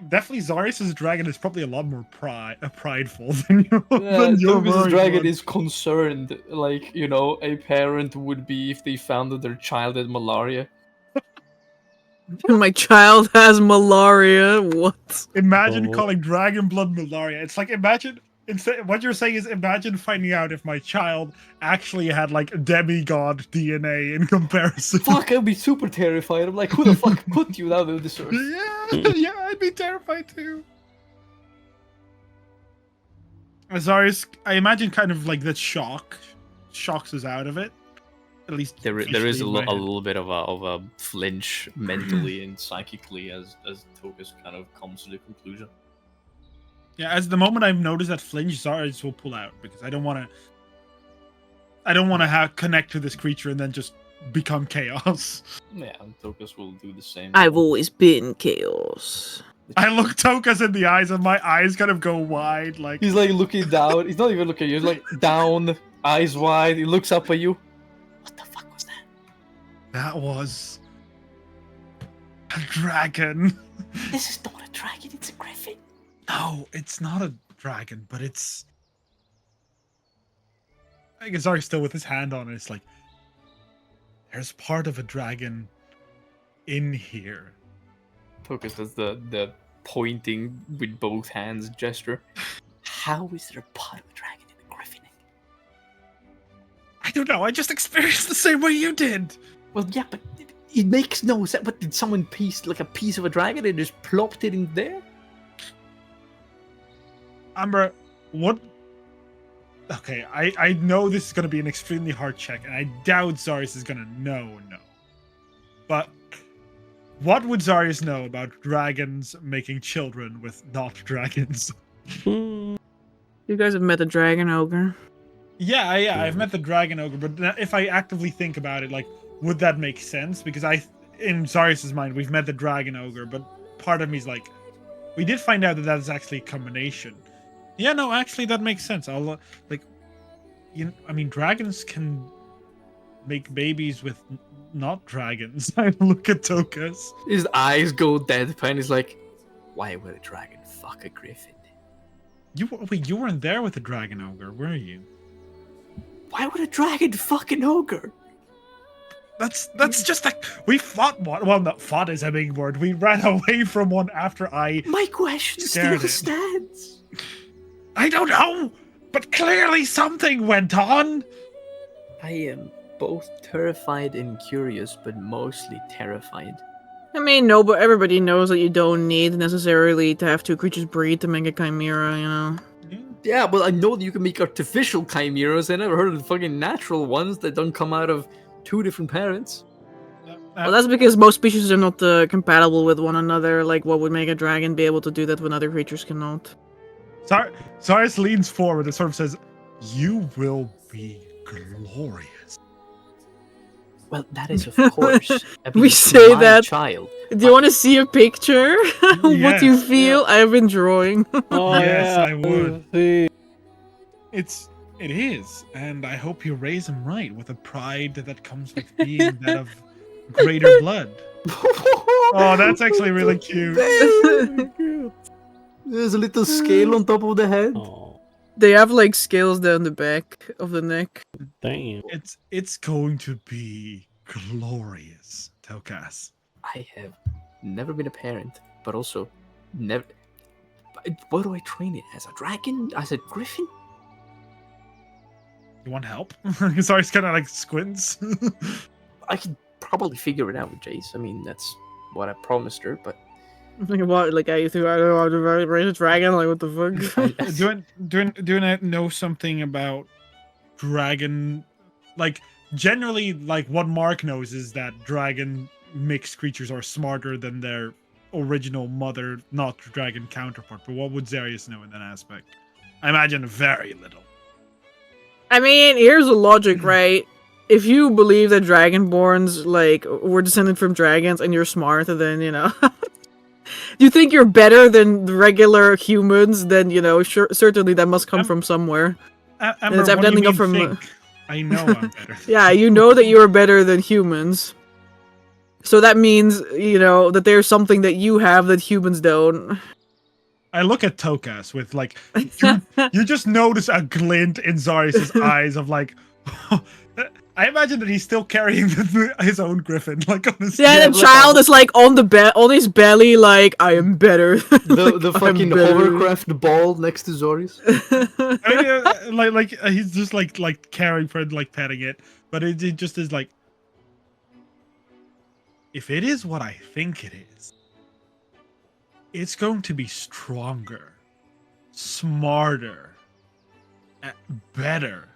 Definitely Zarius' dragon is probably a lot more prideful than your Tokus' worried dragon one. is concerned, like, a parent would be if they found that their child had malaria. My child has malaria. What? Imagine Oh. calling dragon blood malaria. It's like what you're saying is imagine finding out if my child actually had like demigod DNA in comparison. Fuck, I'd be super terrified. I'm like, who the fuck put you out of this earth? Yeah, I'd be terrified too. Azarius, I imagine kind of like that shocks us out of it. At least There is officially a in my head. little bit of a flinch mentally and psychically as Tokus kind of comes to the conclusion. Yeah, as the moment I've noticed that flinch, Zarius will pull out because I don't want to connect to this creature and then just become chaos. Yeah, and Tokus will do the same. I've always been chaos. I look Tokus in the eyes and my eyes kind of go wide, like He's like looking down. He's not even looking at you. He's like down, eyes wide. He looks up at you. What the fuck was that? that was a dragon. This is not a dragon. It's a griffin. No, it's not a dragon, but it's. I guess Zari's still with his hand on it. It's like there's part of a dragon in here. Tokus does the pointing with both hands gesture. How is there a part of a dragon in a griffin? I don't know. I just experienced the same way you did. Well, yeah, but it makes no sense. But did someone piece like a piece of a dragon and just plopped it in there? Amber, what? Okay, I know this is going to be an extremely hard check, and I doubt Zarius is going to know. But what would Zarius know about dragons making children with not dragons? You guys have met a dragon ogre. Yeah, I've met the dragon ogre, but if I actively think about it, like, would that make sense? Because in Zarius' mind, we've met the dragon ogre, but part of me is like, we did find out that is actually a combination. Yeah, no, actually, that makes sense. I'll dragons can make babies with not dragons. I look at Tokus. His eyes go deadpan. He's like, why would a dragon fuck a griffin? You weren't there with the dragon ogre, were you? Why would a dragon fuck an ogre? That's just like we fought one. Well, not fought is a big word. We ran away from one after I. My question Scared still it. stands. I don't know, but clearly something went on. I am both terrified and curious, but mostly terrified. I mean, no, but everybody knows that you don't need necessarily to have two creatures breed to make a chimera, you know? Yeah, well, I know that you can make artificial chimeras. I never heard of the fucking natural ones that don't come out of two different parents. Well, that's because most species are not compatible with one another. Like, what would make a dragon be able to do that when other creatures cannot? Zarius leans forward and sort of says, "You will be glorious." Well, that is of course. We say my that. child. Do you want to see a picture? What do you Yes. feel? I have been drawing. Oh, Yes, yeah, I would. see. It is, and I hope you raise him right with a pride that comes with being that of greater blood. Oh, that's actually really cute. There's a little scale on top of the head. Oh, They have like scales down the back of the neck. damn. It's going to be glorious, Tokas. I have never been a parent, but also never. What do I train it as? A dragon? As a griffin? You want help? Sorry, it's kind of like squints. I could probably figure it out with Jace. I mean, that's what I promised her, but Like what? Like I don't know how to raise a dragon. Like what the fuck? do I know something about dragon? Like generally, like what Mark knows is that dragon mixed creatures are smarter than their original mother, not dragon counterpart. But what would Zarius know in that aspect? I imagine very little. I mean, here's the logic, right? If you believe that dragonborns like were descended from dragons and you're smarter than you think you're better than the regular humans, then certainly that must come from somewhere. Amber, it's what do you evidently mean come from. think? I know I'm better. Yeah, you know that you're better than humans. So that means, that there's something that you have that humans don't. I look at Tokas with like, you just notice a glint in Zarius' eyes of like, I imagine that he's still carrying his own griffin, like on his. Yeah, the child is like on his belly, like I am better. The fucking hovercraft ball next to Zorius. I mean, like he's just like caring for it, like petting it, but it just is like, if it is what I think it is, it's going to be stronger, smarter, better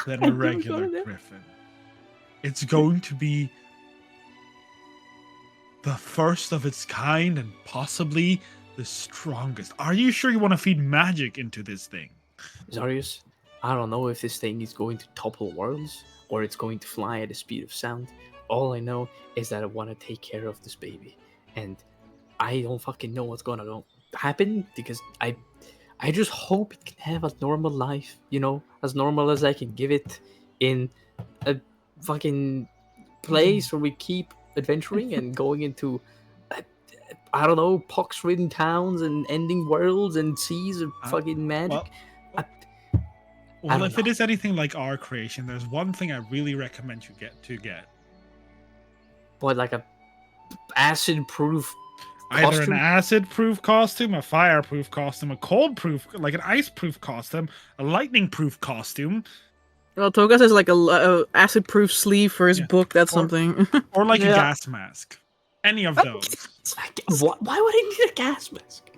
than a regular griffin. It's going to be the first of its kind and possibly the strongest. Are you sure you want to feed magic into this thing? Zarius, I don't know if this thing is going to topple worlds or it's going to fly at the speed of sound. All I know is that I want to take care of this baby. And I don't fucking know what's gonna happen because I just hope it can have a normal life, as normal as I can give it in a fucking place where we keep adventuring and going into, I don't know, pox-ridden towns and ending worlds and seas of fucking magic. Well, if it is anything like our creation, there's one thing I really recommend you get. What, like a acid-proof Either costume? an acid-proof costume, a fire-proof costume, a cold-proof, like an ice-proof costume, a lightning-proof costume. Well, Togas has like a acid-proof sleeve for his book. That's something. Or like a gas mask. Any of those. Why would I need a gas mask?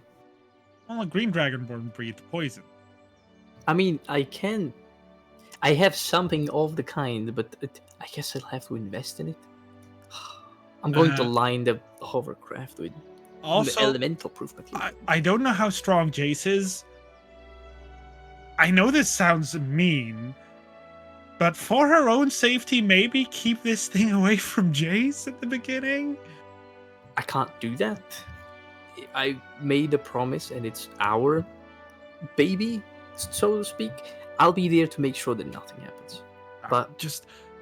Well, a green dragonborn breathed poison. I mean, I have something of the kind, but I guess I'll have to invest in it. I'm going to line the hovercraft with also elemental proof material. I don't know how strong Jace is. I know this sounds mean, but for her own safety, maybe keep this thing away from Jace at the beginning. I can't do that. I made a promise, and it's our baby, so to speak. I'll be there to make sure that nothing happens.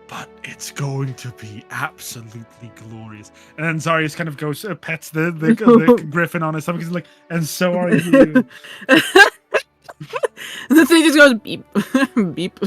But it's going to be absolutely glorious. And then Zarius kind of goes, pets the griffin on his stomach. He's like, and so are you. The thing just goes beep, beep.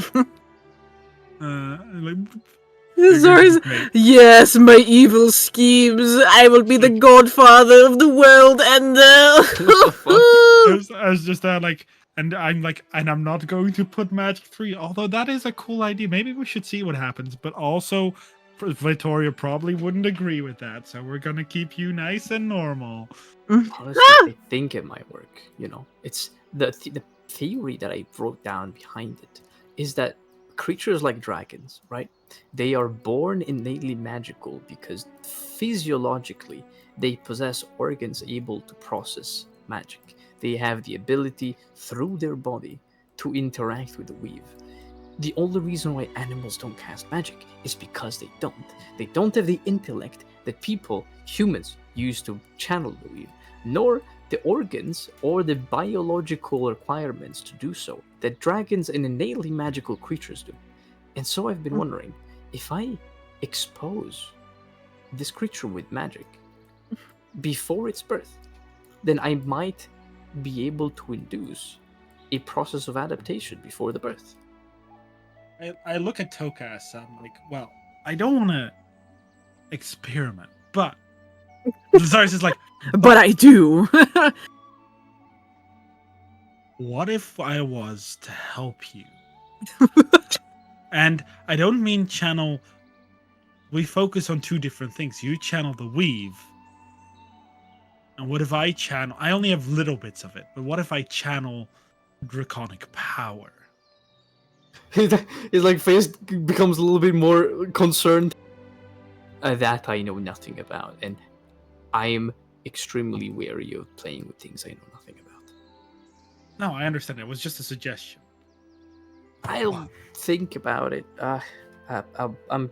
Yes, my evil schemes. I will be the godfather of the world, and I was just like, and I'm not going to put magic free. Although that is a cool idea. Maybe we should see what happens. But also, Victoria probably wouldn't agree with that. So we're gonna keep you nice and normal. Honestly, I think it might work. It's the theory that I wrote down behind it is that creatures like dragons, right? They are born innately magical because physiologically they possess organs able to process magic. They have the ability through their body to interact with the weave. The only reason why animals don't cast magic is because they don't. They don't have the intellect that humans, use to channel the weave, nor the organs or the biological requirements to do so that dragons and innately magical creatures do. And so I've been wondering, if I expose this creature with magic before its birth, then I might be able to induce a process of adaptation before the birth. I look at Tokas, I'm like, well, I don't want to experiment, but Zarius is like, but I do. what if I was to help you? And I don't mean channel. We focus on two different things. You channel the weave. And what if I channel? I only have little bits of it, but what if I channel draconic power? His like face becomes a little bit more concerned. That I know nothing about, and I'm extremely wary of playing with things I know nothing about. No, I understand. It was just a suggestion. I'll think about it. I'm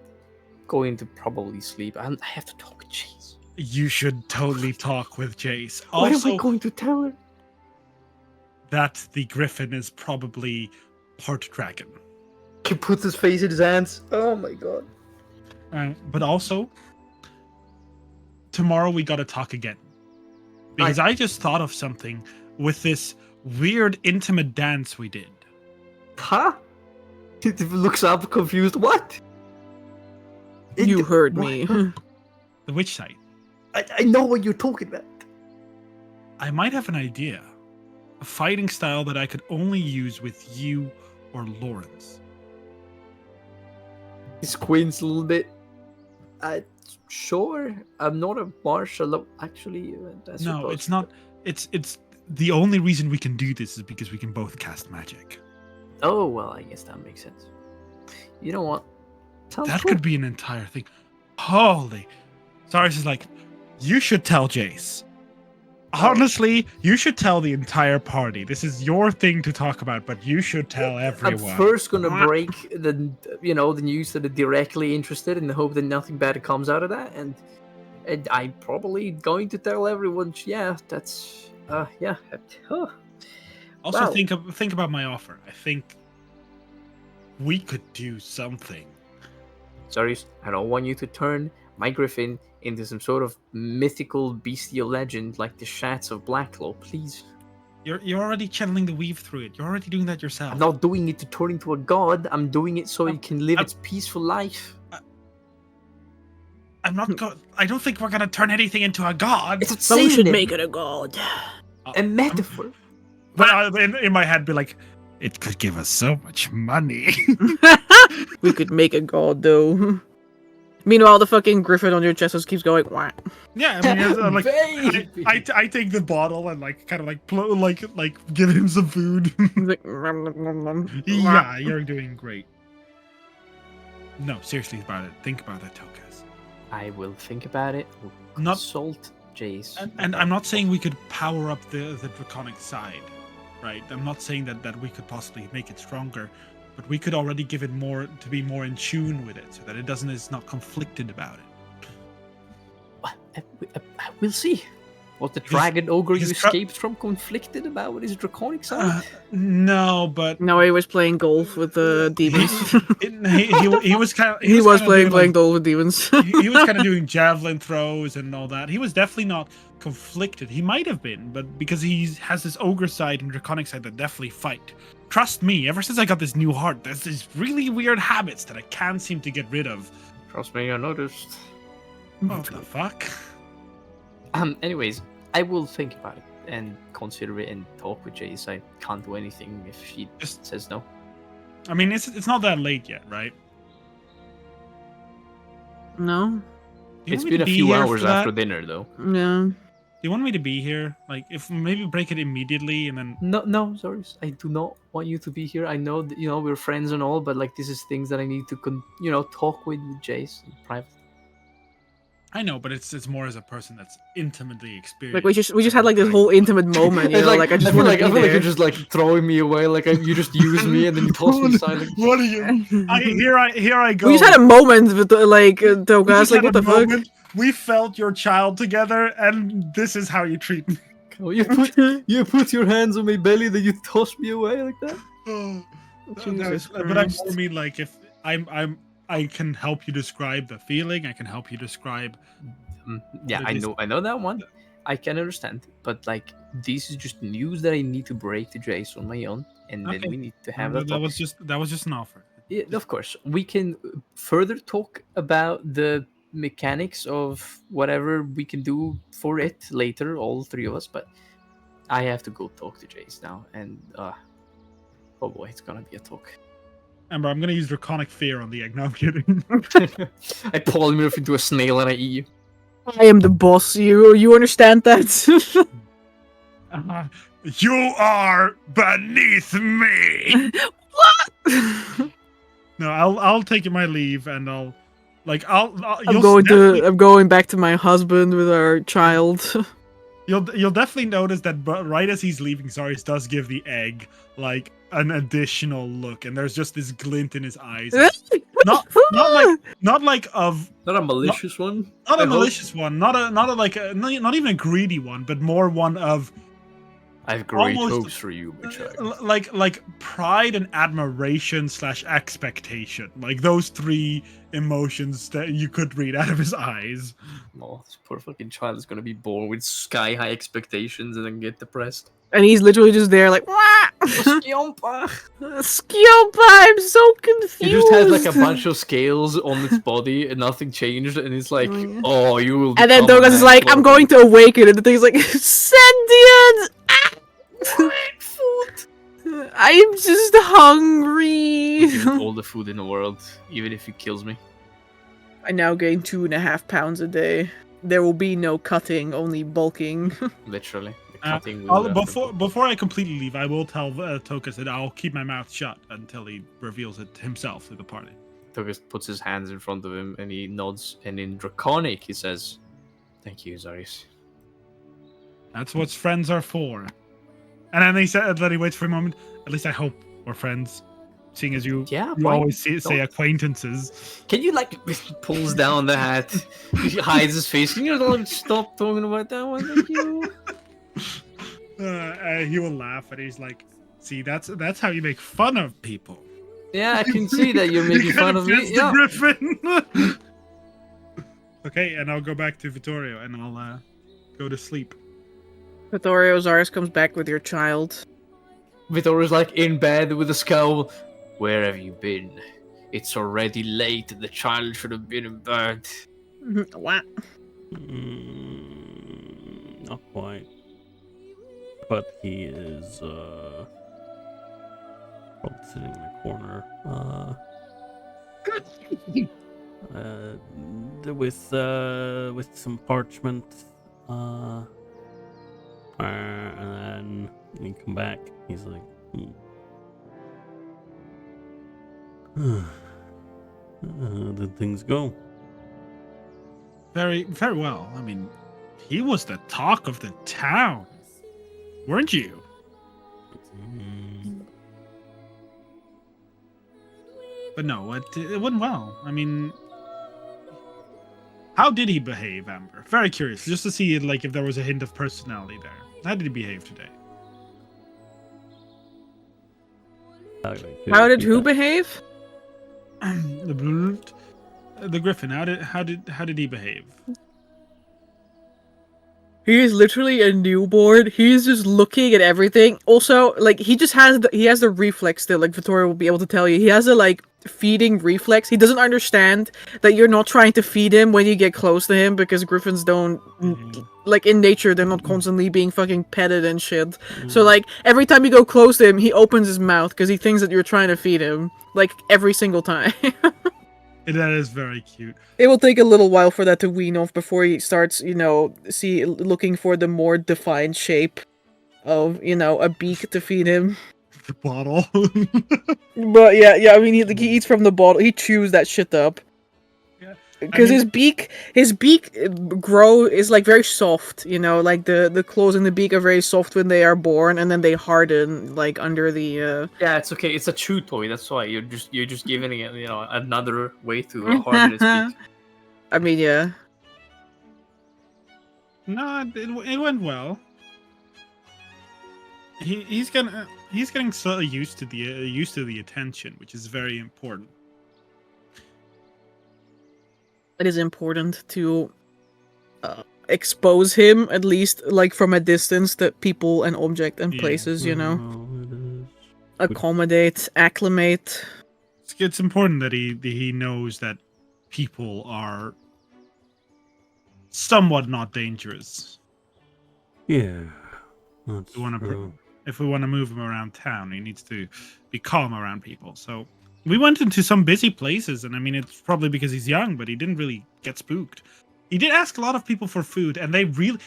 going to probably sleep. I have to talk to Chase. You should totally talk with Jace. What am I Also, going to tell her? that the griffin is probably part dragon. He puts his face in his hands. Oh my god. But also, tomorrow we gotta talk again. Because I just thought of something with this weird intimate dance we did. Huh? He looks up confused. What? You heard me. The witch site. I know what you're talking about. I might have an idea. A fighting style that I could only use with you or Lawrence. He squints a little bit. Sure. I'm not a martial. Actually, No, it's not. It's the only reason we can do this is because we can both cast magic. Oh, well, I guess that makes sense. You know what? Sounds That cool. could be an entire thing. Holy. Cyrus is like, you should tell Jace. Honestly, you should tell the entire party. This is your thing to talk about, but you should tell everyone. I'm first gonna break the news that are directly interested in the hope that nothing bad comes out of that, and I'm probably going to tell everyone. Yeah, that's yeah. Also, Wow. think about my offer. I think we could do something. Sorry, I don't want you to turn my griffin into some sort of mythical bestial legend like the Shats of Blacklaw, please. You're already channeling the weave through it. You're already doing that yourself. I'm not doing it to turn into a god. I'm doing it so it can live its peaceful life. I'm not. I don't think we're gonna turn anything into a god. It's But we should synonym, make it a god. a metaphor. But in my head, be like, it could give us so much money. We could make a god though. Meanwhile, the fucking griffin on your chest just keeps going. Wah. Yeah, I mean, I'm like, Baby! I take the bottle and like kind of like give him some food. He's like, "Nom, nom, nom, nom." Yeah, you're doing great. No, seriously about it. Think about that, Tokas. I will think about it. We'll Not- consult Jace. And I'm not saying we could power up the draconic side, right? I'm not saying that we could possibly make it stronger, but we could already give it more to be more in tune with it, so that it's not conflicted about it. We'll see. What the dragon ogre you escaped from conflicted about with his draconic side. No, but No, he was playing golf with the demons. he was kind of he was playing like, golf with demons. he was kind of doing javelin throws and all that. He was definitely not conflicted. He might have been, but because he has this ogre side and draconic side that definitely fight. Trust me, ever since I got this new heart, there's these really weird habits that I can't seem to get rid of. Trust me, I noticed. What the fuck? Anyways, I will think about it and consider it and talk with Jace. I can't do anything if she Just- says no. I mean, it's not that late yet, right? No? Do you It's want me been to a be few here hours for that? after dinner, though. Yeah. Do you want me to be here? Like, if maybe break it immediately and then. No, sorry. I do not want you to be here. I know that, we're friends and all, but, like, this is things that I need to, talk with Jace in private. I know, but it's more as a person that's intimately experienced. Like we just had like this whole intimate moment, you It's know, like I just feel want like to I be feel like there. you're just like throwing me away. Like you just use me and then you toss me aside. Like, What are you? Here I go. We just had a moment with like We Togas, just like had what a the fuck? moment. We felt your child together, and this is how you treat me. oh, you put your hands on my belly, then you toss me away like that. Jesus But I Christ. more mean like if I can help you describe the feeling. I can help you describe. Yeah, But I it is- know that one. I can understand, but like this is just news that I need to break to Jace on my own, and then Okay. we need to have that that. was just an offer. Yeah, of course, we can further talk about the mechanics of whatever we can do for it later, all three of us. But I have to go talk to Jace now, and oh boy, it's gonna be a talk. Ember, I'm gonna use Draconic Fear on the egg. No, I'm kidding. I polymorph into a snail and I eat you. I am the boss. You understand that? You are beneath me. What? No, I'll take my leave and I'll I'm going back to my husband with our child. You'll definitely notice that right as he's leaving, Zarius does give the egg like an additional look, and there's just this glint in his eyes. not like of Not a malicious one. not I a hope. malicious one, not not even a greedy one, but more one of I have great Almost- hopes for you, my child. like pride and admiration / expectation, like those three emotions that you could read out of his eyes. Oh, this poor fucking child is gonna be born with sky high expectations and then get depressed. And he's literally just there like, "Wah!" Skiompa! Skiompa, I'm so confused. He just has like a bunch of scales on its body and nothing changed, and it's like, Oh, yeah. oh, you will. And then become a Douglas is man like, I'm for- going to awaken, and the thing's like, sentient! Food! I'm just hungry. I'll give it all the food in the world, even if he kills me. I now gain 2.5 pounds a day. There will be no cutting, only bulking. Literally. The Uh, cutting will before I completely leave, I will tell Tokus that I'll keep my mouth shut until he reveals it himself to the party. Togus puts his hands in front of him and he nods, and in Draconic he says, "Thank you, Zarius." That's what friends are for. And then he waits for a moment. At least I hope we're friends, seeing as you Yeah, you why always say don't- acquaintances. Can you pulls down the hat, he hides his face. Can you like, stop talking about that one? Thank you. He will laugh and he's like, "See, that's how you make fun of people." Yeah, I can see that you're making You fun kinda of me. fist the Yeah. Griffin. Okay, and I'll go back to Vittorio and I'll go to sleep. Vittorio Zaris comes back with your child. Vittorio's like in bed with a scowl. Where have you been? It's already late. The child should have been in bed. What? Not quite. But he is probably sitting in a corner. With some parchment. And then when he come back, he's like, did things go? Very, very well. I mean, he was the talk of the town, weren't you? But no, it went well. I mean, how did he behave, Amber? Very curious, just to see like if there was a hint of personality there. How did he behave today? How did who behave? The Griffin. How did he behave? He is literally a newborn. He's just looking at everything. Also, like he has the reflex that like Vittorio will be able to tell you. He has a like feeding reflex. He doesn't understand that you're not trying to feed him when you get close to him because griffins don't like in nature they're not constantly being fucking petted and shit. So like every time you go close to him, he opens his mouth because he thinks that you're trying to feed him. Like every single time. That is very cute. It will take a little while for that to wean off before he starts, looking for the more defined shape of, a beak to feed him. The bottle. But yeah, I mean, he eats from the bottle. He chews that shit up. Yeah. Because I mean- his beak is like very soft, like the claws in the beak are very soft when they are born, and then they harden like under the. Yeah, it's okay. It's a chew toy. That's why you're just giving it, another way to harden its beak. I mean, yeah. No, it went well. He's getting so used to the attention, which is very important. It is important to expose him, at least like from a distance, to people and object and Yeah. places, It is. accommodate, acclimate. It's important that he knows that people are somewhat not dangerous. Yeah. That's We wanna true. If we want to move him around town, he needs to be calm around people. So we went into some busy places, and I mean, it's probably because he's young, but he didn't really get spooked. He did ask a lot of people for food, and they really.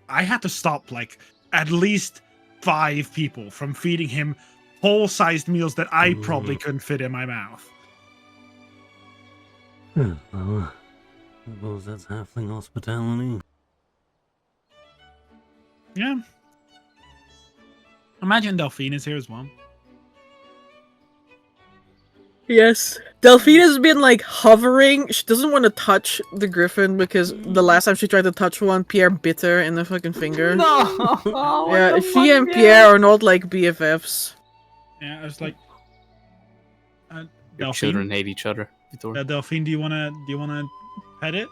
I had to stop like at least 5 people from feeding him whole-sized meals that I probably couldn't fit in my mouth. Well, I suppose that's halfling hospitality. Yeah. Imagine Delphine is here as well. Yes. Delphina's been like hovering. She doesn't want to touch the griffin because the last time she tried to touch one, Pierre bit her in the fucking finger. No. Yeah, she and Pierre are not like BFFs. Yeah, I was like, Your children hate each other. Vittorio. Delphine, do you wanna pet it?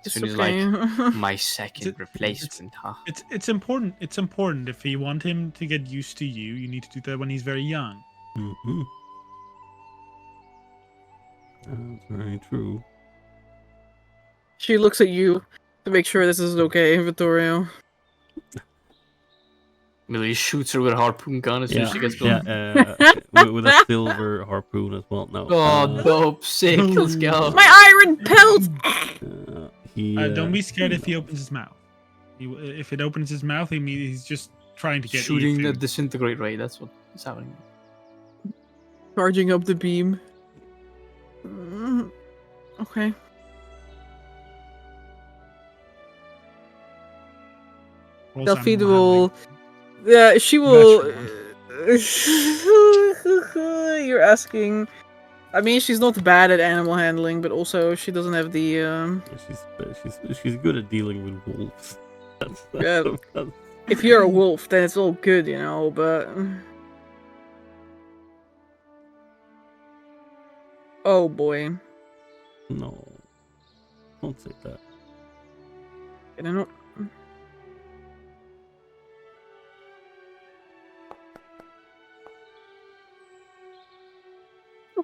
It's Soon as okay. My second replacement, huh? It's important. It's important. If you want him to get used to you, you need to do that when he's very young. Mm-hmm. That's very true. She looks at you to make sure this is okay, Vittorio. Millie shoots her with a harpoon gun as soon as she gets going. With a silver harpoon as well. No. Oh, dope, sick, let's go. My iron pelt! Don't be scared if he opens his mouth. If it opens his mouth, he's just trying to get Shooting you the food. disintegrate ray, that's what is happening. Charging up the beam. Okay. Roll Delphine animal will... handling. Yeah, she will... Veteran. You're asking... I mean, she's not bad at animal handling, but also she doesn't have the... She's good at dealing with wolves. Yeah. If you're a wolf, then it's all good, you know, but... Oh boy. No. Don't say that. I don't know.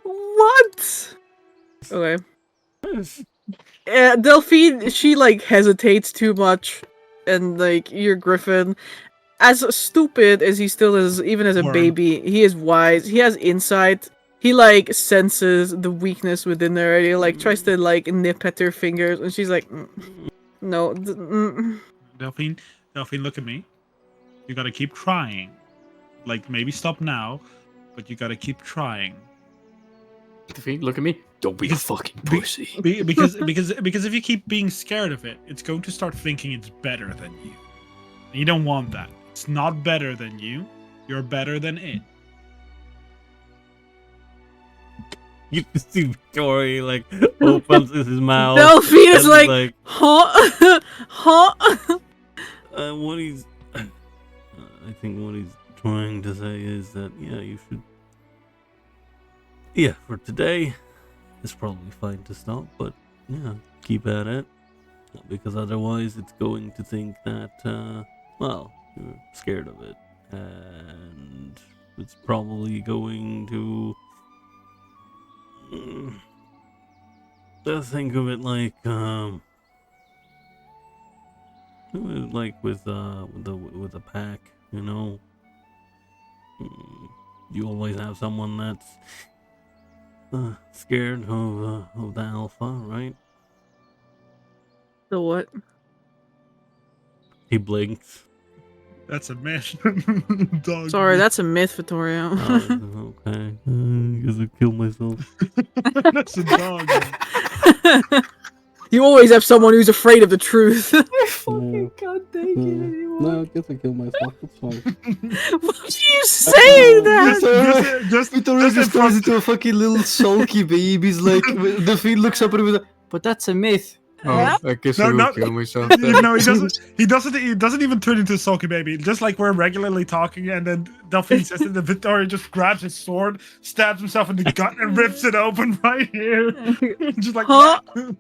What? Okay. Delphine, she like hesitates too much, and like your griffin, as stupid as he still is, even as a Worm. baby, he is wise. He has insight. He like senses the weakness within her, and he like tries to like nip at her fingers, and she's like, no. Delphine, look at me. You gotta keep trying. Like maybe stop now, but you gotta keep trying. Delphine, look at me. Don't be a fucking pussy. Because if you keep being scared of it, it's going to start thinking it's better than you. And you don't want that. It's not better than you. You're better than it. You see Victoria like opens his mouth. Delphine is and like, huh? Huh? What he's, I think what he's trying to say is that you should. Yeah, for today, it's probably fine to stop, but keep at it, because otherwise it's going to think that you're scared of it, and it's probably going to. Just think of it like with a pack, you know. You always have someone that's scared of the alpha, right? The what? He blinks. That's a myth. Dog. Sorry, that's a myth, Vittorio. Oh, okay. I guess I killed myself. That's a dog. You always have someone who's afraid of the truth. I fucking can't take it anymore. No, I guess I killed myself. That's fine. Why are you saying that? Just Vittorio just inform- turns into a fucking little sulky baby. He's like, Delphine looks up at him with but that's a myth. Oh, I guess I will kill myself. No, he doesn't. He doesn't even turn into a sulky baby. Just like we're regularly talking, and then Delphine says that Victoria just grabs his sword, stabs himself in the gut, and rips it open right here. Just like Huh? that.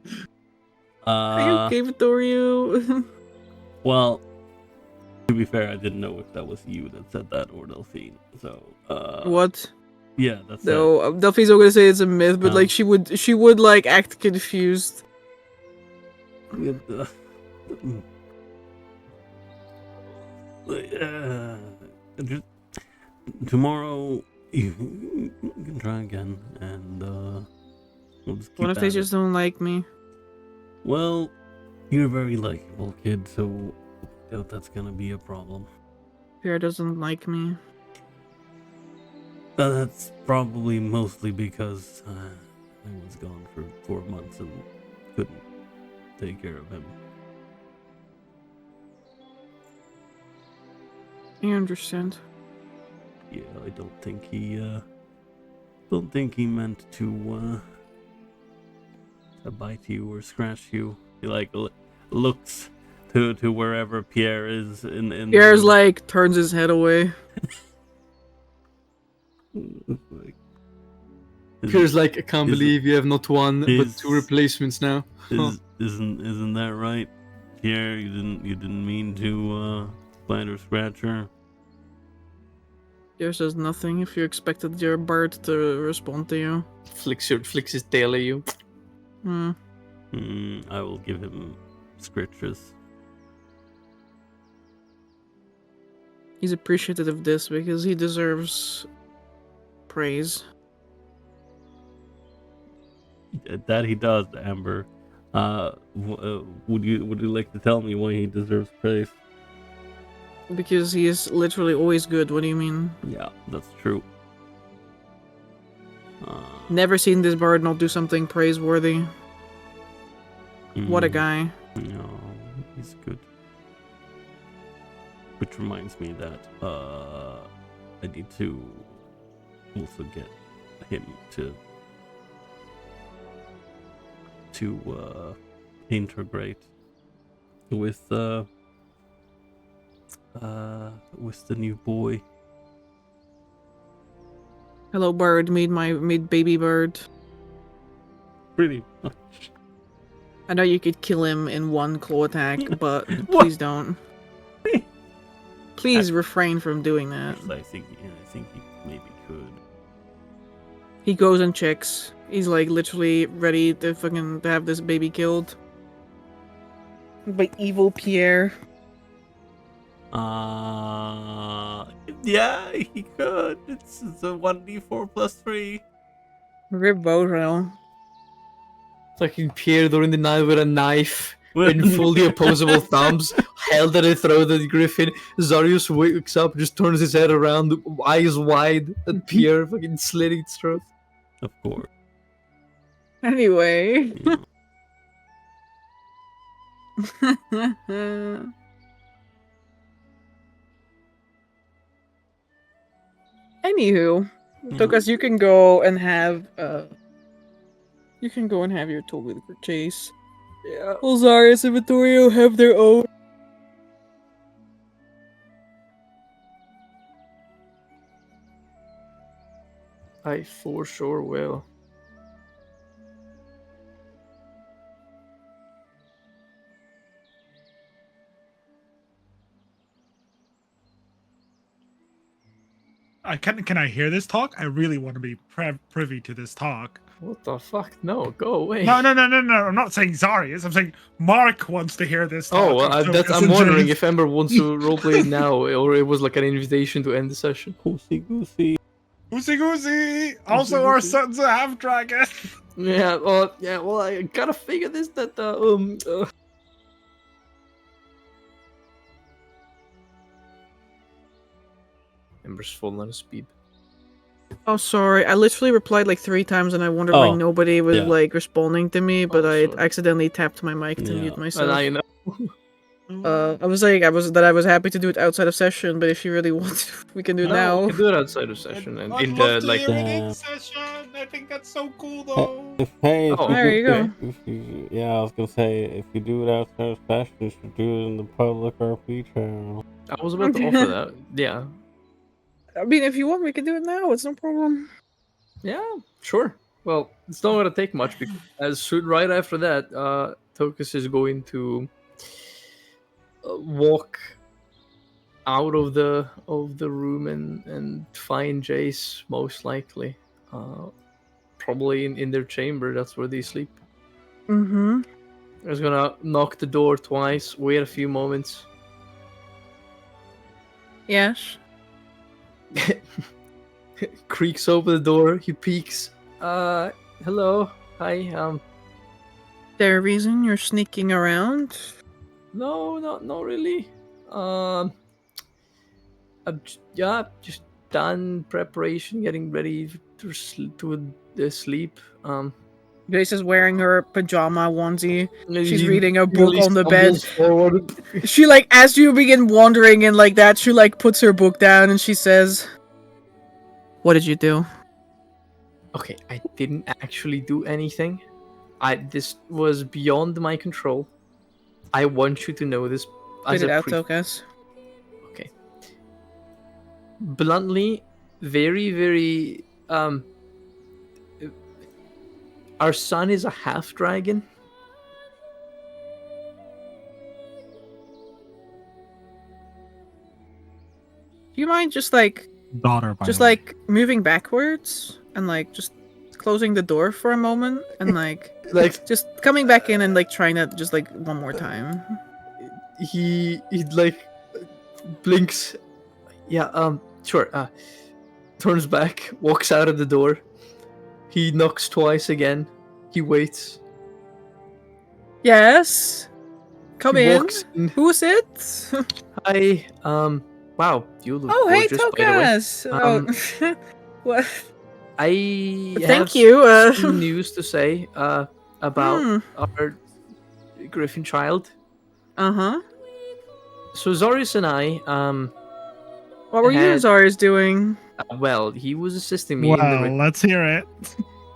Are you okay, Vittorio? Well, to be fair, I didn't know if that was you that said that or Delphine. So, What? yeah, that's it. No, Delphine's not gonna say it's a myth, but Oh. like she would like act confused. Just, tomorrow you can try again, and we'll just keep What if they at it. just don't like me? Well, you're a very likable kid, so I doubt that's gonna be a problem. Pierre doesn't like me. That's probably mostly because I was gone for 4 months and couldn't take care of him. I understand. Yeah, I don't think he meant to bite you or scratch you. He like looks to wherever Pierre is in the Pierre's room. like turns his head away. Like, Pierre's like, I can't is- believe you have not one but is- 2 replacements now. isn't that right, Pierre? You didn't mean to bite or scratch her. Pierre says nothing if you expected your bird to respond to you. Flicks his tail at you. Hmm. I will give him scritches. He's appreciative of this because he deserves praise. That he does, Amber. Would you like to tell me why he deserves praise? Because he is literally always good. What do you mean? Yeah, that's true. Never seen this bird not do something praiseworthy. What a guy. No, he's good. Which reminds me that I need to also get him to integrate with the new boy. Hello, bird. Meet baby bird. Pretty much. I know you could kill him in one claw attack, but What? please don't. Please refrain from doing that. I think he maybe could. He goes and checks. He's like literally ready to fucking have this baby killed by evil Pierre. Yeah, he could. It's a 1d4 plus 3. Rip Bozo. Fucking Pierre during the night with a knife in fully opposable thumbs, held at the throat of the griffin. Zarius wakes up, just turns his head around, eyes wide, at Pierre fucking slitting its throat. Of course. Anyway. Yeah. Anywho, Tokas, you can go and have your tool with chase. Yeah. Ozarius and Vittorio have their own. I for sure will. Can I hear this talk? I really want to be privy to this talk. What the fuck? No, go away. No. I'm not saying Zarius. I'm saying Mark wants to hear this talk. Oh, well, I'm wondering if Ember wants to roleplay now, or it was like an invitation to end the session. Goosey goosey. Goosey. Also, our son's a half dragon. Yeah, well, I gotta figure this that Ember's fallen on speed. Oh, sorry. I literally replied like 3 times, and I wondered why nobody was like responding to me. But I sorry. accidentally tapped my mic to mute myself. And I know. I was happy to do it outside of session, but if you really want to, we can do it now. We can do it outside of session and I'd in love the to like. hear it in session. I think that's so cool, though. Hey, Oh, there you go. Yeah, I was gonna say, if you do it outside of session, you should do it in the public RP channel. I was about to offer that. Yeah. I mean, if you want, we can do it now. It's no problem. Yeah, sure. Well, it's not gonna take much because right after that, Tokus is going to walk out of the room and find Jace, most likely. Probably in their chamber. That's where they sleep. Mm-hmm. He's gonna knock the door twice. Wait a few moments. Yes. Creaks open the door. He peeks. Hello. Hi. There a reason you're sneaking around? No, not really. Yeah, just done preparation, getting ready to sleep. Grace is wearing her pajama onesie. She's he reading a book nearly on the bed. stumbles forward. She as you begin wandering and like that, she puts her book down and she says, "What did you do?" Okay, I didn't actually do anything. This was beyond my control. I want you to know this as Spit it a out, Tokas. Okay. Bluntly, very, very our son is a half dragon. Do you mind just Daughter, by the way. moving backwards and just closing the door for a moment and just coming back in and trying to just one more time? He blinks. Yeah, sure. Turns back, walks out of the door. He knocks twice again. He waits. Yes. Come He in. walks in. Who's it? Hi. Wow, you look Oh, hey, gorgeous, by the way. Tokas. What? I Thank have you. some news to say about our Griffin child. Uh-huh. So Zorius and I, What were you and Zarius doing? well, he was assisting me in the Well, let's hear it.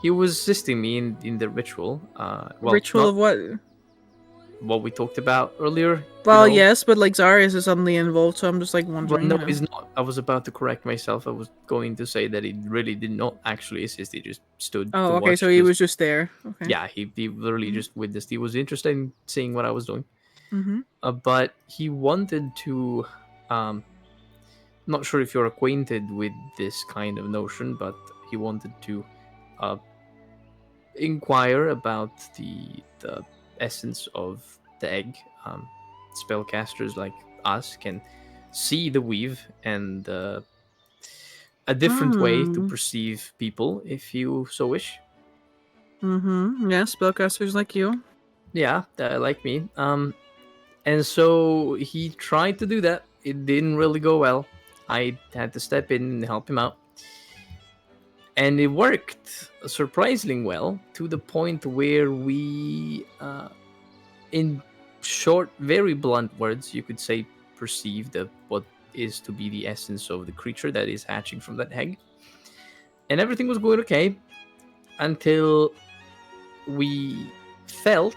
he was assisting me in the ritual. Well, Ritual not of what? what we talked about earlier. Well, you know? yes, but Zarius is suddenly involved, so I'm just Well, wondering. no, he's not. I was about to correct myself. I was going to say that he really did not actually assist. He just stood. Oh, to okay, watch so he this. was just there. Okay. Yeah, he literally just witnessed. He was interested in seeing what I was doing. Mm-hmm. But he wanted to. Not sure if you're acquainted with this kind of notion, but he wanted to inquire about the essence of the egg. Spellcasters like us can see the weave and a different way to perceive people, if you so wish. Mm-hmm. Yeah, spellcasters like you. Yeah, like me. And so he tried to do that. It didn't really go well. I had to step in and help him out. And it worked surprisingly well, to the point where we, in short, very blunt words, you could say, perceived what is to be the essence of the creature that is hatching from that egg. And everything was going okay until we felt,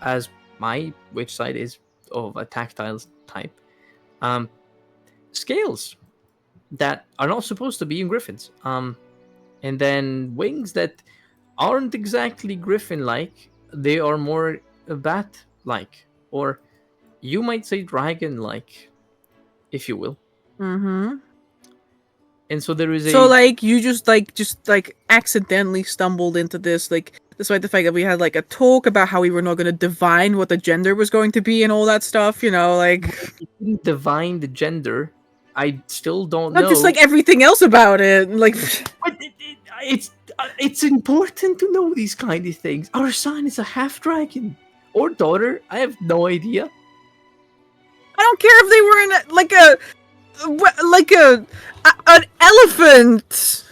as my witch side is of a tactile type, scales that are not supposed to be in griffins. And then wings that aren't exactly griffin-like. They are more bat-like, or you might say dragon-like, if you will. Mm-hmm. And so there is So you just accidentally stumbled into this, despite the fact that we had a talk about how we were not going to divine what the gender was going to be and all that stuff, didn't divine the gender. I still don't know. Not just everything else about it, But it's important to know these kind of things. Our son is a half dragon or daughter. I have no idea. I don't care if they were in an elephant.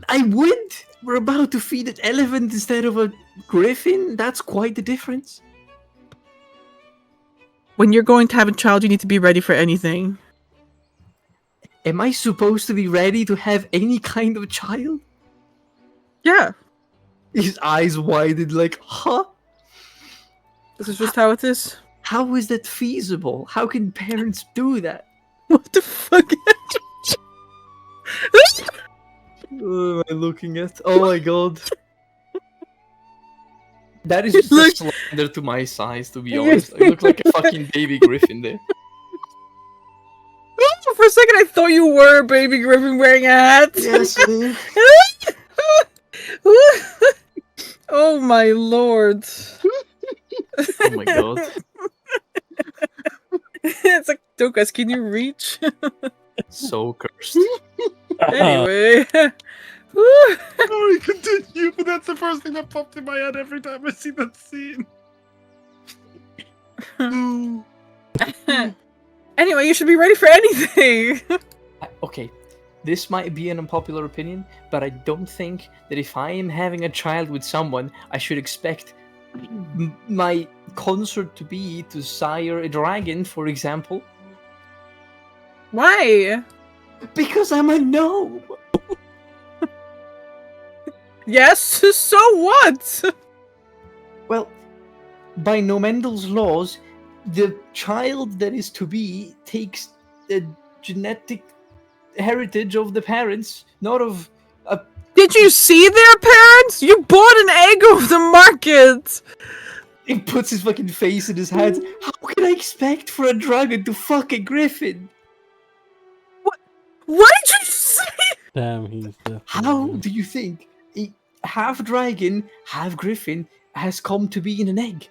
I would. We're about to feed an elephant instead of a griffin. That's quite the difference. When you're going to have a child, you need to be ready for anything. Am I supposed to be ready to have any kind of child? Yeah. His eyes widened huh? This is just how it is. How is that feasible? How can parents do that? What the fuck? What am I looking at? Oh my god. That is just a slander to my size, to be honest. I look like a fucking baby griffin there. For a second, I thought you were a baby griffin wearing a hat. Yes, man. Oh my lord. Oh my god. It's like, Dokas, can you reach? So cursed. Anyway. Woo. Sorry, continue. But that's the first thing that popped in my head every time I see that scene. Anyway, you should be ready for anything. Okay, this might be an unpopular opinion, but I don't think that if I am having a child with someone, I should expect my consort to be to sire a dragon, for example. Why? Because I'm a gnome. Yes, so what? Well, by Nomendel's laws, the child that is to be takes the genetic heritage of the parents, not of a. Did you see their parents? You bought an egg off the market. He puts his fucking face in his hands. How can I expect for a dragon to fuck a griffin? What did you say? Damn, he's How do you think a half dragon, half griffin has come to be in an egg?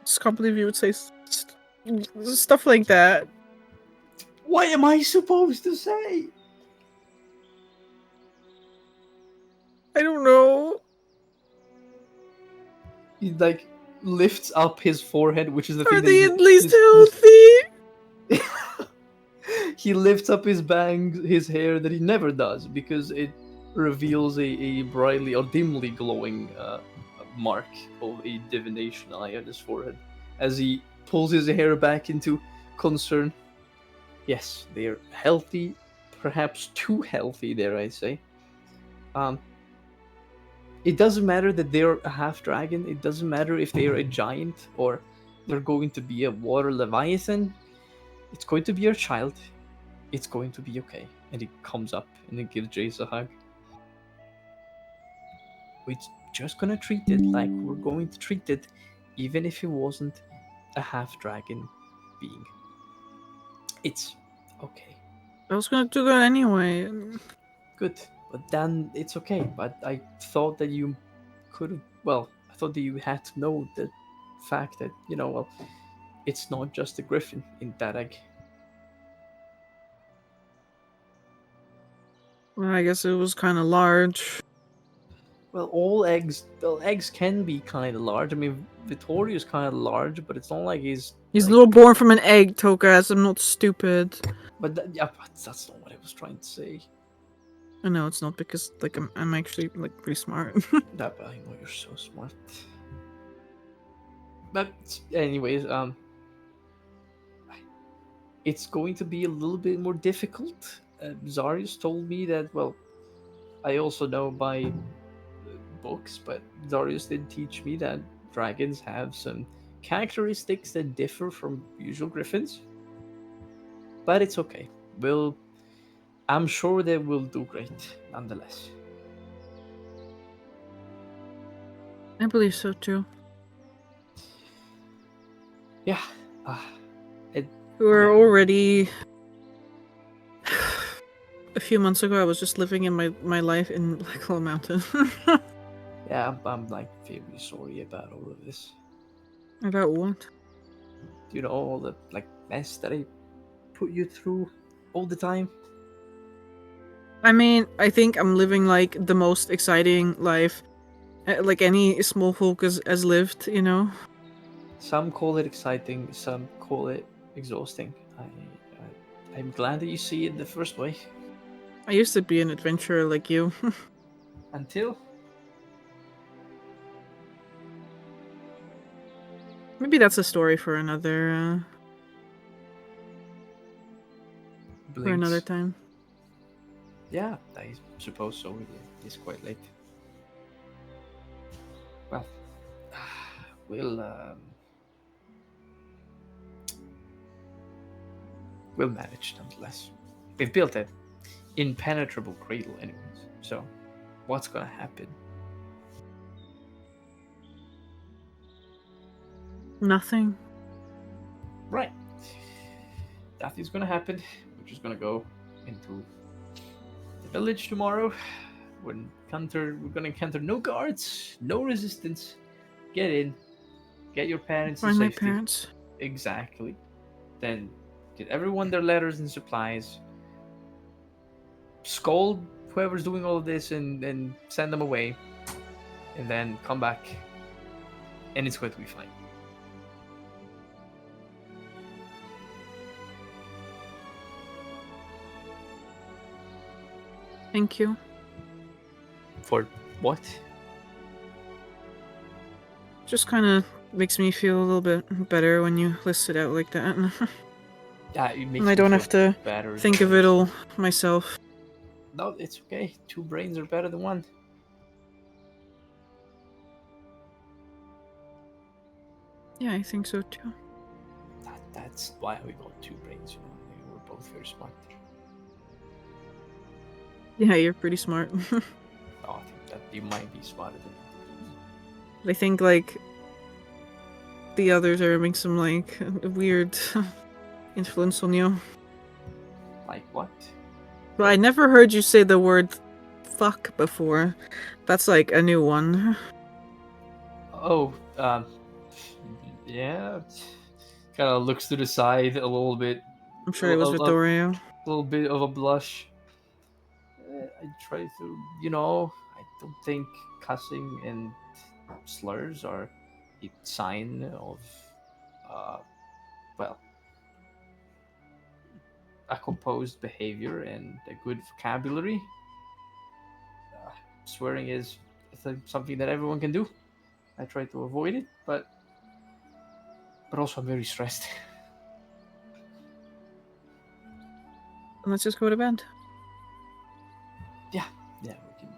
Just can't believe you would say stuff like that. What am I supposed to say? I don't know. He like lifts up his forehead, which is the thing Are that they he- at least his- healthy? He lifts up his his hair that he never does because it reveals a brightly or dimly glowing mark of a divination eye on his forehead as he pulls his hair back into concern. Yes, they are healthy, perhaps too healthy, dare I say. It doesn't matter that they're a half dragon. It doesn't matter if they're a giant or they're going to be a water leviathan. It's going to be your child. It's going to be okay. And he comes up and he gives Jace a hug. We're just gonna treat it like we're going to treat it, even if it wasn't a half dragon being. It's okay. I was gonna do that anyway. Good. But then it's okay. But I thought that you could have. Well, I thought that you had to know the fact that, it's not just a griffin in that egg. Well, I guess it was kind of large. Well, all eggs can be kind of large. I mean, Vittorio's kind of large, but it's not like he's. He's like, little born from an egg, Tokas. I'm not stupid. But but that's not what I was trying to say. I know it's not because I'm actually pretty smart. That I know you're so smart. But anyways, it's going to be a little bit more difficult. Zarius told me that. Well, I also know by books, but Zarius did teach me that dragons have some characteristics that differ from usual griffins. But it's okay. I'm sure they will do great, nonetheless. I believe so too. Yeah. We're already. A few months ago, I was just living in my life in Black Hole Mountain. Yeah, I'm very sorry about all of this. About what? You know, all the mess that I put you through all the time. I mean, I think I'm living the most exciting life, any small folk has lived. Some call it exciting, some call it exhausting. I'm glad that you see it the first way. I used to be an adventurer like you. Until Maybe that's a story for another Blinks. time. Yeah, I suppose so. It's quite late. Well, we'll manage nonetheless. We've built an impenetrable cradle anyways, so what's gonna happen? Nothing. Right. Nothing's gonna happen. We're just gonna go into the village tomorrow. We're gonna encounter no guards, no resistance. Get in, get your parents in Find my safety. parents. Exactly. Then Get everyone their letters and supplies. Scold whoever's doing all of this and send them away. And then come back. And it's going to be fine. Thank you. For what? Just kind of makes me feel a little bit better when you list it out like that. Yeah, it makes And I me don't feel have to better as think well. of it all myself. No, it's okay. 2 brains are better than 1. Yeah, I think so too. That's why we got 2 brains, you know. We're both very smart. Yeah, you're pretty smart. Oh, I think that you might be smarter than me. I think, like, the others are having some, like, weird influence on you. Like what? But I never heard you say the word fuck before. That's, like, a new one. Oh, yeah. Kind of looks to the side a little bit. I'm sure it was Vittorio. A little bit of a blush. I try to, you know, I don't think cussing and slurs are a sign of, well, a composed behavior and a good vocabulary. Swearing is something that everyone can do. I try to avoid it, but also I'm very stressed. Let's just go to bed. Yeah, we can.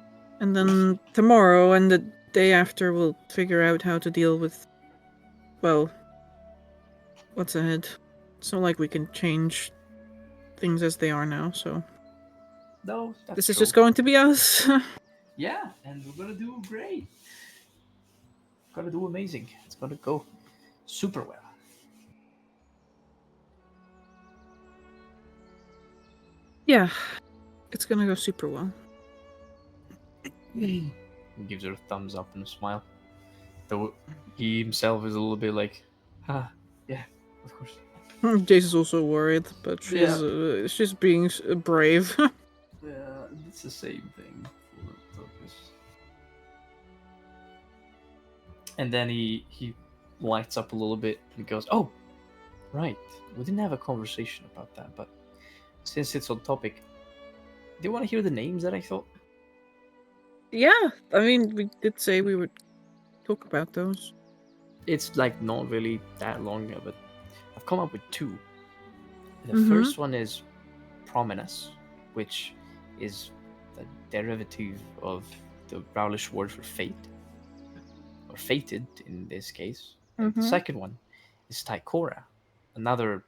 And then tomorrow and the day after, we'll figure out how to deal with, well, what's ahead. It's not like we can change things as they are now, so No, that's this is true. just going to be us. Yeah, and we're gonna do great. Gonna do amazing. It's gonna go super well. Yeah, it's gonna go super well. He gives her a thumbs up and a smile. Though he himself is a little bit like, yeah, of course. Jace is also worried, but she's being brave. Yeah, it's the same thing for Focus. And then he lights up a little bit and goes, "Oh, right. We didn't have a conversation about that, but since it's on topic, do you want to hear the names that I thought?" Yeah, I mean, we did say we would talk about those. It's like not really that long, but I've come up with 2. The Mhm. first one is Prominus, which is the derivative of the Rowlish word for fate, or fated in this case. And the Mhm. second one is Tycora, another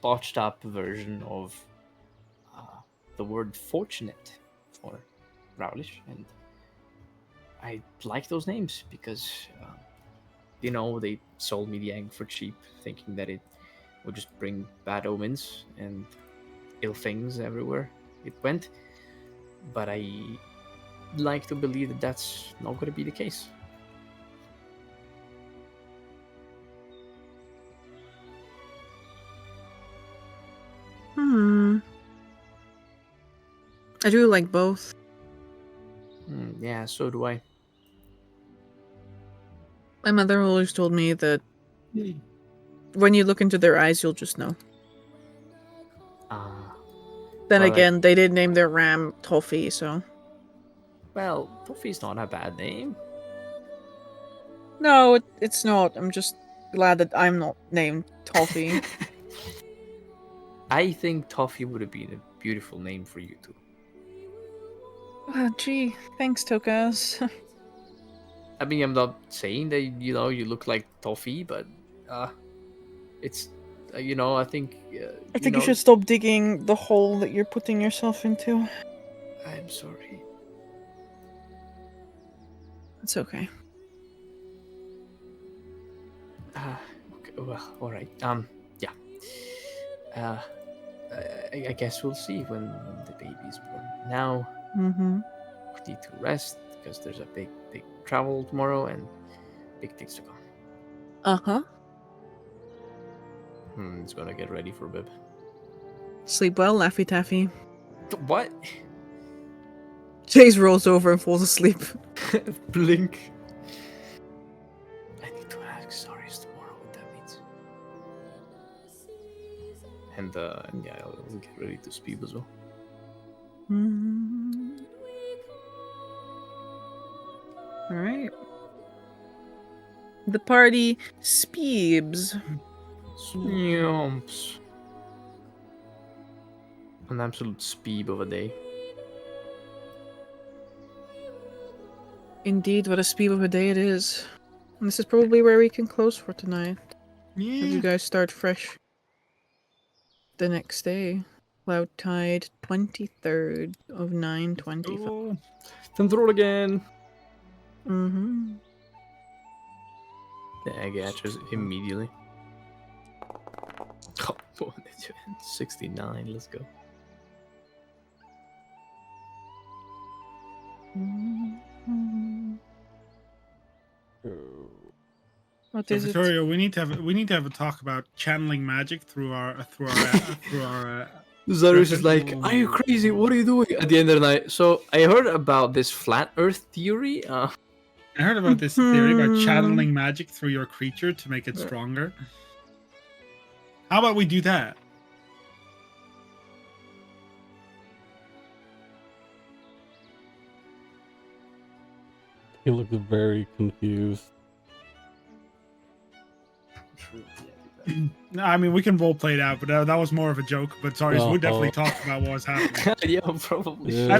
botched up version of the word fortunate for Rowlish. And I like those names because, you know, they sold me the egg for cheap, thinking that it would just bring bad omens and ill things everywhere it went. But I like to believe that that's not going to be the case. I do like both. Yeah, so do I. My mother always told me that when you look into their eyes, you'll just know. Then Well, again, they did name their ram Toffee, so. Well, Toffee's not a bad name. No, it's not. I'm just glad that I'm not named Toffee. I think Toffee would have been a beautiful name for you too. Gee, thanks, Tokas. I mean, I'm not saying that you look like Toffee, but it's I think I think you should stop digging the hole that you're putting yourself into. I'm sorry. It's okay. Okay, well, all right. Yeah. I guess we'll see when the baby's born. Now, Mm-hmm. we need to rest because there's a big travel tomorrow and big things to come. Uh-huh. It's gonna get ready for bed. Sleep well, Laffy Taffy. What? Chase rolls over and falls asleep. Blink. I need to ask Sarius tomorrow what that means. And yeah, I'll get ready to speed as well. Alright. The party speebs. Yumps. An absolute speeb of a day. Indeed, what a speeb of a day it is. And this is probably where we can close for tonight. As you Yeah. guys start fresh the next day. Cloud Tide, 23rd of 9/25. Oh, Then throw it again. Mm-hmm. The egg hatches immediately. Oh, 69, let's go. What so is it? Victoria, we need to have a talk about channeling magic through our Zarius is Griffin? like, "Are you crazy? What are you doing?" At the end of the night. So I heard about this flat Earth theory. I heard about this theory about channeling magic through your creature to make it stronger. How about we do that? He looked very confused. No, I mean, we can role play it out, but that was more of a joke. But sorry, we definitely Uh-oh. talked about what was happening. Yeah, probably. Yeah.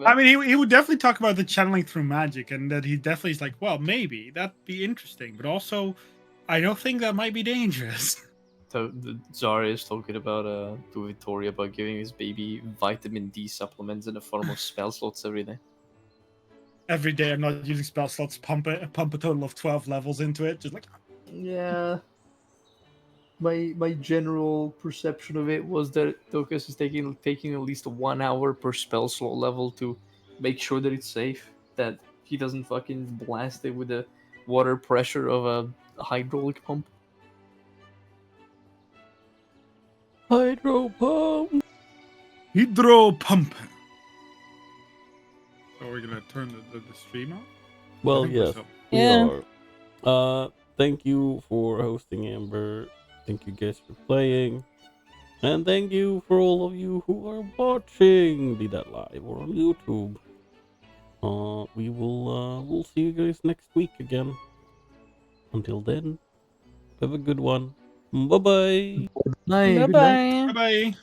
I mean, he would definitely talk about the channeling through magic, and that he definitely is like, well, maybe that'd be interesting, but also, I don't think that might be dangerous. So the Zara is talking about to Victoria about giving his baby vitamin D supplements in the form of spell slots every day. Every day, I'm not using spell slots. Pump a total of 12 levels into it. Just like, Yeah. My general perception of it was that Tokus is taking at least 1 hour per spell slot level to make sure that it's safe, that he doesn't fucking blast it with the water pressure of a hydraulic pump. Hydro pump. hydro pump. So we're gonna turn the stream off. I Well, think yes, so. we Yeah. are. Thank you for hosting, Amber. Thank you guys for playing. And thank you for all of you who are watching, be that live or on YouTube. We'll see you guys next week again. Until then, have a good one. Bye bye. Night, Bye good night. bye. Bye bye.